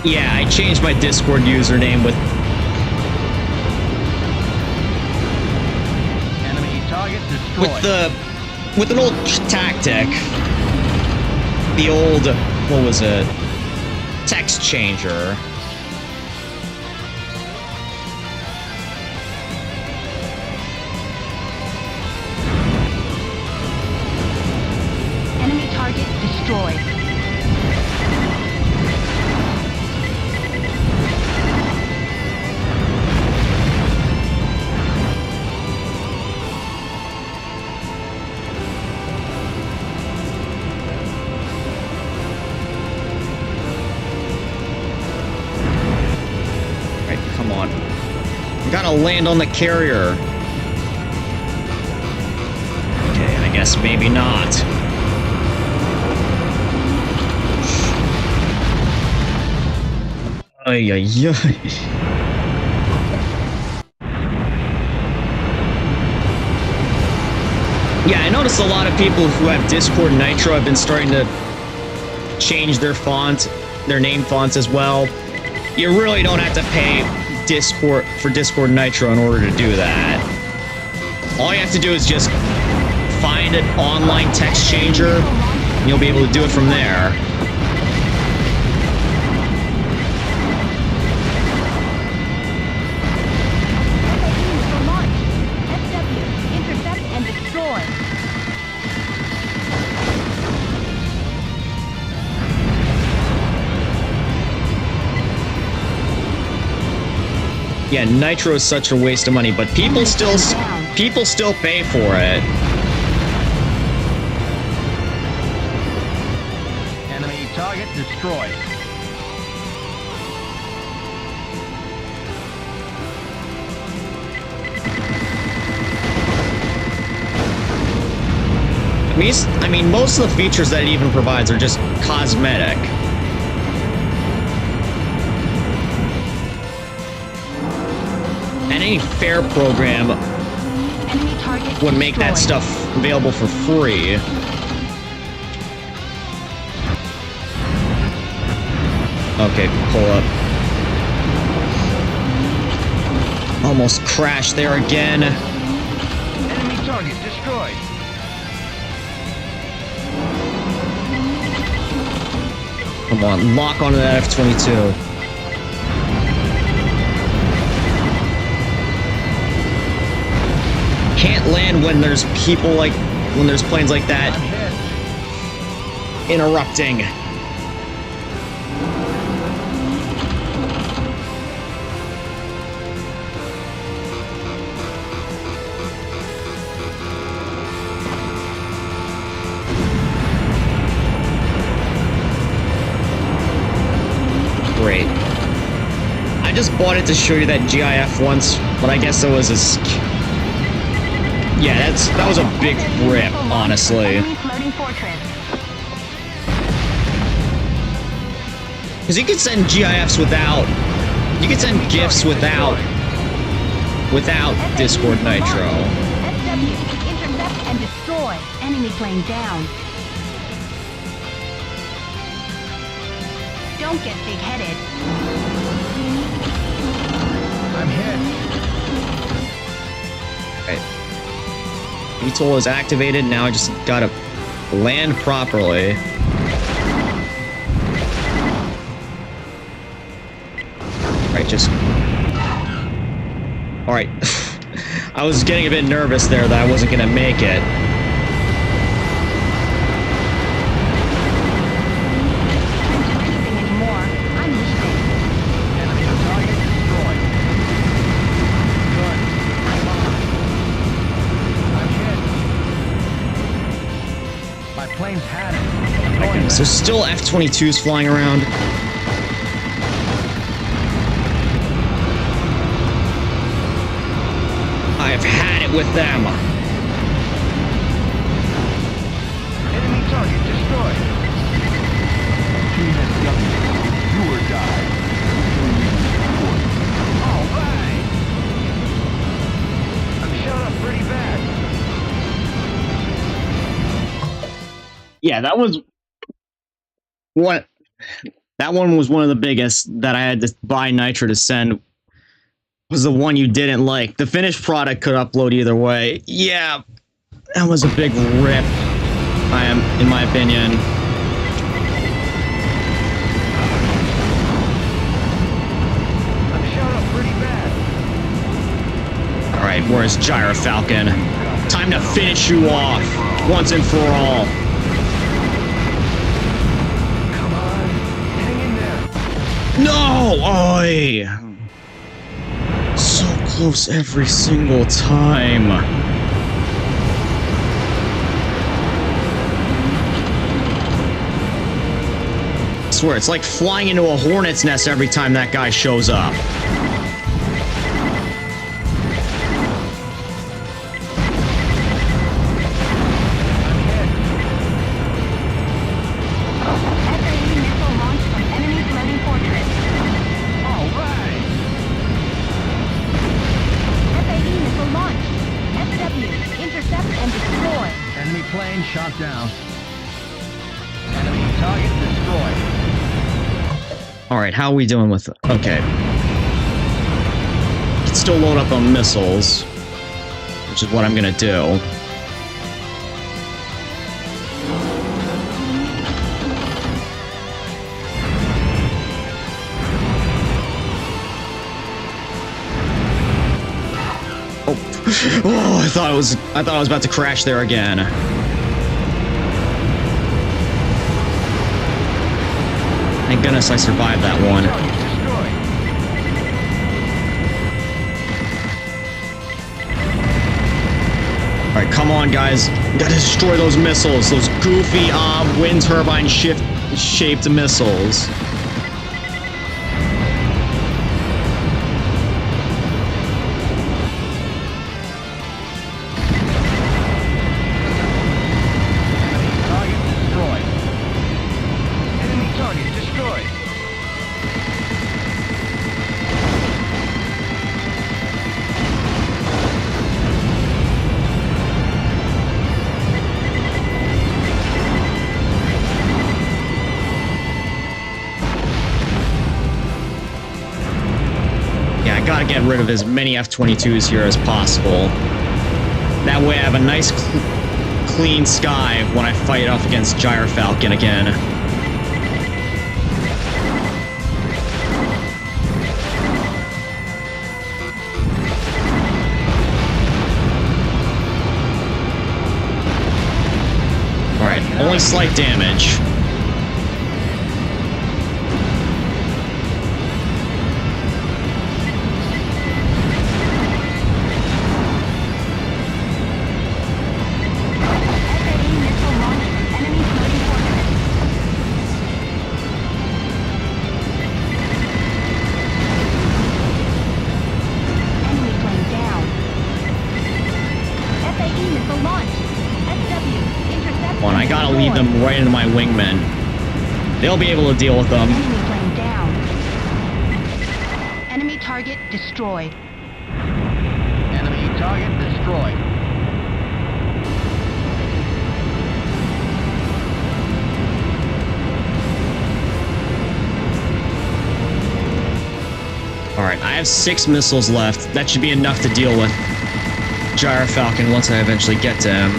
Yeah, I changed my Discord username with... Enemy target destroyed. With an old tactic. The old... what was it? Text changer. Enemy target destroyed. Right, come on. We gotta land on the carrier. Okay, I guess maybe not. Ay, ay, ay. Yeah, I noticed a lot of people who have Discord Nitro have been starting to change their font, their name fonts as well. You really don't have to pay Discord for Discord Nitro in order to do that. All you have to do is just find an online text changer, and you'll be able to do it from there. Yeah, Nitro is such a waste of money, but people still pay for it. Enemy target destroyed. I mean, most of the features that it even provides are just cosmetic. And any fair program would make that stuff available for free. Okay, pull up. Almost crashed there again. Enemy target destroyed. Come on, lock onto that F-22. Can't land when there's people like, when there's planes like that interrupting. Great. I just bought it to show you that GIF once, but I guess it was a... Yeah, that was a big rip, honestly. Because you could send GIFs without... You could send GIFs without Discord Nitro. SW, intercept and destroy. Enemy plane down. Don't get big-headed. I'm hit. Right. VTOL is activated. Now I just gotta land properly. Right, just... Alright. I was getting a bit nervous there that I wasn't gonna make it. So still F-22s flying around. I've had it with them. Enemy target destroyed. Team SW, do or die. All right. I'm shot up pretty bad. Yeah, that was one. That one was one of the biggest that I had to buy Nitro to send. Was the one you didn't like. The finished product could upload either way. Yeah, that was a big rip. In my opinion. I'm shot up pretty bad. All right, where's Gyrfalcon? Time to finish you off once and for all. Come on, hang in there. No! Oi! So close every single time. I swear, it's like flying into a hornet's nest every time that guy shows up. FAE missile launched from enemy floating fortress. All right. FAE missile launched. SW, intercept and destroy. Enemy plane shot down. Enemy target destroyed. Alright, how are we doing with it? Okay. Can still load up on missiles, which is what I'm gonna do. Oh, I thought I was about to crash there again. Thank goodness I survived that one. Alright, come on guys. Gotta destroy those missiles. Those goofy wind turbine shaped missiles. Gotta get rid of as many F-22s here as possible. That way I have a nice clean sky when I fight off against Gyrfalcon again. Alright, only slight damage. I gotta lead them right into my wingmen. They'll be able to deal with them. Enemy plane down. Enemy target destroyed. Enemy target destroyed. Alright, I have 6 missiles left. That should be enough to deal with Gyrfalcon once I eventually get to him.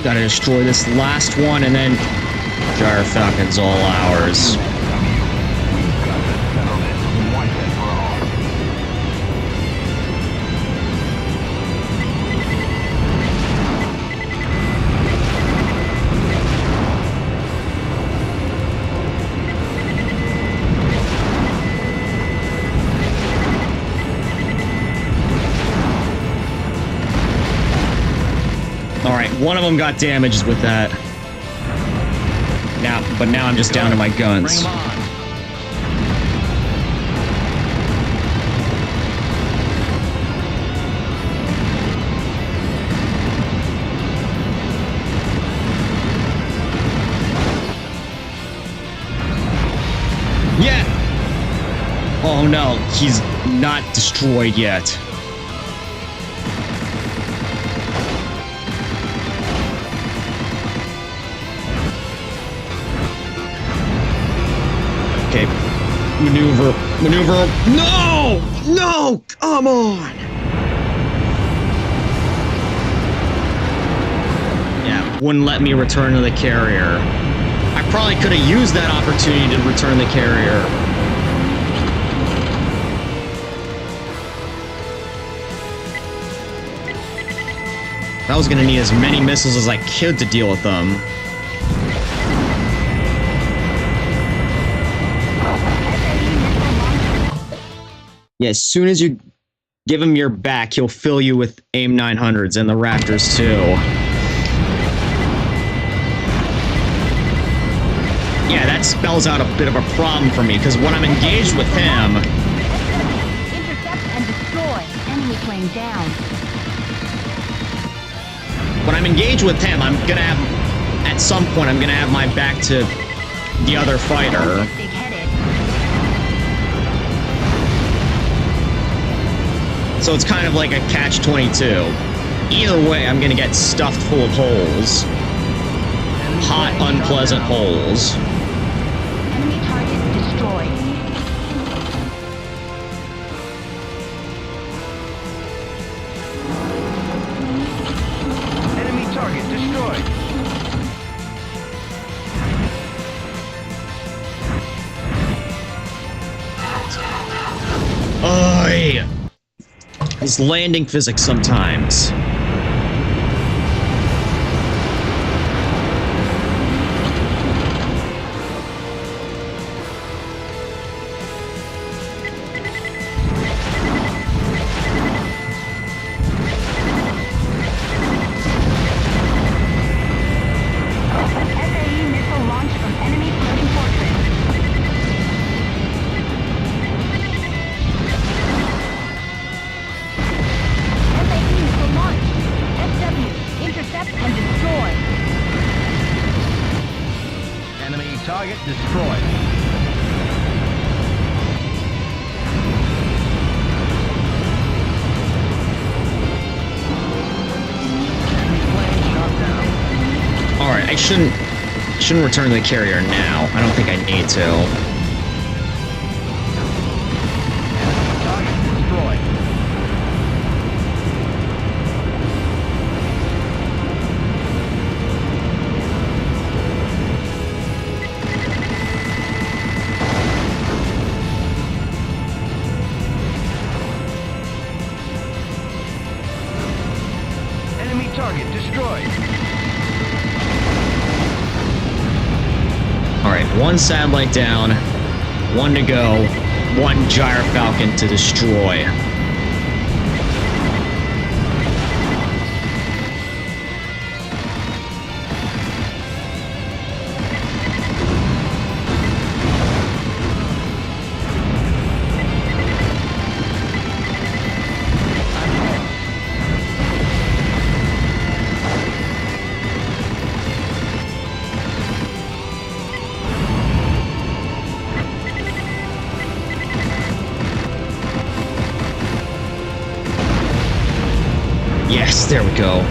Gotta destroy this last one, and then Gyrfalcon's all ours. We've got to settle this once and for all. Alright, one of them got damaged with that. But now I'm just down to my guns. Bring 'em on. Yeah! Oh no, he's not destroyed yet. Okay, maneuver. No! No! Come on! Yeah, wouldn't let me return to the carrier. I probably could have used that opportunity to return the carrier. I was gonna need as many missiles as I could to deal with them. Yeah, as soon as you give him your back, he'll fill you with AIM 900s and the Raptors too. Yeah, that spells out a bit of a problem for me, because when I'm engaged with him... Intercept and destroy. Enemy plane down. When I'm engaged with him, I'm gonna have... At some point, I'm gonna have my back to the other fighter. Big-headed. So it's kind of like a catch-22. Either way, I'm gonna get stuffed full of holes. Hot, unpleasant holes. Enemy target destroyed. Enemy target destroyed. Oy! This landing physics sometimes. SAE missile launched from enemy floating fortress. SAE missile launched. SW, intercept and destroy. Enemy target destroyed. Enemy plane shot down. Alright, I shouldn't return to the carrier now. I don't think I need to. Enemy target destroyed. Enemy target destroyed. Alright, one satellite down, one to go, one Gyrfalcon to destroy. Yes, there we go.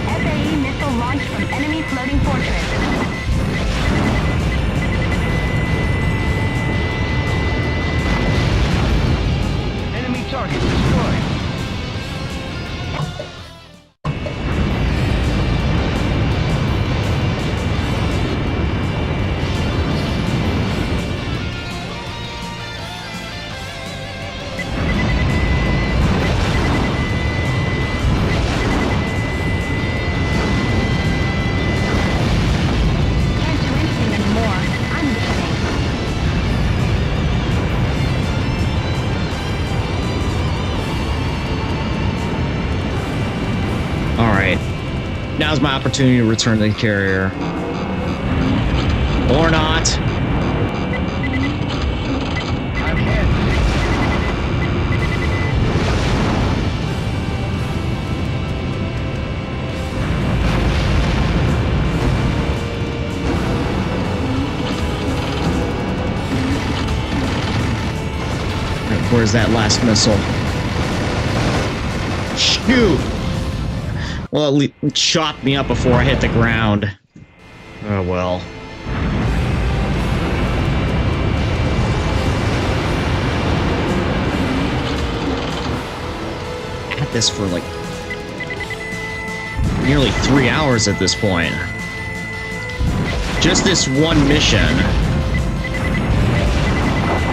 FAE missile launched from enemy floating fortress. Enemy target destroyed. Can't do anything anymore. I'm listening. Alright. Now's my opportunity to return to the carrier. Or not. I'm hit. Where's that last missile? Shoot! Well, at least it shot me up before I hit the ground. Oh well. At this for like nearly 3 hours at this point. Just this one mission.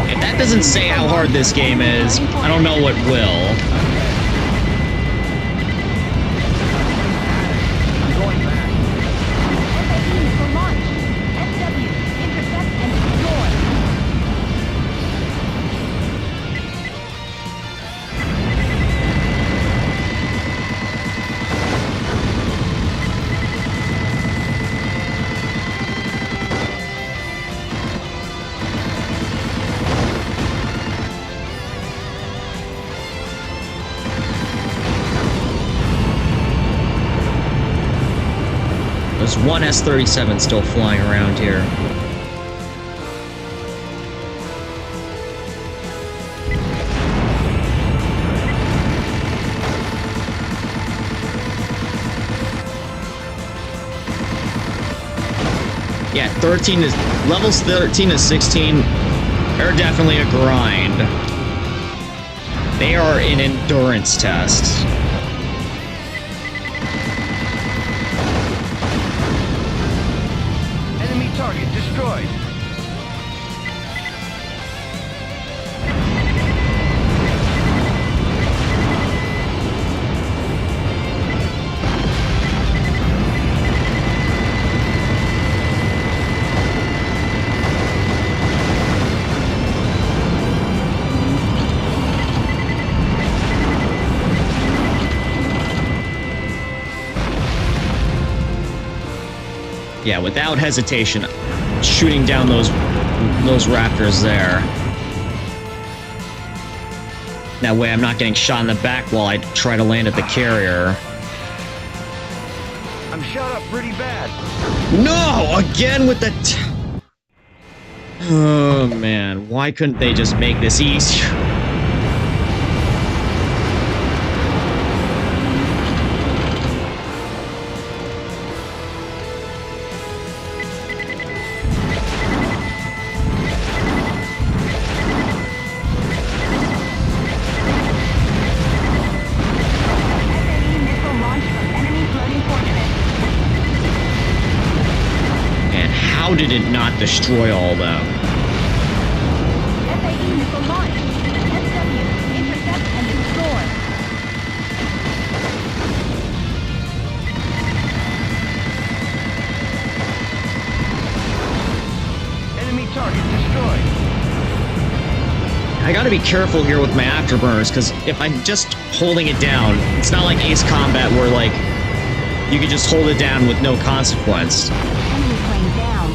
If that doesn't say how hard this game is, I don't know what will. I'm going back. FAE missile launched. SW, intercept and destroy. There's one S-37 still flying around here. Yeah, 13 is levels 13 to 16 are definitely a grind. They are an endurance test. Enemy target destroyed. Yeah, without hesitation, shooting down those raptors there. That way I'm not getting shot in the back while I try to land at the carrier. I'm shot up pretty bad. No! Again with the... Oh, man. Why couldn't they just make this easier? FAE missile launched from enemy floating fortress. And how did it not destroy all of them? FAE missile launched. SW, intercept and destroy. Enemy target destroyed. I gotta be careful here with my afterburners, because if I'm just holding it down, it's not like Ace Combat where, like, you can just hold it down with no consequence. Enemy plane down.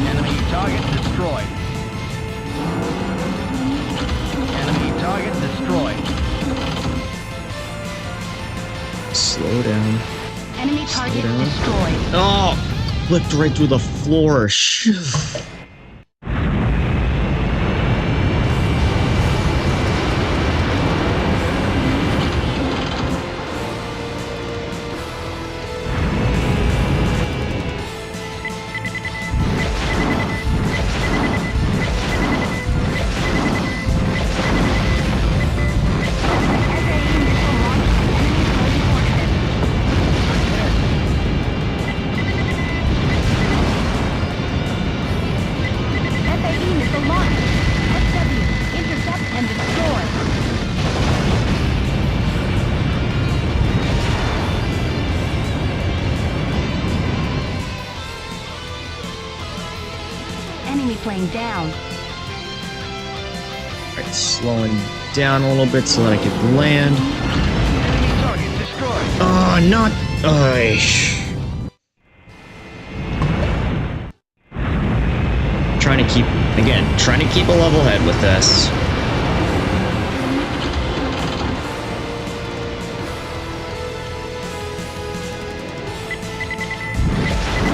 Enemy target destroyed. Enemy target destroyed. target down. destroyed. Oh! Flipped right through the floor. Shh. FAE missile launched. SW, intercept and destroy. Enemy plane down. Alright, slowing down a little bit so that I can land. Enemy target destroyed. Oh, not. Trying to keep a level head with this.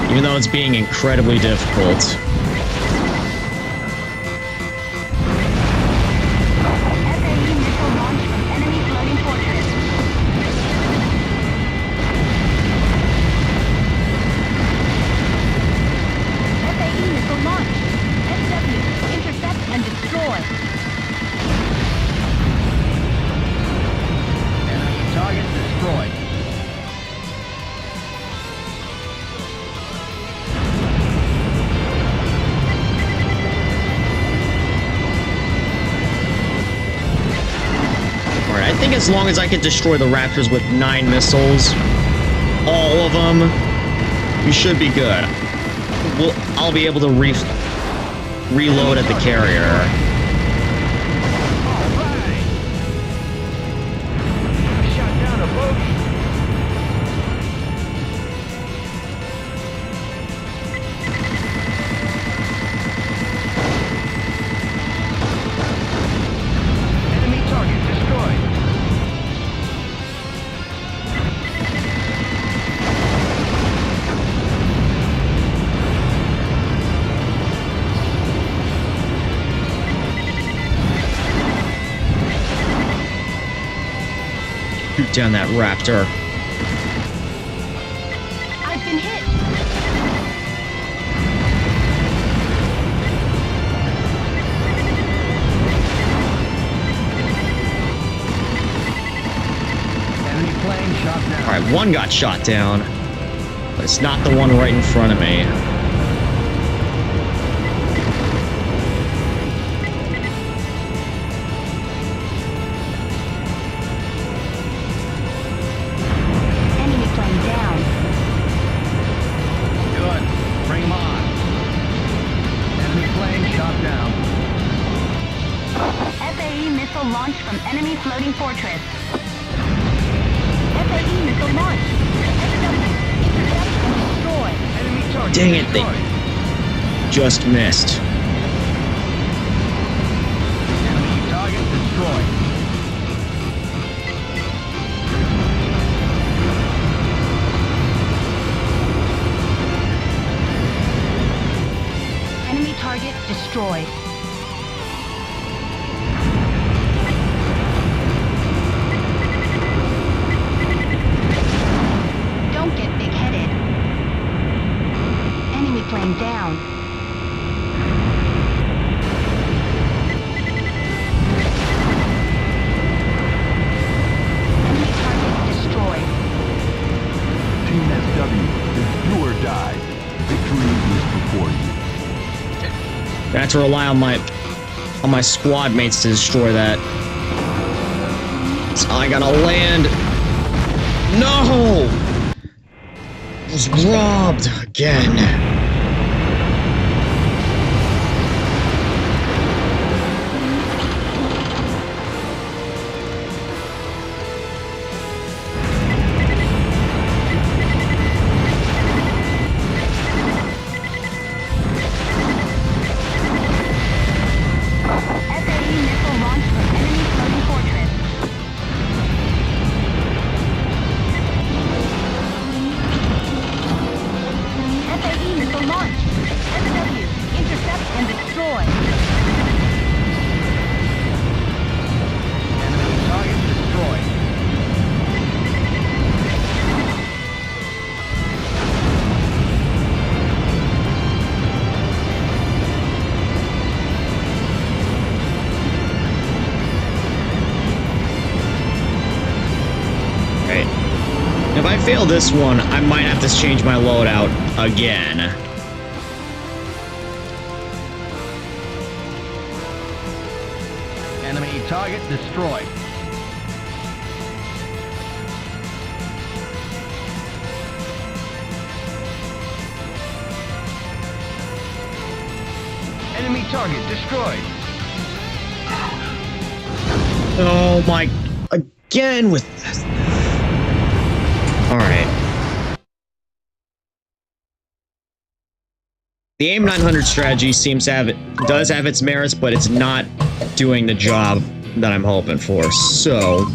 Even though it's being incredibly difficult. FAE missile launched from enemy floating fortress. FAE missile launched. SW, intercept and destroy. Enemy target destroyed. Alright, I think as long as I can destroy the Raptors with 9 missiles, all of them, we should be good. I'll be able to reload at the carrier. Alright. Shot down a bogey. Enemy target destroyed. Shoot down that Raptor. I've been hit. Enemy plane shot down. Alright, one got shot down, but it's not the one right in front of me. Enemy plane down. Good. Bring him on. Enemy plane shot down. FAE missile launched from enemy floating fortress. FAE missile launched. SW, intercept and destroy. Enemy target Dang it, they destroyed. just missed. Enemy target destroyed. Enemy target destroyed. Don't get big-headed. Enemy plane down. Enemy target destroyed. Team SW, it's do or die. Victory is before you. I have to rely on my squad mates to destroy that. So I gotta land. No! I was robbed again. FAE missile launched from enemy floating fortress. I fail this one, I might have to change my loadout again. Enemy target destroyed. Enemy target destroyed. Oh my... Again with this. Alright. The AIM 900 strategy seems to have does have its merits, but it's not doing the job that I'm hoping for, so...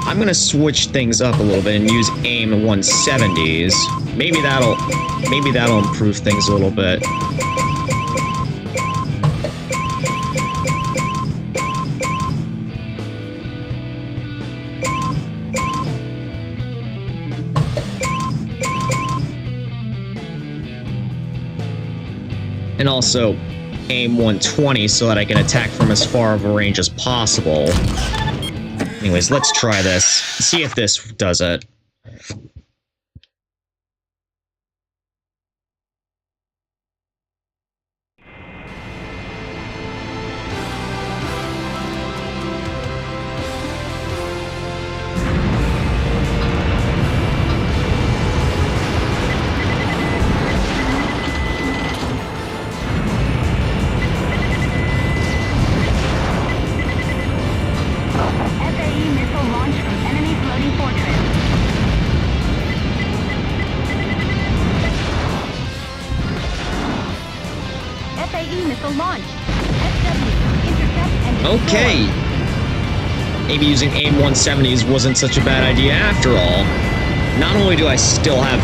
I'm gonna switch things up a little bit and use AIM 170s. Maybe that'll improve things a little bit. And also AIM 120 so that I can attack from as far of a range as possible. Anyways, let's try this. See if this does it. Okay. Maybe using AIM 170s wasn't such a bad idea after all. Not only do I still have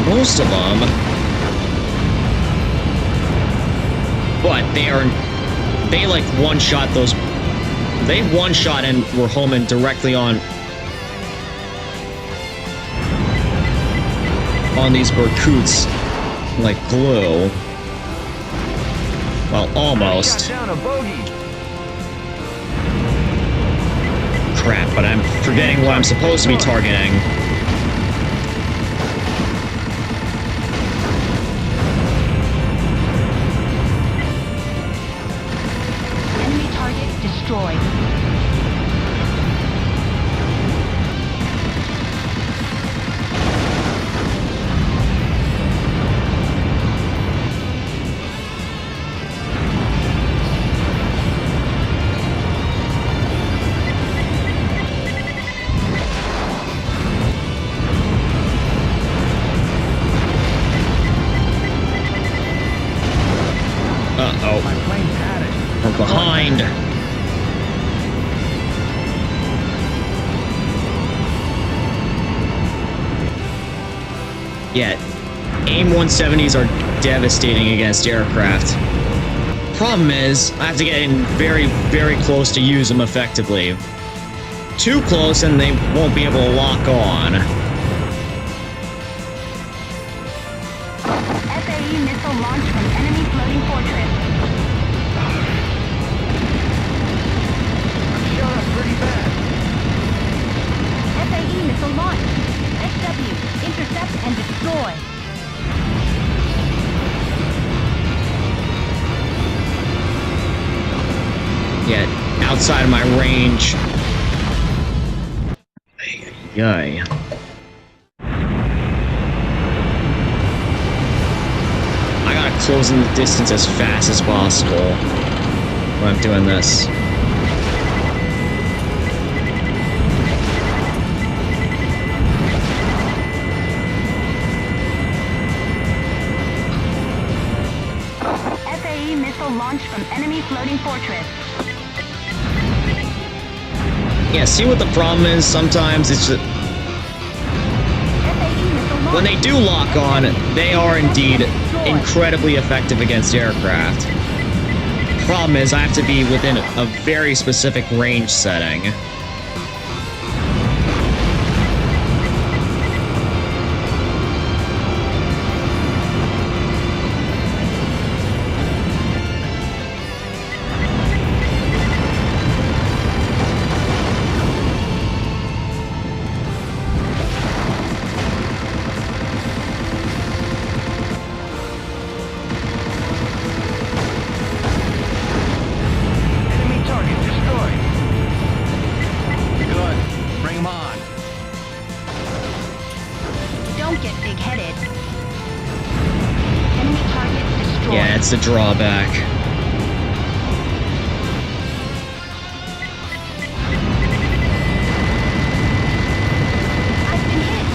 most of them, but they like one-shot those... They one-shot and were homing directly on these Berkuts like glue. Well, almost. Crap, but I'm forgetting what I'm supposed to be targeting. Enemy target destroyed. Uh-oh. My plane's had it. From behind. Yeah, AIM 170s are devastating against aircraft. Problem is, I have to get in very, very close to use them effectively. Too close and they won't be able to lock on. FAE missile launched from enemy floating fortress. I'm shot up pretty bad. FAE missile launched. SW, intercept and destroy. Yeah, outside of my range. Yay. I gotta close in the distance as fast as possible when I'm doing this. FAE missile launched from enemy floating fortress. Yeah, see what the problem is? Sometimes it's just... When they do lock on, they are indeed incredibly effective against aircraft. Problem is, I have to be within a very specific range setting. Don't get big-headed. Enemy targets destroyed. Yeah, it's the drawback. I've been hit.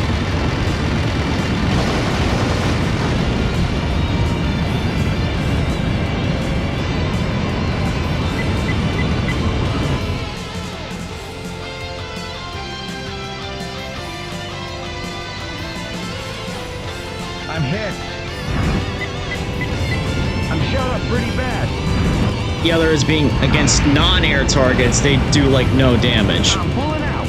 I'm hit. I'm shot up pretty bad. The other is being against non-air targets, they do like no damage. I'm pulling out.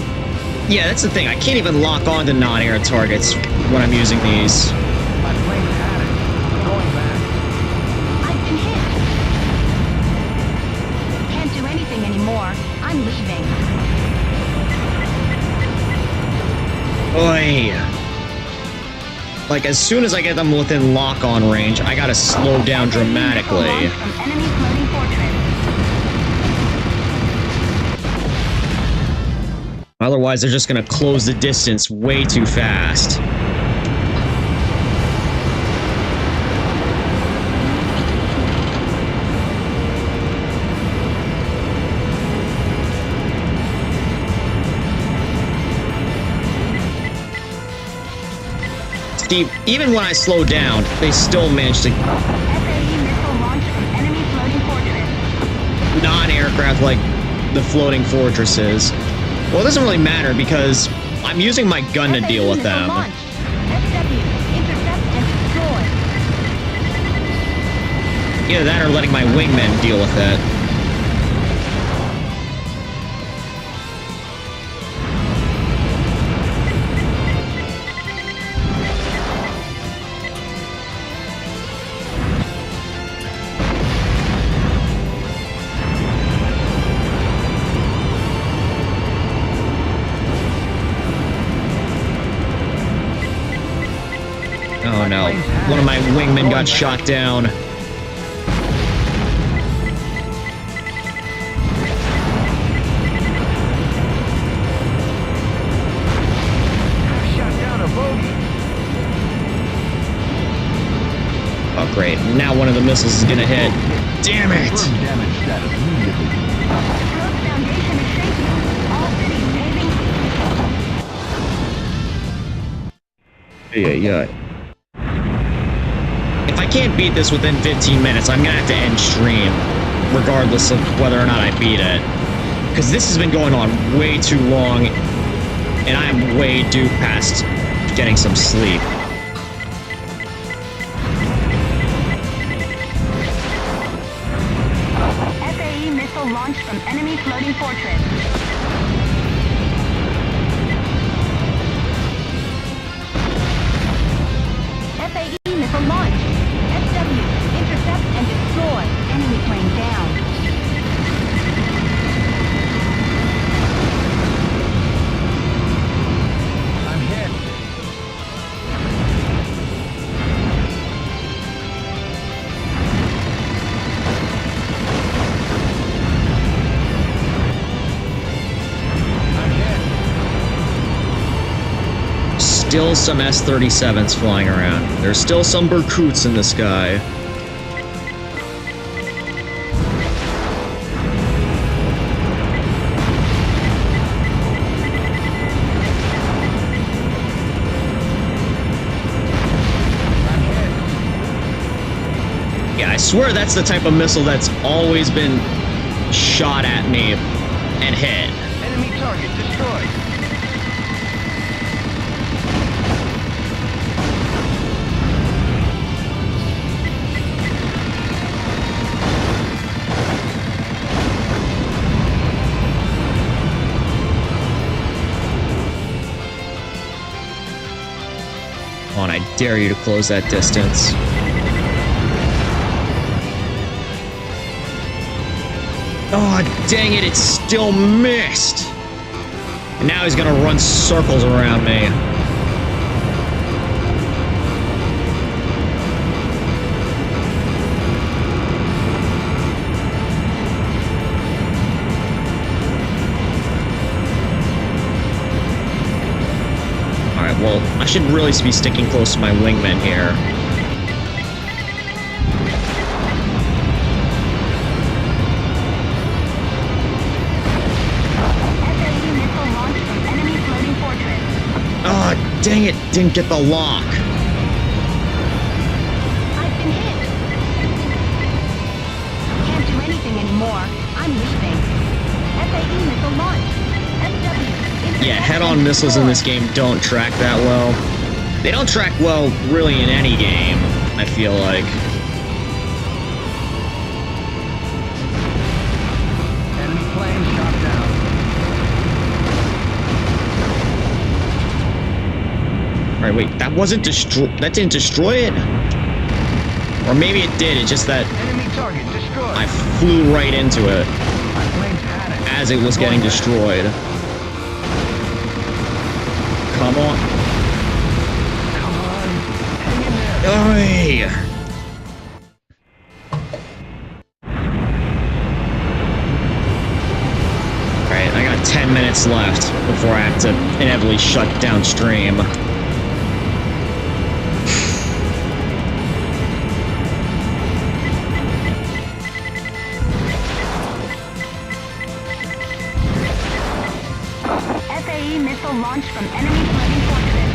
Yeah, that's the thing. I can't even lock on to non-air targets when I'm using these. My plane's had it. I'm going back. I've been hit. Can't do anything anymore. I'm leaving. Oy. Like, as soon as I get them within lock-on range, I gotta slow down dramatically. From enemy floating fortress. Otherwise, they're just gonna close the distance way too fast. Steve, even when I slow down, they still manage to FAE missile launched from enemy floating fortress. non-aircraft like the floating fortresses. Well, it doesn't really matter because I'm using my gun to deal with them. Launched. SW, intercept and destroy. Either that or letting my wingmen deal with it. Oh no, one of my wingmen got shot down. Shot down a bogey. Oh great, now one of the missiles is gonna hit. Damn it! Damage status immediately. Road foundation is shaking. All cities paving. Yeah. If I can't beat this within 15 minutes, I'm gonna have to end stream, regardless of whether or not I beat it. Because this has been going on way too long, and I'm way due past getting some sleep. FAE missile launched from enemy floating fortress. FAE missile launched. SW, intercept and destroy. Enemy plane down. I'm hit. I'm hit. Still some S-37s flying around. There's still some Berkuts in the sky. Yeah, I swear that's the type of missile that's always been shot at me and hit. Enemy target destroyed. Come on, I dare you to close that distance. Oh, dang it, it still missed! And now he's gonna run circles around me. Alright, well, I should really be sticking close to my wingman here. FAE missile launched from enemy floating fortress. Oh, dang it, didn't get the lock. I've been hit. Can't do anything anymore. I'm leaving. FAE missile launched. SW. Yeah, head-on missiles in this game don't track that well. They don't track well, really, in any game, I feel like. Enemy plane shot down. Alright, wait, that wasn't that didn't destroy it? Or maybe it did, it's just that Enemy target destroyed. I flew right into it My plane's had it. as it was getting destroyed. Come on. Come on. Hang in there. Oy! Alright, I got 10 minutes left before I have to inevitably shut down stream. FAE missile launched from enemy floating fortress.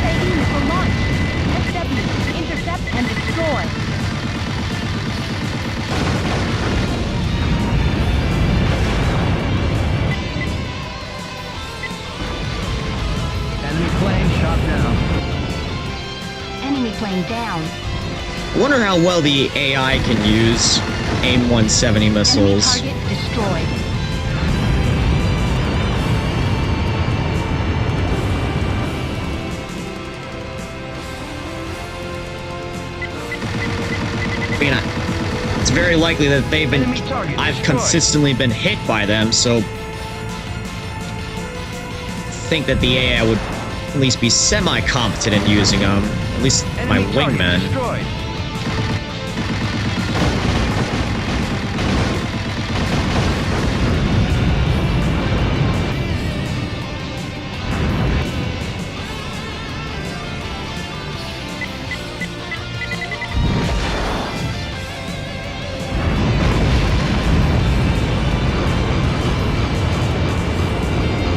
FAE missile launched. SW, intercept and destroy. Enemy plane shot down. Enemy plane down. I wonder how well the AI can use AIM-170 missiles. Enemy target destroyed. I mean, it's very likely that I've consistently been hit by them, so I think that the AI would at least be semi-competent in using them. At least my Enemy target wingman. destroyed.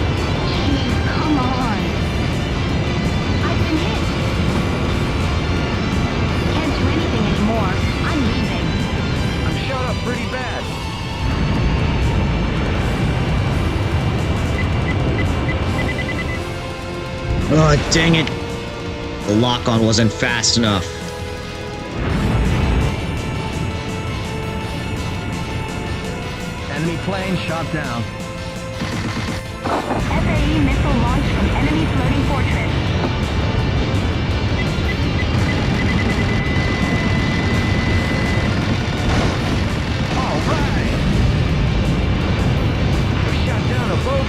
Come on. I've been hit. Can't do anything anymore. I'm leaving. I'm shot up pretty bad. Oh, dang it. The lock-on wasn't fast enough. Enemy plane shot down. FAE missile launched from enemy floating fortress. All right. We shot down a boat.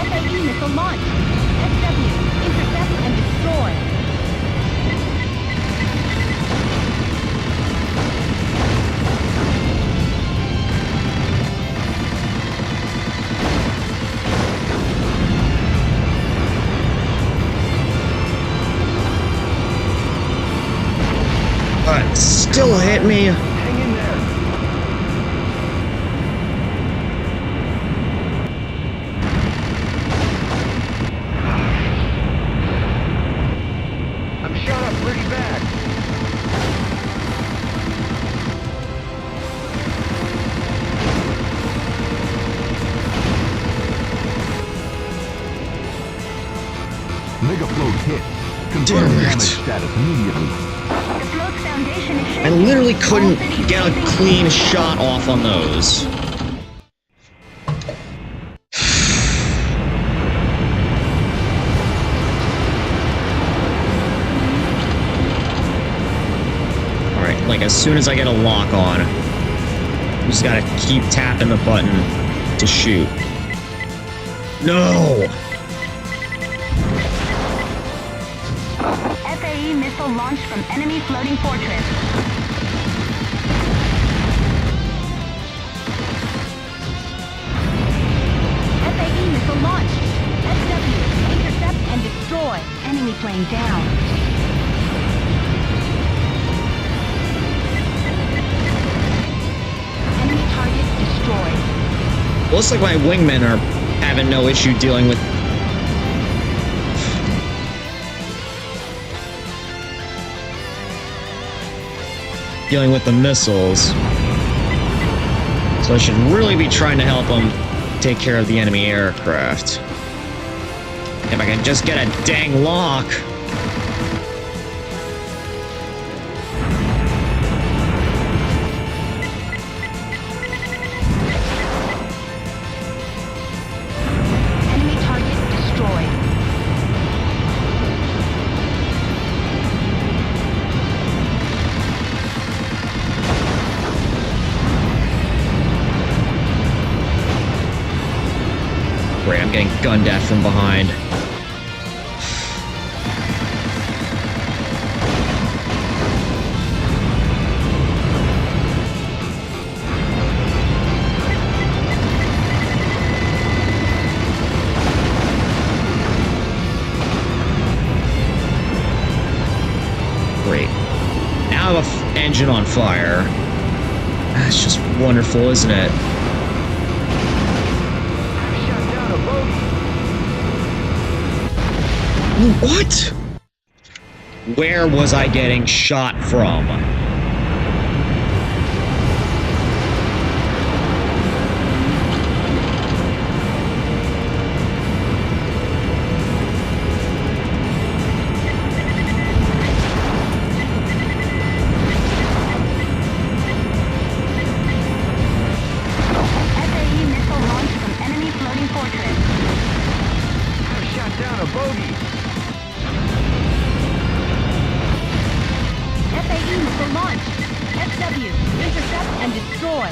FAE missile launched. SW, intercept and destroy. But still hit me. Hang in there. I'm shot up pretty bad. Mega float hit. Damn Confirm it. damage status immediately. The float's foundation is shaking. I literally couldn't All cities get a facing clean shot off on those. Alright, like as soon as I get a lock on, you just gotta keep tapping the button to shoot. No! FAE missile launched from enemy floating fortress. Enemy plane down. Enemy target destroyed. Looks like my wingmen are having no issue dealing with... the missiles. So I should really be trying to help them take care of the enemy aircraft. If I can just get a dang lock. Enemy target destroyed. Great, I'm getting gunned at from behind. Great. Now I have an engine on fire. That's just wonderful, isn't it? Shut down a bogey. What? Where was I getting shot from? SAE missile launched from enemy floating fortress. Shut down a bogey. SAE missile launched. SW, intercept and destroy.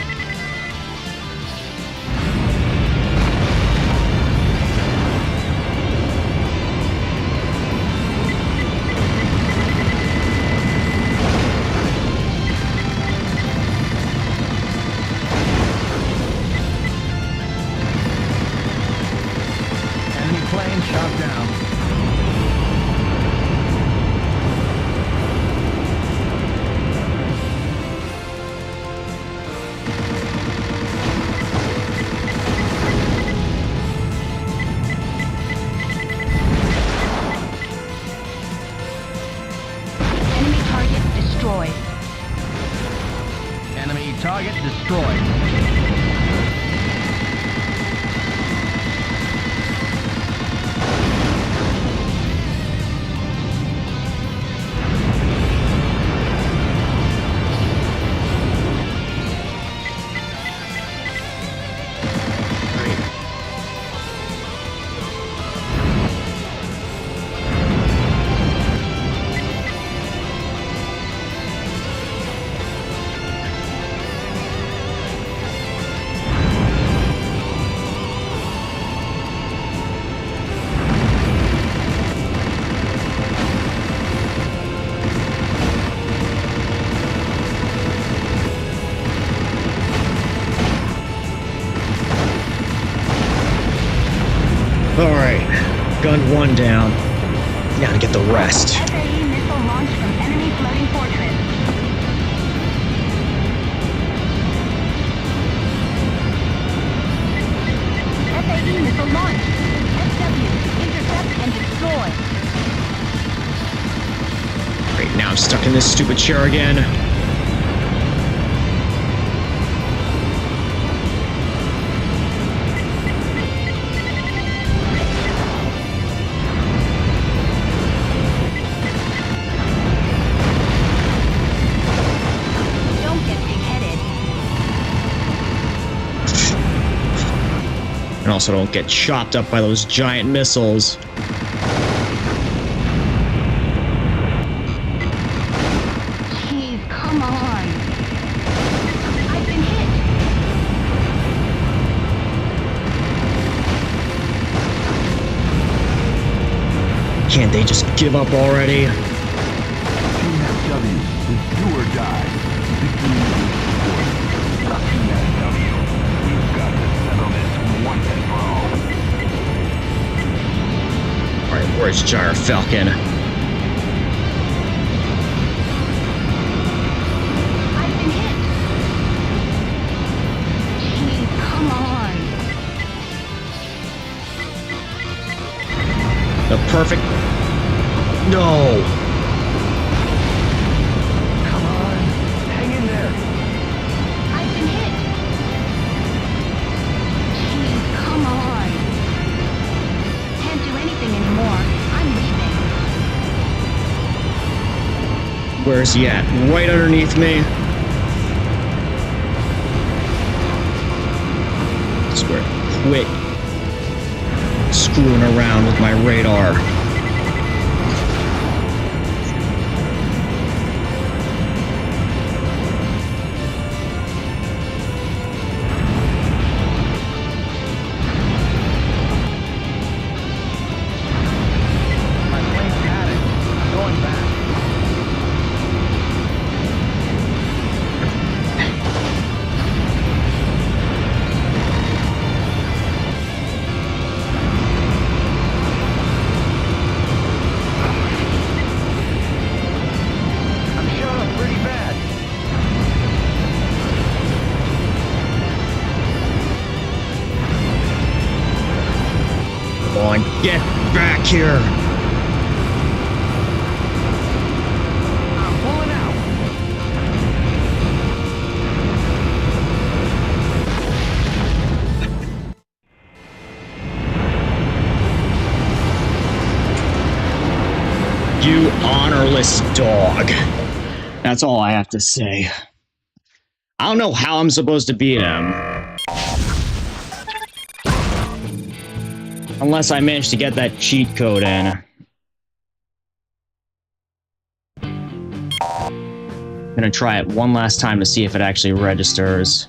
Enemy plane shot down. Enemy target destroyed. Enemy target destroyed. Alright, gunned one down. Now to get the rest. SAE missile launched from enemy floating fortress. SAE missile launched. SW, intercept and destroy. Great, now I'm stuck in this stupid chair again. Don't get big-headed. And also don't get chopped up by those giant missiles. Jeez, come on. I've been hit. Can't they just give up already? Team SW, it's do or die. Victory is important. Team SW, we've got to settle this once and for all. Alright, Where's Gyrfalcon? I've been hit. Jeez, come on. The perfect... No! Come on. Hang in there. I've been hit. Jeez, come on. Can't do anything anymore. I'm leaving. Where's he at? Right underneath me. Swear, quit screwing around with my radar. My plane's had it. I'm going back. I'm shot up pretty bad. Come on, get back here! I'm pulling out. You honorless dog. That's all I have to say. I don't know how I'm supposed to beat him. Unless I manage to get that cheat code in. I'm gonna try it one last time to see if it actually registers.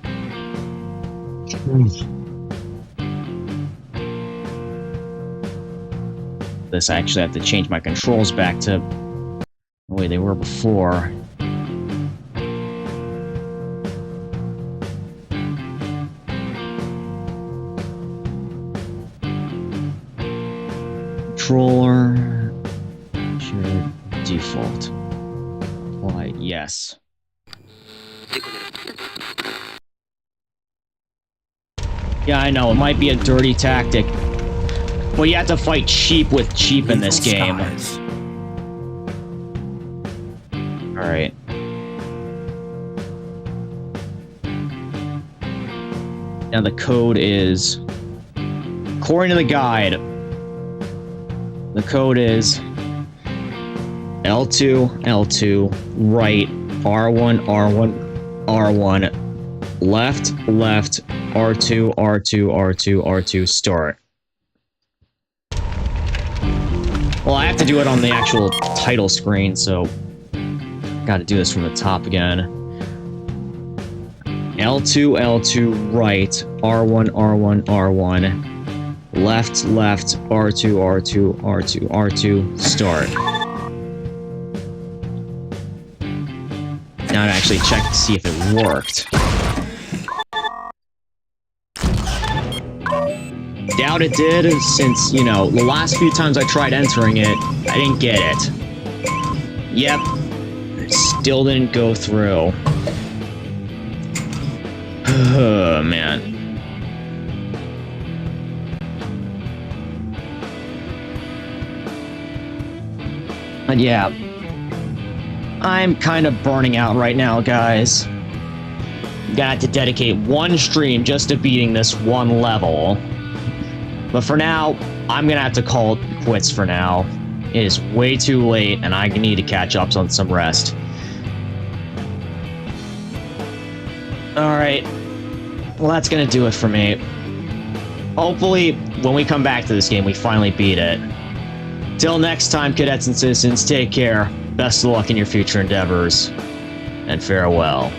This, I actually have to change my controls back to the way they were before. Controller should default. Apply, yes. Yeah, I know, it might be a dirty tactic, but you have to fight cheap with cheap in this game. Alright. Now the code is, according to the guide, the code is L2, L2, right, R1, R1, R1, left, left, R2, R2, R2, R2, start. Well, I have to do it on the actual title screen, so gotta do this from the top again. L2, L2, right, R1, R1, R1, left, left, R2, R2, R2, R2, start. Now to actually check to see if it worked. Doubt it did, since, you know, the last few times I tried entering it, I didn't get it. Yep, it still didn't go through. Oh, man. But yeah, I'm kind of burning out right now, guys. Got to dedicate one stream just to beating this one level. But for now, I'm gonna have to call it quits for now. It is way too late, and I need to catch up on some rest. Alright. Well, that's gonna do it for me. Hopefully, when we come back to this game, we finally beat it. Till next time, cadets and citizens, take care. Best of luck in your future endeavors. And farewell.